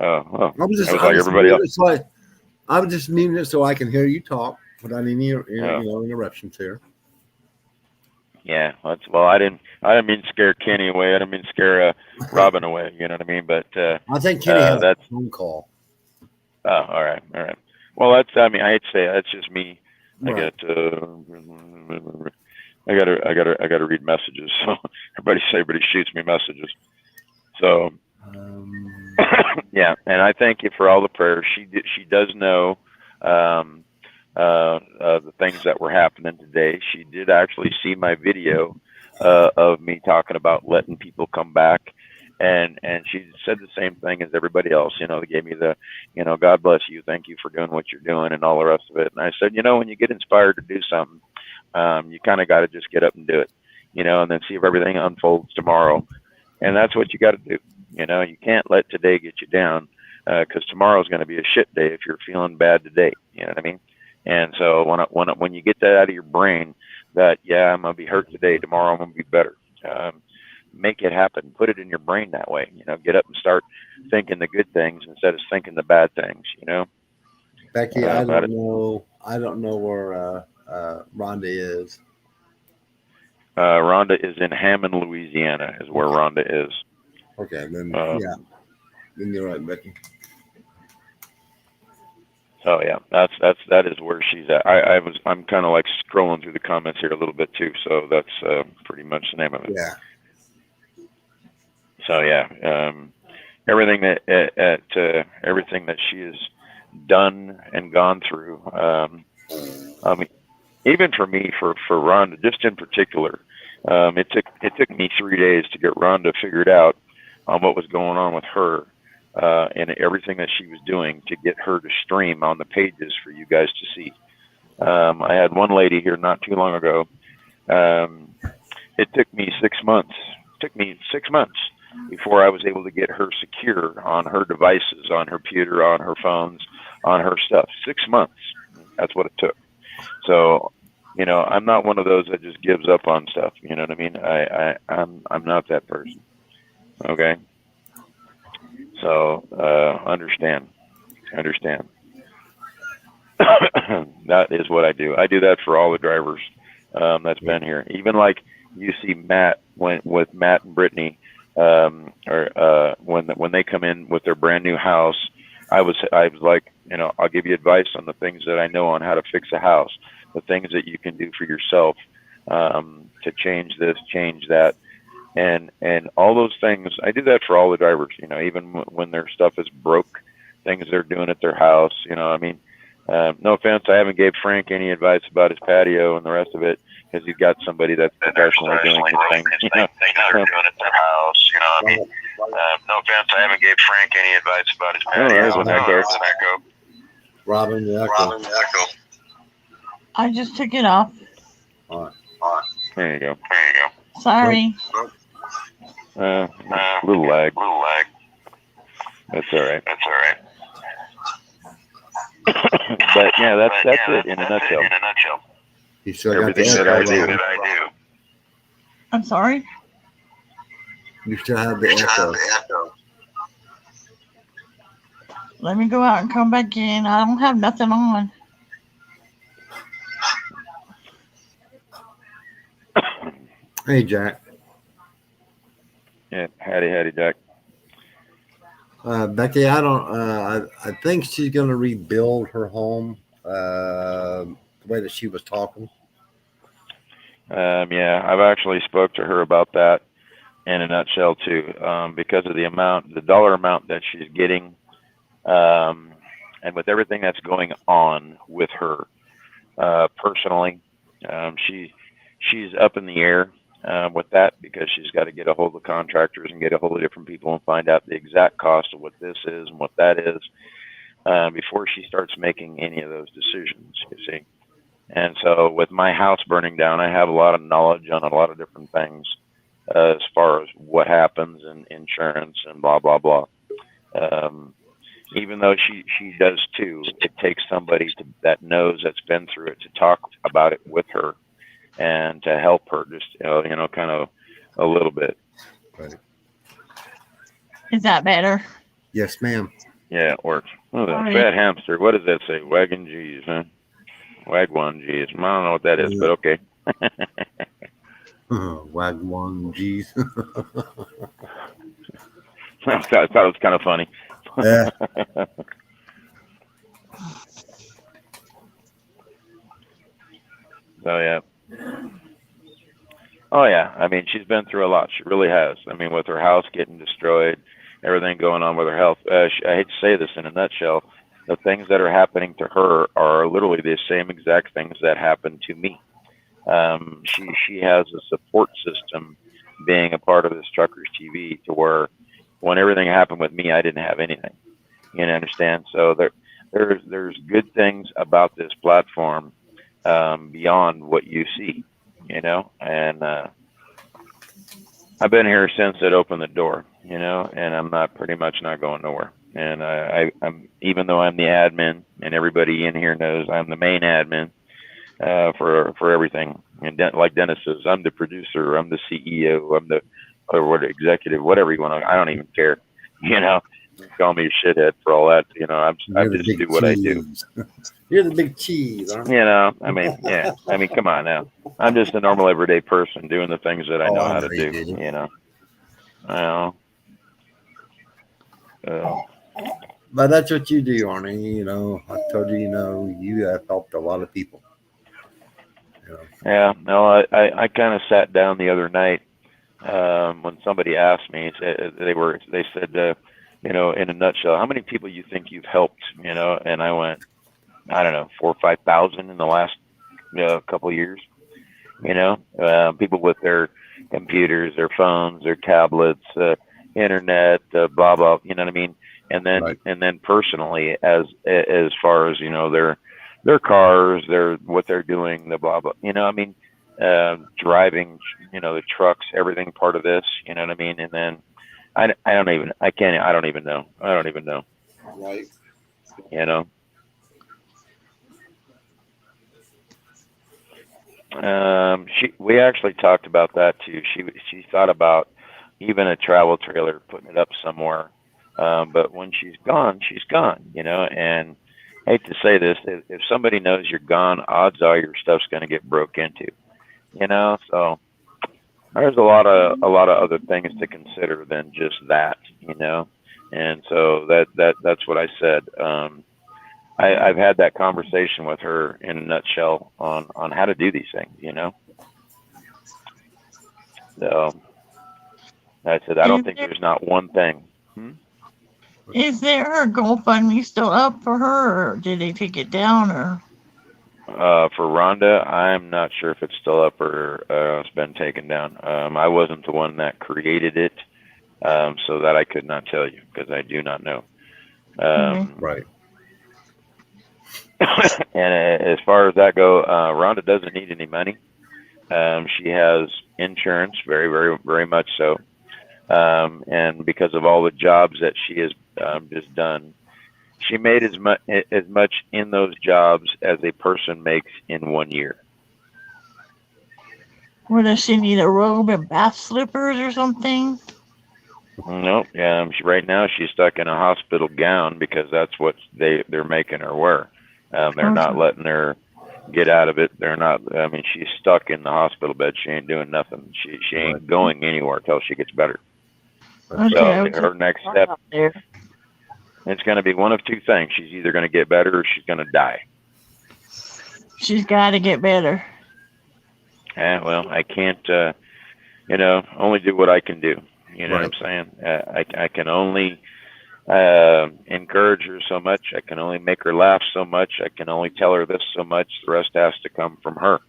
Oh, well,
I was just
like everybody else.
I was just muting it so I can hear you talk without any interruptions here.
Yeah, well, I didn't mean to scare Kenny away. I didn't mean to scare Robin away. You know what I mean? But
I think Kenny had a phone call.
Oh, all right. Well, I hate to say it, that's just me.
Right.
I gotta read messages. So everybody shoots me messages. So yeah, and I thank you for all the prayers. She does know the things that were happening today. She did actually see my video of me talking about letting people come back. And she said the same thing as everybody else. You know, they gave me the, you know, God bless you, thank you for doing what you're doing, and all the rest of it. And I said, you know, when you get inspired to do something, you kind of got to just get up and do it. and then see if everything unfolds tomorrow. And that's what you got to do. You can't let today get you down, because tomorrow's going to be a shit day if you're feeling bad today. You know what I mean? And so when you get that out of your brain, that I'm gonna be hurt today, tomorrow I'm gonna be better. Make it happen. Put it in your brain that way. Get up and start thinking the good things instead of thinking the bad things.
Becky, I don't know. I don't know where Rhonda is.
Rhonda is in Hammond, Louisiana, is where Rhonda is.
Okay, then then you're right, Becky.
So yeah, that is where she's at. I'm kind of like scrolling through the comments here a little bit too. So that's pretty much the name of it.
Yeah.
So yeah, everything that she has done and gone through. I mean, even for me, for Rhonda, just in particular, it took me 3 days to get Rhonda figured out on what was going on with her. And everything that she was doing to get her to stream on the pages for you guys to see. I had one lady here not too long ago. It took me 6 months. It took me 6 months before I was able to get her secure on her devices, on her computer, on her phones, on her stuff. 6 months. That's what it took. So, I'm not one of those that just gives up on stuff. You know what I mean? I'm not that person. Okay. So understand. That is what I do. I do that for all the drivers that's been here. Even like you see Matt with Matt and Brittany, or when they come in with their brand new house, I was like, I'll give you advice on the things that I know on how to fix a house, the things that you can do for yourself to change this, change that. And all those things, I do that for all the drivers, even when their stuff is broke, things they're doing at their house, I mean, no offense, I haven't gave Frank any advice about his patio and the rest of it, because he's got somebody that's professionally doing his thing,
things they're doing at their house, I mean, no offense, I haven't gave Frank any advice about his patio.
There's an
echo.
Robin, the echo.
I just took it off.
All right.
There you go.
Sorry.
Little lag. That's all right. But yeah, that's it in a nutshell.
You still
Everything
got
that
the
I
echo.
do.
I'm sorry.
You still have the echo.
Let me go out and come back in. I don't have nothing on.
Hey, Jack.
Yeah, howdy, Jack.
Becky, I think she's going to rebuild her home the way that she was talking.
Yeah, I've actually spoke to her about that in a nutshell too, because of the dollar amount that she's getting, and with everything that's going on with her personally, she's up in the air with that, because she's got to get a hold of contractors and get a hold of different people and find out the exact cost of what this is and what that is before she starts making any of those decisions, you see. And so with my house burning down, I have a lot of knowledge on a lot of different things as far as what happens and insurance and blah, blah, blah. Even though she does too, it takes somebody that knows, that's been through it, to talk about it with her and to help her just, kind of a little bit.
Right.
Is that better?
Yes, ma'am.
Yeah, it works. Oh, that
Sorry.
fat hamster. What does that say? Wagon G's, huh? Wagwan G's. I don't know what that is, but okay.
Wagwan G's.
I thought it was kind of funny.
Yeah.
So yeah. Oh yeah. I mean, she's been through a lot. She really has. I mean, with her house getting destroyed, everything going on with her health. I hate to say this in a nutshell. The things that are happening to her are literally the same exact things that happened to me. She has a support system, being a part of this Trucker'S TV, to where when everything happened with me, I didn't have anything. You understand? So there's good things about this platform beyond what you see, and I've been here since it opened the door, and I'm pretty much not going nowhere. And I'm even though I'm the admin, and everybody in here knows I'm the main admin for everything. And like Dennis says, I'm the producer, I'm the CEO, I'm the executive, whatever you want to. I don't even care. Call me a shithead for all that. I just do what I do.
You're the big cheese, aren't you?
Yeah. I mean, come on now. I'm just a normal everyday person doing the things that I know how to do.
But that's what you do, Arnie. I told you, you have helped a lot of people.
Yeah. No, I kind of sat down the other night when somebody asked me. They said, in a nutshell, how many people you think you've helped? And I went, I don't know, 4,000 or 5,000 in the last couple of years. People with their computers, their phones, their tablets, internet, blah blah. You know what I mean? And then and then personally, as far as their cars, what they're doing, the blah blah. I mean, driving, the trucks, everything part of this. You know what I mean? And then I don't even know.
Right.
We actually talked about that too. She thought about even a travel trailer, putting it up somewhere. But when she's gone, and I hate to say this, if somebody knows you're gone, odds are your stuff's going to get broke into, so there's a lot of other things to consider than just that, and so that's what I said. I've had that conversation with her in a nutshell on how to do these things, So I said, I don't think there's not one thing.
Is there a GoFundMe still up for her, or did they take it down, or?
For Rhonda, I'm not sure if it's still up or it's been taken down. I wasn't the one that created it, so that I could not tell you because I do not know.
Right.
And as far as that go, Rhonda doesn't need any money. She has insurance, very, very, very much so. And because of all the jobs that she has just done, she made as much in those jobs as a person makes in 1 year.
What, does she need a robe and bath slippers or something?
Nope. Right now she's stuck in a hospital gown because that's what they're making her wear. They're not letting her get out of it. They're not. I mean, she's stuck in the hospital bed. She ain't doing nothing. She ain't going anywhere till she gets better.
Okay,
so her next step, it's going to be one of two things. She's either going to get better or she's going to die.
She's got to get better.
Yeah, well, I can't, only do what I can do. You know what I'm saying? I can only encourage her so much. I can only make her laugh so much. I can only tell her this so much. The rest has to come from her.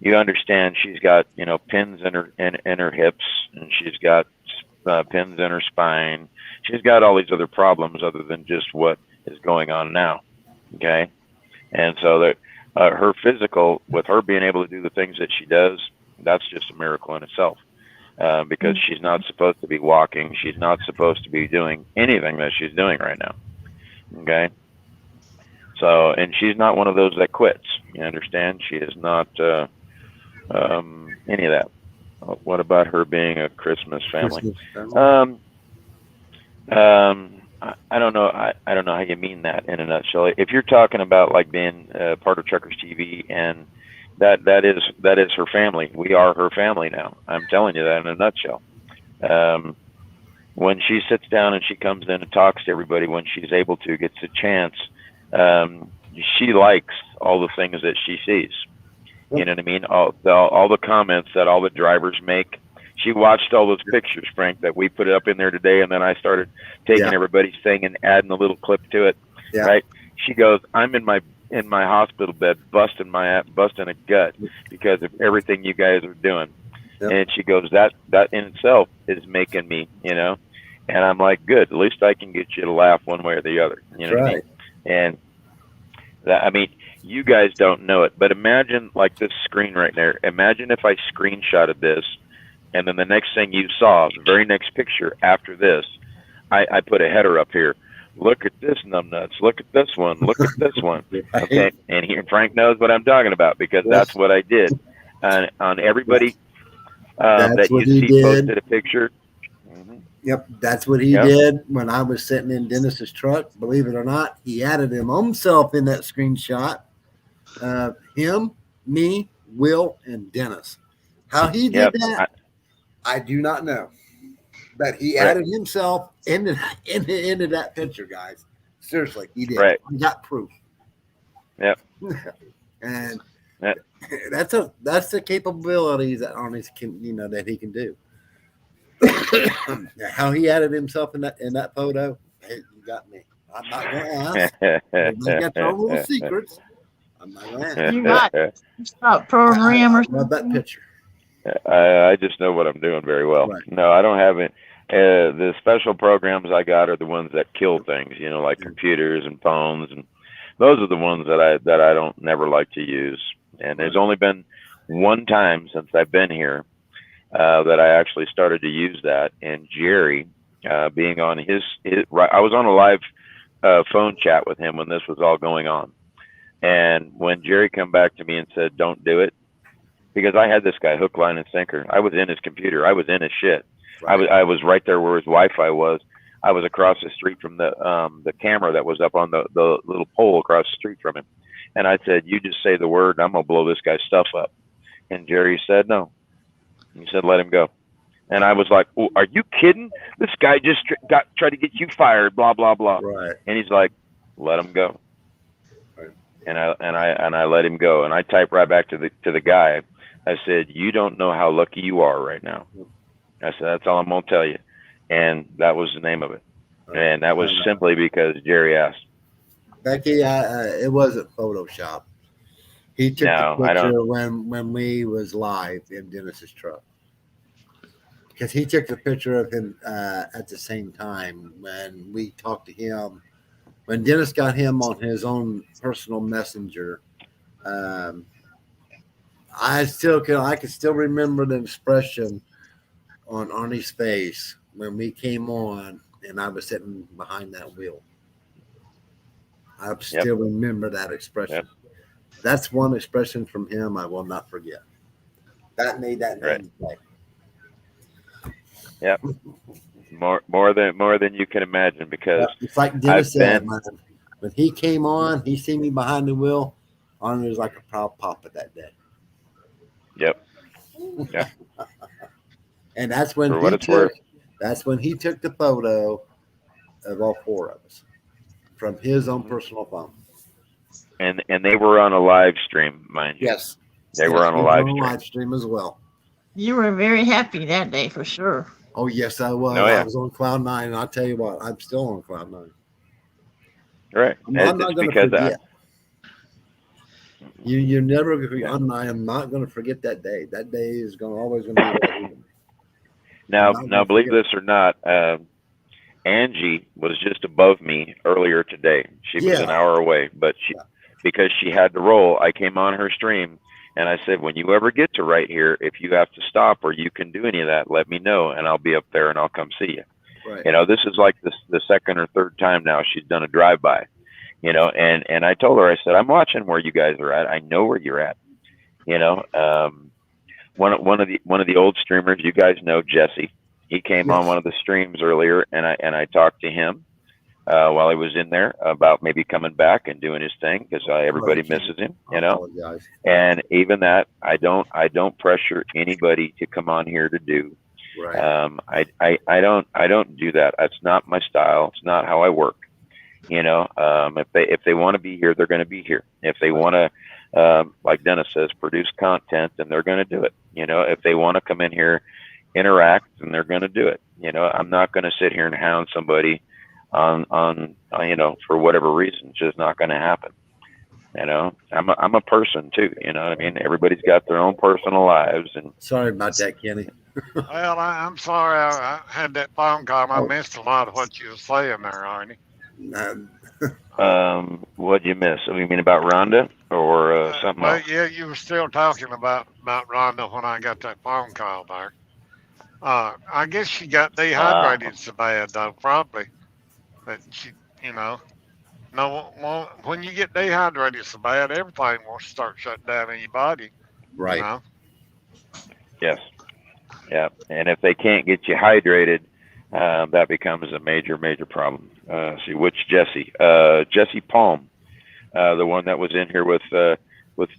You understand? She's got pins in her hips, and she's got pins in her spine. She's got all these other problems other than just what is going on now. Okay, and so that her physical, with her being able to do the things that she does, that's just a miracle in itself. Because she's not supposed to be walking. She's not supposed to be doing anything that she's doing right now. Okay. So, and she's not one of those that quits. You understand? She is not any of that. What about her being a Christmas family? I don't know. I don't know how you mean that in a nutshell. If you're talking about like being part of Trucker'S TV, and that is her family. We are her family now. I'm telling you that in a nutshell. When she sits down and she comes in and talks to everybody, when she's able to, gets a chance, she likes all the things that she sees. You know what I mean? All the comments that all the drivers make. She watched all those pictures, Frank, that we put up in there today, and then I started taking everybody's thing and adding a little clip to it. Yeah. Right? She goes, "I'm in my hospital bed, busting a gut because of everything you guys are doing." Yep. And she goes, that in itself is making me, and I'm like, good, at least I can get you to laugh one way or the other. You know what I mean? And that, I mean, you guys don't know it, but imagine like this screen right there. Imagine if I screenshotted this, and then the next thing you saw, the very next picture after this, I put a header up here. Look at this numbnuts. Look at this one. Look at this one. Okay, and Frank knows what I'm talking about because that's what I did. On everybody that you see posted a picture.
Yep, that's what he did when I was sitting in Dennis's truck. Believe it or not, he added himself in that screenshot. Him, me, Will, and Dennis. How he did that, I do not know. But he added himself into that picture, guys. Seriously, he did.
Right.
We got proof.
Yep.
And that's the capabilities that Arnie's can, that he can do. How he added himself in that photo, hey, you got me. I'm not going to ask. You got your own little secrets. I'm not going to ask.
You got stop program or
love that picture.
I just know what I'm doing very well. Right. No, I don't have it. The special programs I got are the ones that kill things, like computers and phones, and those are the ones that I don't never like to use. And there's only been one time since I've been here that I actually started to use that. And Jerry, being on I was on a live phone chat with him when this was all going on. And when Jerry come back to me and said, "Don't do it," because I had this guy hook, line, and sinker. I was in his computer. I was in his shit. Right. I was right there where his Wi-Fi was. I was across the street from the camera that was up on the little pole across the street from him. And I said, "You just say the word, and I'm gonna blow this guy's stuff up." And Jerry said, "No." He said, "Let him go." And I was like, "Oh, are you kidding? This guy just tried to get you fired, blah blah blah."
Right.
And he's like, "Let him go." Right. And I let him go. And I typed right back to the guy. I said, "You don't know how lucky you are right now." I said, "That's all I'm gonna tell you." And that was the name of it. And that was simply because Jerry asked.
Becky, it wasn't Photoshop. He took the picture when we was live in Dennis's truck. Because he took the picture of him at the same time when we talked to him. When Dennis got him on his own personal messenger, I can still remember the expression on Arnie's face when we came on and I was sitting behind that wheel. I still remember that expression. Yep. That's one expression from him I will not forget. That made that name play.
Yep. More than you can imagine, because
it's like Dennis said, when he came on, he seen me behind the wheel. Arnie was like a proud papa that day.
Yep. Yeah.
And that's when he took the photo of all four of us from his own personal phone.
And they were on a live stream, mind you.
Yes.
They were on a live
stream as well.
You were very happy that day for sure.
Oh, yes, I was. I was on cloud nine, and I'll tell you what, I'm still on cloud nine.
Right.
I'm not going to forget. You're never going to. I am not going to forget that day. That day is always going to be there.
Now, believe this or not, Angie was just above me earlier today. She was an hour away, but because she had to roll, I came on her stream and I said, "When you ever get to right here, if you have to stop or you can do any of that, let me know and I'll be up there and I'll come see you." Right. This is like the second or third time now she's done a drive-by, and I told her, I said, "I'm watching where you guys are at. I know where you're at." One of the old streamers, you guys know, Jesse. He came on one of the streams earlier, and I talked to him while he was in there about maybe coming back and doing his thing, because everybody misses him, And even that, I don't pressure anybody to come on here to do. Right. I don't do that. That's not my style. It's not how I work. If they want to be here, they're going to be here. If they want to, like Dennis says, produce content, then they're going to do it. If they want to come in here, interact, and they're going to do it. I'm not going to sit here and hound somebody on for whatever reason. It's just not going to happen. I'm a person too. You know what I mean? Everybody's got their own personal lives. And
sorry about that, Kenny.
Well, I'm sorry I had that phone call. I missed a lot of what you were saying there, Arnie.
What'd you miss? You mean about Rhonda or something
Well,
else?
yeah, you were still talking about Rhonda when I got that phone call there. I guess she got
Uh,
dehydrated so bad though, probably that she, you know, no, well, when you get dehydrated so bad, everything will start shutting down in your body. You
Right.
know.
yes. Yeah. And if they can't get you hydrated, that becomes a major problem. See, which Jesse? Jesse Palm, the one that was in here with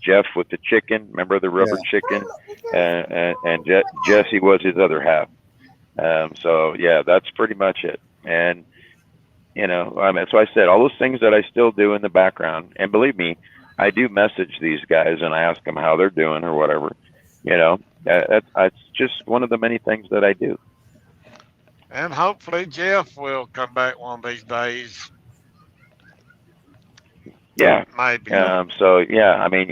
Jeff with the chicken. Remember the rubber chicken? And Jesse was his other half. So yeah, that's pretty much it. And that's why I said all those things that I still do in the background. And believe me, I do message these guys and I ask them how they're doing or whatever. That's just one of the many things that I do.
And hopefully Jeff will come back one of these days.
Yeah.
Maybe.
So yeah, I mean,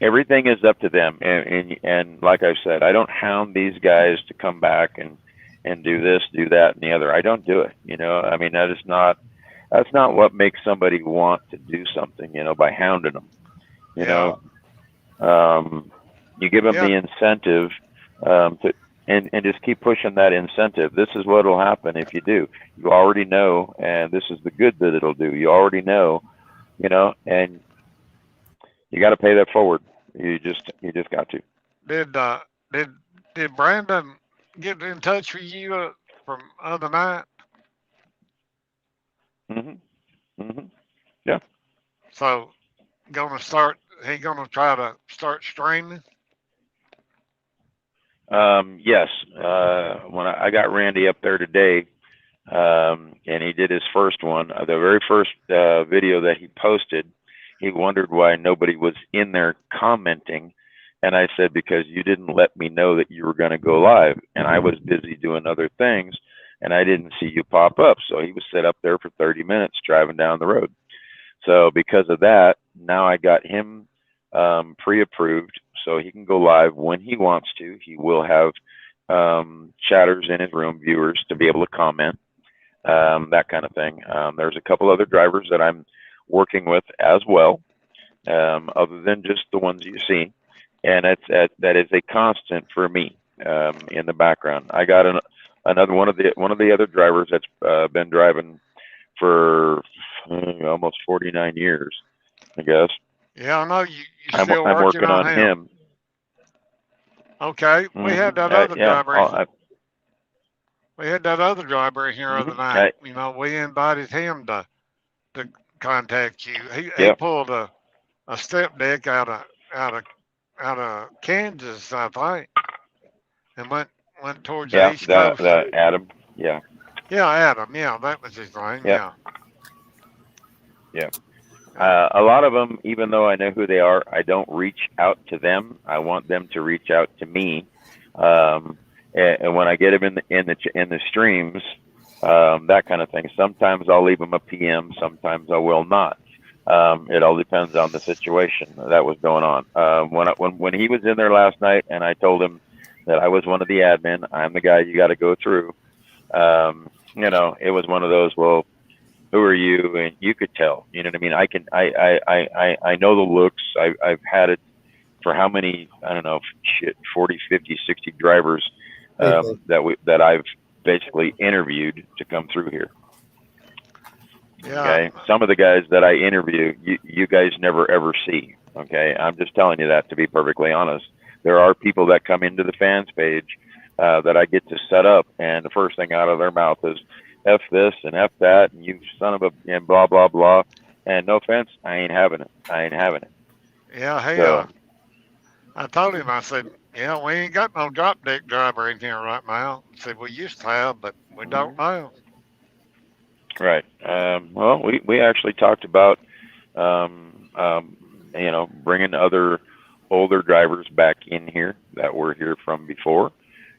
everything is up to them. And like I said, I don't hound these guys to come back and do this, do that, and the other. I don't do it. I mean, that's not what makes somebody want to do something. By hounding them. You give them the incentive and just keep pushing that incentive. This is what will happen if you do. You already know, and this is the good that it'll do. You already know, and you got to pay that forward. You just got to.
Did Brandon get in touch with you from other night?
Yeah.
So he gonna try to start streaming?
Yes. When I got Randy up there today, and he did his first one, the very first video that he posted, he wondered why nobody was in there commenting. And I said, because you didn't let me know that you were going to go live. And I was busy doing other things, and I didn't see you pop up. So he was set up there for 30 minutes driving down the road. So because of that, now I got him pre-approved, so he can go live when he wants to. He will have chatters in his room, viewers, to be able to comment, that kind of thing. There's a couple other drivers that I'm working with as well, other than just the ones you see, and that is a constant for me in the background. I got another one of the other drivers that's been driving for almost 49 years, I guess.
Yeah, I know you're still
I'm working on him.
Okay, we had that other driver. We had that other driver in here other night. We invited him to contact you. He pulled a step deck out of Kansas, I think, and went towards the East Coast.
Adam. Yeah.
Yeah, Adam. Yeah, that was his name. Yeah.
Yeah. A lot of them, even though I know who they are, I don't reach out to them. I want them to reach out to me. And when I get them in the streams, that kind of thing. Sometimes I'll leave them a PM. Sometimes I will not. It all depends on the situation that was going on. When he was in there last night, and I told him that I was one of the admin, I'm the guy you got to go through. It was one of those. Well, who are you? And you could tell. You know what I mean? I know the looks. I've had it for how many? I don't know. 40, 50, 60 drivers that I've basically interviewed to come through here.
Yeah.
Okay. Some of the guys that I interview, you guys never ever see. Okay. I'm just telling you that to be perfectly honest. There are people that come into the fans page that I get to set up, and the first thing out of their mouth is F this and F that, and you son of a, and blah blah blah. And no offense, I ain't having it.
Yeah. Hey.
So,
I told him. I said, yeah, we ain't got no drop deck driver in here right now. I said we used to have, but we don't now.
Right. Well, we actually talked about, bringing other older drivers back in here that were here from before,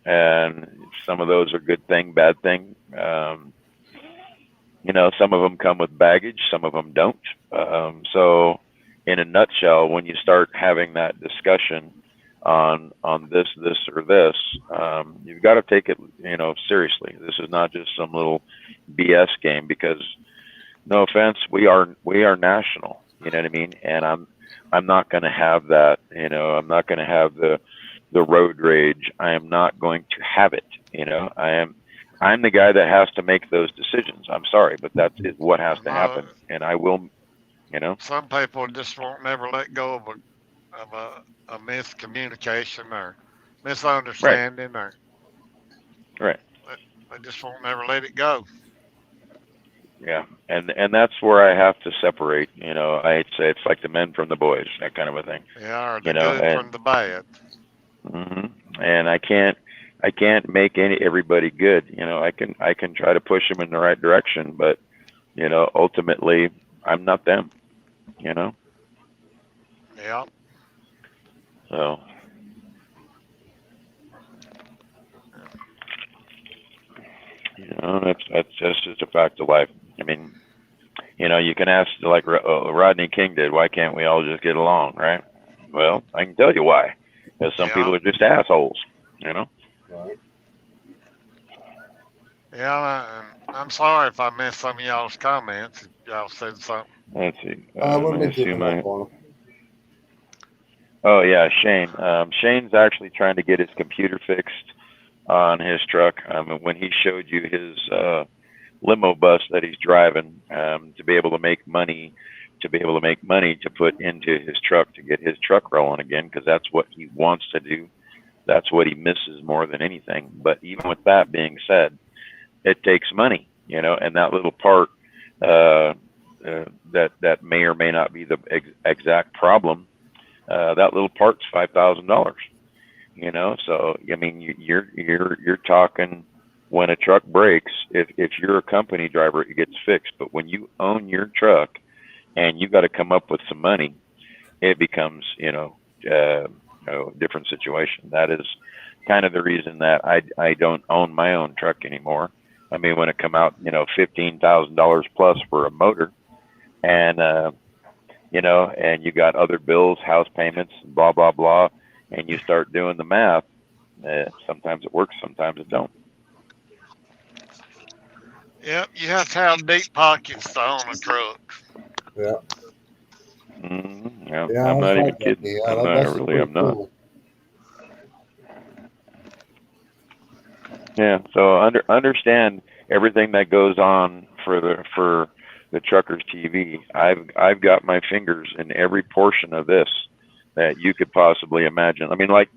and some of those are good thing, bad thing. Some of them come with baggage, some of them don't. So, in a nutshell, when you start having that discussion on this or this, you've got to take it seriously. This is not just some little BS game, because no offense, we are national. You know what I mean? And I'm not going to have that. You know, I'm not going to have the road rage. I am not going to have it. You know, I'm the guy that has to make those decisions. I'm sorry, but that's what has to happen, and I will. You know,
some people just won't never let go of a miscommunication or
right,
misunderstanding, or
right.
they just won't never let it go.
Yeah, and that's where I have to separate. You know, I say it's like the men from the boys, that kind of a thing.
Yeah, or
You
the
know,
good
and
from the bad.
and I can't make everybody good. You know, I can try to push them in the right direction, but you know, ultimately, I'm not them. You know,
Yeah.
so you know, that's just a fact of life. I mean, you know, you can ask like Rodney King did, why can't we all just get along, right? Well, I can tell you why. Because some
Yeah.
people are just assholes, you know.
Right.
Yeah, and I'm sorry if I missed some of y'all's comments. If y'all said something.
Let's see.
We've been
Let me see
keeping
my.
up on them.
Oh yeah, Shane. Shane's actually trying to get his computer fixed on his truck. When he showed you his limo bus that he's driving, to be able to make money, to put into his truck to get his truck rolling again, because that's what he wants to do. That's what he misses more than anything. But even with that being said, it takes money, you know, and that little part that may or may not be the exact problem. That little part's $5,000, you know. So I mean, you're talking when a truck breaks. If you're a company driver, it gets fixed. But when you own your truck and you got to come up with some money, it becomes a different situation. That is kind of the reason that I don't own my own truck anymore. I mean, when it come out, you know, $15,000 plus for a motor, and you know, and you got other bills, house payments, blah blah blah, and you start doing the math. Sometimes it works, sometimes it don't.
Yep, you have to have deep pockets to own a truck.
Yeah.
Yeah,
Yeah,
I'm
that's
not even
right, Jackie.
kidding.
Yeah, that's pretty
I'm not.
cool.
Yeah, so understand everything that goes on for the Truckers TV. I've got my fingers in every portion of this that you could possibly imagine. I mean, like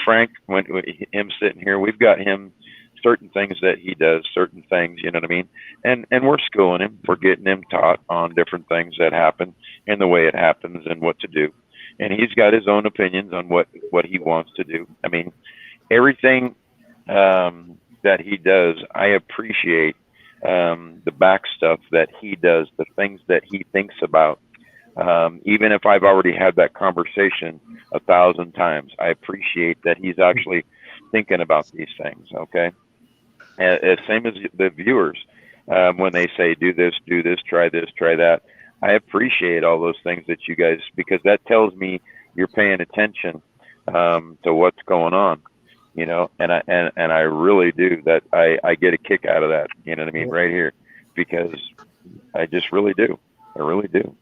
Frank, when him sitting here, we've got him certain things that he does, certain things, you know what I mean? And we're schooling him, we're getting him taught on different things that happen and the way it happens and what to do. And he's got his own opinions on what he wants to do. I mean, everything that he does, I appreciate the back stuff that he does, the things that he thinks about. Even if I've already had that conversation 1,000 times, I appreciate that he's actually thinking about these things. Okay, same as the viewers, when they say do this, try that. I appreciate all those things that you guys, because that tells me you're paying attention to what's going on. You know, and I really do that. I get a kick out of that. You know what I mean, right here, because I just really do. I really do.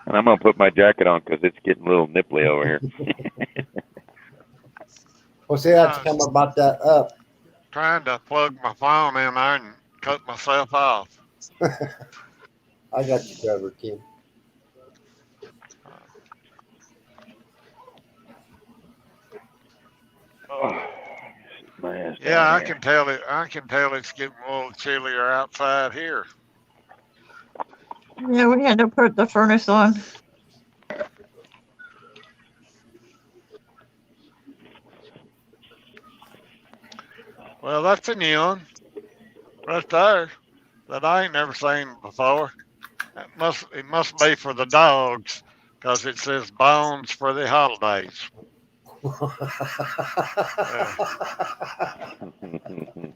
And I'm gonna put my jacket on because it's getting a little nipply over here.
Well, see, I have to come about that up.
Trying to plug my phone in there and cut myself off.
I got you covered, Kim.
Oh, my ass
Yeah,
down
I
here.
can tell it. I can tell it's getting a little chillier outside here.
Yeah, we had to put the furnace on.
Well, that's a new one right there that I ain't never seen before. It must be for the dogs, 'cause it says bones for the holidays.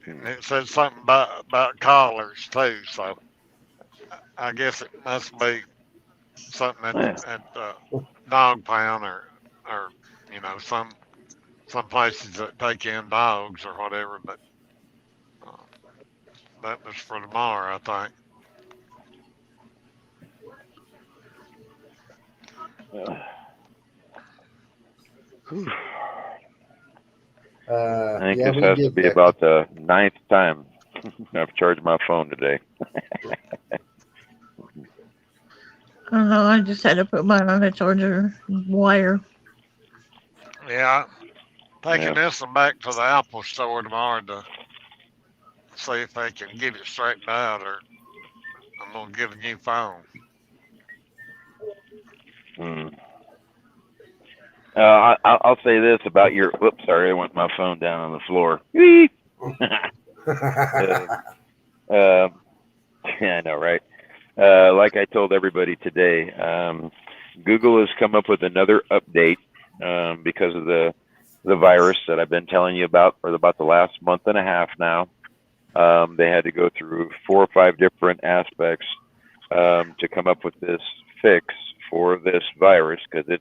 And it says something about collars too. So I guess it must be something at dog pound, or some places that take in dogs or whatever. But uh, that was for tomorrow, I think.
I think
Yeah,
this
we
has to
did
be
that.
about the 9th time I've charged my phone today.
I don't know. I just had to put mine on a charger wire.
Yeah, taking
Yeah.
this one back to the Apple store tomorrow to see if they can get it straightened out, or I'm gonna get a new phone.
Hmm. I'll say this about your. Whoops, sorry, I went my phone down on the floor. Yeah, I know, right? Like I told everybody today, Google has come up with another update because of the virus that I've been telling you about for about the last month and a half now. They had to go through 4 or 5 different aspects to come up with this fix for this virus, because the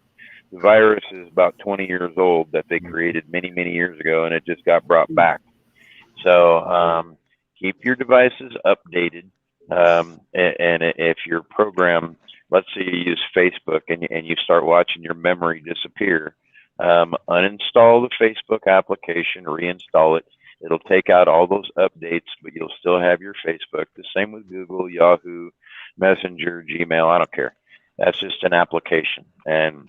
virus is about 20 years old that they created many, many years ago, and it just got brought back. So keep your devices updated. And if your program, let's say you use Facebook and you start watching your memory disappear, uninstall the Facebook application, reinstall it. It'll take out all those updates, but you'll still have your Facebook. The same with Google, Yahoo, Messenger, Gmail, I don't care. That's just an application. And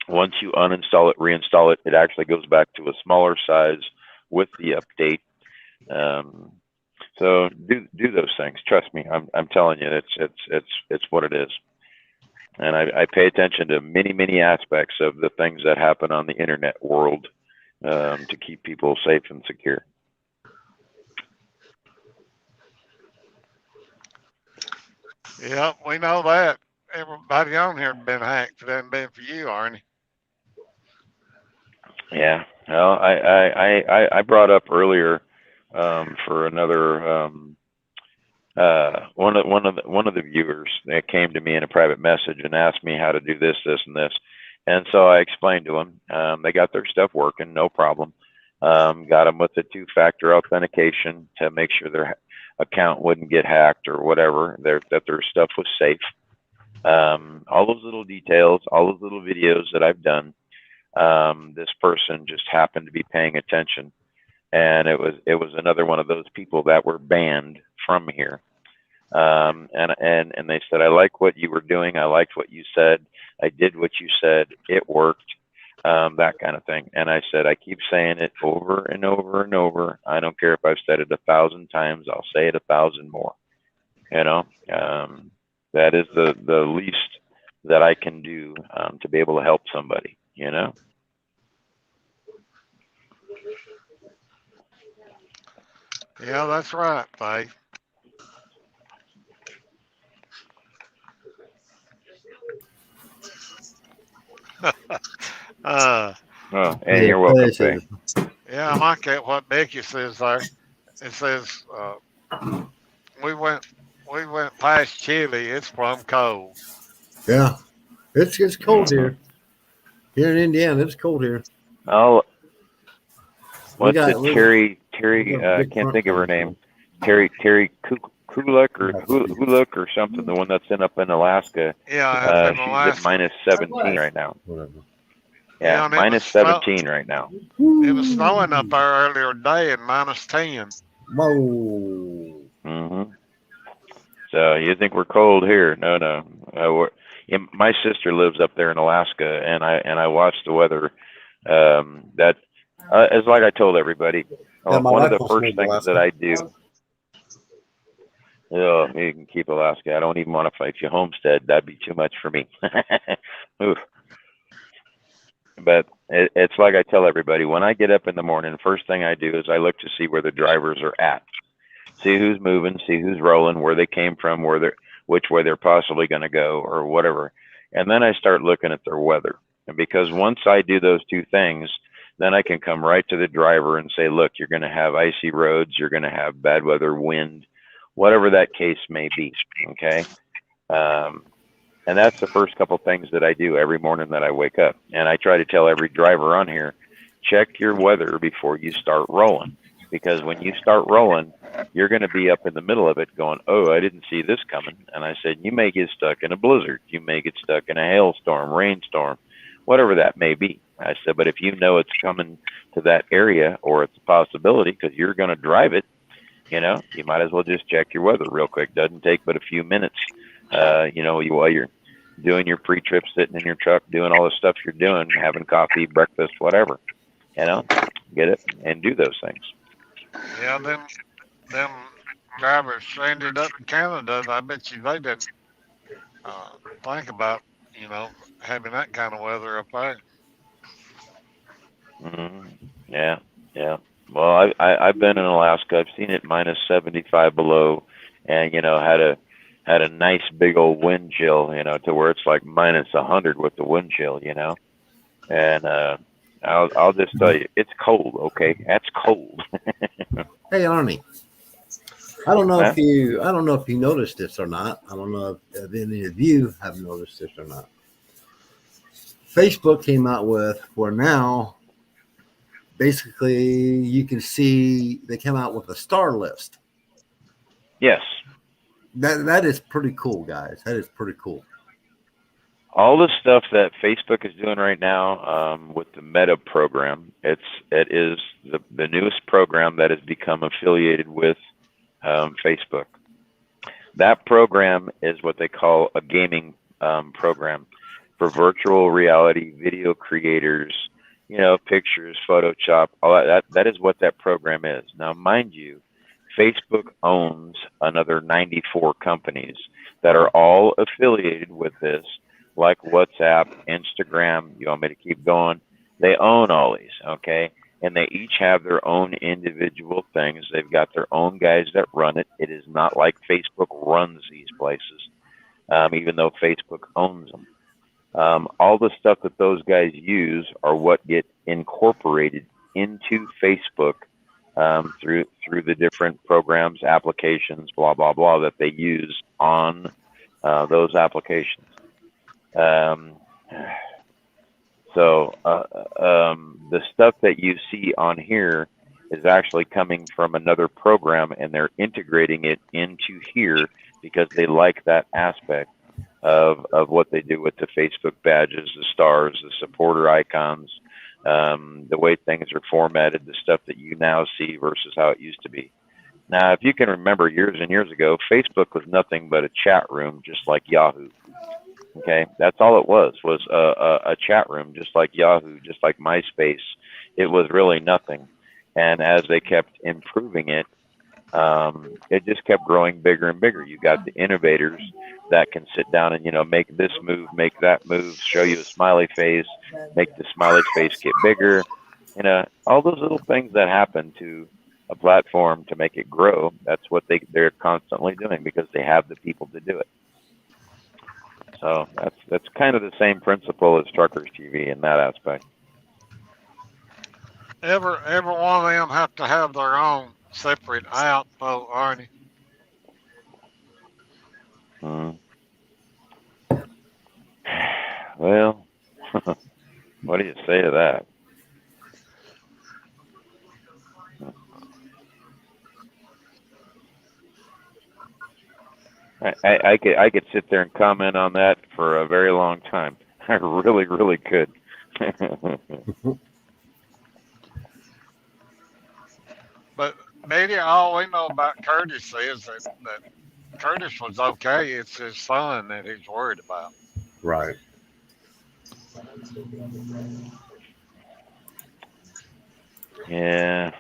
once you uninstall it, reinstall it, it actually goes back to a smaller size with the update. So do those things. Trust me, I'm telling you, it's what it is. And I pay attention to many aspects of the things that happen on the internet world to keep people safe and secure.
Yep, we know that. Everybody on here has been hacked. If it hadn't been for you, Arnie.
Yeah. Well, I brought up earlier for another one of the viewers that came to me in a private message and asked me how to do this, and this, and so I explained to them. They got their stuff working, no problem. Got them with the 2-factor authentication to make sure their account wouldn't get hacked or whatever. That their stuff was safe. All those little details, all those little videos that I've done. This person just happened to be paying attention, and it was another one of those people that were banned from here. And they said, I like what you were doing. I liked what you said. I did what you said. It worked. That kind of thing. And I said, I keep saying it over and over and over. I don't care if I've said it 1,000 times. I'll say it 1,000 more. You know, that is the least that I can do to be able to help somebody. You know.
Yeah, that's right, Faith.
Oh, and you're welcome, Faith.
Yeah, I like it, what Becky says there. It says we went past Chile. It's plumb cold.
Yeah, it's cold here. Here in Indiana, it's cold here.
Oh, what's
got-
it?
we-
Terry,
we got a
I
big
can't
front
think of her
cold,
name. Terry Kuluk or Huluk or something. The one that's up in Alaska.
Yeah, up in
She's
Alaska.
at minus 17 right now.
Whatever.
Yeah,
and it
minus
was
17 right now.
It was snowing up there earlier today at minus 10.
Whoa.
Mm-hmm. So you think we're cold here? No. My sister lives up there in Alaska, and I watch the weather. That it's like I told everybody.
Yeah, my
One of the
wife
first
moved to
things
Alaska.
that I do. Oh, you can keep Alaska. I don't even want to fight you, homestead. That'd be too much for me. Oof. But it's like I tell everybody, when I get up in the morning, the first thing I do is I look to see where the drivers are at, see who's moving, see who's rolling, where they came from, which way they're possibly going to go, or whatever. And then I start looking at their weather. And because once I do those 2 things, then I can come right to the driver and say, look, you're going to have icy roads, you're going to have bad weather, wind, whatever that case may be. Okay. And that's the first couple things that I do every morning that I wake up. And I try to tell every driver on here, check your weather before you start rolling. because when you start rolling, you're going to be up in the middle of it going, oh, I didn't see this coming. And I said, you may get stuck in a blizzard. You may get stuck in a hailstorm, rainstorm, whatever that may be. I said, but if you know it's coming to that area or it's a possibility because you're going to drive it, you know, you might as well just check your weather real quick. Doesn't take but a few minutes, you know, while you're doing your pre-trip, sitting in your truck, doing all the stuff you're doing, having coffee, breakfast, whatever, you know, get it and do those things.
Yeah, them drivers stranded up in Canada, I bet you they didn't think about, you know, having that kind of weather up there.
Yeah, yeah. Well, I've been in Alaska. I've seen it minus 75 below, and you know had a nice big old wind chill, you know, to where it's like minus 100 with the wind chill, you know. And I'll just tell you, it's cold. Okay, that's cold.
Hey, Arnie. I don't know
Huh?
if you noticed this or not. I don't know if any of you have noticed this or not. Facebook came out with, for now, basically you can see they came out with a star list.
Yes.
That is pretty cool, guys. That is pretty cool.
All the stuff that Facebook is doing right now with the Meta program, it is the newest program that has become affiliated with Facebook. That program is what they call a gaming program for virtual reality video creators, you know, pictures, Photoshop, all that. That is what that program is. Now, mind you, Facebook owns another 94 companies that are all affiliated with this, like WhatsApp, Instagram. You want me to keep going? They own all these, okay? And they each have their own individual things. They've got their own guys that run it. It is not like Facebook runs these places, even though Facebook owns them. All the stuff that those guys use are what get incorporated into Facebook through the different programs, applications, blah, blah, blah, that they use on those applications. So the stuff that you see on here is actually coming from another program, and they're integrating it into here because they like that aspect of what they do with the Facebook badges, the stars, the supporter icons, the way things are formatted, the stuff that you now see versus how it used to be. Now, if you can remember years and years ago, Facebook was nothing but a chat room, just like Yahoo. Okay, that's all it was a chat room, just like Yahoo, just like MySpace. It was really nothing. And as they kept improving it, it just kept growing bigger and bigger. You got the innovators that can sit down and, you know, make this move, make that move, show you a smiley face, make the smiley face get bigger. You know, all those little things that happen to a platform to make it grow. That's what they're constantly doing because they have the people to do it. So that's kind of the same principle as Truckers TV in that aspect.
Every one of them have to have their own separate app, though, Arnie.
Well, what do you say to that? I could sit there and comment on that for a very long time. I really, really could.
But maybe all we know about Curtis is that Curtis was okay. It's his son that he's worried about.
Right.
Yeah.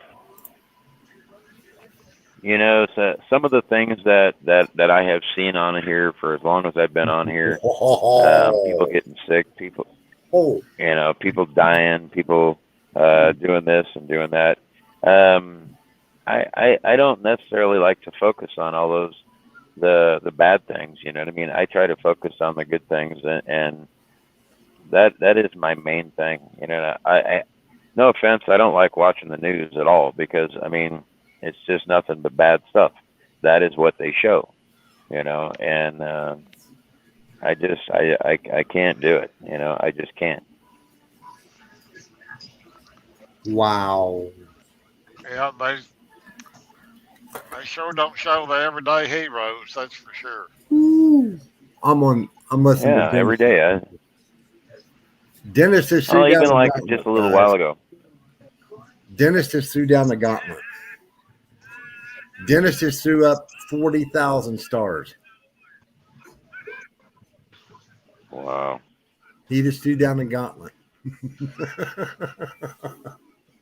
You know, so some of the things that I have seen on here for as long as I've been on here, people getting sick, people, you know, people dying, people doing this and doing that. I don't necessarily like to focus on all those the bad things. You know what I mean? I try to focus on the good things, and that is my main thing. You know, I no offense, I don't like watching the news at all because I mean, it's just nothing but bad stuff. That is what they show, you know, and I can't do it. You know, I just can't.
Wow.
Yeah, They sure don't show the everyday heroes, that's for sure.
I'm listening
Yeah,
to
every
Dennis.
day.
Dennis just threw
Oh,
down
even
the
like
gauntlet,
just a little
guys.
while ago.
Dennis just threw down the gauntlet. Dennis just threw up 40,000 stars.
Wow.
He just threw down the gauntlet.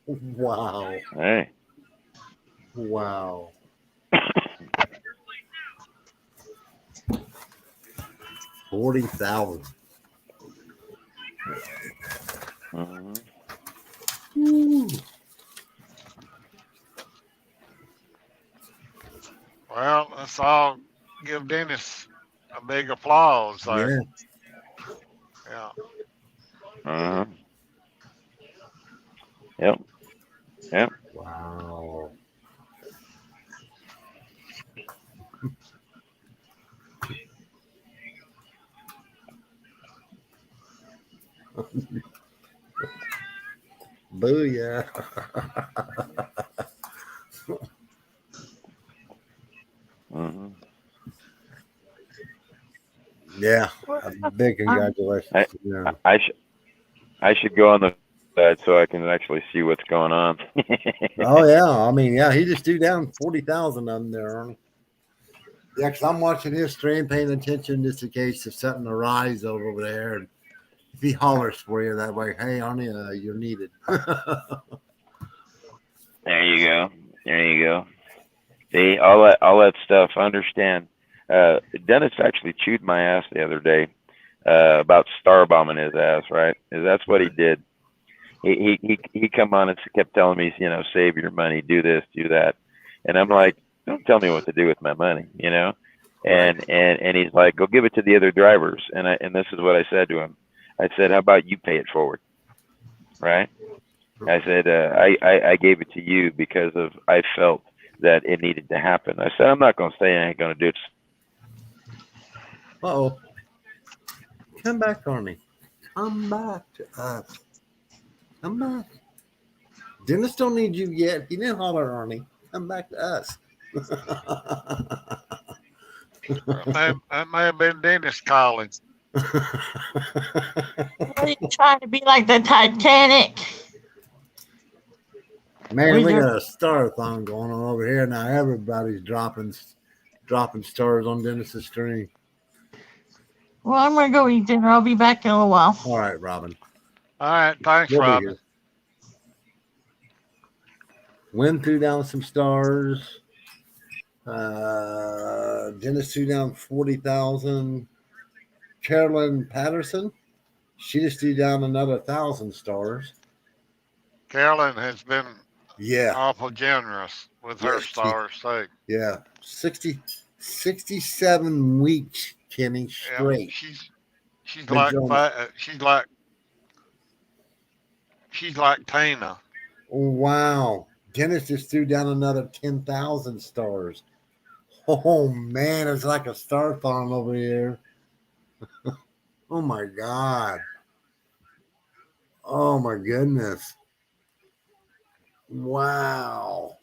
Wow.
Hey.
Wow. 40,000.
Mm-hmm.
Well, let's all give Dennis a big applause there.
Yeah.
Yeah.
Uh-huh. Yep. Yep.
Wow. Booyah.
Mm-hmm.
Yeah. A big congratulations
I,
to them.
I should go on the side so I can actually see what's going on.
Oh, yeah. I mean, yeah, he just threw down 40,000 of them there. Yeah, because I'm watching his stream, paying attention just in case if something arises over there. And if he hollers for you that way, hey, Arnie, you're needed.
There you go. There you go. See, all that stuff. I understand. Dennis actually chewed my ass the other day about star bombing his ass. Right? That's what he did. He come on and kept telling me, save your money, do this, do that, and I'm like, don't tell me what to do with my money, and he's like, go give it to the other drivers, and this is what I said to him. I said, how about you pay it forward, right? I said, I gave it to you because I felt that it needed to happen. I said, I'm not going to say I ain't going to do it.
Uh-oh. Come back, Arnie. Come back to us. Come back. Dennis don't need you yet. He didn't holler, Arnie. Come back to us.
That may have been Dennis calling.
Are you trying to be like the Titanic?
Man, we got a star-a-thon going on over here now. Everybody's dropping stars on Dennis's stream.
Well, I'm gonna go eat dinner. I'll be back in a little while.
All right, Robin.
All right, thanks,
We'll be
Robin.
here. Wynn threw down some stars. Dennis threw down 40,000. Carolyn Patterson, she just threw down another 1,000 stars.
Carolyn has been
Yeah.
awful generous with her stars too.
Yeah. 67 weeks, Kenny, straight.
Yeah, she's like Tina.
Wow. Dennis just threw down another 10,000 stars. Oh, man. It's like a star farm over here. Oh, my God. Oh, my goodness. Wow.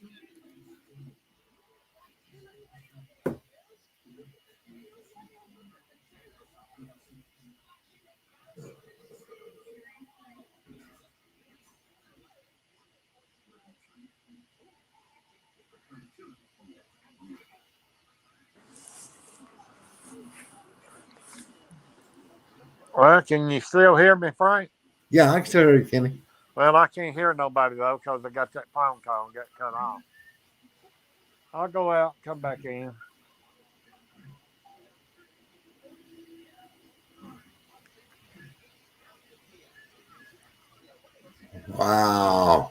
Well, can you still hear me, Frank?
Yeah, I can still hear you, Kenny.
Well, I can't hear nobody though because I got that phone call and got cut off. I'll go out and come back in.
Wow.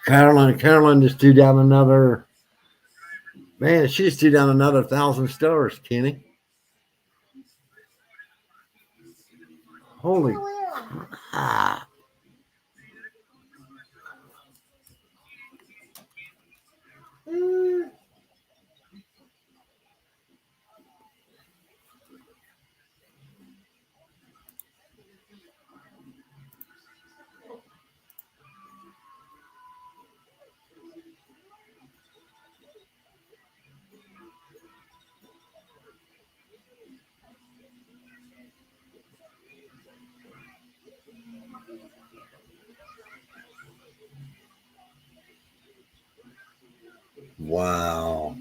Carolyn just threw down another. Man, she just threw down another 1,000 stars, Kenny. Holy crap. Wow.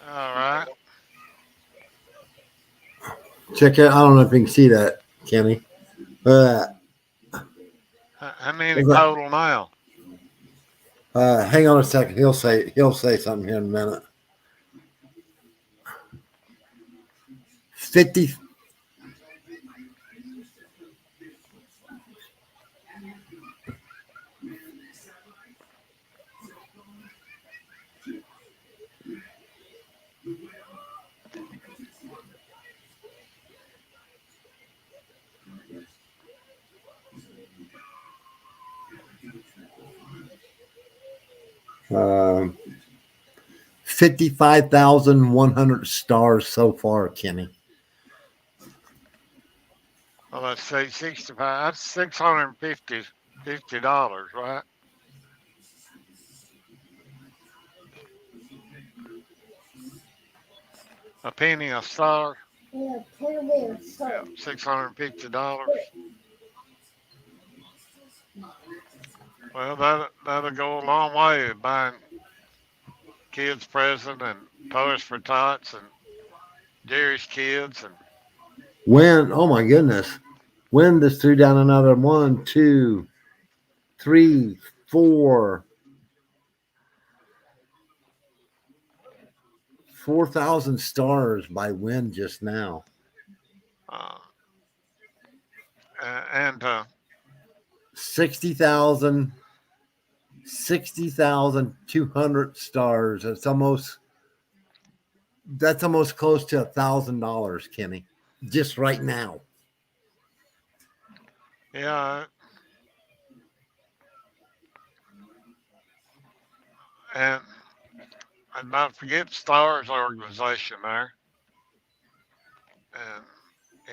All right.
Check it. I don't know if you can see that, Kenny.
How many total now?
Hang on a second. He'll say something here in a minute. 50. Um, 55,100 stars so far, Kenny.
Well, let's say 65. That's $650, right? A penny a star.
Yeah, $10.
Yeah, $650. Well, that'll go a long way in buying kids present and Toys for Tots and Jerry's Kids and
When, oh my goodness. When this threw down another 1, 2, 3, 4, 4,000 stars by Win just now.
uh, and
60,200 stars. That's almost close to $1,000, Kenny. Just right now.
yeah, and not forget Stars organization there,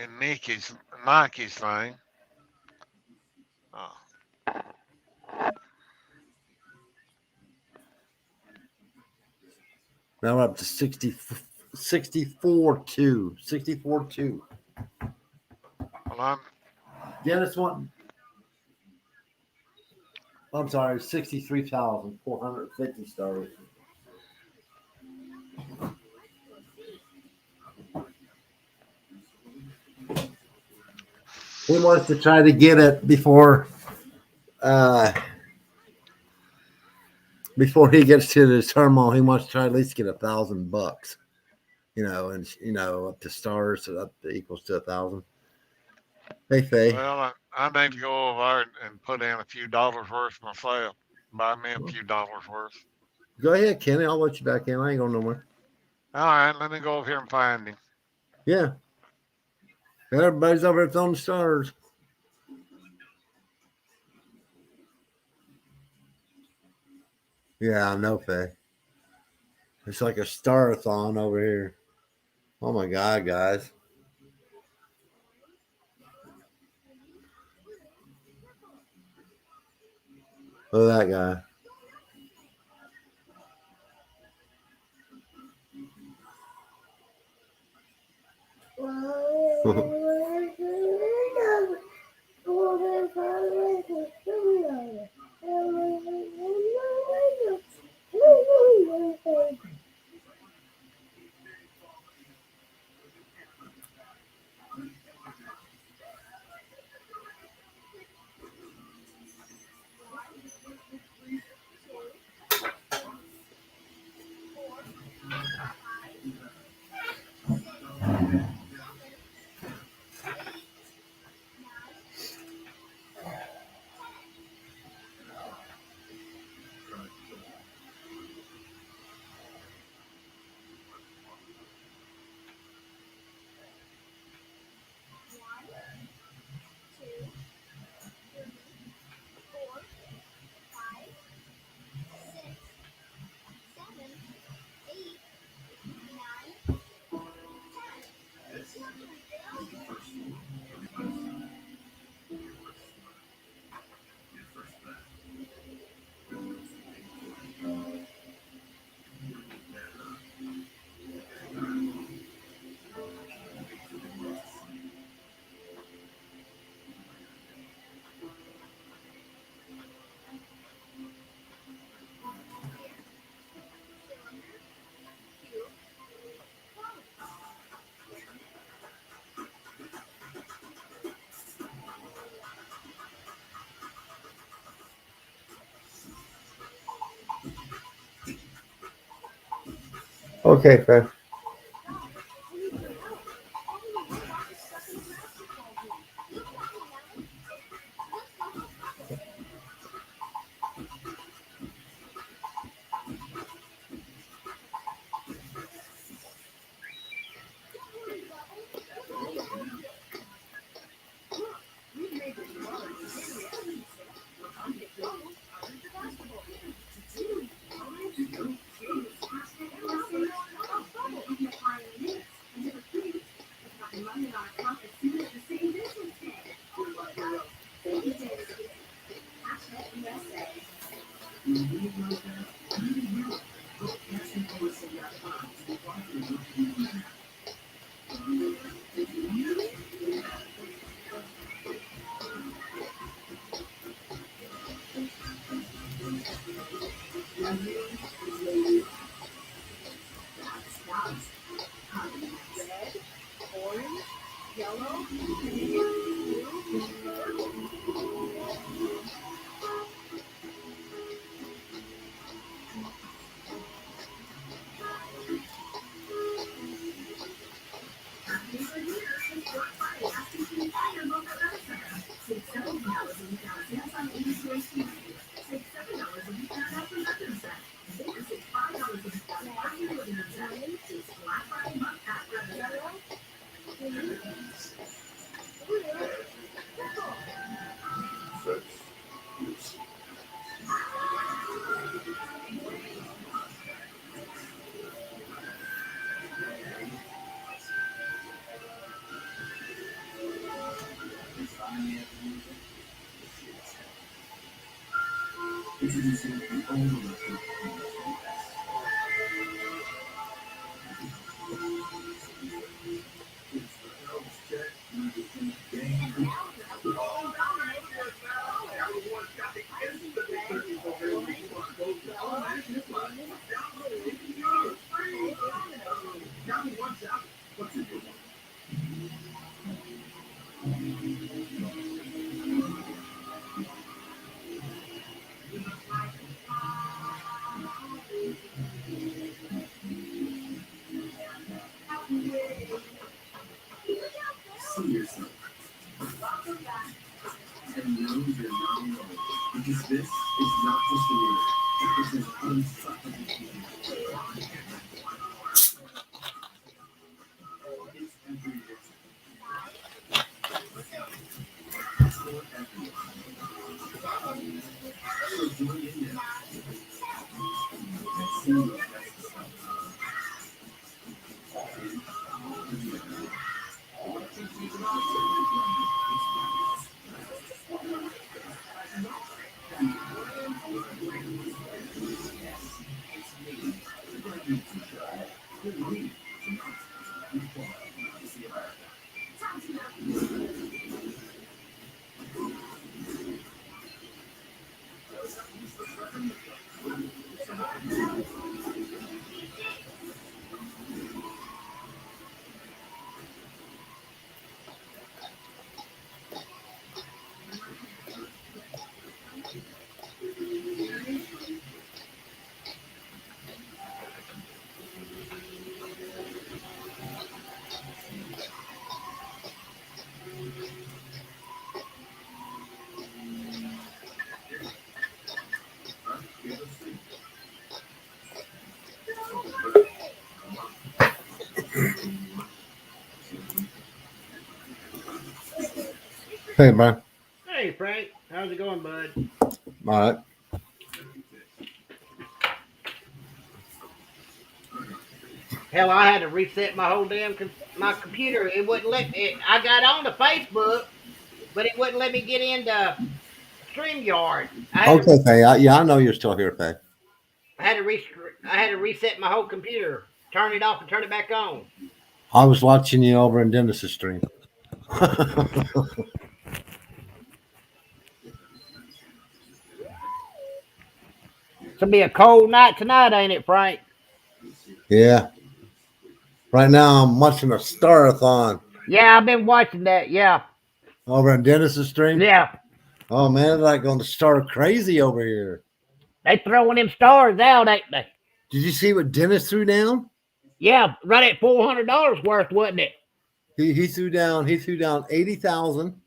and Nike's thing. Uh,
Now we're up to 64.2. 64.2.
well,
Dennis I'm sorry, 63,450 stars. He wants to try to get it before he gets to the terminal. He wants to try at least get $1,000, and up to stars, so up to equals to 1,000. Hey, Faye.
well, I need to go over there and put in a few dollars worth myself. Buy me a few dollars worth.
Go ahead, Kenny. I'll let you back in. I ain't going nowhere.
All right, let me go over here and find him.
Yeah. Everybody's over at throwing stars. Yeah, I know, Faye. It's like a starathon over here. Oh my God, guys. Look at that guy. Okay, Faye. Hey, man.
Hey, Frank. How's it going, bud?
All right.
Hell, I had to reset my whole damn my computer. It wouldn't let it. I got on to Facebook, but it wouldn't let me get into StreamYard.
Okay, Faye. Yeah, I know you're still here, Faye.
I had to I had to reset my whole computer, turn it off and turn it back on.
I was watching you over in Dennis's stream.
It's gonna be a cold night tonight, ain't it, Frank?
Yeah. Right now, I'm watching a Starathon
Yeah, I've been watching that. Yeah,
over in Dennis's stream.
yeah.
Oh man, they're like going to star crazy over here.
They throwing them stars out, ain't they?
Did you see what Dennis threw down?
Yeah, right at $400 worth, wasn't it?
He threw down 80,000.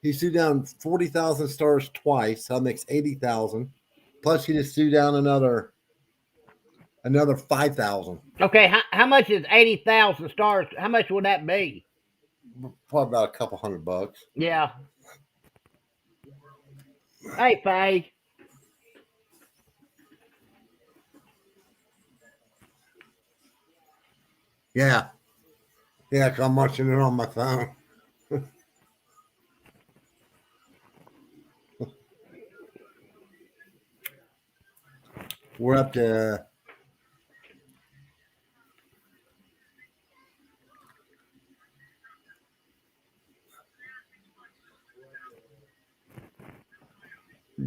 He threw down 40,000 stars twice. So that makes 80,000. Plus he just threw down another 5,000.
Okay, how much is 80,000 stars? How much would that be?
Probably about a couple $100.
Yeah. Hey, Faye.
Yeah. Yeah, because I'm watching it on my phone. We're up to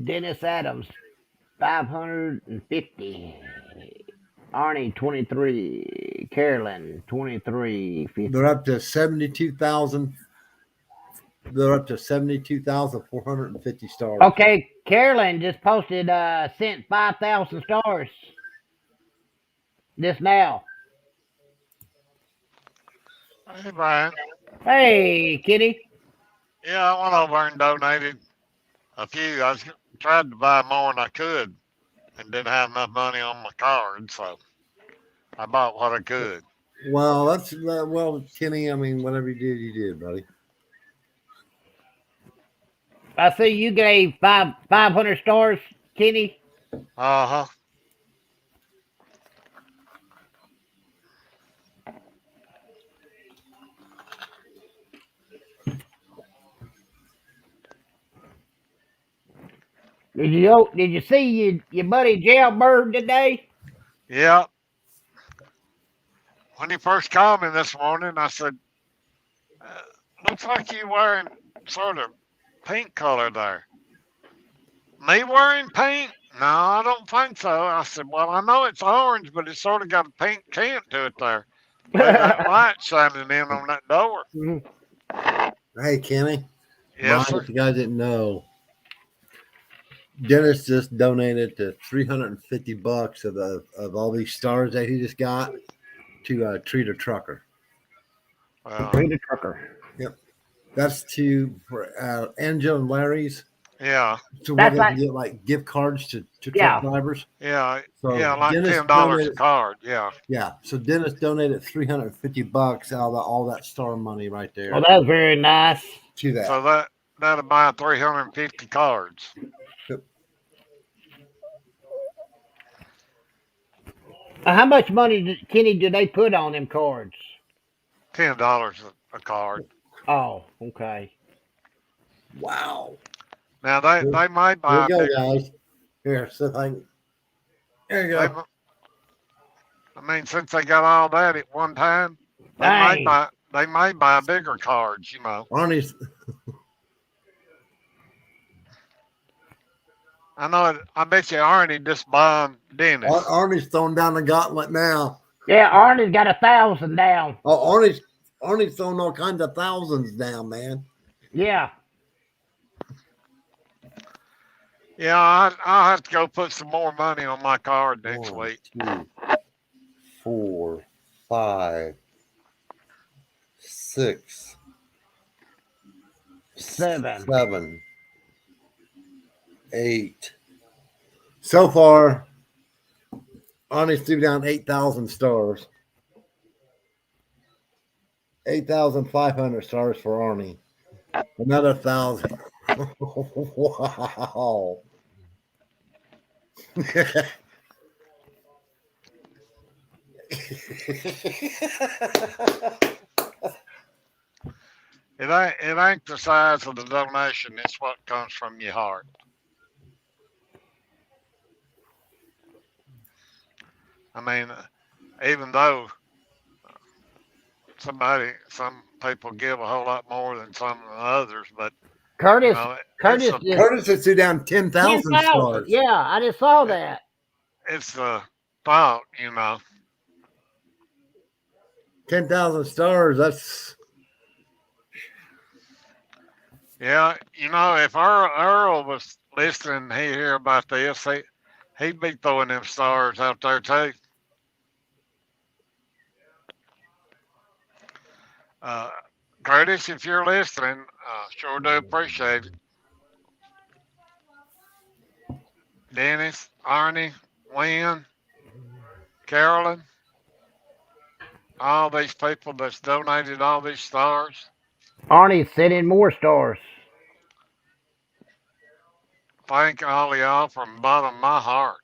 Dennis Adams, 550. Arnie, 23. Carolyn, 23.
they're up to 72,000. They're up to 72,450 stars.
Okay, Carolyn just posted, sent 5,000 stars just now.
Hey, Brian.
Hey, Kitty.
Yeah, I went over and donated a few. I was tried to buy more than I could and didn't have enough money on my card, so I bought what I could.
Well, that's well, Kenny. I mean, whatever you did, buddy.
I see you gave 500 stars, Kenny.
Uh-huh.
Did you see your buddy Jailbird today?
Yeah. When he first called me this morning, I said, looks like you wearing sort of pink color there. Me wearing pink? No, I don't think so. I said, well, I know it's orange, but it's sort of got a pink tint to it there. With that light shining in on that door.
Hey, Kenny.
Yes, sir.
If you guys didn't know, Dennis just donated to $350 of all these stars that he just got to treat a trucker.
Treat a trucker.
Yep, that's for Angel and Larry's.
Yeah.
So where they can get like gift cards to truck drivers.
Yeah.
So
yeah, like
Dennis
$10 a card. Yeah.
Yeah. So Dennis donated $350 out of all that star money right there.
Well, that's very nice.
To that.
So that'll buy 350 cards.
Yep.
How much money, Kenny, do they put on them cards?
$10 a card.
Oh, okay.
Wow.
Now they might buy.
Here you go, guys. Here, so there you go.
I mean, since they got all that at one time, they might buy bigger cards. You know.
Arnie's.
I know it. I bet you Arnie just buying Dennis.
Arnie's throwing down the gauntlet now.
Yeah, Arnie's got 1,000 down.
Oh, Arnie's throwing all kinds of thousands down, man.
Yeah.
Yeah, I'll have to go put some more money on my card next week.
2, 4, 5, 6, 7, 8. So far, Arnie's threw down 8,000 stars. 8,500 stars for Arnie. Another 1,000. Wow.
It ain't the size of the donation, it's what comes from your heart. I mean, even though some people give a whole lot more than some others, but
Curtis,
you know,
Curtis has threw down 10,000 stars.
Yeah, I just saw that.
It's the thought, you know.
10,000 stars. That's.
Yeah, you know, if Earl was listening, he'd hear about this. He'd be throwing them stars out there too. Curtis, if you're listening, sure do appreciate it. Dennis, Arnie, Wynn, Carolyn, all these people that's donated all these stars.
Arnie, send in more stars.
Thank all of y'all from the bottom of my heart.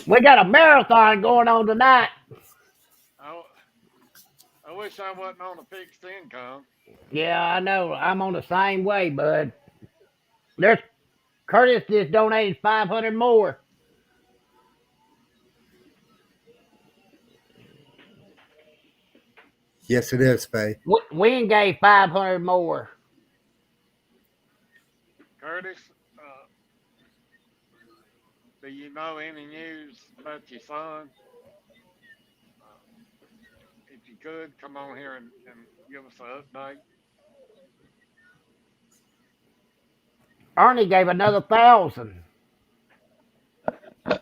We got a marathon going on tonight.
I wish I wasn't on a fixed income.
Yeah, I know. I'm on the same way, bud. There's Curtis just donated 500 more.
Yes, it is, Faye.
Wynn gave 500 more.
Curtis, do you know any news about your son? If you could, come on here and give us an update.
Arnie gave another 1,000.
Well,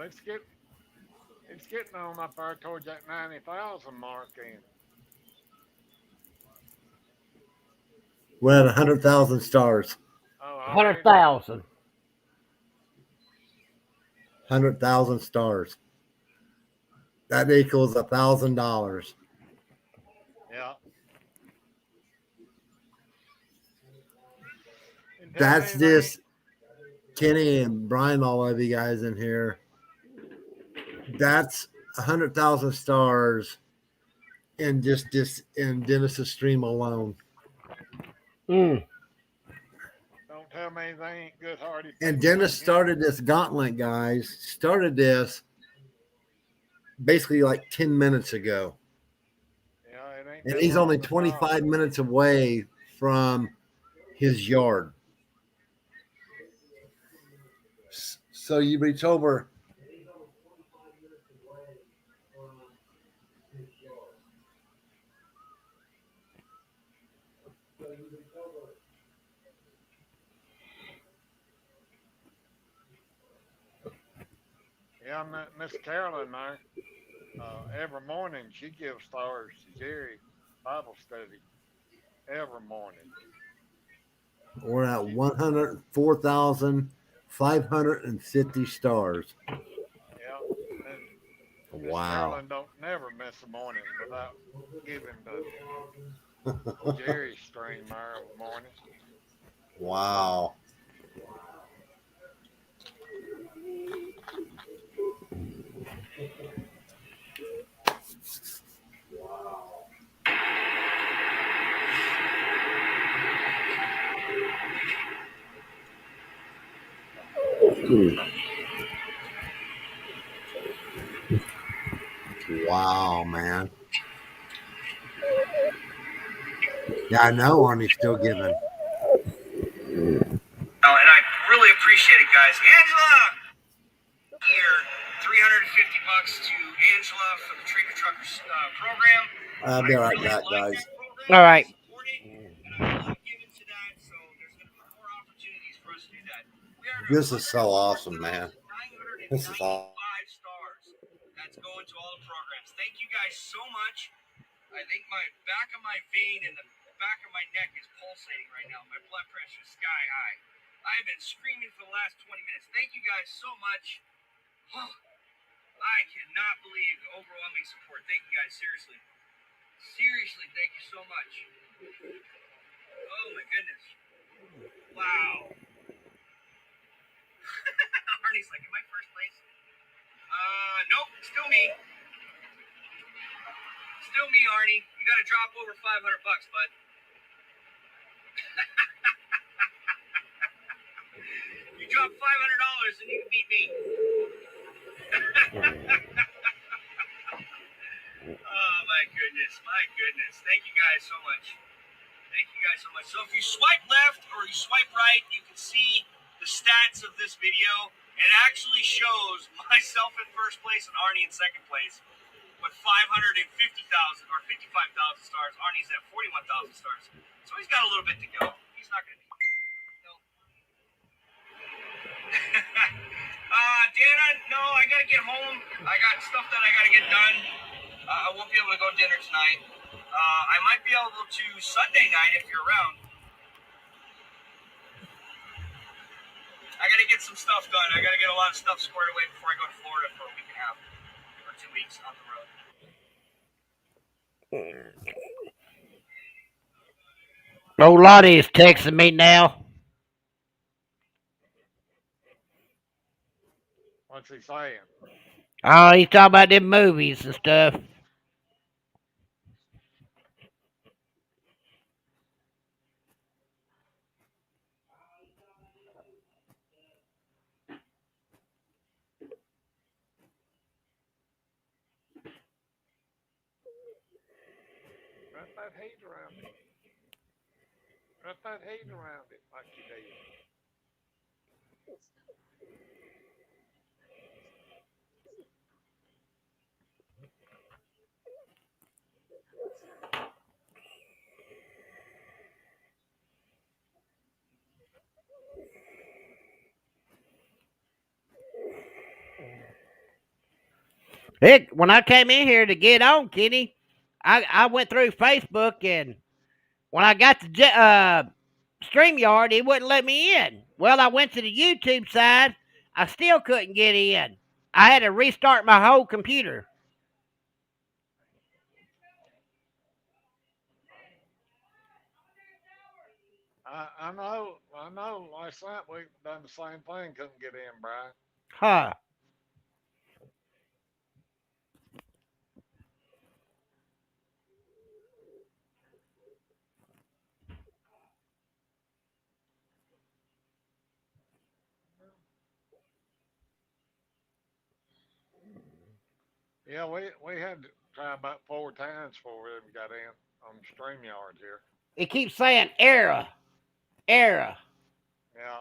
it's getting on up there towards that 90,000 mark then.
We're at 100,000 stars.
Oh,
100,000.
100,000 stars. That equals $1,000.
Yeah.
That's just Kenny and Brian, all of you guys in here. That's 100,000 stars in just this in Dennis's stream alone.
Don't tell me they ain't good-hearted.
And Dennis started this gauntlet, guys. Started this basically like 10 minutes ago.
Yeah, it ain't
And he's only 25 minutes away from his yard. So you reach over.
Yeah, Miss Carolyn there. Every morning she gives stars to Jerry Bible study. Every morning.
We're at 104,550 stars.
Yeah. Miss
Wow.
Carolyn don't never miss a morning without giving the Jerry stream there every morning.
Wow. Wow, man. Yeah, I know Arnie's still giving.
Oh, and I really appreciate it, guys. Angela! Here, $350 to Angela for the Trucker'S program.
I'll be right back, guys.
All right.
This is so awesome, man. This is awesome.
That's going to all the programs. Thank you guys so much. I think my back of my vein and the back of my neck is pulsating right now. My blood pressure is sky high. I've been screaming for the last 20 minutes. Thank you guys so much. Oh, I cannot believe the overwhelming support. Thank you guys, seriously. Seriously, thank you so much. Oh my goodness. Wow. Arnie's like, am I first place? Nope, still me. Still me, Arnie. You gotta drop over $500, bud. You drop $500 and you can beat me. Oh my goodness, my goodness. Thank you guys so much. Thank you guys so much. So if you swipe left or you swipe right, you can see the stats of this video. It actually shows myself in first place and Arnie in second place. with 550,000 or 55,000 stars. Arnie's at 41,000 stars. So he's got a little bit to go. He's not going to be. Dana, no, I got to get home. I got stuff that I got to get done. I won't be able to go to dinner tonight. I might be able to Sunday night if you're around. I got to get some stuff done. I got to get a lot of stuff squared away before I go to Florida for a week and a half or 2 weeks on the road.
Old Lottie is texting me now.
What's he saying?
Oh, he's talking about them movies and stuff.
Wrap that heat around it. Wrap that heat around it like you did.
Heck, when I came in here to get on, Kenny, I went through Facebook, and when I got to StreamYard, it wouldn't let me in. Well, I went to the YouTube side. I still couldn't get in. I had to restart my whole computer.
I know. Last night we done the same thing. Couldn't get in, Brian.
Huh.
Yeah, we had to try about 4 times before we even got in on the StreamYard here.
It keeps saying error. Error.
Yeah.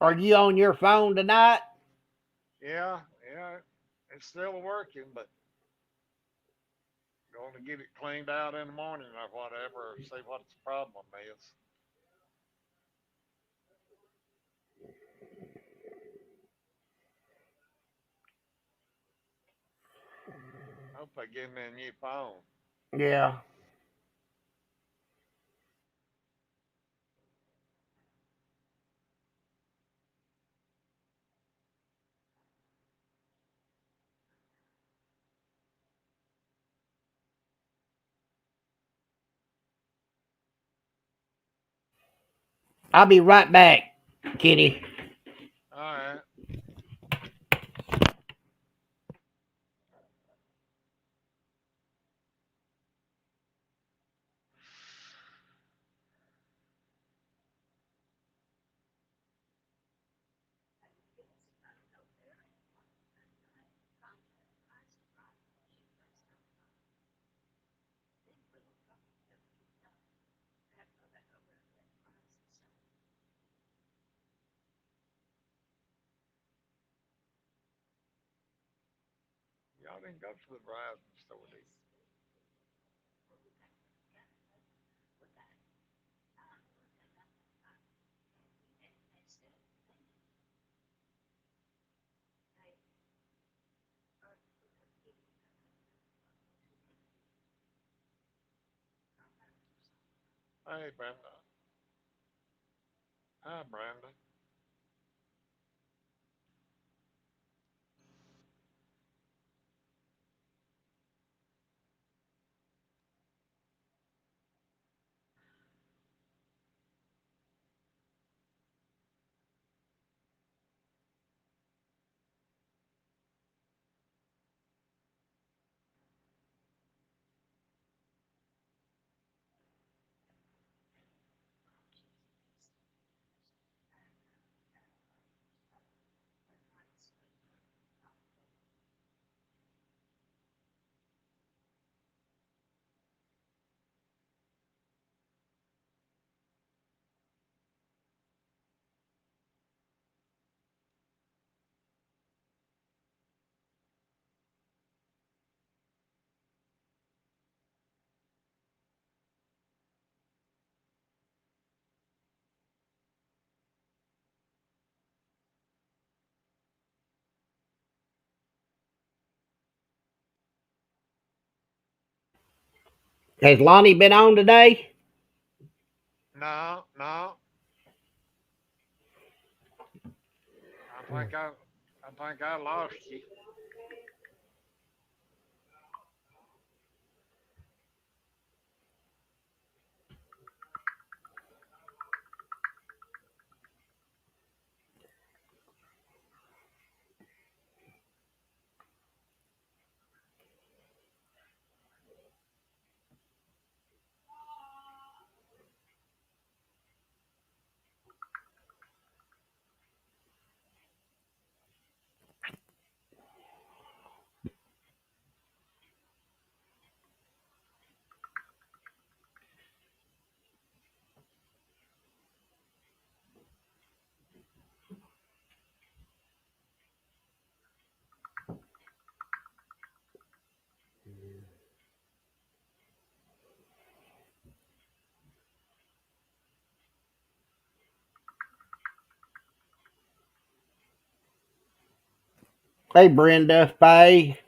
Are you on your phone tonight?
Yeah, it's still working, but going to get it cleaned out in the morning or whatever, or see what the problem is. Hope they give me a new phone.
Yeah. I'll be right back, Kenny.
All right. Y'all didn't go to the Verizon store, did you? Hey, Brenda. Hi, Brenda.
Has Lonnie been on today?
No, no. I think I lost you.
Hey, Brenda, Faye.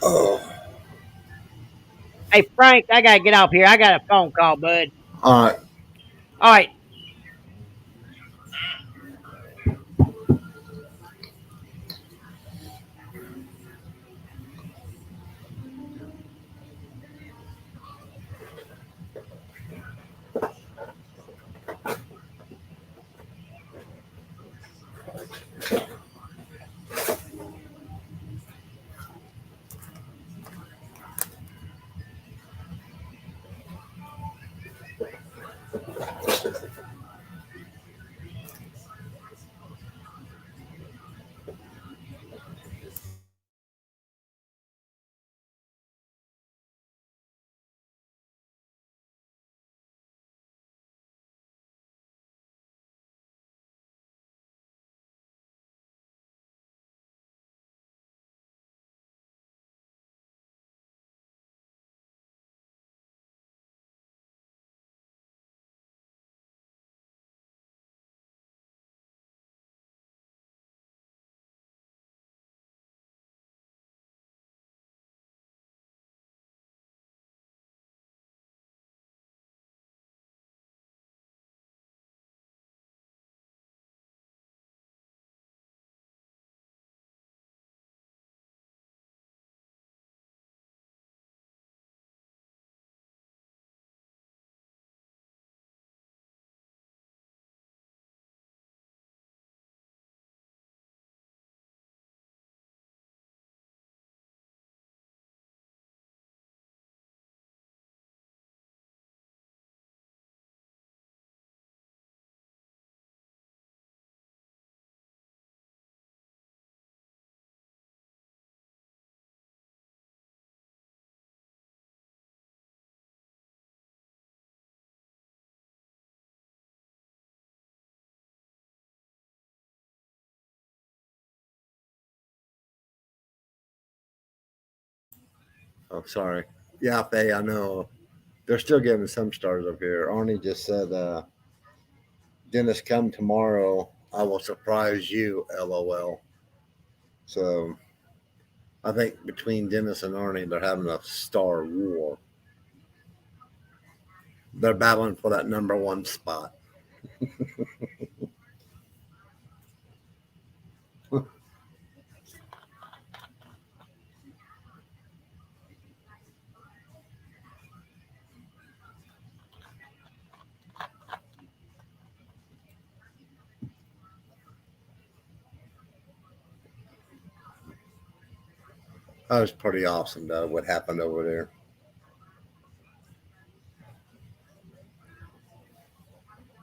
Oh,
Hey, Frank, I gotta get off here. I got a phone call, bud.
all right.
All right.
I'm sorry. Yeah, Faye, I know. They're still giving some stars up here. Arnie just said, Dennis, come tomorrow. I will surprise you, LOL. So I think between Dennis and Arnie, they're having a star war. They're battling for that number one spot. That was pretty awesome, though, what happened over there.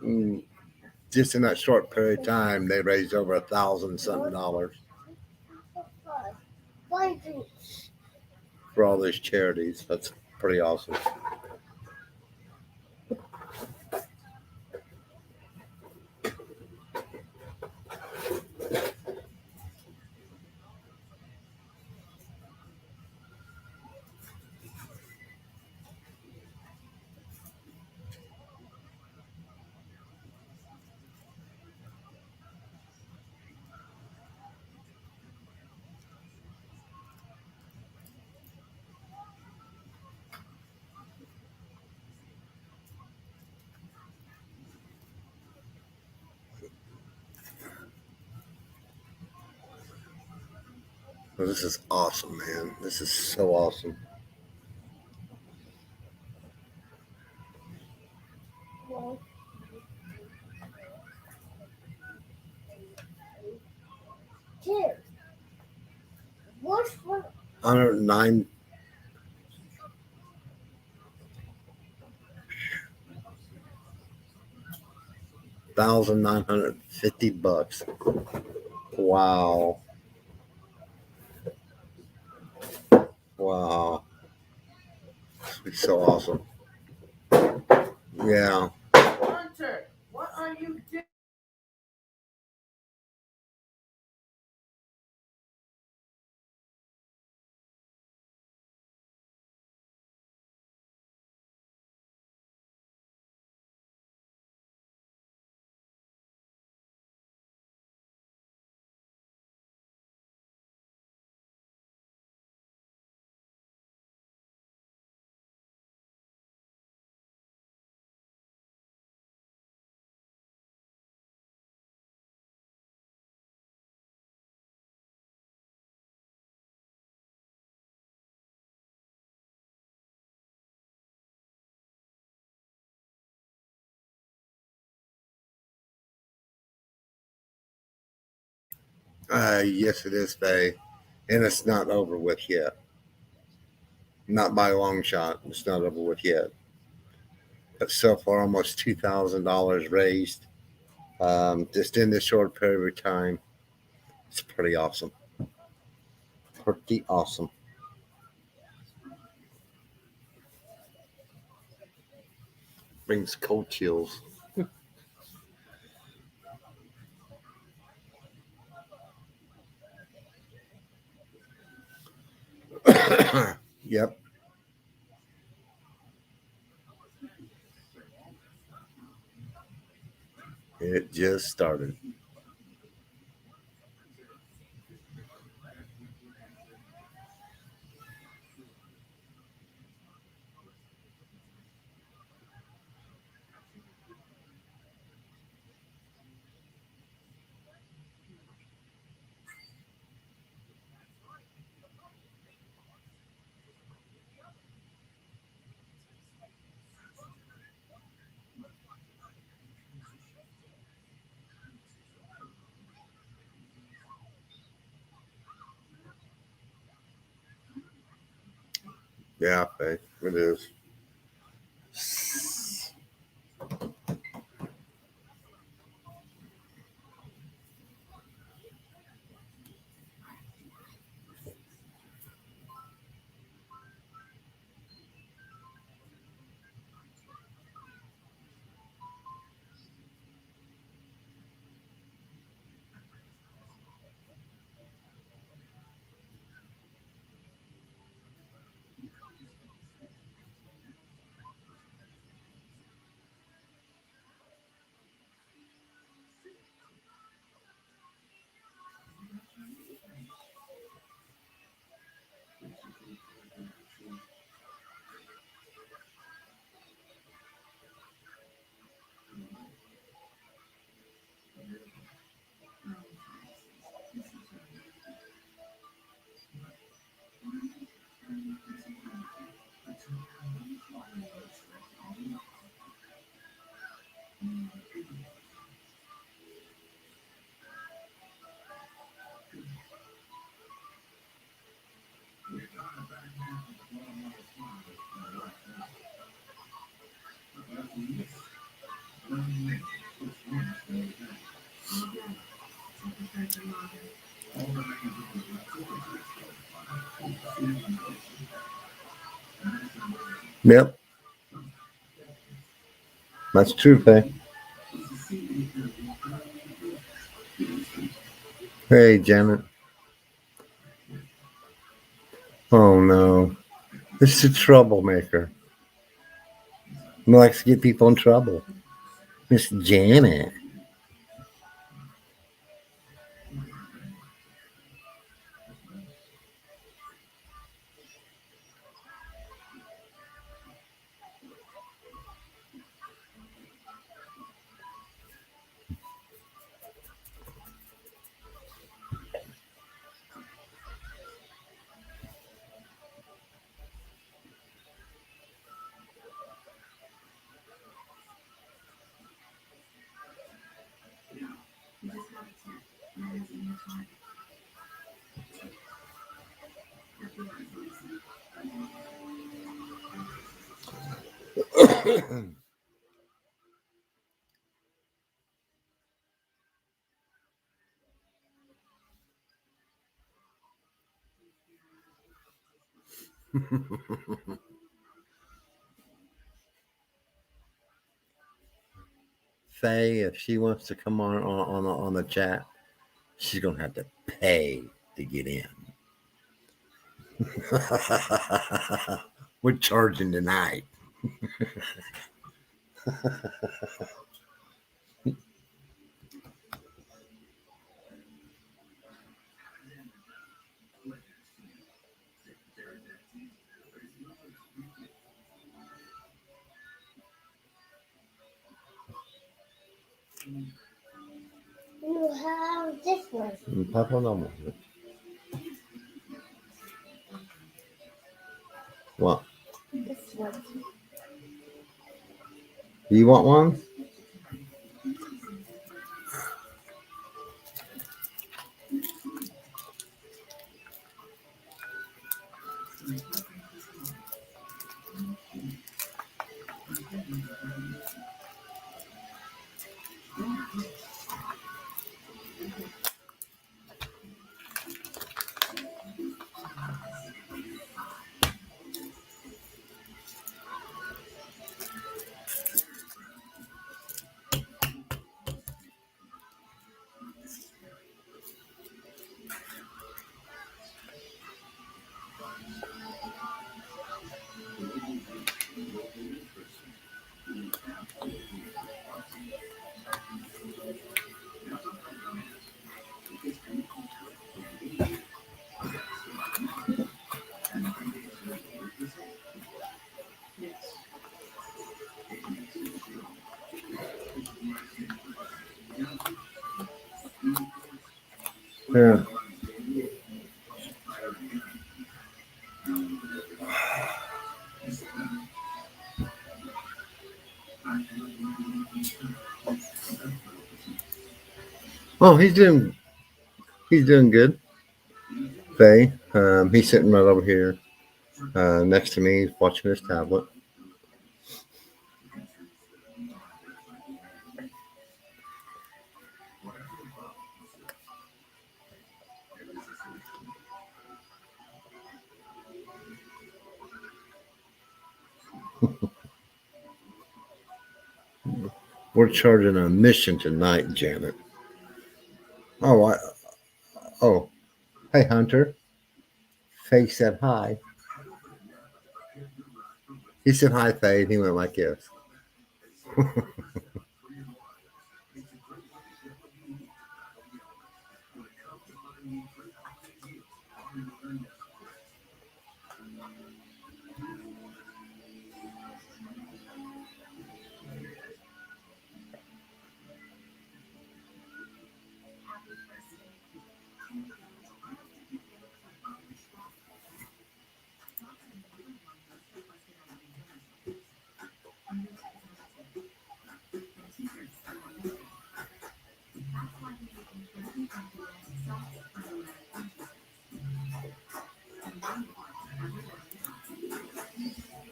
Mm, just in that short period of time, they raised over $1,000 something for all these charities. That's pretty awesome. Well, this is awesome, man. This is so awesome. $109,950. Wow. Wow. It's so awesome. Yeah.
Hunter, what are you doing?
Yes, it is, Faye. And it's not over with yet. Not by a long shot. It's not over with yet. But so far, almost $2,000 raised just in this short period of time. It's pretty awesome. Pretty awesome. Brings cold chills. Yep. It just started. Yeah, Faye, it is. Yep, that's true, Faye. Hey, Janet. Oh no, this is a troublemaker. He likes to get people in trouble. Miss Janet. Faye, if she wants to come on the chat, she's gonna have to pay to get in. We're charging tonight.
You have this one.
Papa no. What?
This one.
Do you want one? Yeah. Oh, he's doing good. Faye, he's sitting right over here next to me, watching his tablet. We're charging a mission tonight, Janet. Oh, oh, hey Hunter. Faye said hi. He said hi, Faye, and he went like this.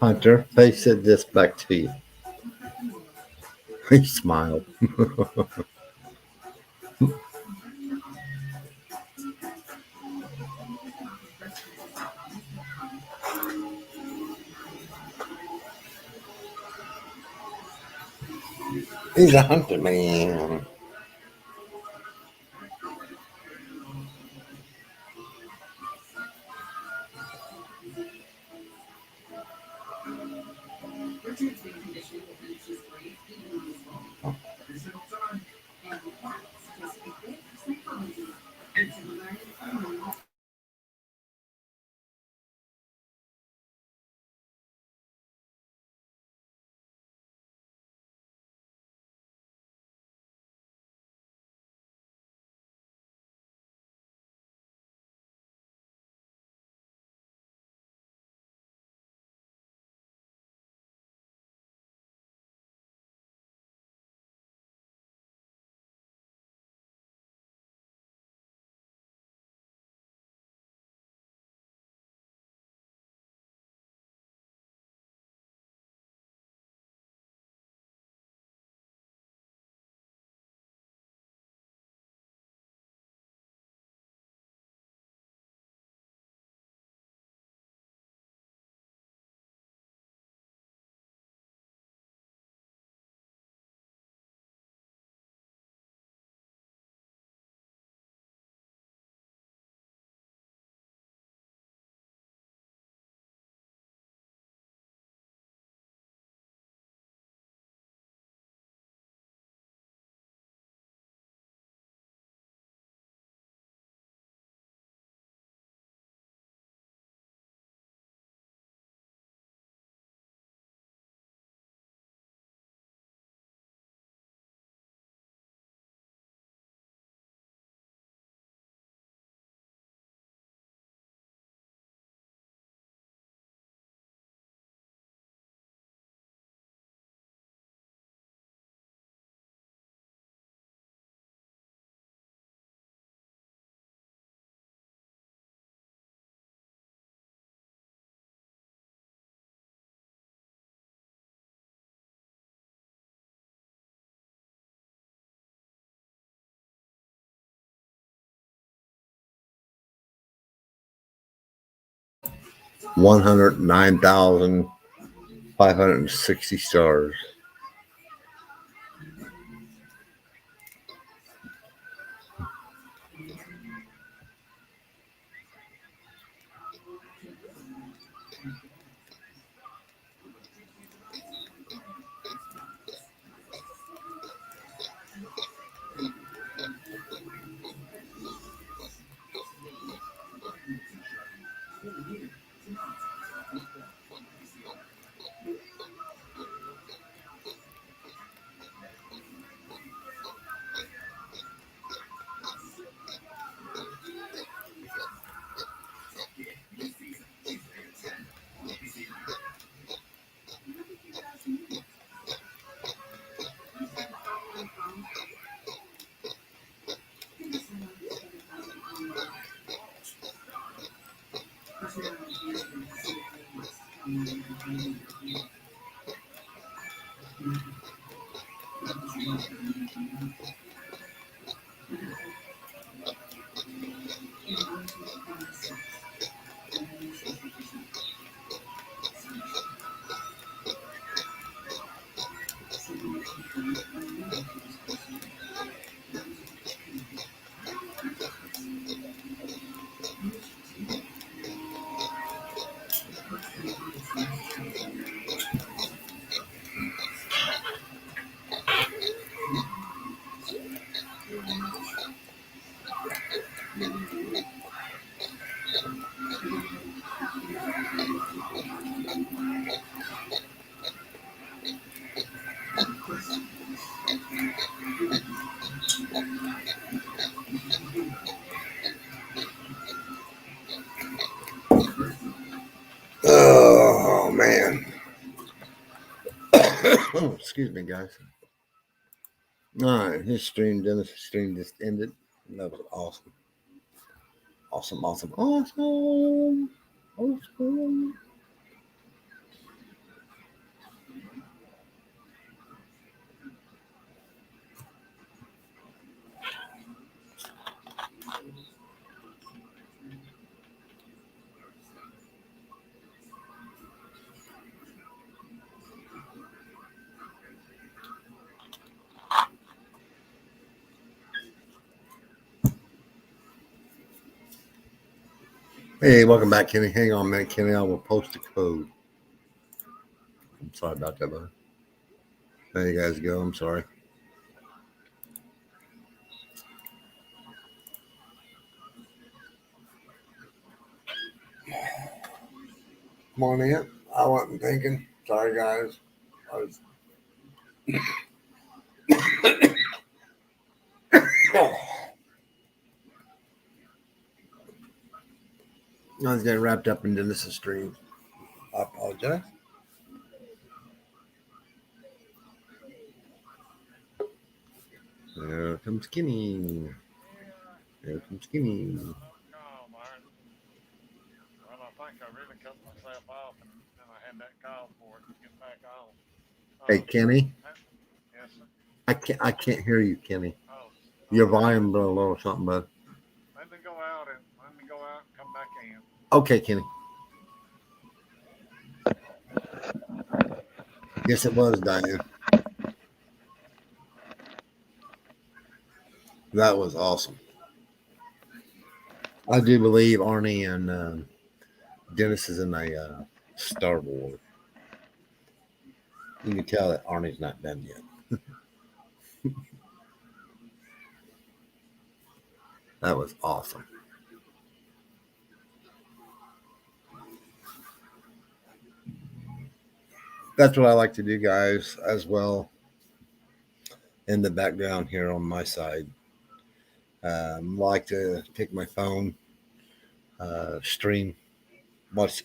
Hunter, Faye said this back to you. He smiled. He's a hunter man. $109,560. Oh man. Oh, excuse me, guys. All right, his stream, Dennis' stream just ended. That was awesome. Awesome, awesome, awesome. Awesome. Hey, welcome back, Kenny. Hang on a minute, Kenny. I will post the code. I'm sorry about that, bud. There you guys go. I'm sorry. Come on in. I wasn't thinking. Sorry, guys. I was getting wrapped up in Dennis' stream. I apologize. Here comes Kenny. Here comes Kenny.
Well, I think I really cut myself off, and then I had that call for it to get back on.
Hey, Kenny.
Yes, sir.
I can't hear you, Kenny.
Oh,
Your volume a little low or something, bud.
let me go out and come back in.
Okay, Kenny. Yes, it was, Diane. That was awesome. I do believe Arnie and Dennis is in a Star Wars. You can tell that Arnie's not done yet. That was awesome. That's what I like to do, guys, as well. In the background here on my side, like to take my phone, stream, watch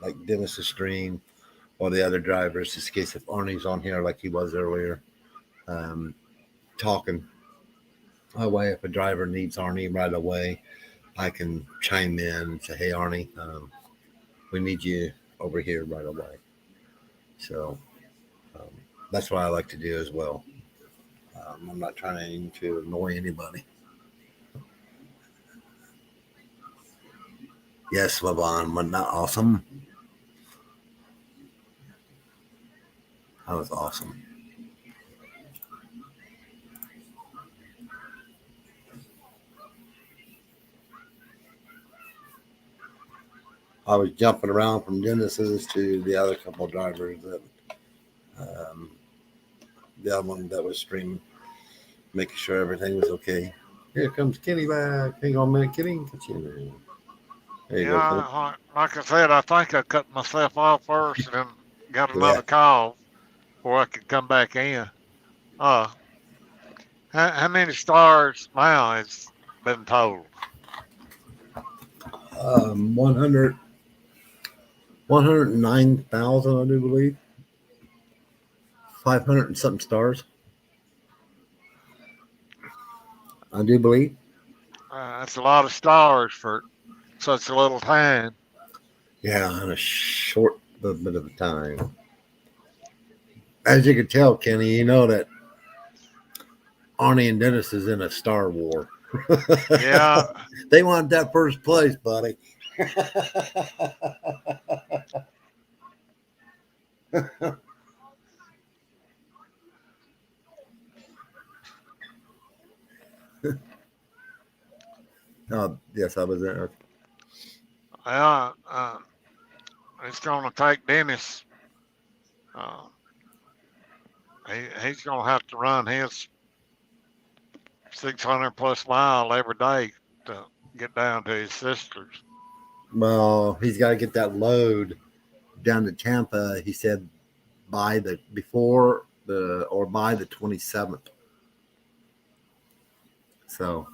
like Dennis's stream or the other drivers, just in case if Arnie's on here like he was earlier, talking. That way, if a driver needs Arnie right away, I can chime in and say, "Hey, Arnie, we need you over here right away." So that's what I like to do as well. I'm not trying to annoy anybody. Yes, Levon, wasn't that awesome? That was awesome. I was jumping around from Genesis to the other couple of drivers that the other one that was streaming, making sure everything was okay. Here comes Kenny back. Hang on a minute, Kenny. Get you in there. There you go, Kenny.
Like I said, I think I cut myself off first and then got another
Yeah.
call before I could come back in. How many stars now has been told?
109,000, I do believe. 500 and something stars. I do believe.
That's a lot of stars for such a little time.
Yeah, in a short little bit of a time. As you can tell, Kenny, you know that Arnie and Dennis is in a Star War.
Yeah.
They want that first place, buddy. Yes, I was there.
Yeah. It's going to take Dennis. Uh, he's going to have to run his 600 plus mile every day to get down to his sister's.
Well, he's got to get that load down to Tampa. He said by the 27th. So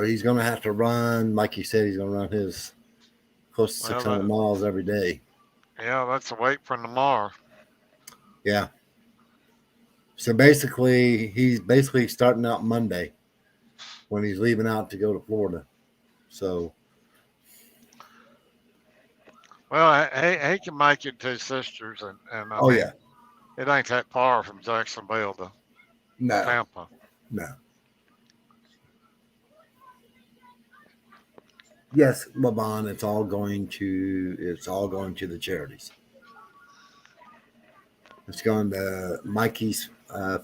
he's going to have to run, like you said, he's going to run his close to 600 miles every day.
Yeah, that's a week from tomorrow.
Yeah. So basically, he's starting out Monday when he's leaving out to go to Florida. So.
Well, he can make it to his sister's, and I mean,
yeah.
It ain't that far from Jacksonville to Tampa.
No. Yes, Laban, it's all going to the charities. It's going to Mikey's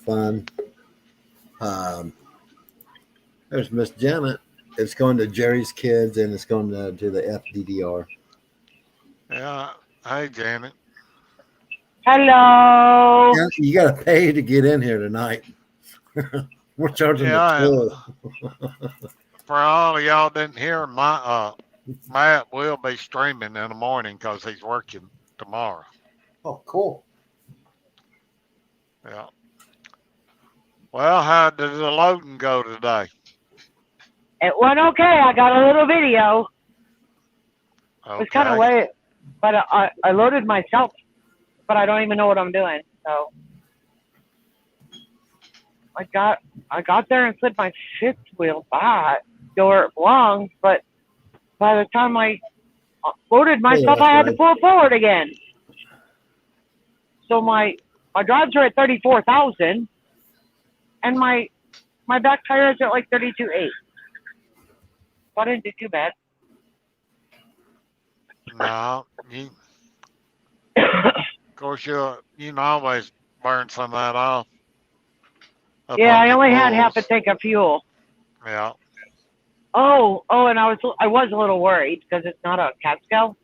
fund. There's Miss Janet. It's going to Jerry's kids, and it's going to the FDDR.
Yeah. Hey, Janet.
Hello.
Yeah, you got to pay to get in here tonight. We're charging the toll.
For all of y'all didn't hear, Matt will be streaming in the morning because he's working tomorrow.
Oh, cool.
Yeah. Well, how did the loading go today?
It went okay. I got a little video.
Okay.
It was kind of late, but I loaded myself, but I don't even know what I'm doing. So I got there and slid my fifth wheel back to where it belongs, but by the time I loaded myself, I had to pull it forward again. So my drives are at 34,000, and my back tire is at like 32.8. So I didn't do too bad.
No, of course you can always burn some of that off.
Yeah, I only had half a tank of fuel.
Yeah.
Oh, and I was a little worried because it's not a Catskill.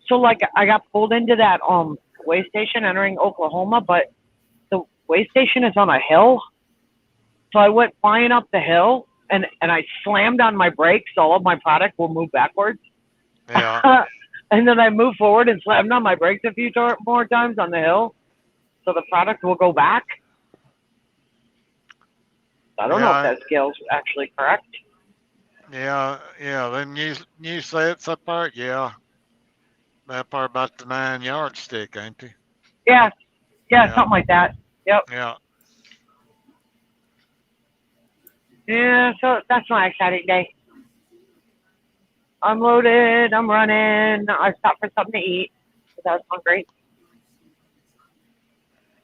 So like I got pulled into that way station entering Oklahoma, but the way station is on a hill. So I went flying up the hill and I slammed on my brakes, so all of my product will move backwards.
Yeah.
And then I moved forward and slammed on my brakes a few more times on the hill, so the product will go back. I don't know if that scale's actually correct.
Yeah. Then you say it's up there. Yeah. That part about the 9 yard stick, ain't it?
Yeah, something like that. Yep.
Yeah.
Yeah, so that's my exciting day. I'm loaded, I'm running, I stopped for something to eat because I was hungry.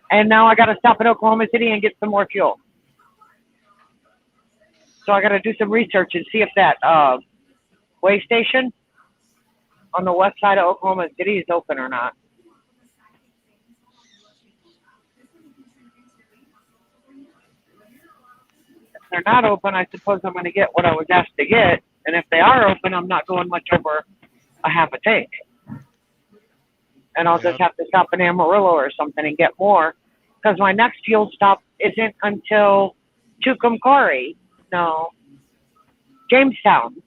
And now I got to stop in Oklahoma City and get some more fuel. So I got to do some research and see if that way station on the west side of Oklahoma City is open or not. If they're not open, I suppose I'm going to get what I was asked to get. And if they are open, I'm not going much over a half a tank. And I'll just have to stop in Amarillo or something and get more. Because my next fuel stop isn't until Tucumcari. No, Jamestown.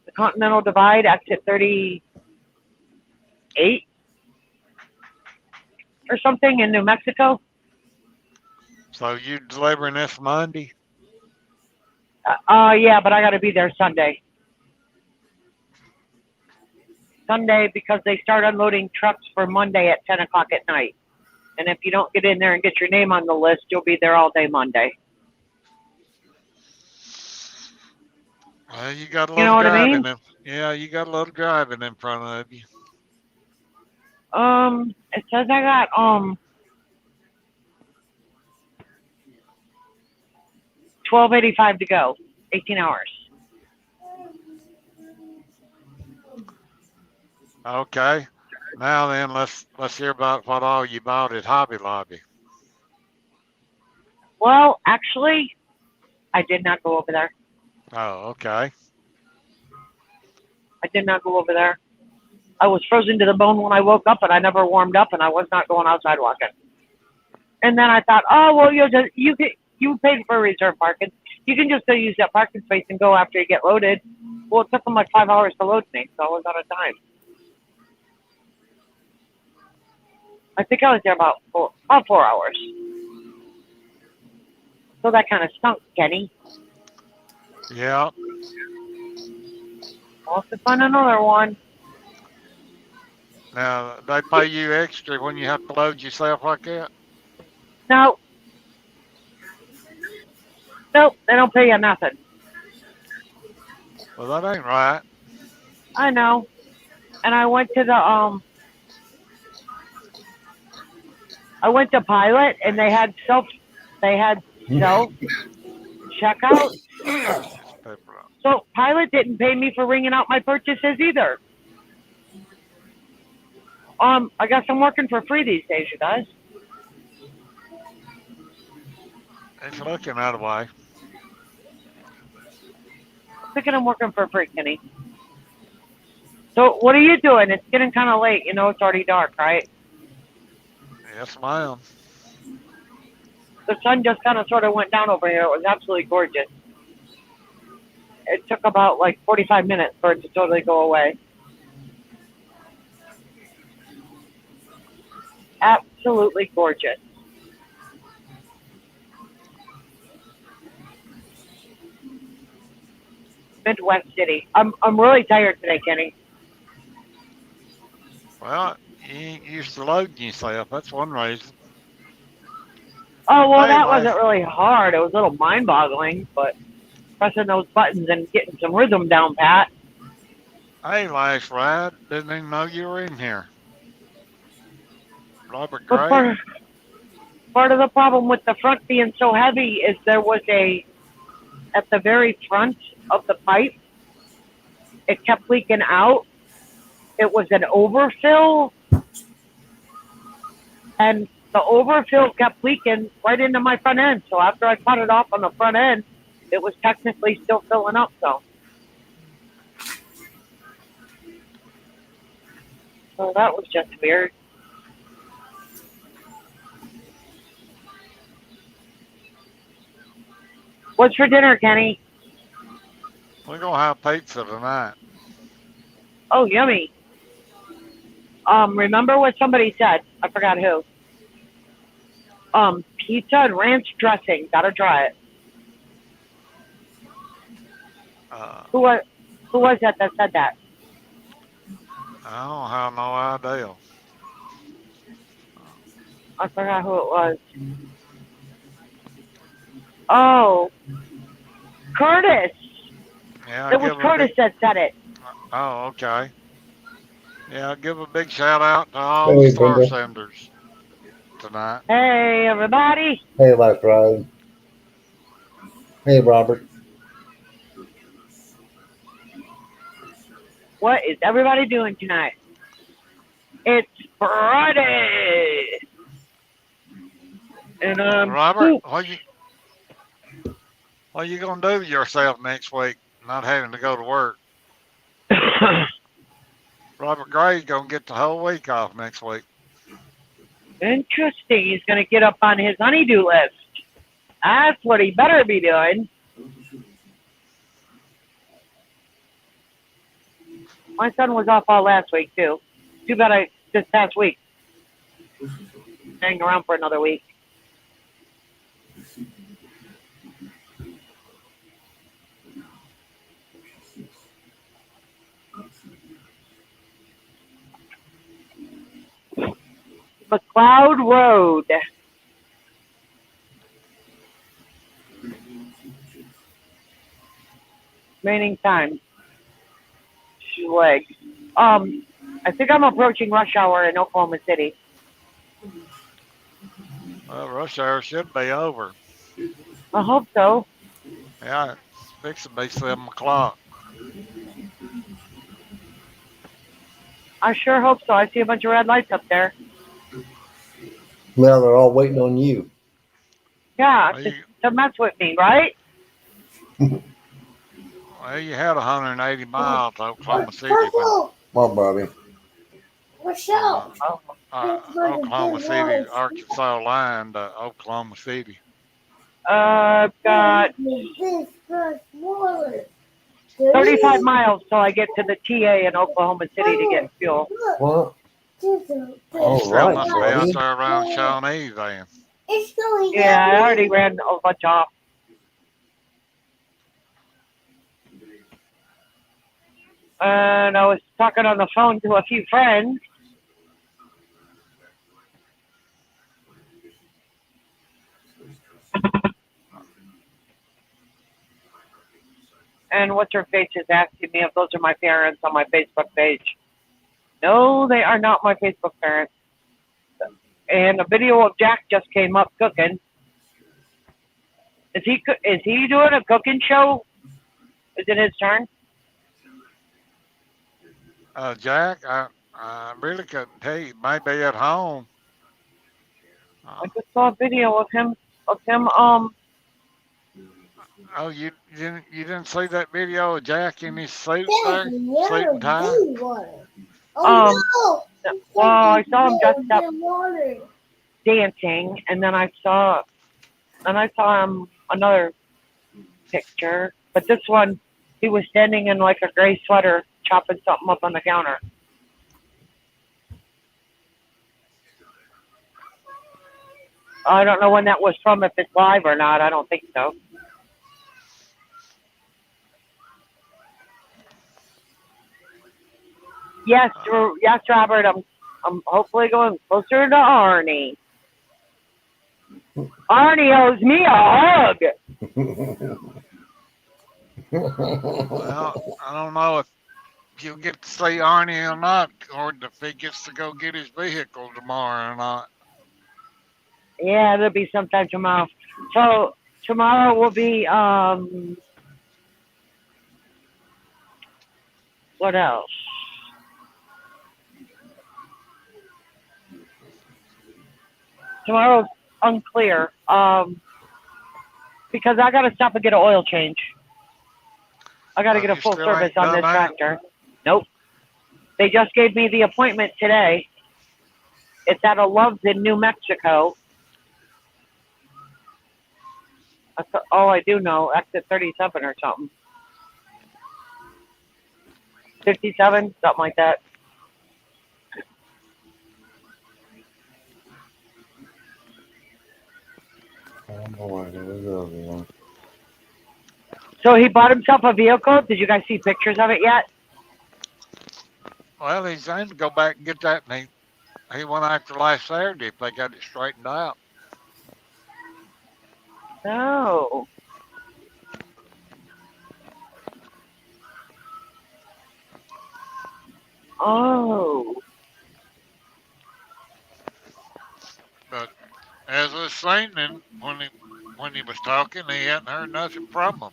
The Continental Divide, exit 38 or something in New Mexico.
So you delivering this Monday?
Yeah, but I got to be there Sunday. Sunday because they start unloading trucks for Monday at 10 o'clock at night. And if you don't get in there and get your name on the list, you'll be there all day Monday.
Well, you got a little driving. Yeah, you got a little driving in front of you.
It says I got $12.85 to go. 18 hours.
Okay. Now then, let's hear about what all you bought at Hobby Lobby.
Well, actually, I did not go over there.
Oh, okay.
I did not go over there. I was frozen to the bone when I woke up, and I never warmed up, and I was not going outside walking. And then I thought, oh well, you paid for reserve parking. You can just go use that parking space and go after you get loaded. Well, it took them like 5 hours to load me, so I was out of time. I think I was there about 4 hours. So that kind of stunk, Kenny.
Yeah.
We'll have to find another one.
Now, they pay you extra when you have to load yourself like that?
No. Nope, they don't pay you nothing.
Well, that ain't right.
I know. And I went to I went to Pilot, and they had self checkout. So Pilot didn't pay me for ringing out my purchases either. I guess I'm working for free these days, you guys.
It's looking that way.
I'm thinking I'm working for free, Kenny. So what are you doing? It's getting kind of late. You know, it's already dark, right?
Yes, ma'am.
The sun just kind of sort of went down over here. It was absolutely gorgeous. It took about like 45 minutes for it to totally go away. Absolutely gorgeous. Midwest City. I'm really tired today, Kenny.
Well, you ain't used to loading yourself. That's one reason.
Oh, well, that
Anyway.
wasn't really hard. It was a little mind-boggling, but pressing those buttons and getting some rhythm down, Pat.
Hey, last ride. Didn't even know you were in here. Robert
But
Gray.
part of the problem with the front being so heavy is there was at the very front of the pipe, it kept leaking out. It was an overfill, and the overfill kept leaking right into my front end. So after I cut it off on the front end, it was technically still filling up, so that was just weird. What's for dinner, Kenny?
We're going to have pizza tonight.
Oh, yummy. Remember what somebody said? I forgot who. Pizza and ranch dressing. Gotta try it. Who was that said that?
I don't have no idea.
I forgot who it was. Oh, Curtis.
Yeah,
It was Curtis that said it.
Oh, okay. Yeah, give a big shout out to all the star senders tonight.
Hey, everybody.
Hey, Last Ride. Hey, Robert.
What is everybody doing tonight? It's Friday. And
Robert, what you gonna do with yourself next week? Not having to go to work. Robert Gray's gonna get the whole week off next week.
Interesting. He's gonna get up on his honeydew list. That's what he better be doing. My son was off all last week too. Too bad this past week. Hang around for another week. McLeod Road. Remaining time. Legs. I think I'm approaching rush hour in Oklahoma City.
Well, rush hour should be over.
I hope so.
Yeah, it's fixing to be 7 o'clock.
I sure hope so. I see a bunch of red lights up there.
Well, they're all waiting on you.
Yeah,
Well,
just to mess with me, right?
well, you had 180 miles to Oklahoma City when
Come on, Bobby.
What's
from
up?
Oklahoma City, Arkansas line to Oklahoma City.
I've got 35 miles till I get to the TA in Oklahoma City to get fuel.
What?
You
All
still
right,
must be out
buddy.
there around Shawnee then.
Yeah, I already ran a bunch off. And I was talking on the phone to a few friends. And what's her face is asking me if those are my parents on my Facebook page. No, they are not my Facebook parents. And a video of Jack just came up cooking. Is he doing a cooking show? Is it his turn?
Jack, I really couldn't tell you. Maybe at home.
I just saw a video of him.
Oh, you didn't see that video of Jack in his suit there, suit and tie?
Well, I saw him dressed up dancing, and then I saw him another picture. But this one, he was standing in like a gray sweater, chopping something up on the counter. I don't know when that was from, if it's live or not. I don't think so. Yes, Robert. I'm hopefully going closer to Arnie. Arnie owes me a hug.
Well, I don't know if you'll get to see Arnie or not, or if he gets to go get his vehicle tomorrow or not.
Yeah, it'll be sometime tomorrow. So tomorrow will be what else? Tomorrow's unclear. Because I gotta stop and get an oil change. I gotta get a full service on this tractor. Nope. They just gave me the appointment today. It's at a Love's in New Mexico. That's all I do know. Exit 37 or something. 57, something like that. So he bought himself a vehicle. Did you guys see pictures of it yet?
Well, he's aimed to go back and get that, and he went after last Saturday if they got it straightened out.
No. Oh.
But as I was saying, when he was talking, he hadn't heard nothing from him.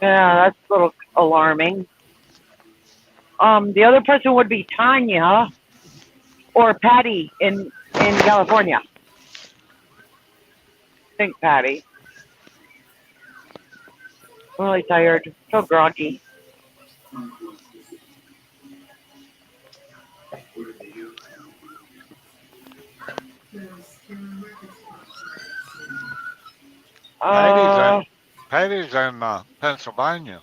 Yeah, that's a little alarming. The other person would be Tanya or Patty in California. I think Patty. I'm really tired. So groggy.
Patty's in Pennsylvania.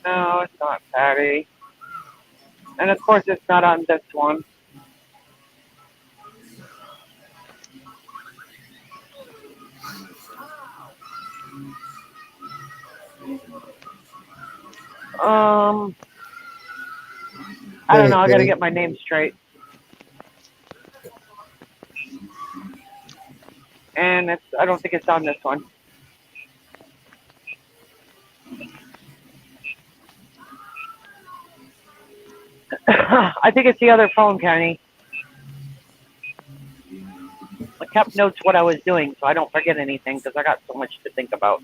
No, it's not Patty. And of course, it's not on this one. I don't know. I gotta get my name straight. And I don't think it's on this one. I think it's the other phone, Kenny. I kept notes what I was doing so I don't forget anything because I got so much to think about.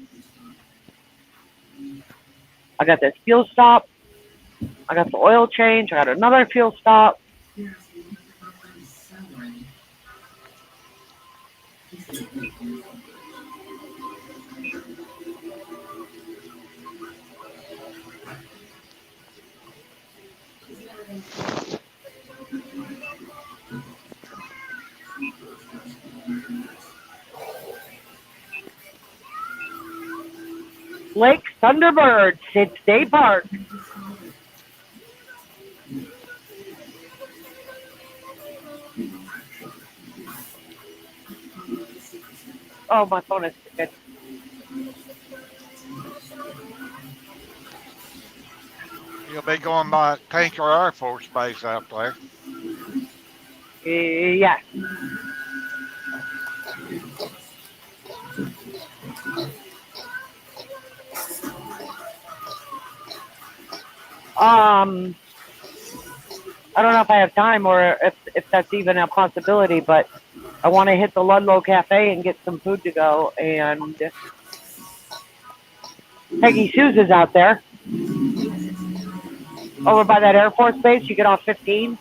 I got this fuel stop. I got the oil change. I got another fuel stop. Lake Thunderbird, Sid State Park. Oh, my phone is good.
You'll be going by Tinker Air Force Base out there.
Yeah. I don't know if I have time or if that's even a possibility, but I want to hit the Ludlow Cafe and get some food to go. And Peggy Sue's is out there. Over by that Air Force Base, you get off 15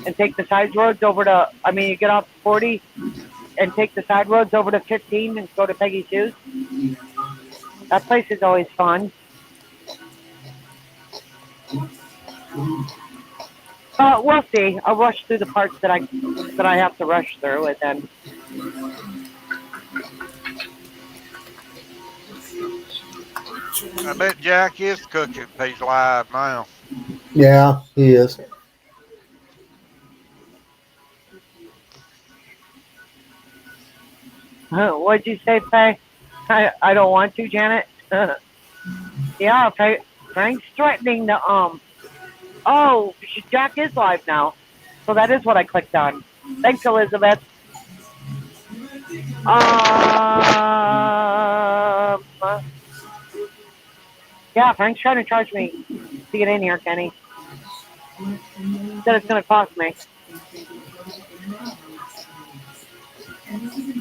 and take the side roads over to, you get off 40 and take the side roads over to 15 and go to Peggy Sue's. That place is always fun. We'll see. I'll rush through the parts that I have to rush through, and then.
I bet Jack is cooking if he's live now.
Yeah, he is.
What'd you say, Faye? I don't want to, Janet. Yeah, Frank's threatening to Oh, Jack is live now, so that is what I clicked on. Thanks, Elizabeth. Yeah, Frank's trying to charge me to get in here, Kenny. Said it's going to cost me.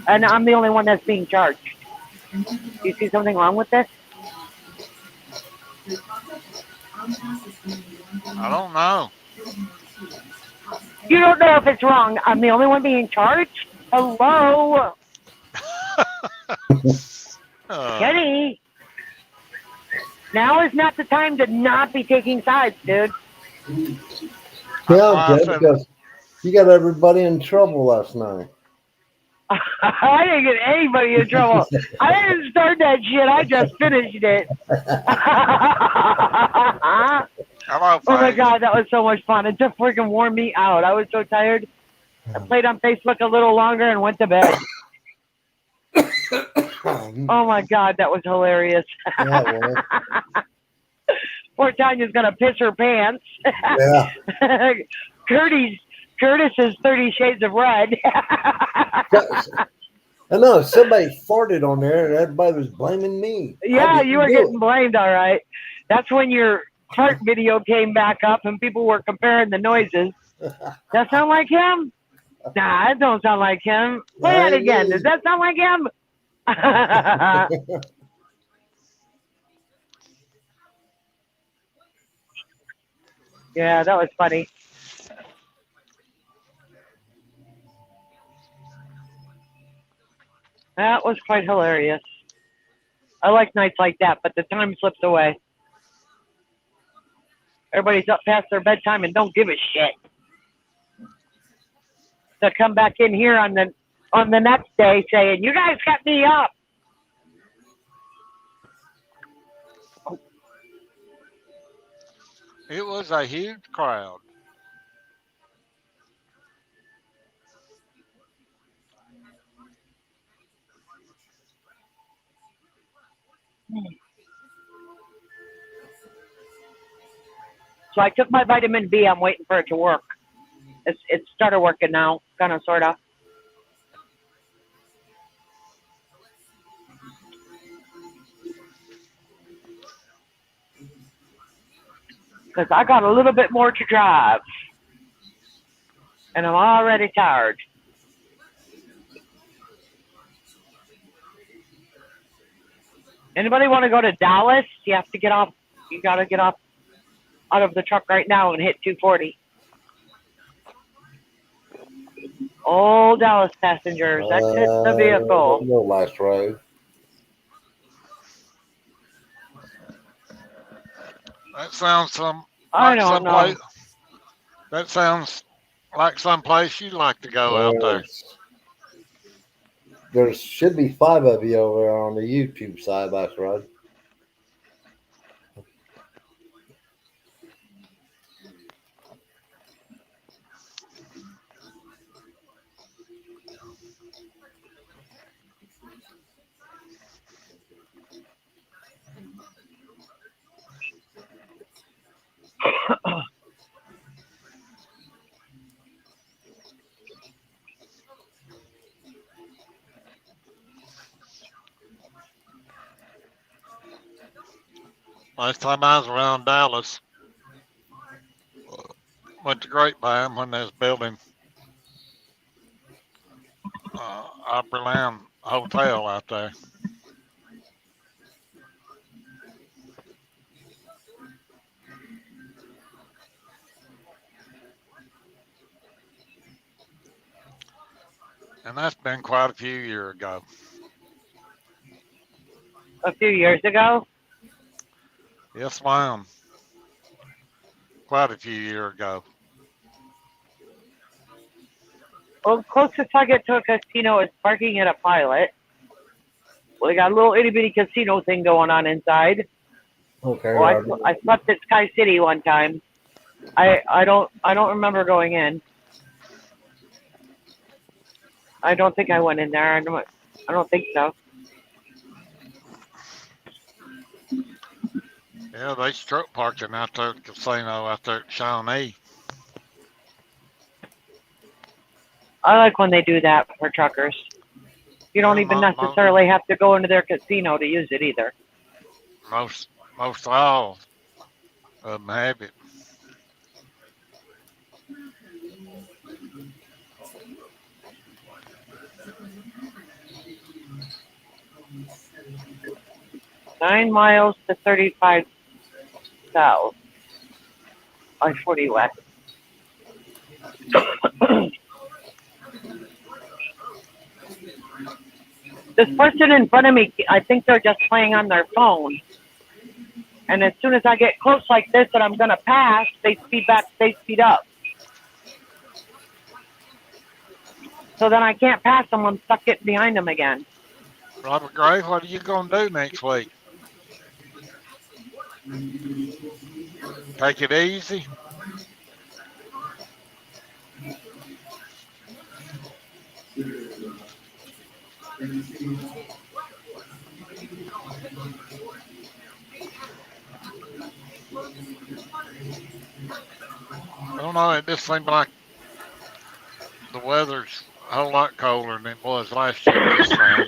And I'm the only one that's being charged. Do you see something wrong with this?
I don't know.
You don't know if it's wrong. I'm the only one being charged? Hello? Kenny? Now is not the time to not be taking sides, dude.
Yeah, good, because you got everybody in trouble last night.
I didn't get anybody in trouble. I didn't start that shit. I just finished it.
Hello,
oh my God, that was so much fun. It just freaking wore me out. I was so tired. I played on Facebook a little longer and went to bed. Oh my God, that was hilarious.
Yeah,
Poor Tanya's gonna piss her pants.
Yeah.
Curtis's 30 Shades of Red.
I know somebody farted on there, and everybody was blaming me.
Yeah, you were getting blamed, all right. That's when your fart video came back up, and people were comparing the noises. That sound like him? Nah, that don't sound like him. Play that again. Does that sound like him? Yeah, that was funny. That was quite hilarious. I like nights like that, but the time slips away. Everybody's up past their bedtime and don't give a shit. To come back in here on the next day saying, "You guys kept me up."
It was a huge crowd.
So I took my vitamin B. I'm waiting for it to work. It's started working now, kind of, sort of. Because I got a little bit more to drive. And I'm already tired. Anybody want to go to Dallas? You have to get off You got to get off out of the truck right now and hit 240. All Dallas passengers, exit the vehicle.
No last road.
That sounds
I
like
don't know.
someplace. That sounds like someplace you'd like to go out there.
There should be 5 of you over there on the YouTube side last road.
Last time I was around Dallas, went to Grapevine when they was building Opryland Hotel out there. And that's been quite a few years ago.
A few years ago?
Yes, ma'am. Quite a few years ago.
Well, closest I get to a casino is parking at a Pilot. Well, they got a little itty bitty casino thing going on inside.
Okay.
Well, I slept at Sky City one time. I don't remember going in. I don't think I went in there. I don't think so.
Yeah, they truck parking out there at the casino out there at Shawnee.
I like when they do that for truckers. You don't even necessarily have to go into their casino to use it either.
Most all of them have it.
Nine miles to 35 south. I-40 west. This person in front of me, I think they're just playing on their phone. And as soon as I get close like this and I'm going to pass, they speed back, they speed up. So then I can't pass them. I'm stuck getting behind them again.
Robert Gray, what are you going to do next week? Take it easy? I don't know, it just seems like the weather's a whole lot colder than it was last year this time.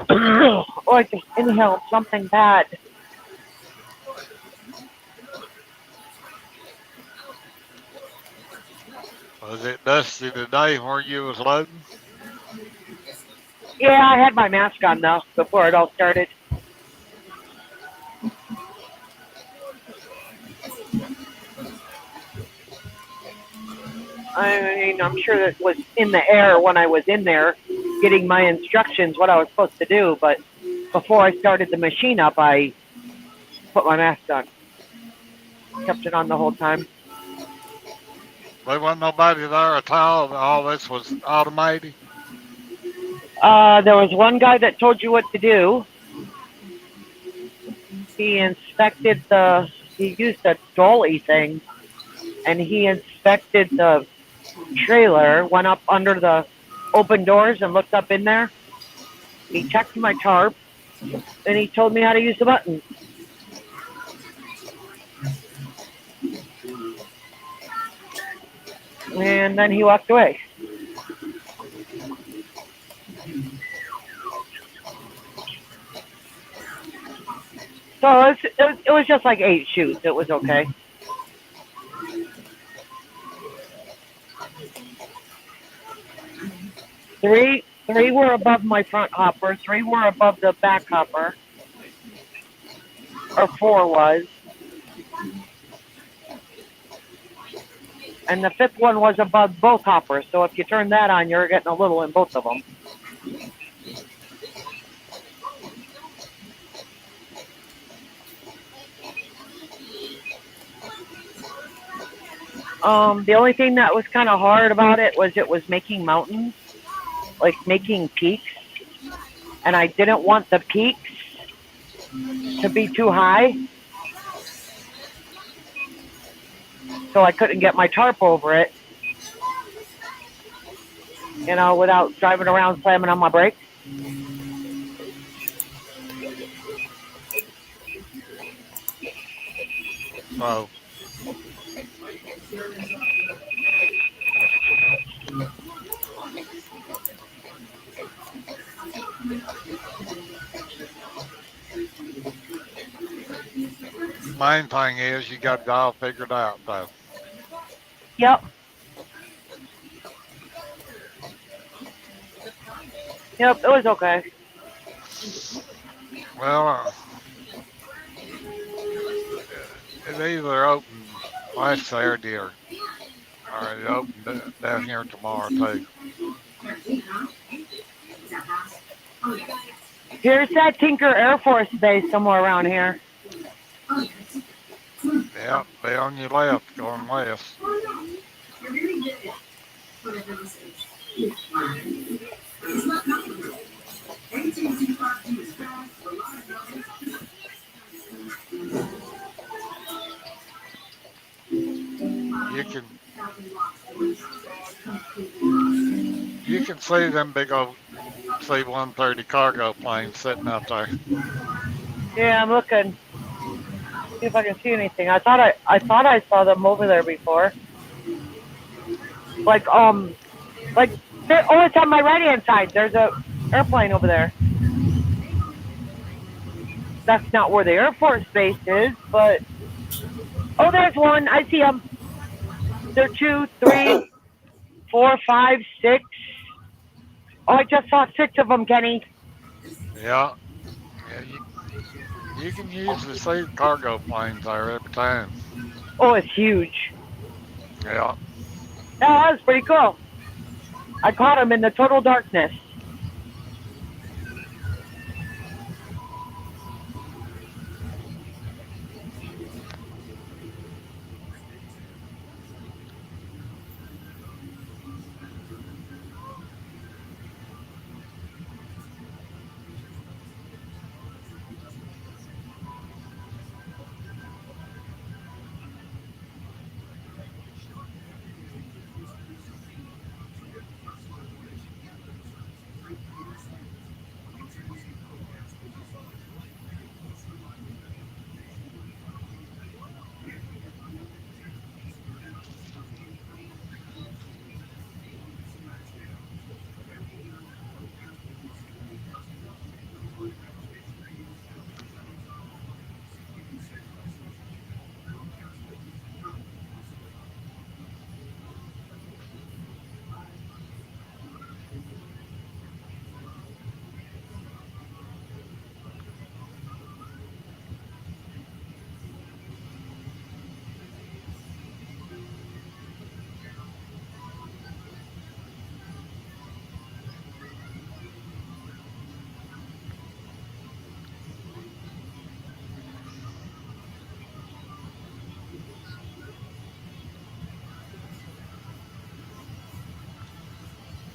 Oh, I just inhaled something bad.
Was it dusty today where you was loading?
Yeah, I had my mask on though before it all started. I mean, I'm sure that was in the air when I was in there getting my instructions what I was supposed to do, but before I started the machine up, I put my mask on. Kept it on the whole time.
There wasn't nobody there at all. All this was automated.
There was one guy that told you what to do. He inspected he used a dolly thing, and he inspected the trailer, went up under the open doors and looked up in there. He checked my tarp, and he told me how to use the button. And then he walked away. So it was just like 8 shoots. It was okay. 3 were above my front hopper. 3 were above the back hopper. Or 4 was. And the 5th one was above both hoppers. So if you turn that on, you're getting a little in both of them. The only thing that was kind of hard about it was making mountains, like making peaks. And I didn't want the peaks to be too high. So I couldn't get my tarp over it, without driving around slamming on my brakes.
So main thing is you got it all figured out, though.
Yep. Yep, it was okay.
Well, it either opened last Saturday or it opened down here tomorrow, too.
Here's that Tinker Air Force Base somewhere around here.
Yep, be on your left, going west. You can see them big old C-130 cargo planes sitting out there.
Yeah, I'm looking. See if I can see anything. I thought I saw them over there before. Like it's on my right hand side. There's a airplane over there. That's not where the Air Force Base is, but there's one. I see them. There are 2, 3, 4, 5, 6. Oh, I just saw 6 of them, Kenny.
Yeah, you can usually see cargo planes there every time.
Oh, it's huge.
Yeah.
Yeah, that was pretty cool. I caught them in the total darkness.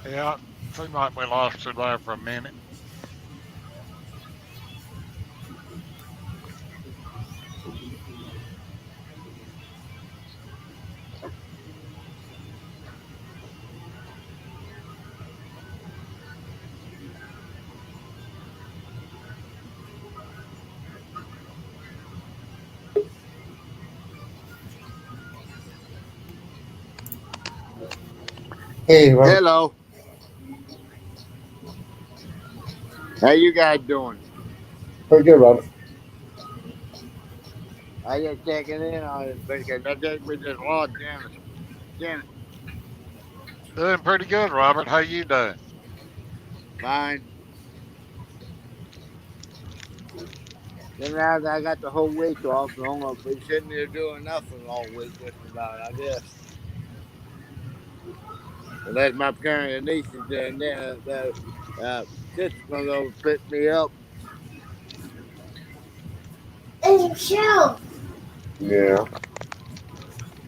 Yeah, seemed like we lost her there for a minute.
Hey, Robert.
Hello. How you guys doing?
Pretty good, Robert.
I just checking in on it because I think we just lost Janice. Janice.
Doing pretty good, Robert. How you doing?
Fine. Then now that I got the whole week off, so I'm gonna be sitting there doing nothing all week, just about, I guess. Unless my parents and nieces and the sister's gonna go pick me up. And show. Yeah.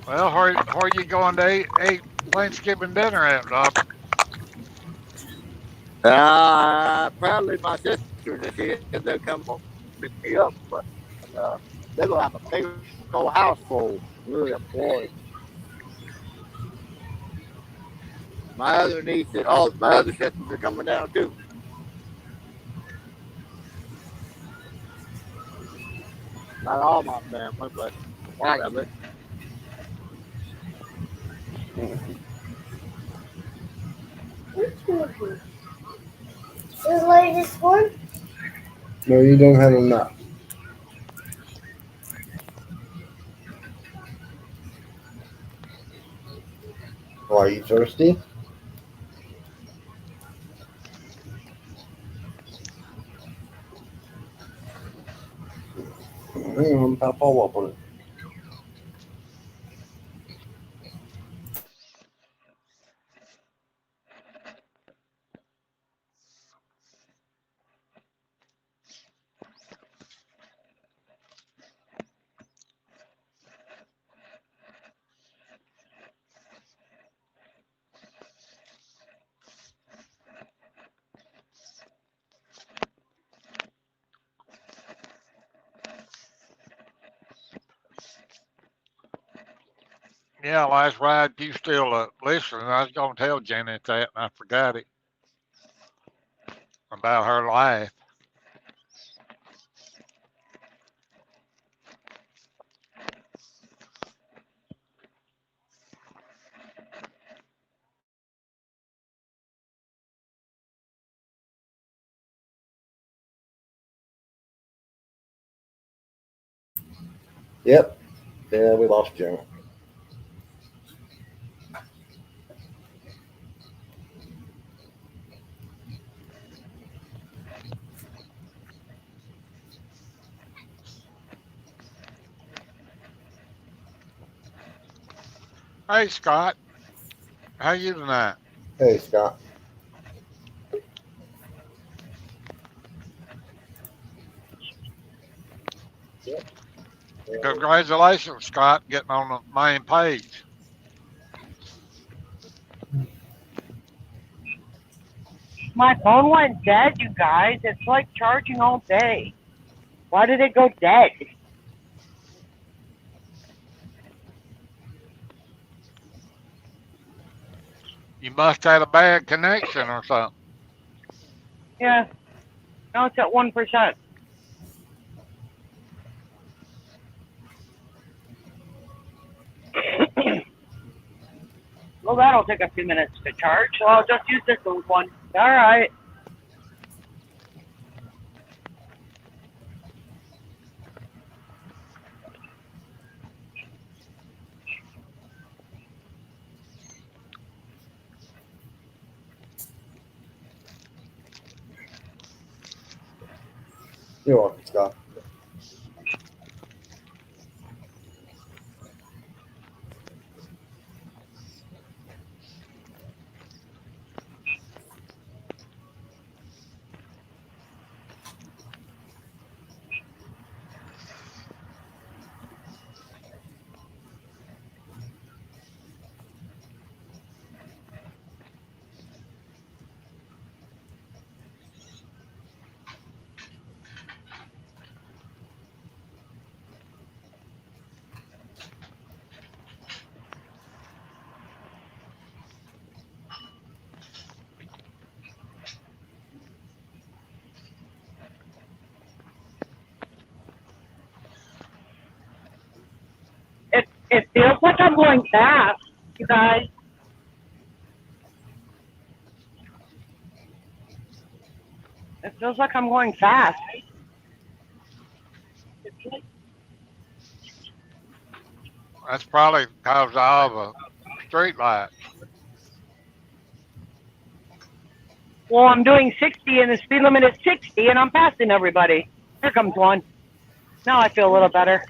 Well, where you going to eat Thanksgiving dinner at, Robert?
Probably my sister this year, they'll come up pick me up, but uh, they're gonna have a big old house full. Really, boy. My other nieces, all my other sisters are coming down too. Not all my family, but a lot of it. The latest one? No, you don't have enough. Why, are you thirsty? Hang on, Papa, up on it.
Yeah, last ride, you still listening. I was going to tell Janet that, and I forgot it about her life.
Yep. Yeah, we lost Janet.
Hey, Scott, how you tonight?
Hey, Scott. Yep.
Congratulations, Scott, getting on the main page.
My phone went dead, you guys. It's like charging all day. Why did it go dead?
You must have a bad connection or something.
Yeah, now it's at 1%. Well, that'll take a few minutes to charge, so I'll just use this old one. All right.
You're welcome, Scott.
It feels like I'm going fast, you guys. It feels like I'm going fast.
That's probably because of all the street lights.
Well, I'm doing 60 and the speed limit is 60 and I'm passing everybody. Here comes one. Now I feel a little better.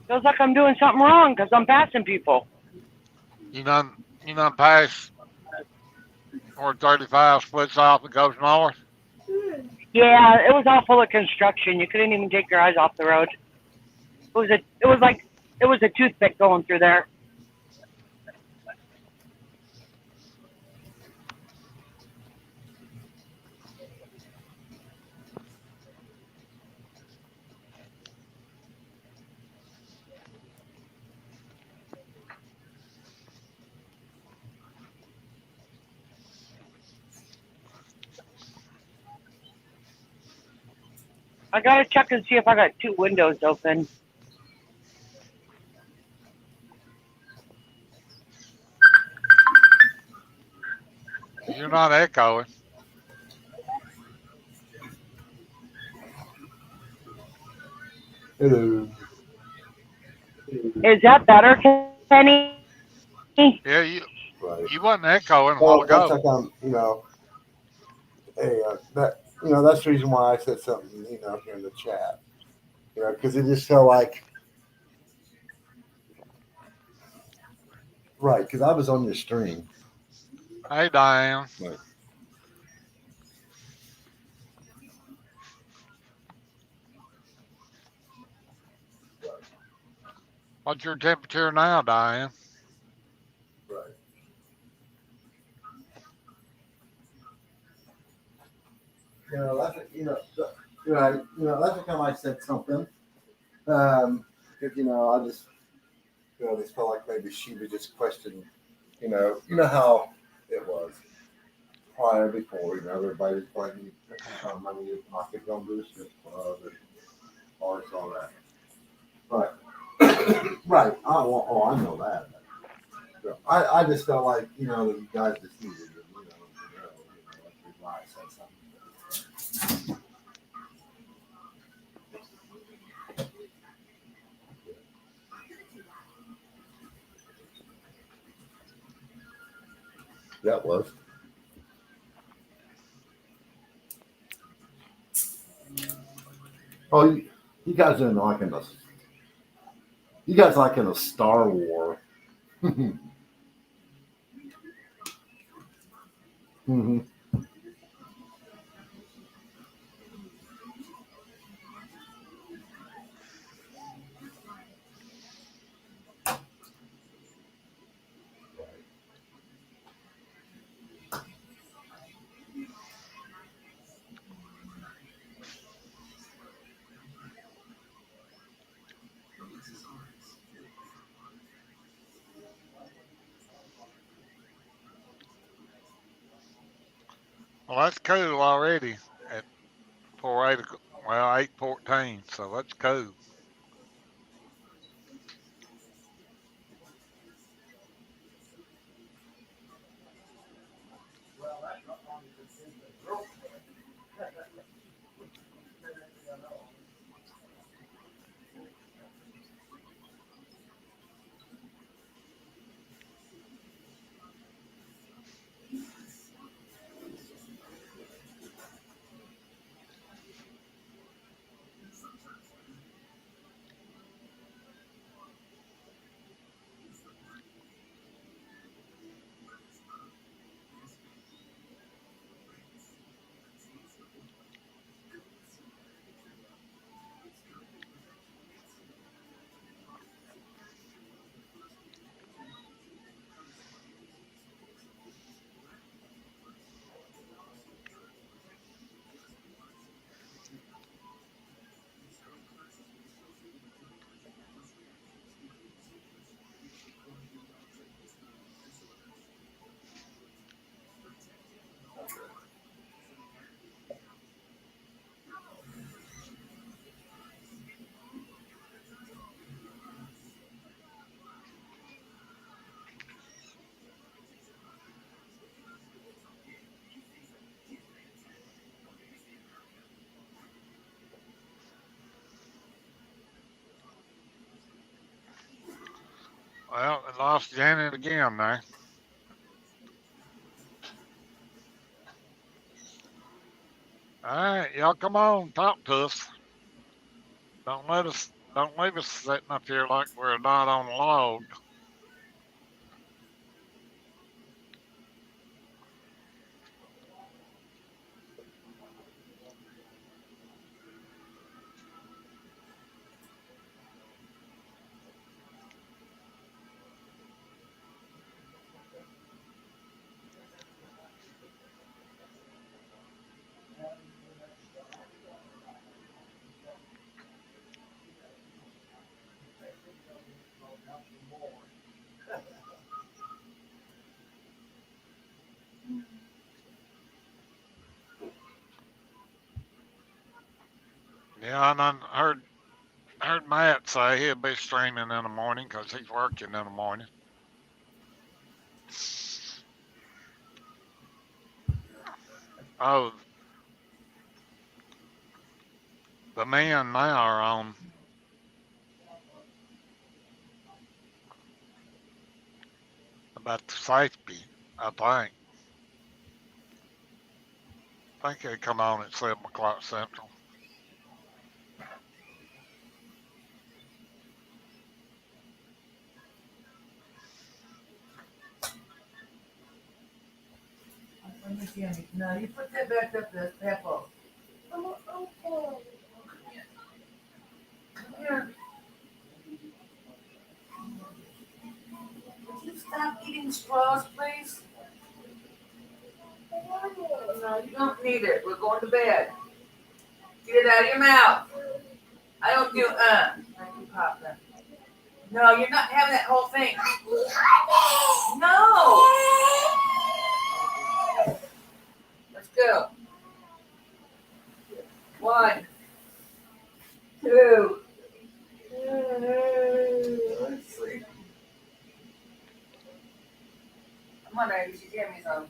Feels like I'm doing something wrong because I'm passing people.
You done passed where 35 splits off and goes north.
Yeah, it was all full of construction. You couldn't even take your eyes off the road. It was a toothpick going through there. I gotta check and see if I got 2 windows open.
You're not echoing.
Hello.
Is that better, Kenny?
Yeah,
Right.
you wasn't echoing a while
Well, that's
ago.
like hey, that's the reason why I said something, here in the chat, because it just felt like, right, because I was on your stream.
Hey, Diane.
Right.
What's your temperature now, Diane?
Right. That's the time I said something. Because I just felt like maybe she would just question, how it was prior before, everybody was playing money in pocket numbers and all that. Right. Right. I know that. I just felt like, that you guys just needed to, that's why I said something. That was. Oh, you guys are like in a, you guys like in a Star War. Mm-hmm.
Well, that's cool already at 8:14. So that's cool. Well, I lost Janet again there. All right, y'all come on, talk to us. Don't leave us sitting up here like we're not on a log. Yeah, and I heard Matt say he'll be streaming in the morning because he's working in the morning. Oh, the men now are on about the safety, I think. I think they come on at 7 o'clock Central.
Let me see, honey. No, you put that back up there, that ball. Come here. Would you stop eating straws, please? No, you don't need it. We're going to bed. Get it out of your mouth. I don't do, Thank you, Papa. No, you're not having that whole thing. No. Let's go. 1, 2. Let's sleep. Come on, baby. She gave me some.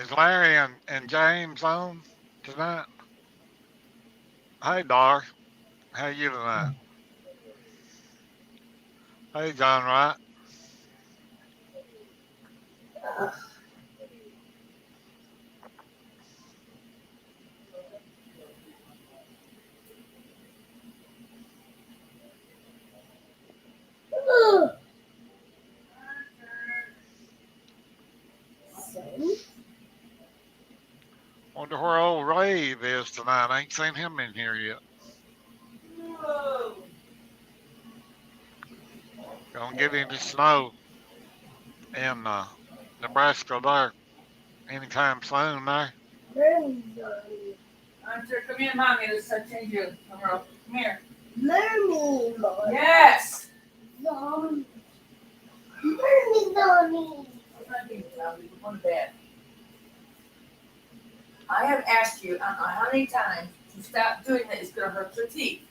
Is Larry and James on tonight? Hey, Dar. How you tonight? Hey, John Wright. Wonder where old Rave is tonight. I ain't seen him in here yet. Gonna get into snow in Nebraska there anytime soon there.
Hunter, come here, mommy. Let's change you. Come here. Mommy. Yes. Mommy. Mommy. I'm not being childish. We're going to bed. I have asked you, I don't know how many times, to stop doing that. It's going to hurt your teeth.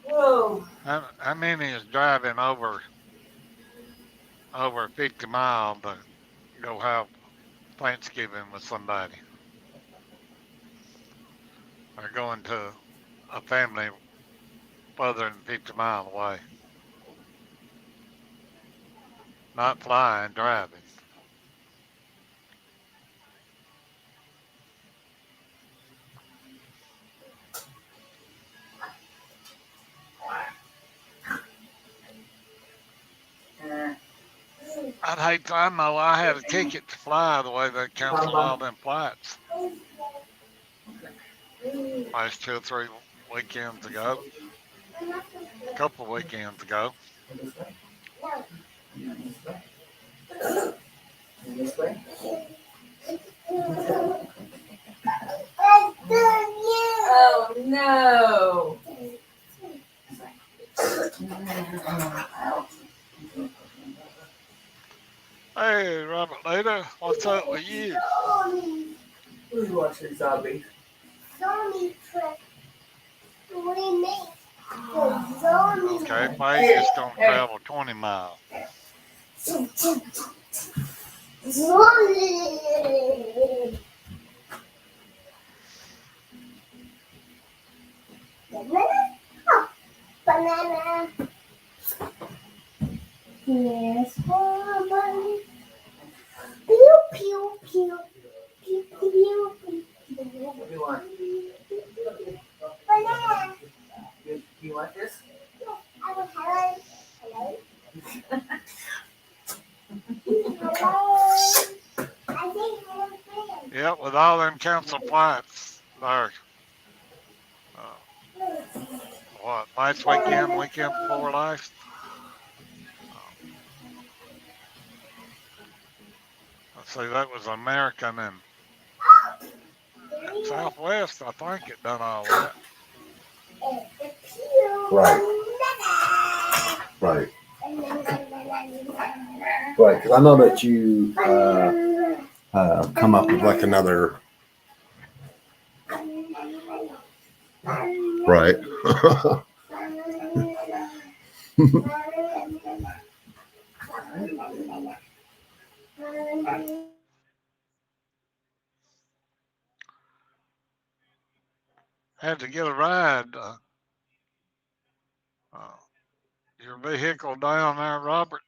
Whoa.
How many is driving over 50 miles to go have Thanksgiving with somebody? Or going to a family further than 50 miles away? Not flying, driving. I'd hate to, I know I had a ticket to fly the way they canceled all them flights last 2 or 3 weekends ago, a couple of weekends ago.
Oh no.
Hey, Robert Later, what's up with you?
Who's watching zombies? Zombie trick. What do you mean?
Okay, Paige is gonna travel 20 miles.
Zombie. Banana? Oh, banana. Yes, Mama. Pew, pew, pew. Pew, pew, pew. What do you want? Banana. You want this? Yes, I will. Hello. Hello. Hello. I think hello.
Yep, with all them canceled flights there. What, last weekend before last? Let's see, that was American and Southwest, I think it done all that.
Right. Right. Right, because I know that you come up with like another. Right.
Had to get a ride. Your vehicle down there, Robert?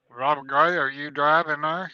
Robert Gray, are you driving there?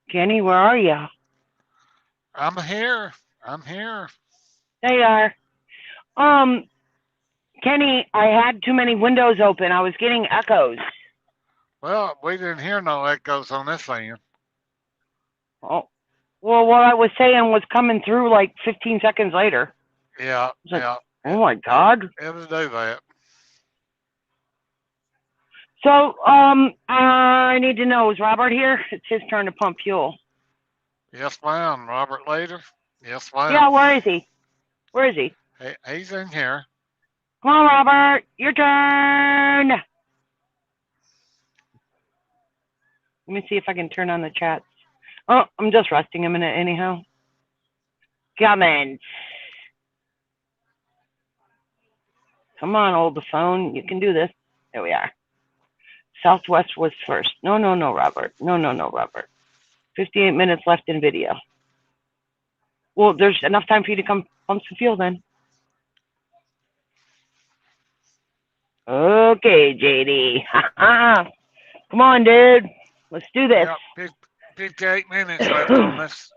Kenny, where are you?
I'm here. I'm here.
There you are. Kenny, I had too many windows open. I was getting echoes.
Well, we didn't hear no echoes on this end.
Oh, well, what I was saying was coming through like 15 seconds later.
Yeah,
like,
yeah.
Oh my God.
It'll do that.
So, I need to know, is Robert here? It's his turn to pump fuel.
Yes, ma'am. Robert Later? Yes, ma'am.
Yeah, where is he? Where is he?
He's in here.
Come on, Robert. Your turn. Let me see if I can turn on the chats. Oh, I'm just resting a minute anyhow. Comments. Come on, hold the phone. You can do this. There we are. Southwest was first. No, Robert. No, Robert. 58 minutes left in video. Well, there's enough time for you to come pump some fuel then. Okay, JD. Come on, dude. Let's do this.
Yep, 58 minutes left on this.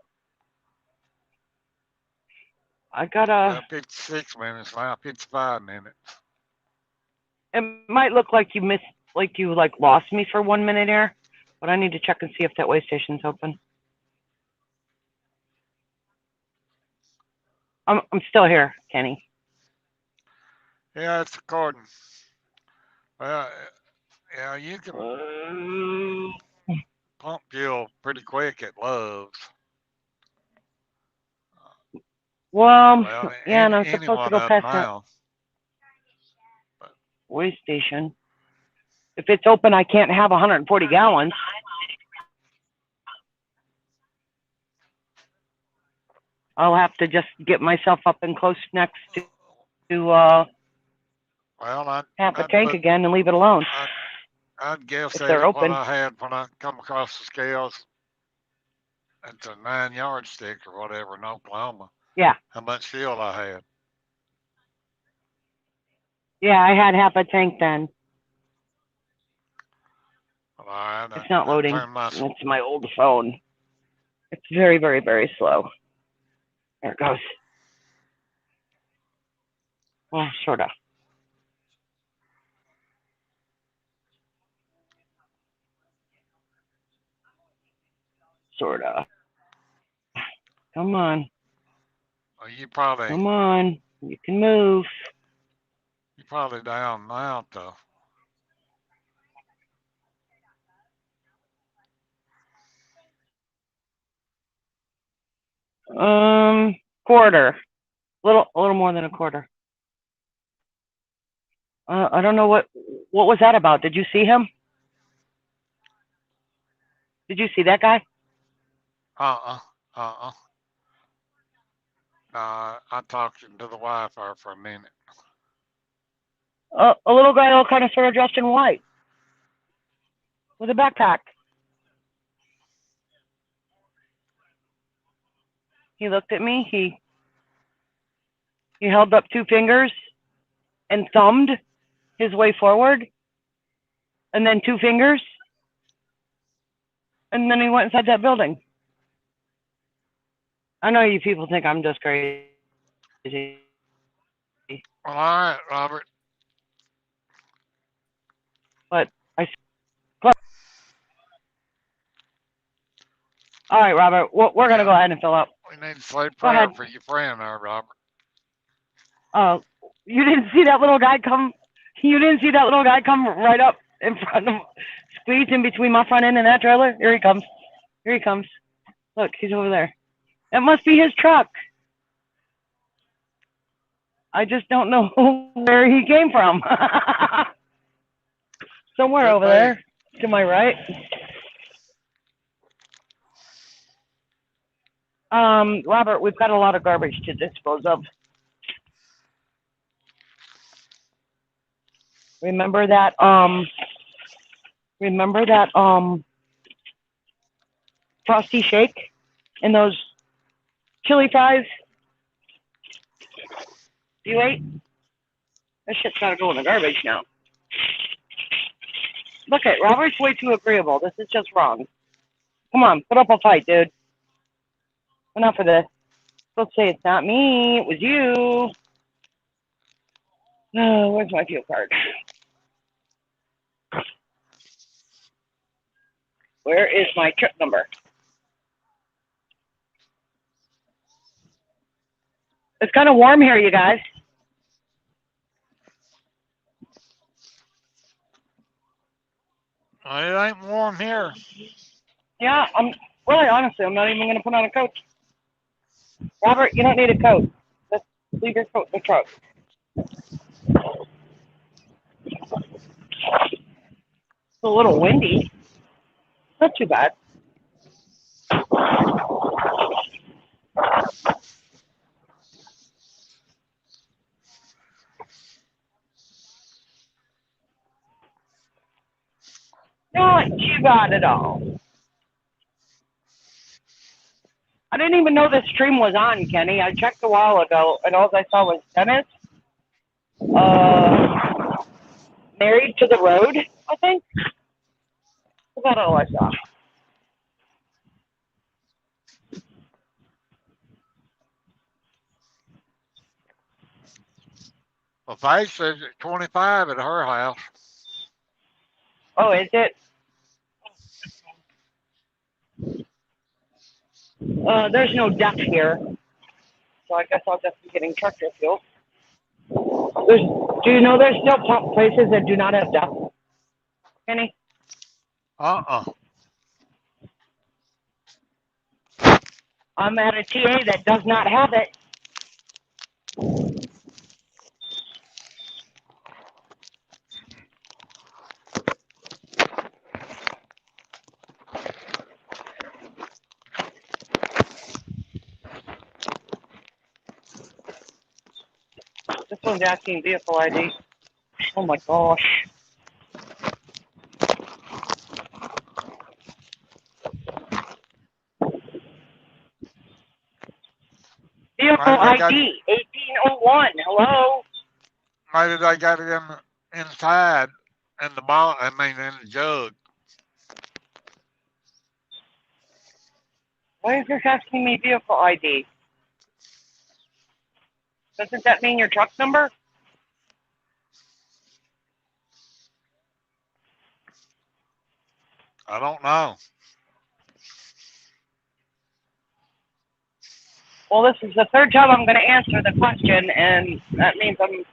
I gotta.
56 minutes now. 55 minutes.
It might look like you missed, like you lost me for 1 minute here, but I need to check and see if that way station's open. I'm still here, Kenny.
Yeah, it's recording. Well, yeah, you can pump fuel pretty quick at Love's.
Well,
Well,
yeah, and I'm
any
supposed to
one
go
of them
past that
now.
way station. If it's open, I can't have 140 gallons. I'll have to just get myself up and close next to
Well,
half a tank again and leave it alone.
I'd guess
if
that
they're
what
open.
I had when I come across the scales. It's a 9-yard stick or whatever in Oklahoma.
Yeah.
How much fuel I had?
Yeah, I had half a tank then.
All right,
It's not loading.
turn my
It's my old phone. It's very, very, very slow. There it goes. Well, sort of. Sort of. Come on.
Well, you probably
Come on. You can move.
you probably down now though.
Quarter. A little more than a quarter. I don't know what was that about. Did you see him? Did you see that guy?
I talked into the Wi-Fi for a minute.
A little guy all kind of sort of dressed in white with a backpack. He looked at me. He held up 2 fingers and thumbed his way forward, and then 2 fingers, and then he went inside that building. I know you people think I'm just crazy.
All right, Robert.
But all right, Robert. We're gonna go ahead and fill up.
We need to say
Go ahead.
prayer for your friend there, Robert.
You didn't see that little guy come. You didn't see that little guy come right up in front of, squeeze in between my front end and that trailer. Here he comes. Here he comes. Look, he's over there. That must be his truck. I just don't know where he came from. Somewhere over there, to my right. Robert, we've got a lot of garbage to dispose of. Remember that Frosty Shake and those chili fries you ate? That shit's gotta go in the garbage now. Look at Robert's way too agreeable. This is just wrong. Come on, put up a fight, dude. Enough of this. Let's say it's not me, it was you. Oh, where's my fuel card? Where is my trip number? It's kind of warm here, you guys.
It ain't warm here.
Yeah, I'm honestly, I'm not even going to put on a coat. Robert, you don't need a coat. Just leave your coat in the truck. It's a little windy. Not too bad. Not too bad at all. I didn't even know this stream was on, Kenny. I checked a while ago, and all I saw was Dennis. Married to the Road, I think. Is that all I saw?
Well, Faith says it's 25 at her house.
Oh, is it? There's no duck here, so I guess I'll just be getting tractor fuel. Do you know there's still places that do not have duck? Kenny?
Uh-uh.
I'm at a TA that does not have it. This one's asking vehicle ID. Oh my gosh. Vehicle ID 1801. Hello.
Maybe they got it inside in the ball. I mean, in the jug.
Why is this asking me vehicle ID? Doesn't that mean your truck number?
I don't know.
Well, this is the third time I'm going to answer the question, and that means it's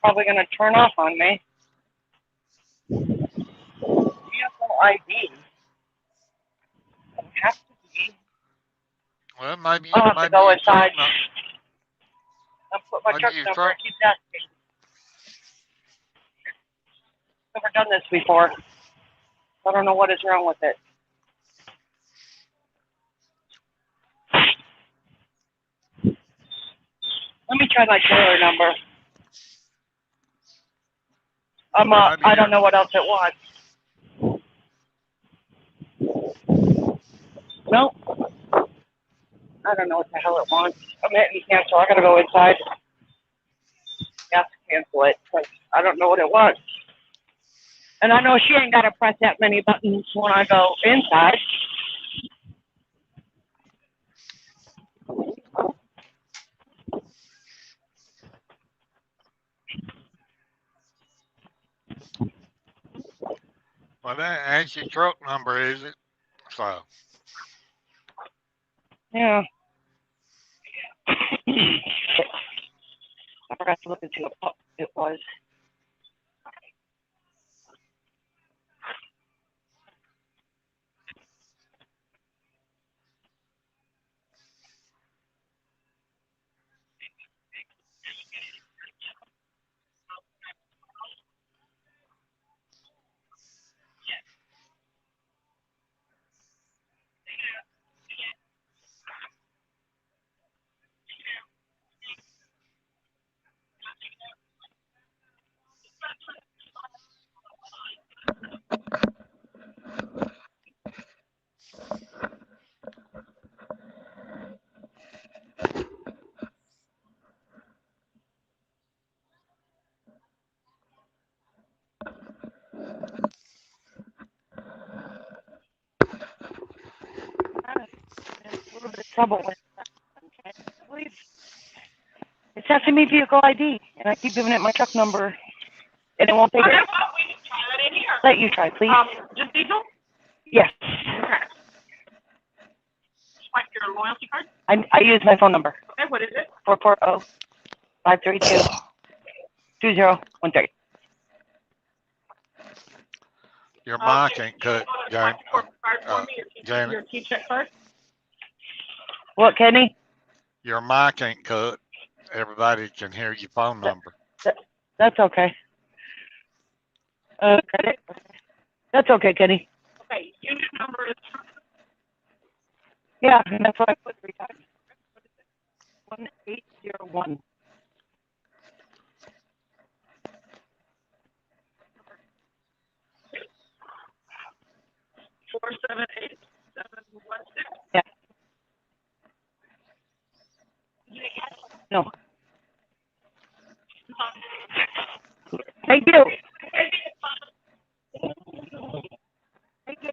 probably going to turn off on me. Vehicle ID. It has to be.
Well, maybe
I'll have to
maybe
go
your
inside.
truck number.
I'll put my
Maybe
truck
your
number.
truck.
Keep that. Never done this before. I don't know what is wrong with it. Let me try my trailer number. I don't know what else it wants. Nope. I don't know what the hell it wants. I'm hitting cancel. I gotta go inside. Yeah, cancel it. 'Cause I don't know what it wants. And I know she ain't gotta press that many buttons when I go inside.
Well, that ain't your truck number, is it? So.
Yeah. I forgot to look into what it was. A little bit of trouble with that. Okay. Please. It's asking me vehicle ID, and I keep giving it my truck number, and it won't take it. Let you try, please.
Just diesel?
Yes.
Okay. Like your loyalty card?
I use my phone number.
Okay, what is it?
440-532-2013.
Your mic ain't cut, Janet. Janet.
Your T-check card?
What, Kenny?
Your mic ain't cut. Everybody can hear your phone number.
That's okay. Credit? That's okay, Kenny.
Okay, unit number is...
Yeah, and that's what I put 3 times. 1801.
Four seven eight seven one six.
Yeah. No. Thank you. Thank you.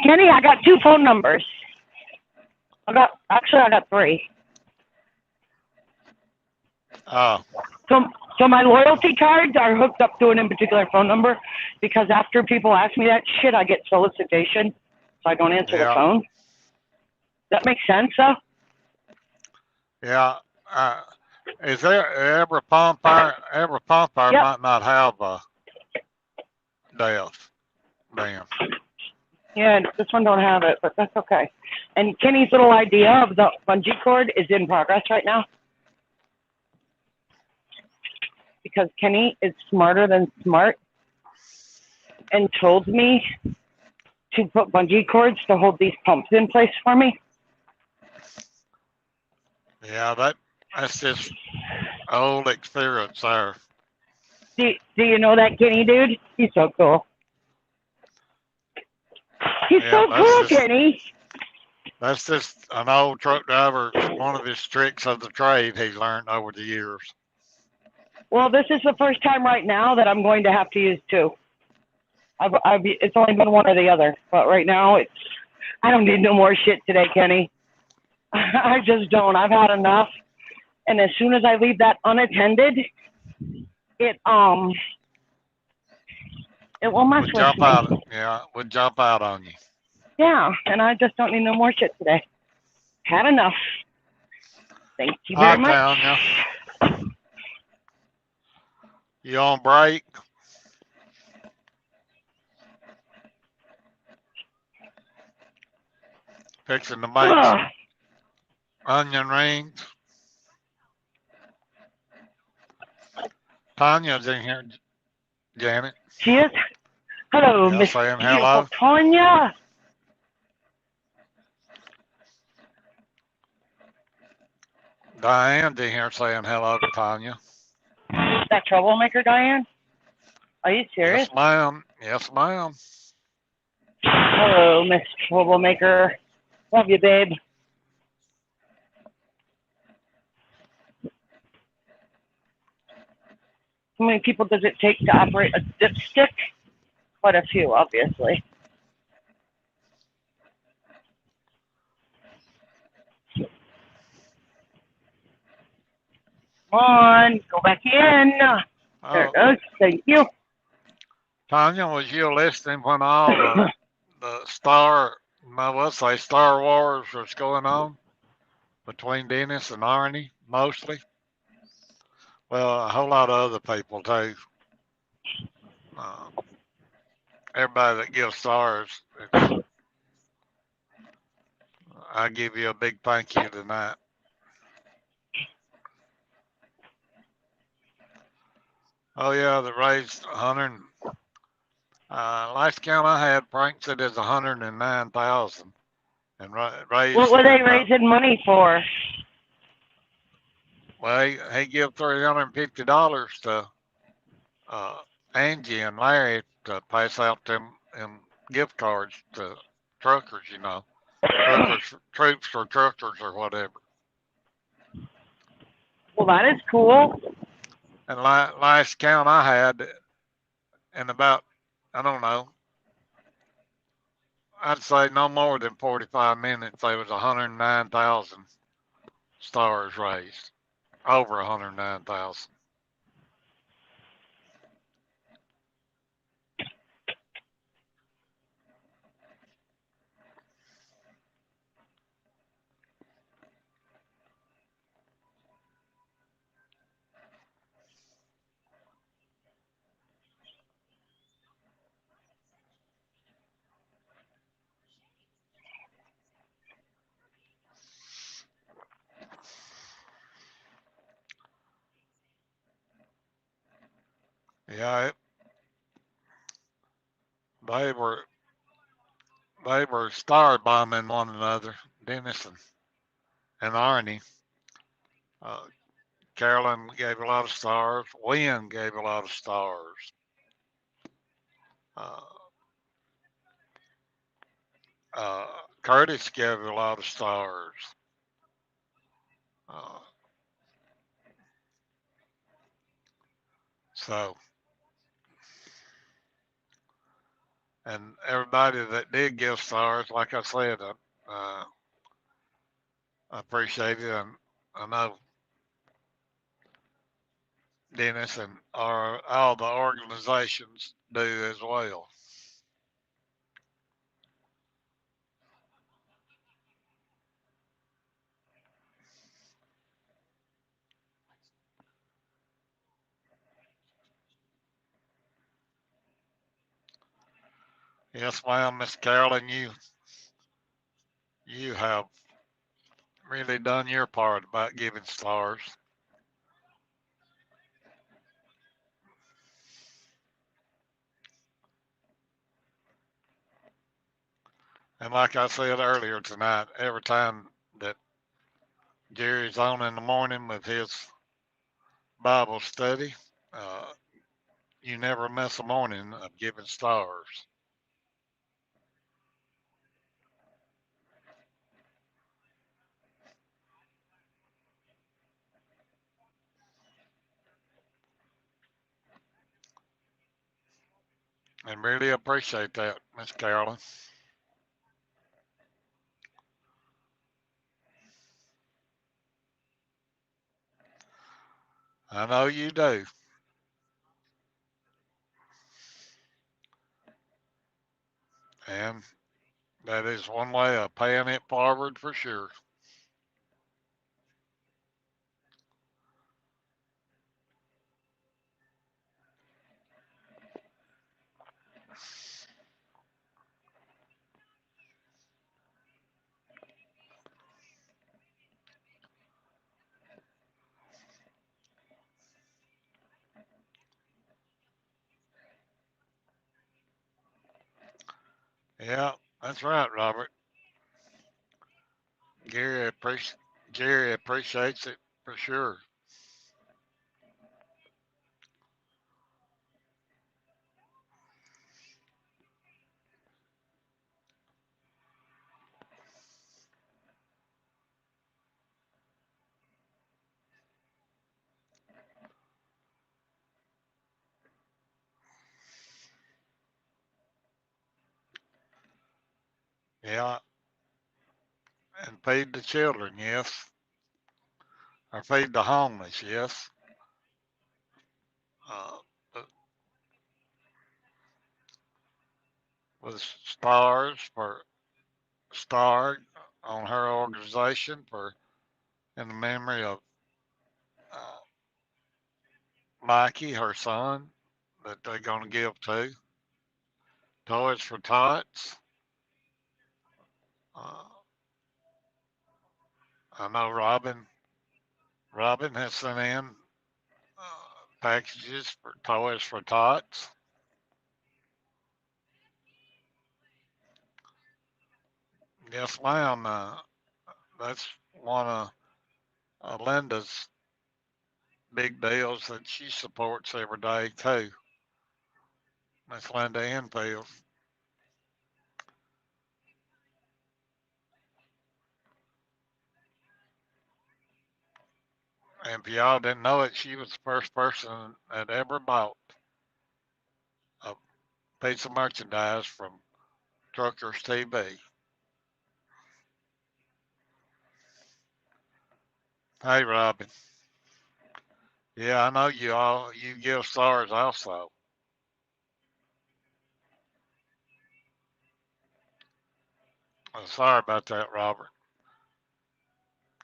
Kenny, I got 2 phone numbers. I got 3.
Oh,
So my loyalty cards are hooked up to an in particular phone number because after people ask me that shit, I get solicitation, so I don't answer the
yeah,
phone. That makes sense, though.
yeah. Uh, is there every pumper? Every pumper
Yep.
might not have a death. Damn.
Yeah, this one don't have it, but that's okay. And Kenny's little idea of the bungee cord is in progress right now because Kenny is smarter than smart and told me to put bungee cords to hold these pumps in place for me.
Yeah, that's just old experience there.
Do you know that Kenny dude? He's so cool. He's
Yeah,
so cool, Kenny.
that's just an old truck driver. One of his tricks of the trade he's learned over the years.
Well, this is the first time right now that I'm going to have to use 2. It's only been one or the other, but right now I don't need no more shit today, Kenny. I just don't. I've had enough. And as soon as I leave that unattended, it will mess
Would
with
jump
me.
out. Yeah, would jump out on you.
Yeah, and I just don't need no more shit today. Had enough. Thank you
Hi,
very much.
Tanya. You on break? Fixing to make some onion rings. Tanya's in here, Janet.
She is? Hello,
Yeah,
Miss
saying
Beautiful
hello.
Tanya.
Diane's in here saying hello to Tanya.
That troublemaker, Diane? Are you serious?
Yes, ma'am. Yes, ma'am.
Hello, Miss Troublemaker. Love you, babe. How many people does it take to operate a dipstick? Quite a few, obviously. Come on, go back in. There it goes. Thank you.
Tanya, was you listening when all the Star Wars was going on between Dennis and Arnie, mostly? Well, a whole lot of other people too. Everybody that gives stars, I give you a big thank you tonight. Oh yeah, they raised 100. Last count I had, Frank said it's 109,000, and raised.
What were they raising money for?
Well, he give $350 to Angie and Larry to pass out them gift cards to truckers, troops or truckers or whatever.
Well, that is cool.
And last count I had, in about, I don't know, I'd say no more than 45 minutes, there was 109,000 stars raised, over 109,000. Yeah, they were star bombing one another, Dennis and Arnie. Uh, Carolyn gave a lot of stars. Wynn gave a lot of stars. Uh, Curtis gave a lot of stars. Uh, So, and everybody that did give stars, like I said, I appreciate it. And I know Dennis and all the organizations do as well. Yes, ma'am, Miss Carolyn, you have really done your part about giving stars. And like I said earlier tonight, every time that Jerry's on in the morning with his Bible study, uh, you never miss a morning of giving stars. And really appreciate that, Miss Carolyn. I know you do. And that is one way of paying it forward for sure. Yeah, that's right, Robert. Gary, appreci- Gary appreciates it for sure. Yeah, and feed the children, yes. Or feed the homeless, yes. Uh, with stars for Star on her organization for in the memory of uh, Mikey, her son, that they're going to give to. Toys for Tots. Uh, I know Robin has sent in packages for Toys for Tots. Yes, ma'am. That's one of Linda's big deals that she supports every day too. Miss Linda Enfield. And if y'all didn't know it, she was the first person that ever bought a piece of merchandise from Trucker'S TV. Hey, Robin. Yeah, I know you give stars also. Sorry about that, Robert.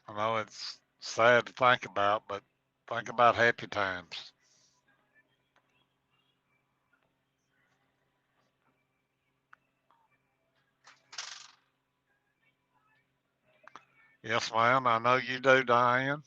I know it's sad to think about, but think about happy times. Yes, ma'am. I know you do, Diane.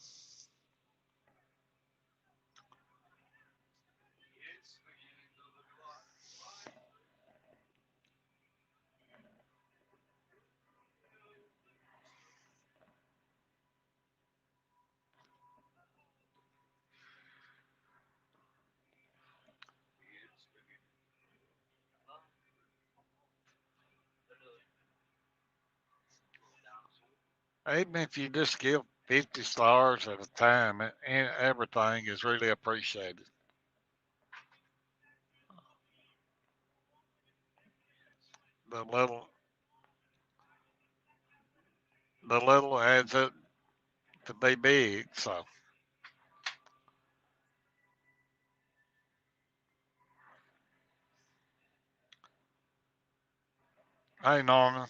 Even if you just give 50 stars at a time, everything is really appreciated. the little adds up to be big. So, hey, Norman.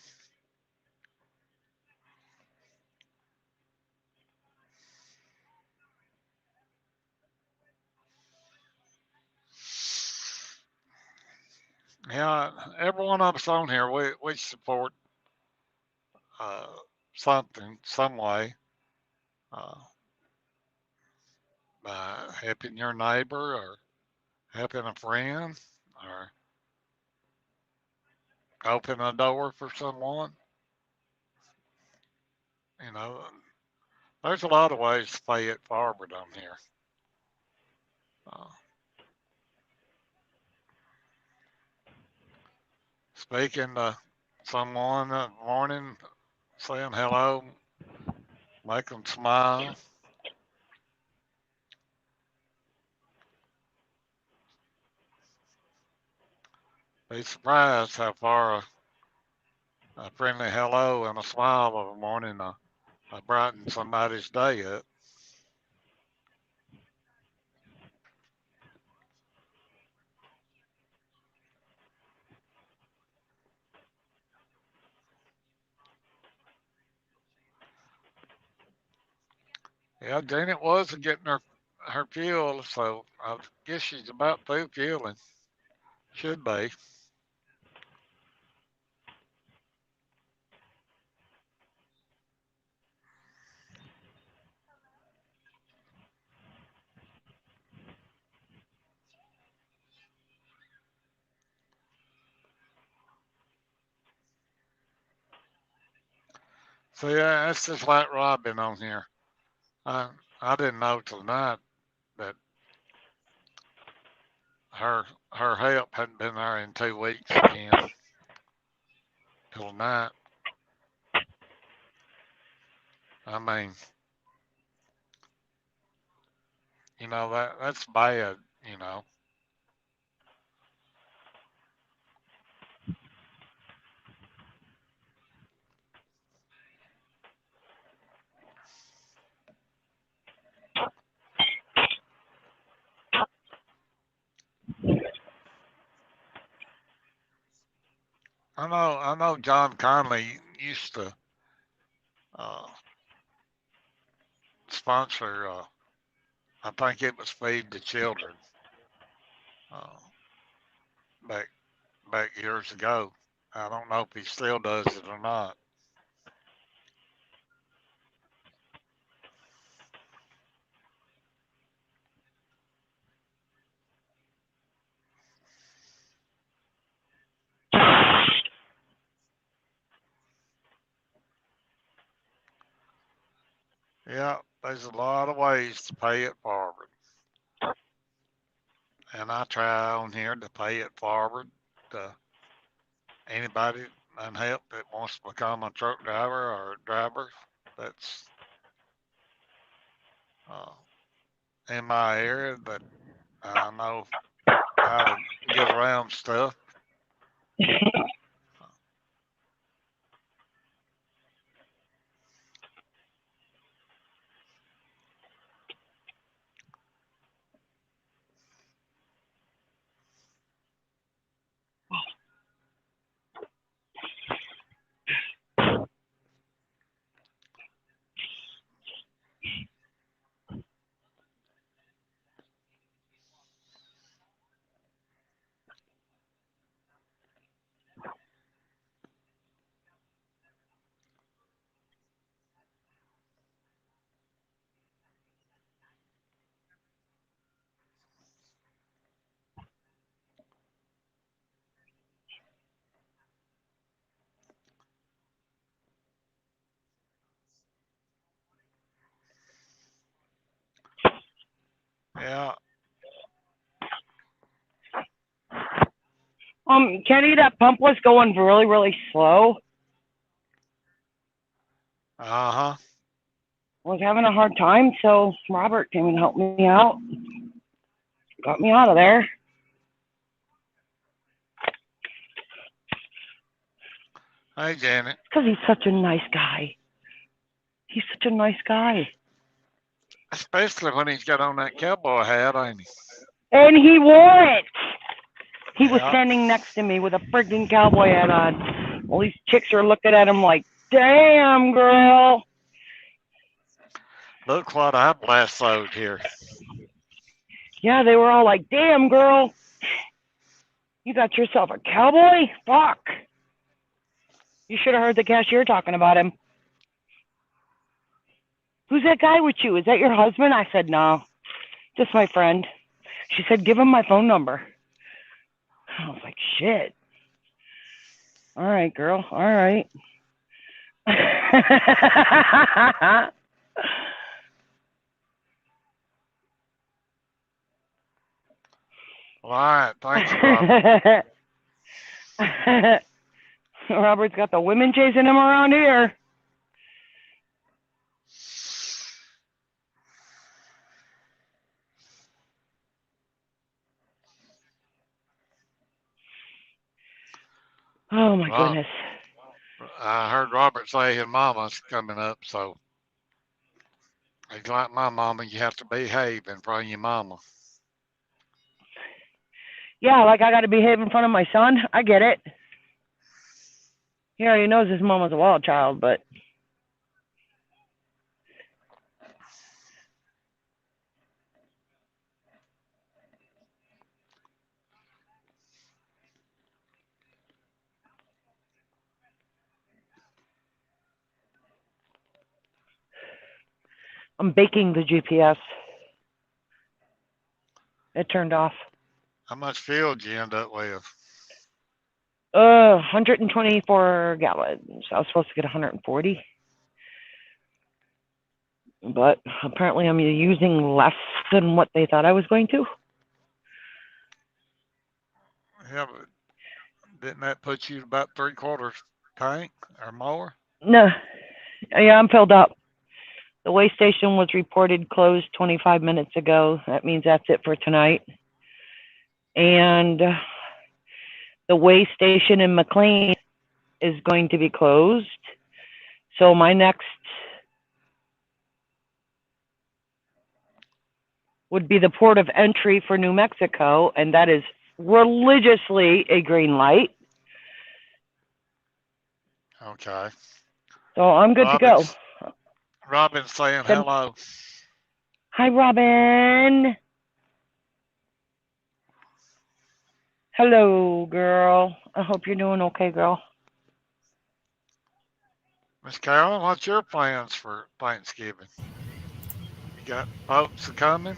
Yeah, every one of us on here, we support uh, something, some way, uh, by helping your neighbor or helping a friend or opening a door for someone. You know, there's a lot of ways to pay it forward on here. Uh, Speaking to someone that morning, saying hello, make them smile. Be surprised how far a friendly hello and a smile of a morning brighten somebody's day up. Yeah, Janet was getting her fuel, so I guess she's about through fueling. Should be. So yeah, that's just like Robin on here. I I didn't know till tonight that her her help hadn't been there in 2 weeks again till tonight. I mean, that's bad. You know. I know. John Conley used to uh, sponsor. I think it was Feed the Children uh, back years ago. I don't know if he still does it or not. Yeah, there's a lot of ways to pay it forward, and I try on here to pay it forward to anybody and help that wants to become a truck driver or a driver that's uh, in my area that I know how to get around stuff. Yeah.
Kenny, that pump was going really, really slow.
Uh huh.
I was having a hard time, so Robert came and helped me out. Got me out of there.
Hey, Janet.
Because he's such a nice guy. He's such a nice guy.
Especially when he's got on that cowboy hat, ain't he?
And he wore it. He was
Yeah.
standing next to me with a friggin' cowboy hat on. All these chicks are looking at him like, damn, girl.
Look what I lassoed here.
Yeah, they were all like, damn, girl. You got yourself a cowboy? Fuck. You should have heard the cashier talking about him. Who's that guy with you? Is that your husband? I said, no, just my friend. She said, give him my phone number. I was like, shit. All right, girl. All right.
All right. Thanks, Robert.
Robert's got the women chasing him around here. Oh, my goodness.
I heard Robert say his mama's coming up, so he's like my mama. You have to behave in front of your mama.
Yeah, like I got to behave in front of my son. I get it. He already knows his mama's a wild child, but I'm baking the GPS. It turned off.
How much fuel did you end up with?
124 gallons. I was supposed to get 140. But apparently I'm using less than what they thought I was going to.
Yeah, but didn't that put you about 3/4 tank or more?
No. Yeah, I'm filled up. The weigh station was reported closed 25 minutes ago. That means that's it for tonight. And the weigh station in McLean is going to be closed. So my next would be the port of entry for New Mexico, and that is religiously a green light.
Okay.
So I'm good to go.
Robin's saying hello.
Hi, Robin. Hello, girl. I hope you're doing okay, girl.
Miss Carolyn, what's your plans for Thanksgiving? You got folks coming?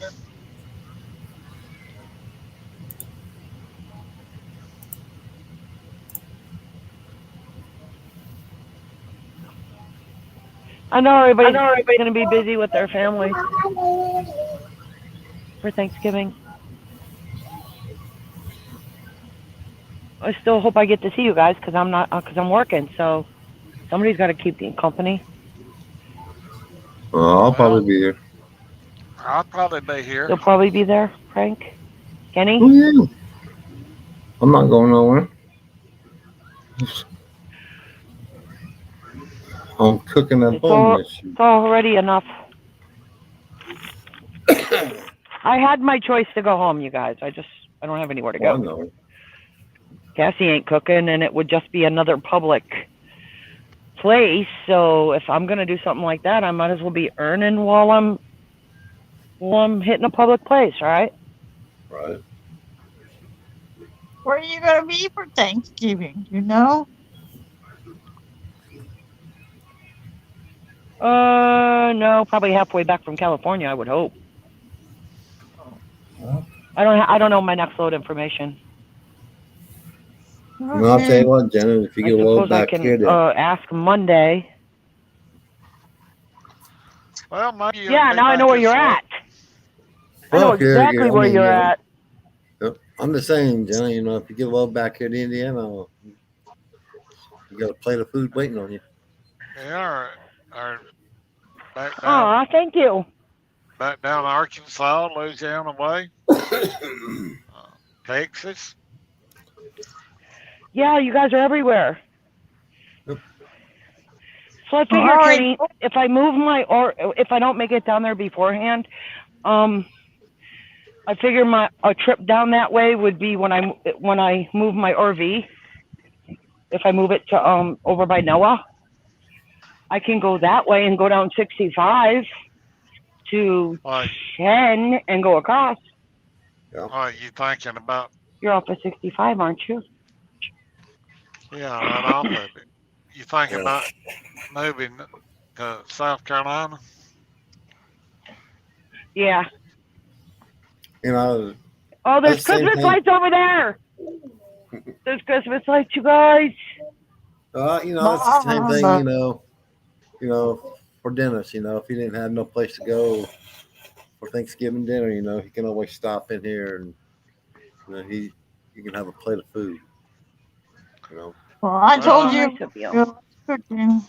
I know everybody's going to be busy with their families for Thanksgiving. I still hope I get to see you guys because I'm working. So somebody's got to keep me company.
I'll probably be here.
I'll probably be here.
You'll probably be there, Frank? Kenny?
Oh, yeah. I'm not going nowhere. I'm cooking at home this year.
It's already enough. I had my choice to go home, you guys. I don't have anywhere to go.
I know.
Cassie ain't cooking, and it would just be another public place. So if I'm gonna do something like that, I might as well be earning while I'm hitting a public place, right?
Right.
Where are you gonna be for Thanksgiving? You know?
No, probably halfway back from California, I would hope. I don't know my next load information.
Okay. I'll tell you what, Janet, if you get a load back here, then
ask Monday.
Well, maybe
yeah, now I know where you're at. I know exactly where you're at.
I'm just saying, Jenna, if you get a load back here to Indiana, you got a plate of food waiting on you.
Yeah, or back down.
Aw, thank you.
Back down Arkansas, Louisiana way. Texas.
Yeah, you guys are everywhere.
Yep.
So I figure,
All right.
Kenny, if I move if I don't make it down there beforehand, I figure a trip down that way would be when I move my RV. If I move it to over by Noah, I can go that way and go down 65 to 10 and go across.
You thinking about?
You're off of 65, aren't you?
Yeah, right off of it. You thinking about moving to South Carolina?
Yeah.
You know.
Oh, there's
that's the same
Christmas
thing.
lights over there. There's Christmas lights, you guys.
You know, it's the same thing. You know, for Dennis. You know, if he didn't have no place to go for Thanksgiving dinner, you know, he can always stop in here and you know you can have a plate of food. You know.
Well, I told
Oh,
you.
nice of you.
Cooking.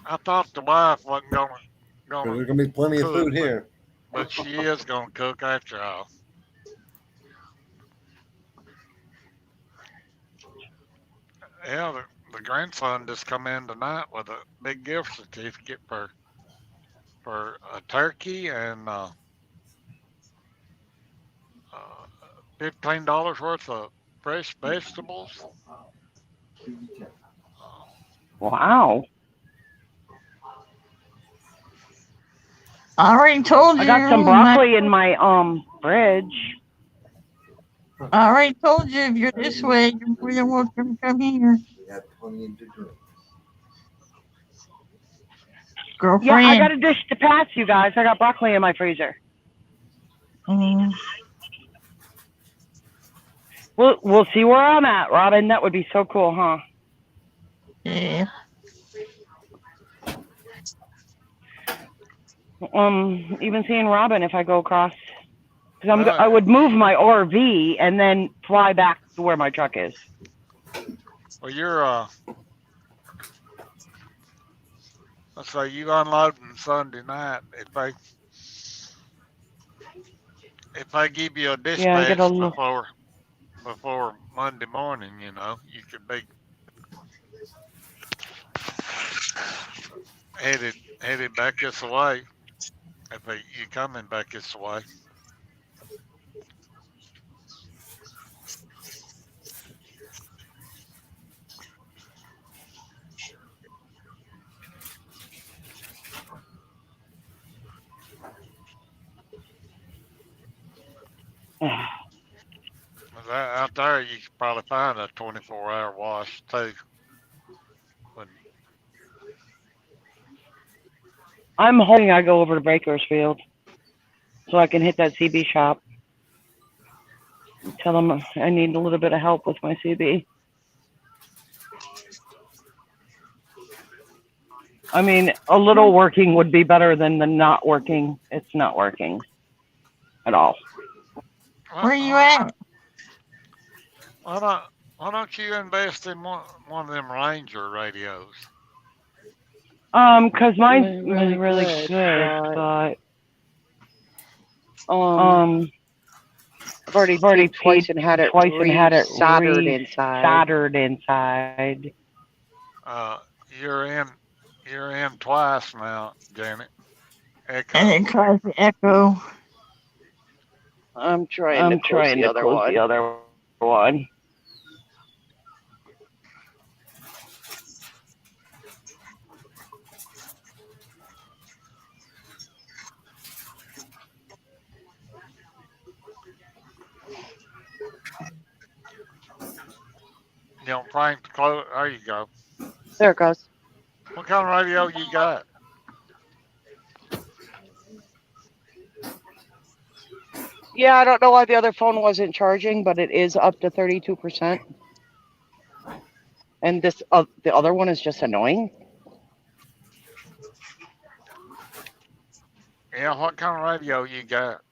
I thought the wife wasn't gonna
There's gonna be plenty of
cook,
food here.
but she is gonna cook after all. Yeah, the grandson just come in tonight with a big gift certificate for a turkey and $15 worth of fresh vegetables.
Wow.
I already told you.
I got some broccoli in my fridge.
I already told you if you're this way, you're more than welcome to come here. Girlfriend.
Yeah, I got a dish to pass you guys. I got broccoli in my freezer. We'll see where I'm at, Robin. That would be so cool, huh?
Yeah.
Even seeing Robin if I go across, because I would move my RV and then fly back to where my truck is.
Well, you're let's say you unloading Sunday night. If I give you a dispatch before Monday morning, you know, you could be headed back this way. If you coming back this way. Out there, you could probably find a 24-hour wash too.
I'm hoping I go over to Bakersfield so I can hit that CB shop. Tell them I need a little bit of help with my CB. I mean, a little working would be better than the not working. It's not working at all.
Where are you at?
Why don't you invest in one of them Ranger radios?
Because mine's really good, but
I've already paid twice and had it soldered
inside.
You're in twice now, Janet. Echo.
And it tries to echo.
I'm trying to close the other
one.
You don't crank the close. There you go.
There it goes.
What kind of radio you got?
Yeah, I don't know why the other phone wasn't charging, but it is up to 32%. And this the other one is just annoying.
Yeah, what kind of radio you got?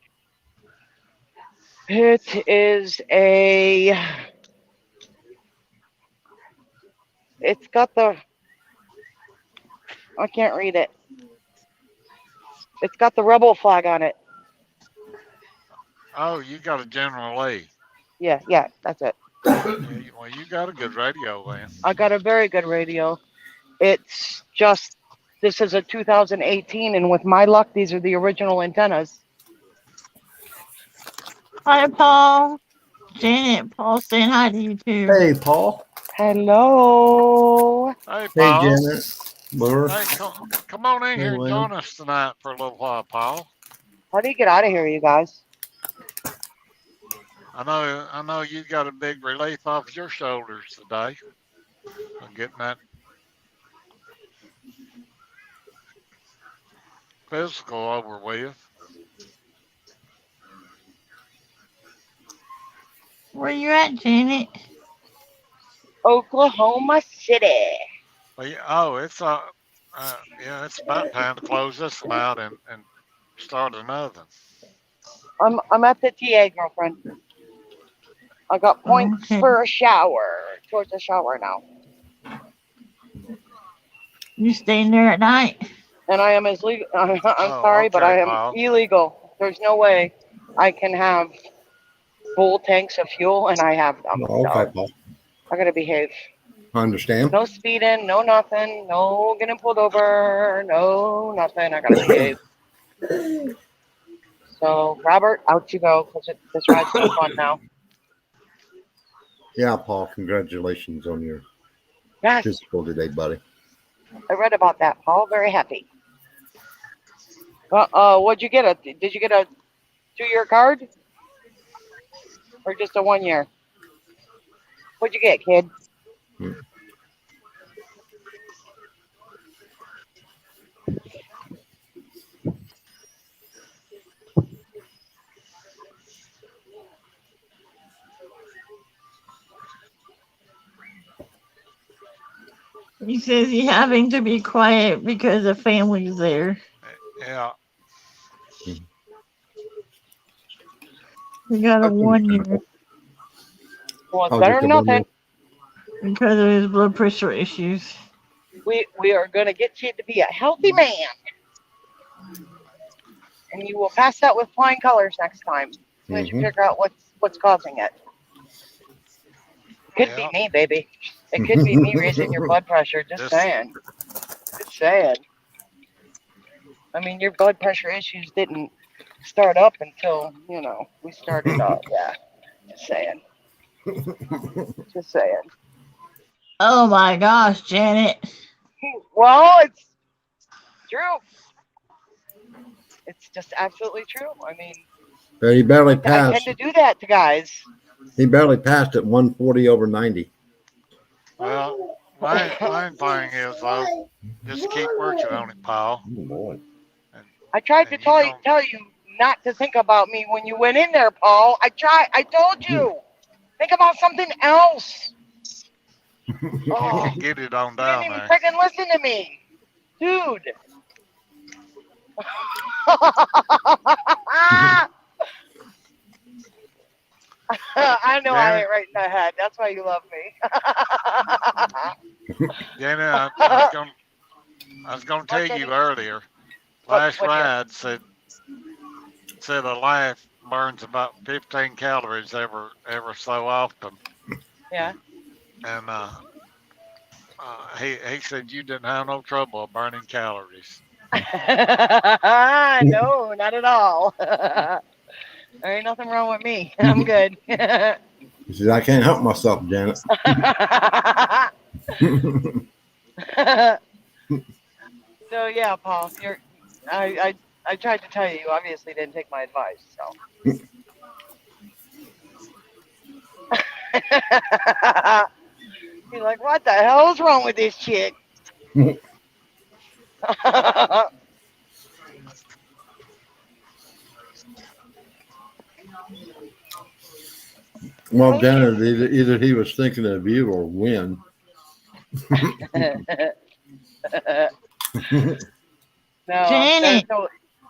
It is it's got I can't read it. It's got the rebel flag on it.
Oh, you got a General Lee.
Yeah, that's it.
Well, you got a good radio then.
I got a very good radio. It's just This is a 2018, and with my luck, these are the original antennas.
Hi, Paul. Janet, Paul saying hi to you too.
Hey, Paul.
Hello.
Hey,
Hey,
Paul.
Janet. Laura.
Hey, come on in
Hey,
here and
Lynn.
join us tonight for a little while, Paul.
How do you get out of here, you guys?
I know you got a big relief off your shoulders today. I'm getting that physical over with.
Where you at, Janet?
Oklahoma City.
Well, it's yeah, it's about time to close this one out and start another.
I'm at the TA, girlfriend. I got points
Okay.
for a shower. Towards a shower now.
You staying there at night?
And I am as legal. I'm
Oh,
sorry, but
okay,
I am
Paul.
illegal. There's no way I can have full tanks of fuel, and I have them.
Okay,
So
Paul.
I gotta behave.
I understand.
No speeding, no nothing, no getting pulled over, no nothing. I gotta behave. So Robert, out you go, because this ride's no fun now.
Yeah, Paul. Congratulations on your
Yes,
physical today, buddy.
I read about that, Paul. Very happy. What'd you get? Did you get a 2-year card? Or just a 1 year? What'd you get, kid?
He says he's having to be quiet because the family's there.
Yeah.
He got a 1 year
Well, it's better than nothing.
because of his blood pressure issues.
We are gonna get you to be a healthy man. And you will pass that with flying colors next time. So that you figure out what's causing it. Could be me, baby. It could be me raising your blood pressure. Just saying. Just saying. I mean, your blood pressure issues didn't start up until, we started up. Yeah. Just saying. Just saying.
Oh my gosh, Janet.
Well, it's true. It's just absolutely true. I mean,
But he barely
I
passed.
tend to do that to guys.
He barely passed at 140 over 90.
Well, my thing is though, just keep working on it, Paul.
Oh, boy.
I tried to tell you not to think about me when you went in there, Paul. I told you. Think about something else.
Oh, get it on down
You didn't
there.
even freaking listen to me. Dude. I know I ain't right in the head. That's why you love me.
Jenna, I was gonna tell you earlier. Last ride said a life burns about 15 calories ever so often.
Yeah.
And he said you didn't have no trouble burning calories.
No, not at all. There ain't nothing wrong with me. I'm good.
He says, I can't help myself, Janet.
So yeah, Paul, I tried to tell you. You obviously didn't take my advice. So. You're like, what the hell is wrong with this chick?
Well, Janet, either he was thinking of you or when.
No,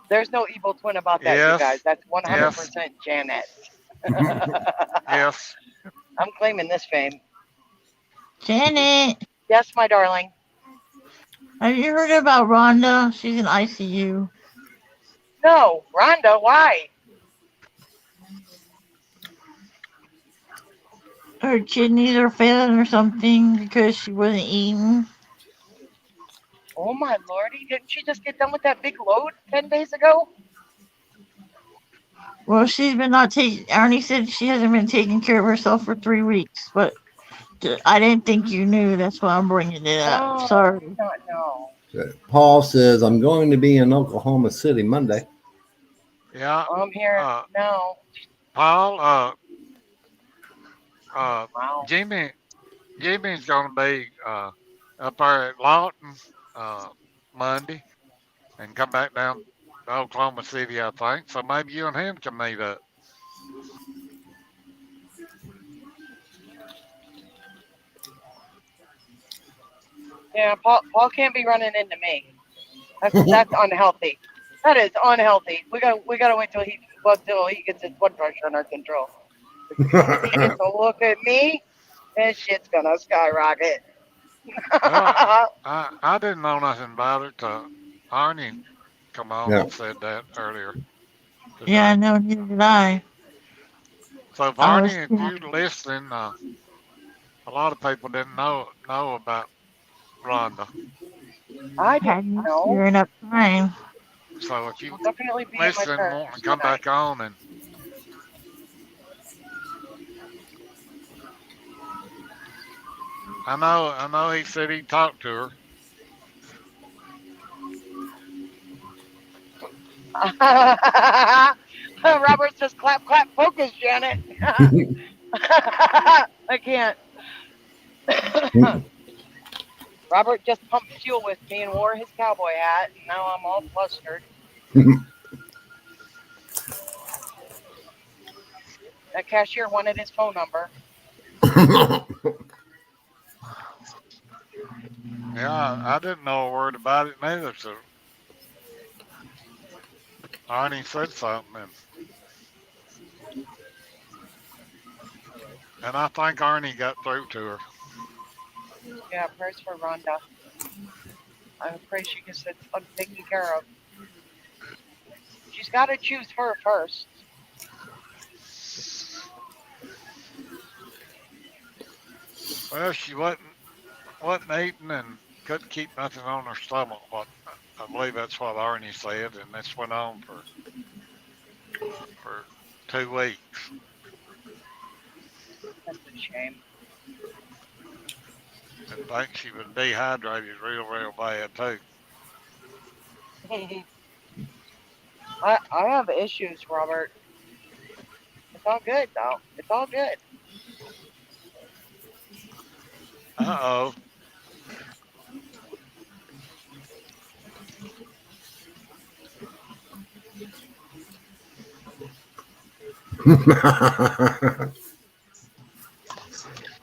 there's no evil twin about that, you guys. That's 100% Janet.
Yes.
I'm claiming this fame.
Janet.
Yes, my darling.
Have you heard about Rhonda? She's in ICU.
No, Rhonda, why?
Her kidneys are failing or something because she wasn't eating.
Oh my lordy! Didn't she just get done with that big load 10 days ago?
Well, she's been not taking. Arnie said she hasn't been taking care of herself for 3 weeks, but I didn't think you knew. That's why I'm bringing it up.
Oh, I did
Sorry.
not know.
Paul says, I'm going to be in Oklahoma City Monday.
Yeah.
I'm here now.
Paul,
Wow.
Jimmy's gonna be up there at Lawton Monday and come back down to Oklahoma City, I think. So maybe you and him can meet up.
Yeah, Paul can't be running into me. That's unhealthy. That is unhealthy. We gotta wait till he gets his blood pressure under control. If he gets a look at me, his shit's gonna skyrocket.
Well, I didn't know nothing about it. Arnie come on
Yeah.
and said that earlier
Yeah,
today.
no, neither did I.
So if
I was.
Arnie, if you listening, a lot of people didn't know about Rhonda.
I
Had
didn't
you
know.
stirring up time.
So if you
I'll definitely be at my
listen,
parents
want to come
tonight.
back on, and I know he said he talked to her.
Robert says, "Clap, clap, focus, Janet." I can't. Robert just pumped fuel with me and wore his cowboy hat, and now I'm all flustered. That cashier wanted his phone number.
Yeah, I didn't know a word about it neither. So Arnie said something, and I think Arnie got through to her.
Yeah, prayers for Rhonda. I pray she gets it taken care of. She's got to choose her first.
Well, she wasn't eating and couldn't keep nothing on her stomach. What I believe that's what Arnie said, and this went on for 2 weeks.
That's a shame.
And think she was dehydrated real bad too.
I have issues, Robert. It's all good though. It's all good.
Uh-oh.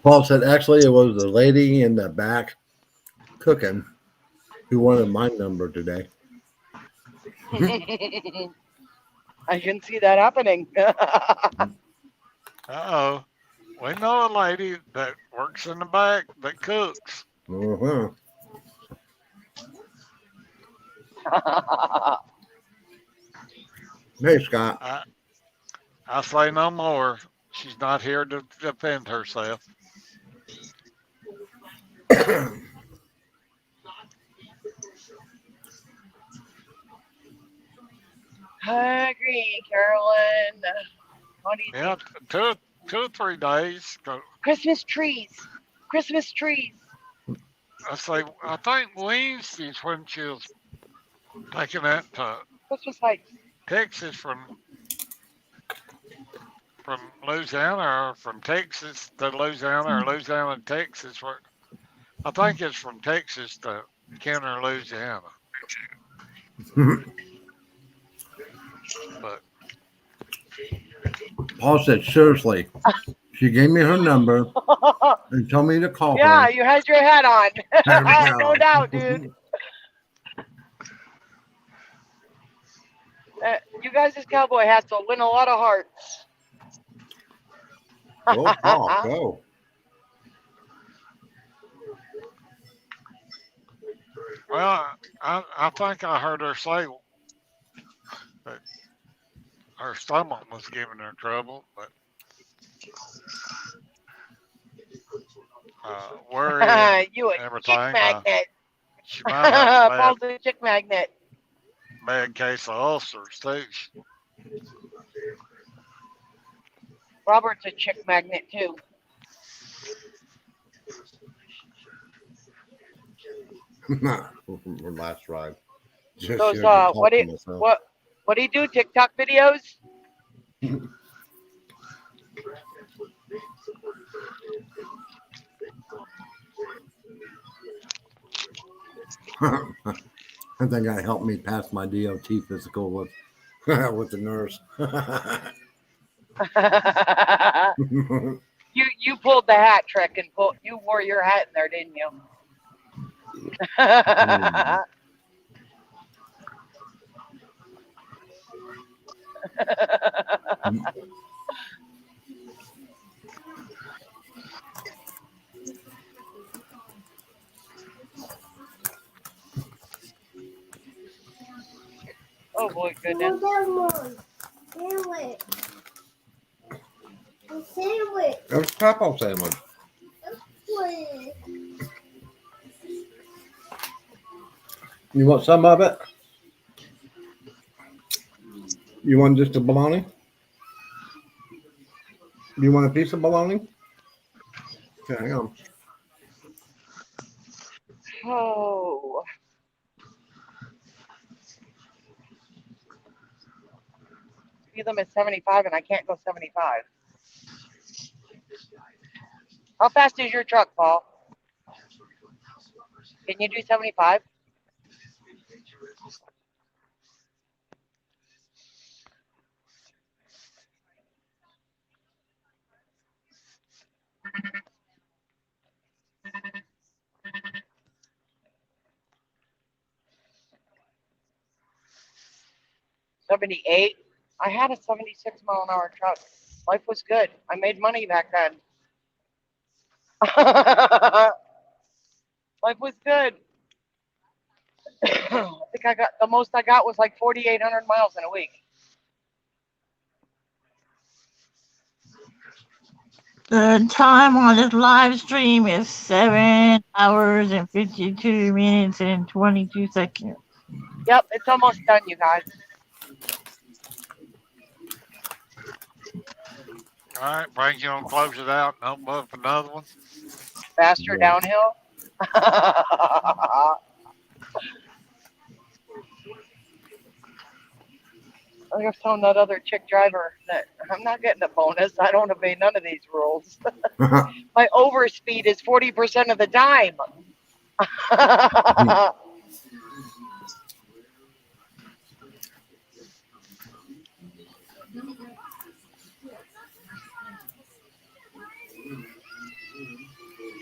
Paul said, actually, it was the lady in the back cooking who wanted my number today.
I can see that happening.
Uh-oh. We know a lady that works in the back that cooks.
Uh-huh. Hey, Scott.
I say no more. She's not here to defend herself.
I agree, Carolyn. What do you
Yeah,
think?
2 or 3 days.
Christmas trees. Christmas trees.
I think Wednesday's when she was taking that to
Christmas lights.
Texas from Louisiana, or from Texas to Louisiana, or Louisiana to Texas. I think it's from Texas to Kenner, Louisiana. But
Paul said, seriously, she gave me her number and told me to call
Yeah,
her.
you had your hat on.
There we go.
No doubt, dude. You guys' cowboy hats will win a lot of hearts.
Go, Paul, go.
well, I think I heard her say that her stomach was giving her trouble, but worry and
You a
everything.
chick magnet.
She might have a
Paul's a chick magnet.
bad case of ulcers too.
Robert's a chick magnet too.
Last ride. Just
Those
here to
what
talk
do
to myself.
what do you do? TikTok videos?
I think that helped me pass my DOT physical with with the nurse.
you pulled the hat trick and you wore your hat in there, didn't you? Oh boy, goodness.
There's taco sandwich. You want some of it? You want just a bologna? You want a piece of bologna? Okay, hang on.
Oh. Speed limit 75 and I can't go 75. How fast is your truck, Paul? Can you do 75? $78. I had a 76-mile-an-hour truck. Life was good. I made money back then. Life was good. I think I got the most I got was like 4,800 miles in a week.
The time on this live stream is 7 hours and 52 minutes and 22 seconds.
Yep, it's almost done, you guys.
All right, Frank, you want to close it out and open up another one?
Faster downhill. I was telling that other chick driver that I'm not getting a bonus. I don't obey none of these rules. My overspeed is 40% of the time.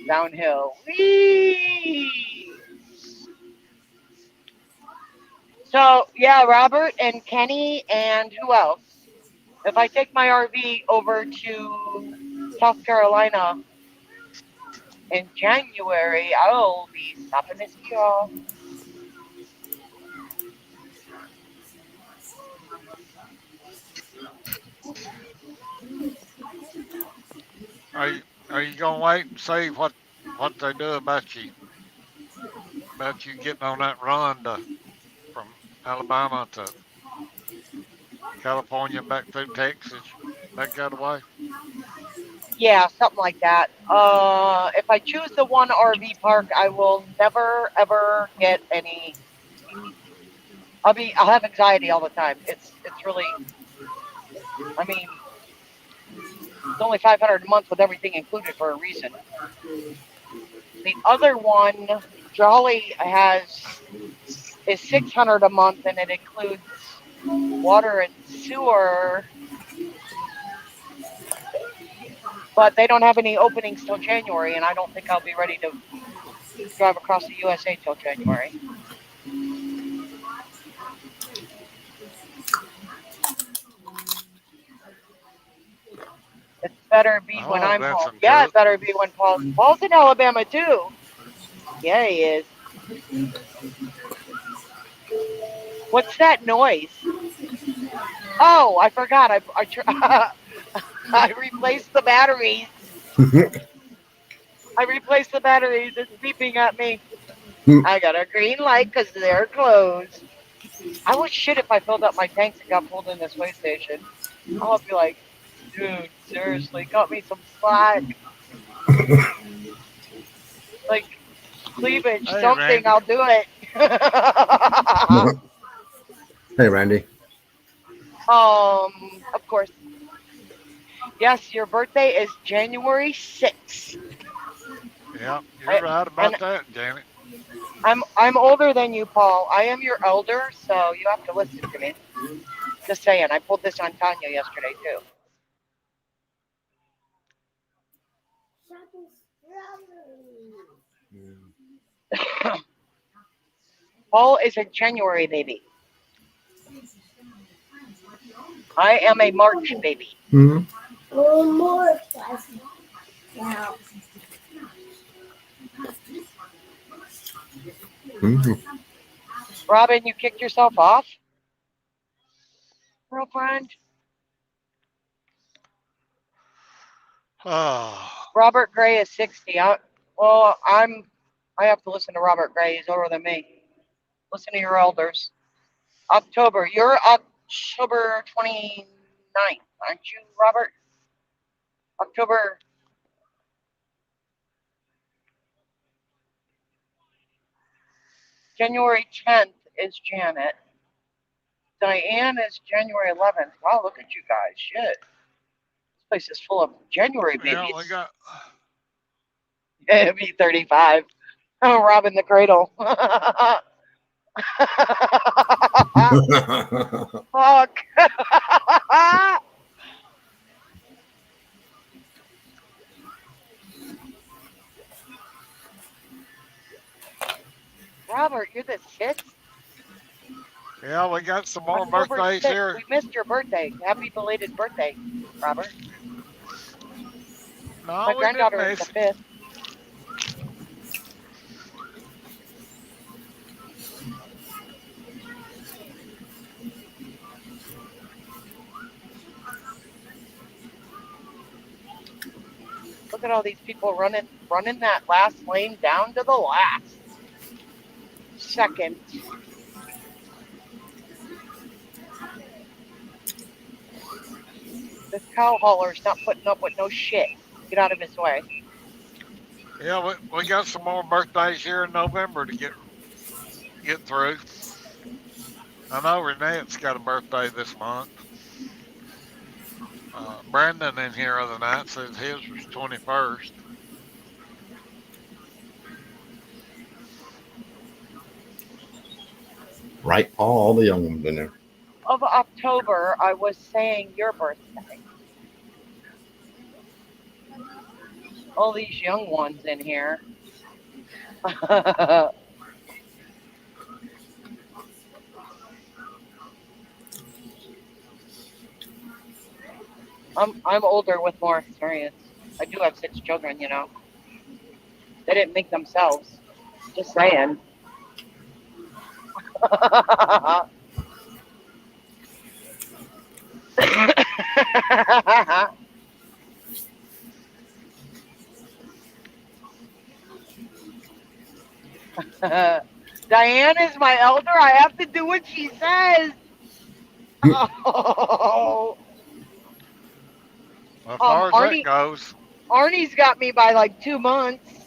Downhill. Whee! So, yeah, Robert and Kenny and who else? If I take my RV over to South Carolina in January, I'll be stopping to see y'all.
Are you gonna wait and see what they do about you getting on that run from Alabama to California and back through Texas, back that way?
Yeah, something like that. If I choose the one RV park, I will never ever get any. I'll have anxiety all the time. It's really. I mean, it's only $500 a month with everything included for a reason. The other one, Jolly is $600 a month, and it includes water and sewer. But they don't have any openings till January, and I don't think I'll be ready to drive across the USA till January. It better be when I'm home. Yeah, it better be when Paul's in Alabama too. Yeah, he is. What's that noise? Oh, I forgot. I replaced the batteries. I replaced the batteries. It's beeping at me. I got a green light because they're closed. I would shit if I filled up my tanks and got pulled in this way station. I'll be like, dude, seriously, cut me some slack. Like, cleavage,
Hey,
something,
Randy.
I'll do it.
Hey, Randy.
Of course. Yes, your birthday is January 6th.
Yep, you're right about that, Janet.
I'm older than you, Paul. I am your elder, so you have to listen to me. Just saying, I pulled this on Tanya yesterday too. Paul is a January baby. I am a March baby.
Mm-hmm. Mm-hmm.
Robin, you kicked yourself off, girlfriend?
Oh,
Robert Gray is 60. I have to listen to Robert Gray. He's older than me. Listen to your elders. October. You're October 29th, aren't you, Robert? October. January 10th is Janet. Diane is January 11th. Wow, look at you guys. Shit. This place is full of January babies.
yeah, we got.
Me 35. Oh, Robin the Cradle. Fuck. Robert, you're the 6th?
Yeah, we got some more
October
birthdays
6th.
here.
We missed your birthday. Happy belated birthday, Robert.
No,
My
we didn't
granddaughter is
miss
the
it.
5th. Look at all these people running that last lane down to the last second. This cow hauler's not putting up with no shit. Get out of his way.
Yeah, we got some more birthdays here in November to get through. I know Renette's got a birthday this month. Brandon in here other night says his was 21st.
Right, all the young ones in there.
Of October, I was saying your birthday. All these young ones in here. I'm older with more experience. I do have 6 children, you know. They didn't make themselves. Just saying. Diane is my elder. I have to do what she says. Oh.
As far as that goes.
Arnie's got me by like 2 months.
As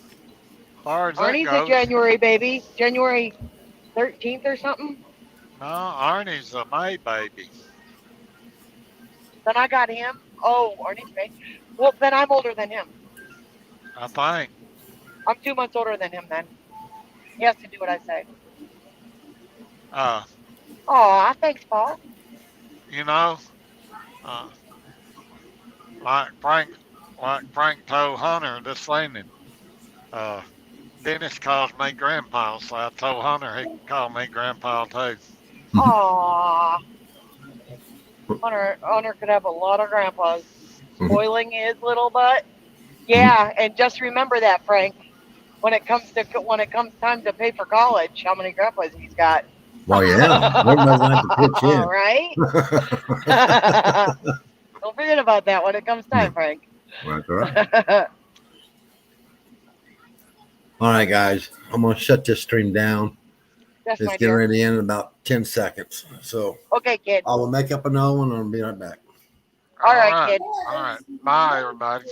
far as
Arnie's
that goes.
a January baby. January 13th or something.
No, Arnie's a May baby.
Then I got him. Oh, Arnie's May. Well, then I'm older than him.
I think.
I'm 2 months older than him then. He has to do what I say. Aw, thanks, Paul.
You know, like Frank told Hunter this evening, Dennis calls me Grandpa, so I told Hunter he could call me Grandpa too.
Aw. Hunter could have a lot of grandpas spoiling his little butt. Yeah, and just remember that, Frank. When it comes time to pay for college, how many grandpas he's got.
Well, yeah. Everybody's going to have to pitch in.
All right. Don't forget about that when it comes time, Frank.
That's right. All right, guys. I'm gonna shut this stream down.
Yes,
It's
my
getting
dear.
ready to end in about 10 seconds. So
Okay, kid.
I will make up another one and I'll be right back.
All right, kid.
All right. Bye, everybody.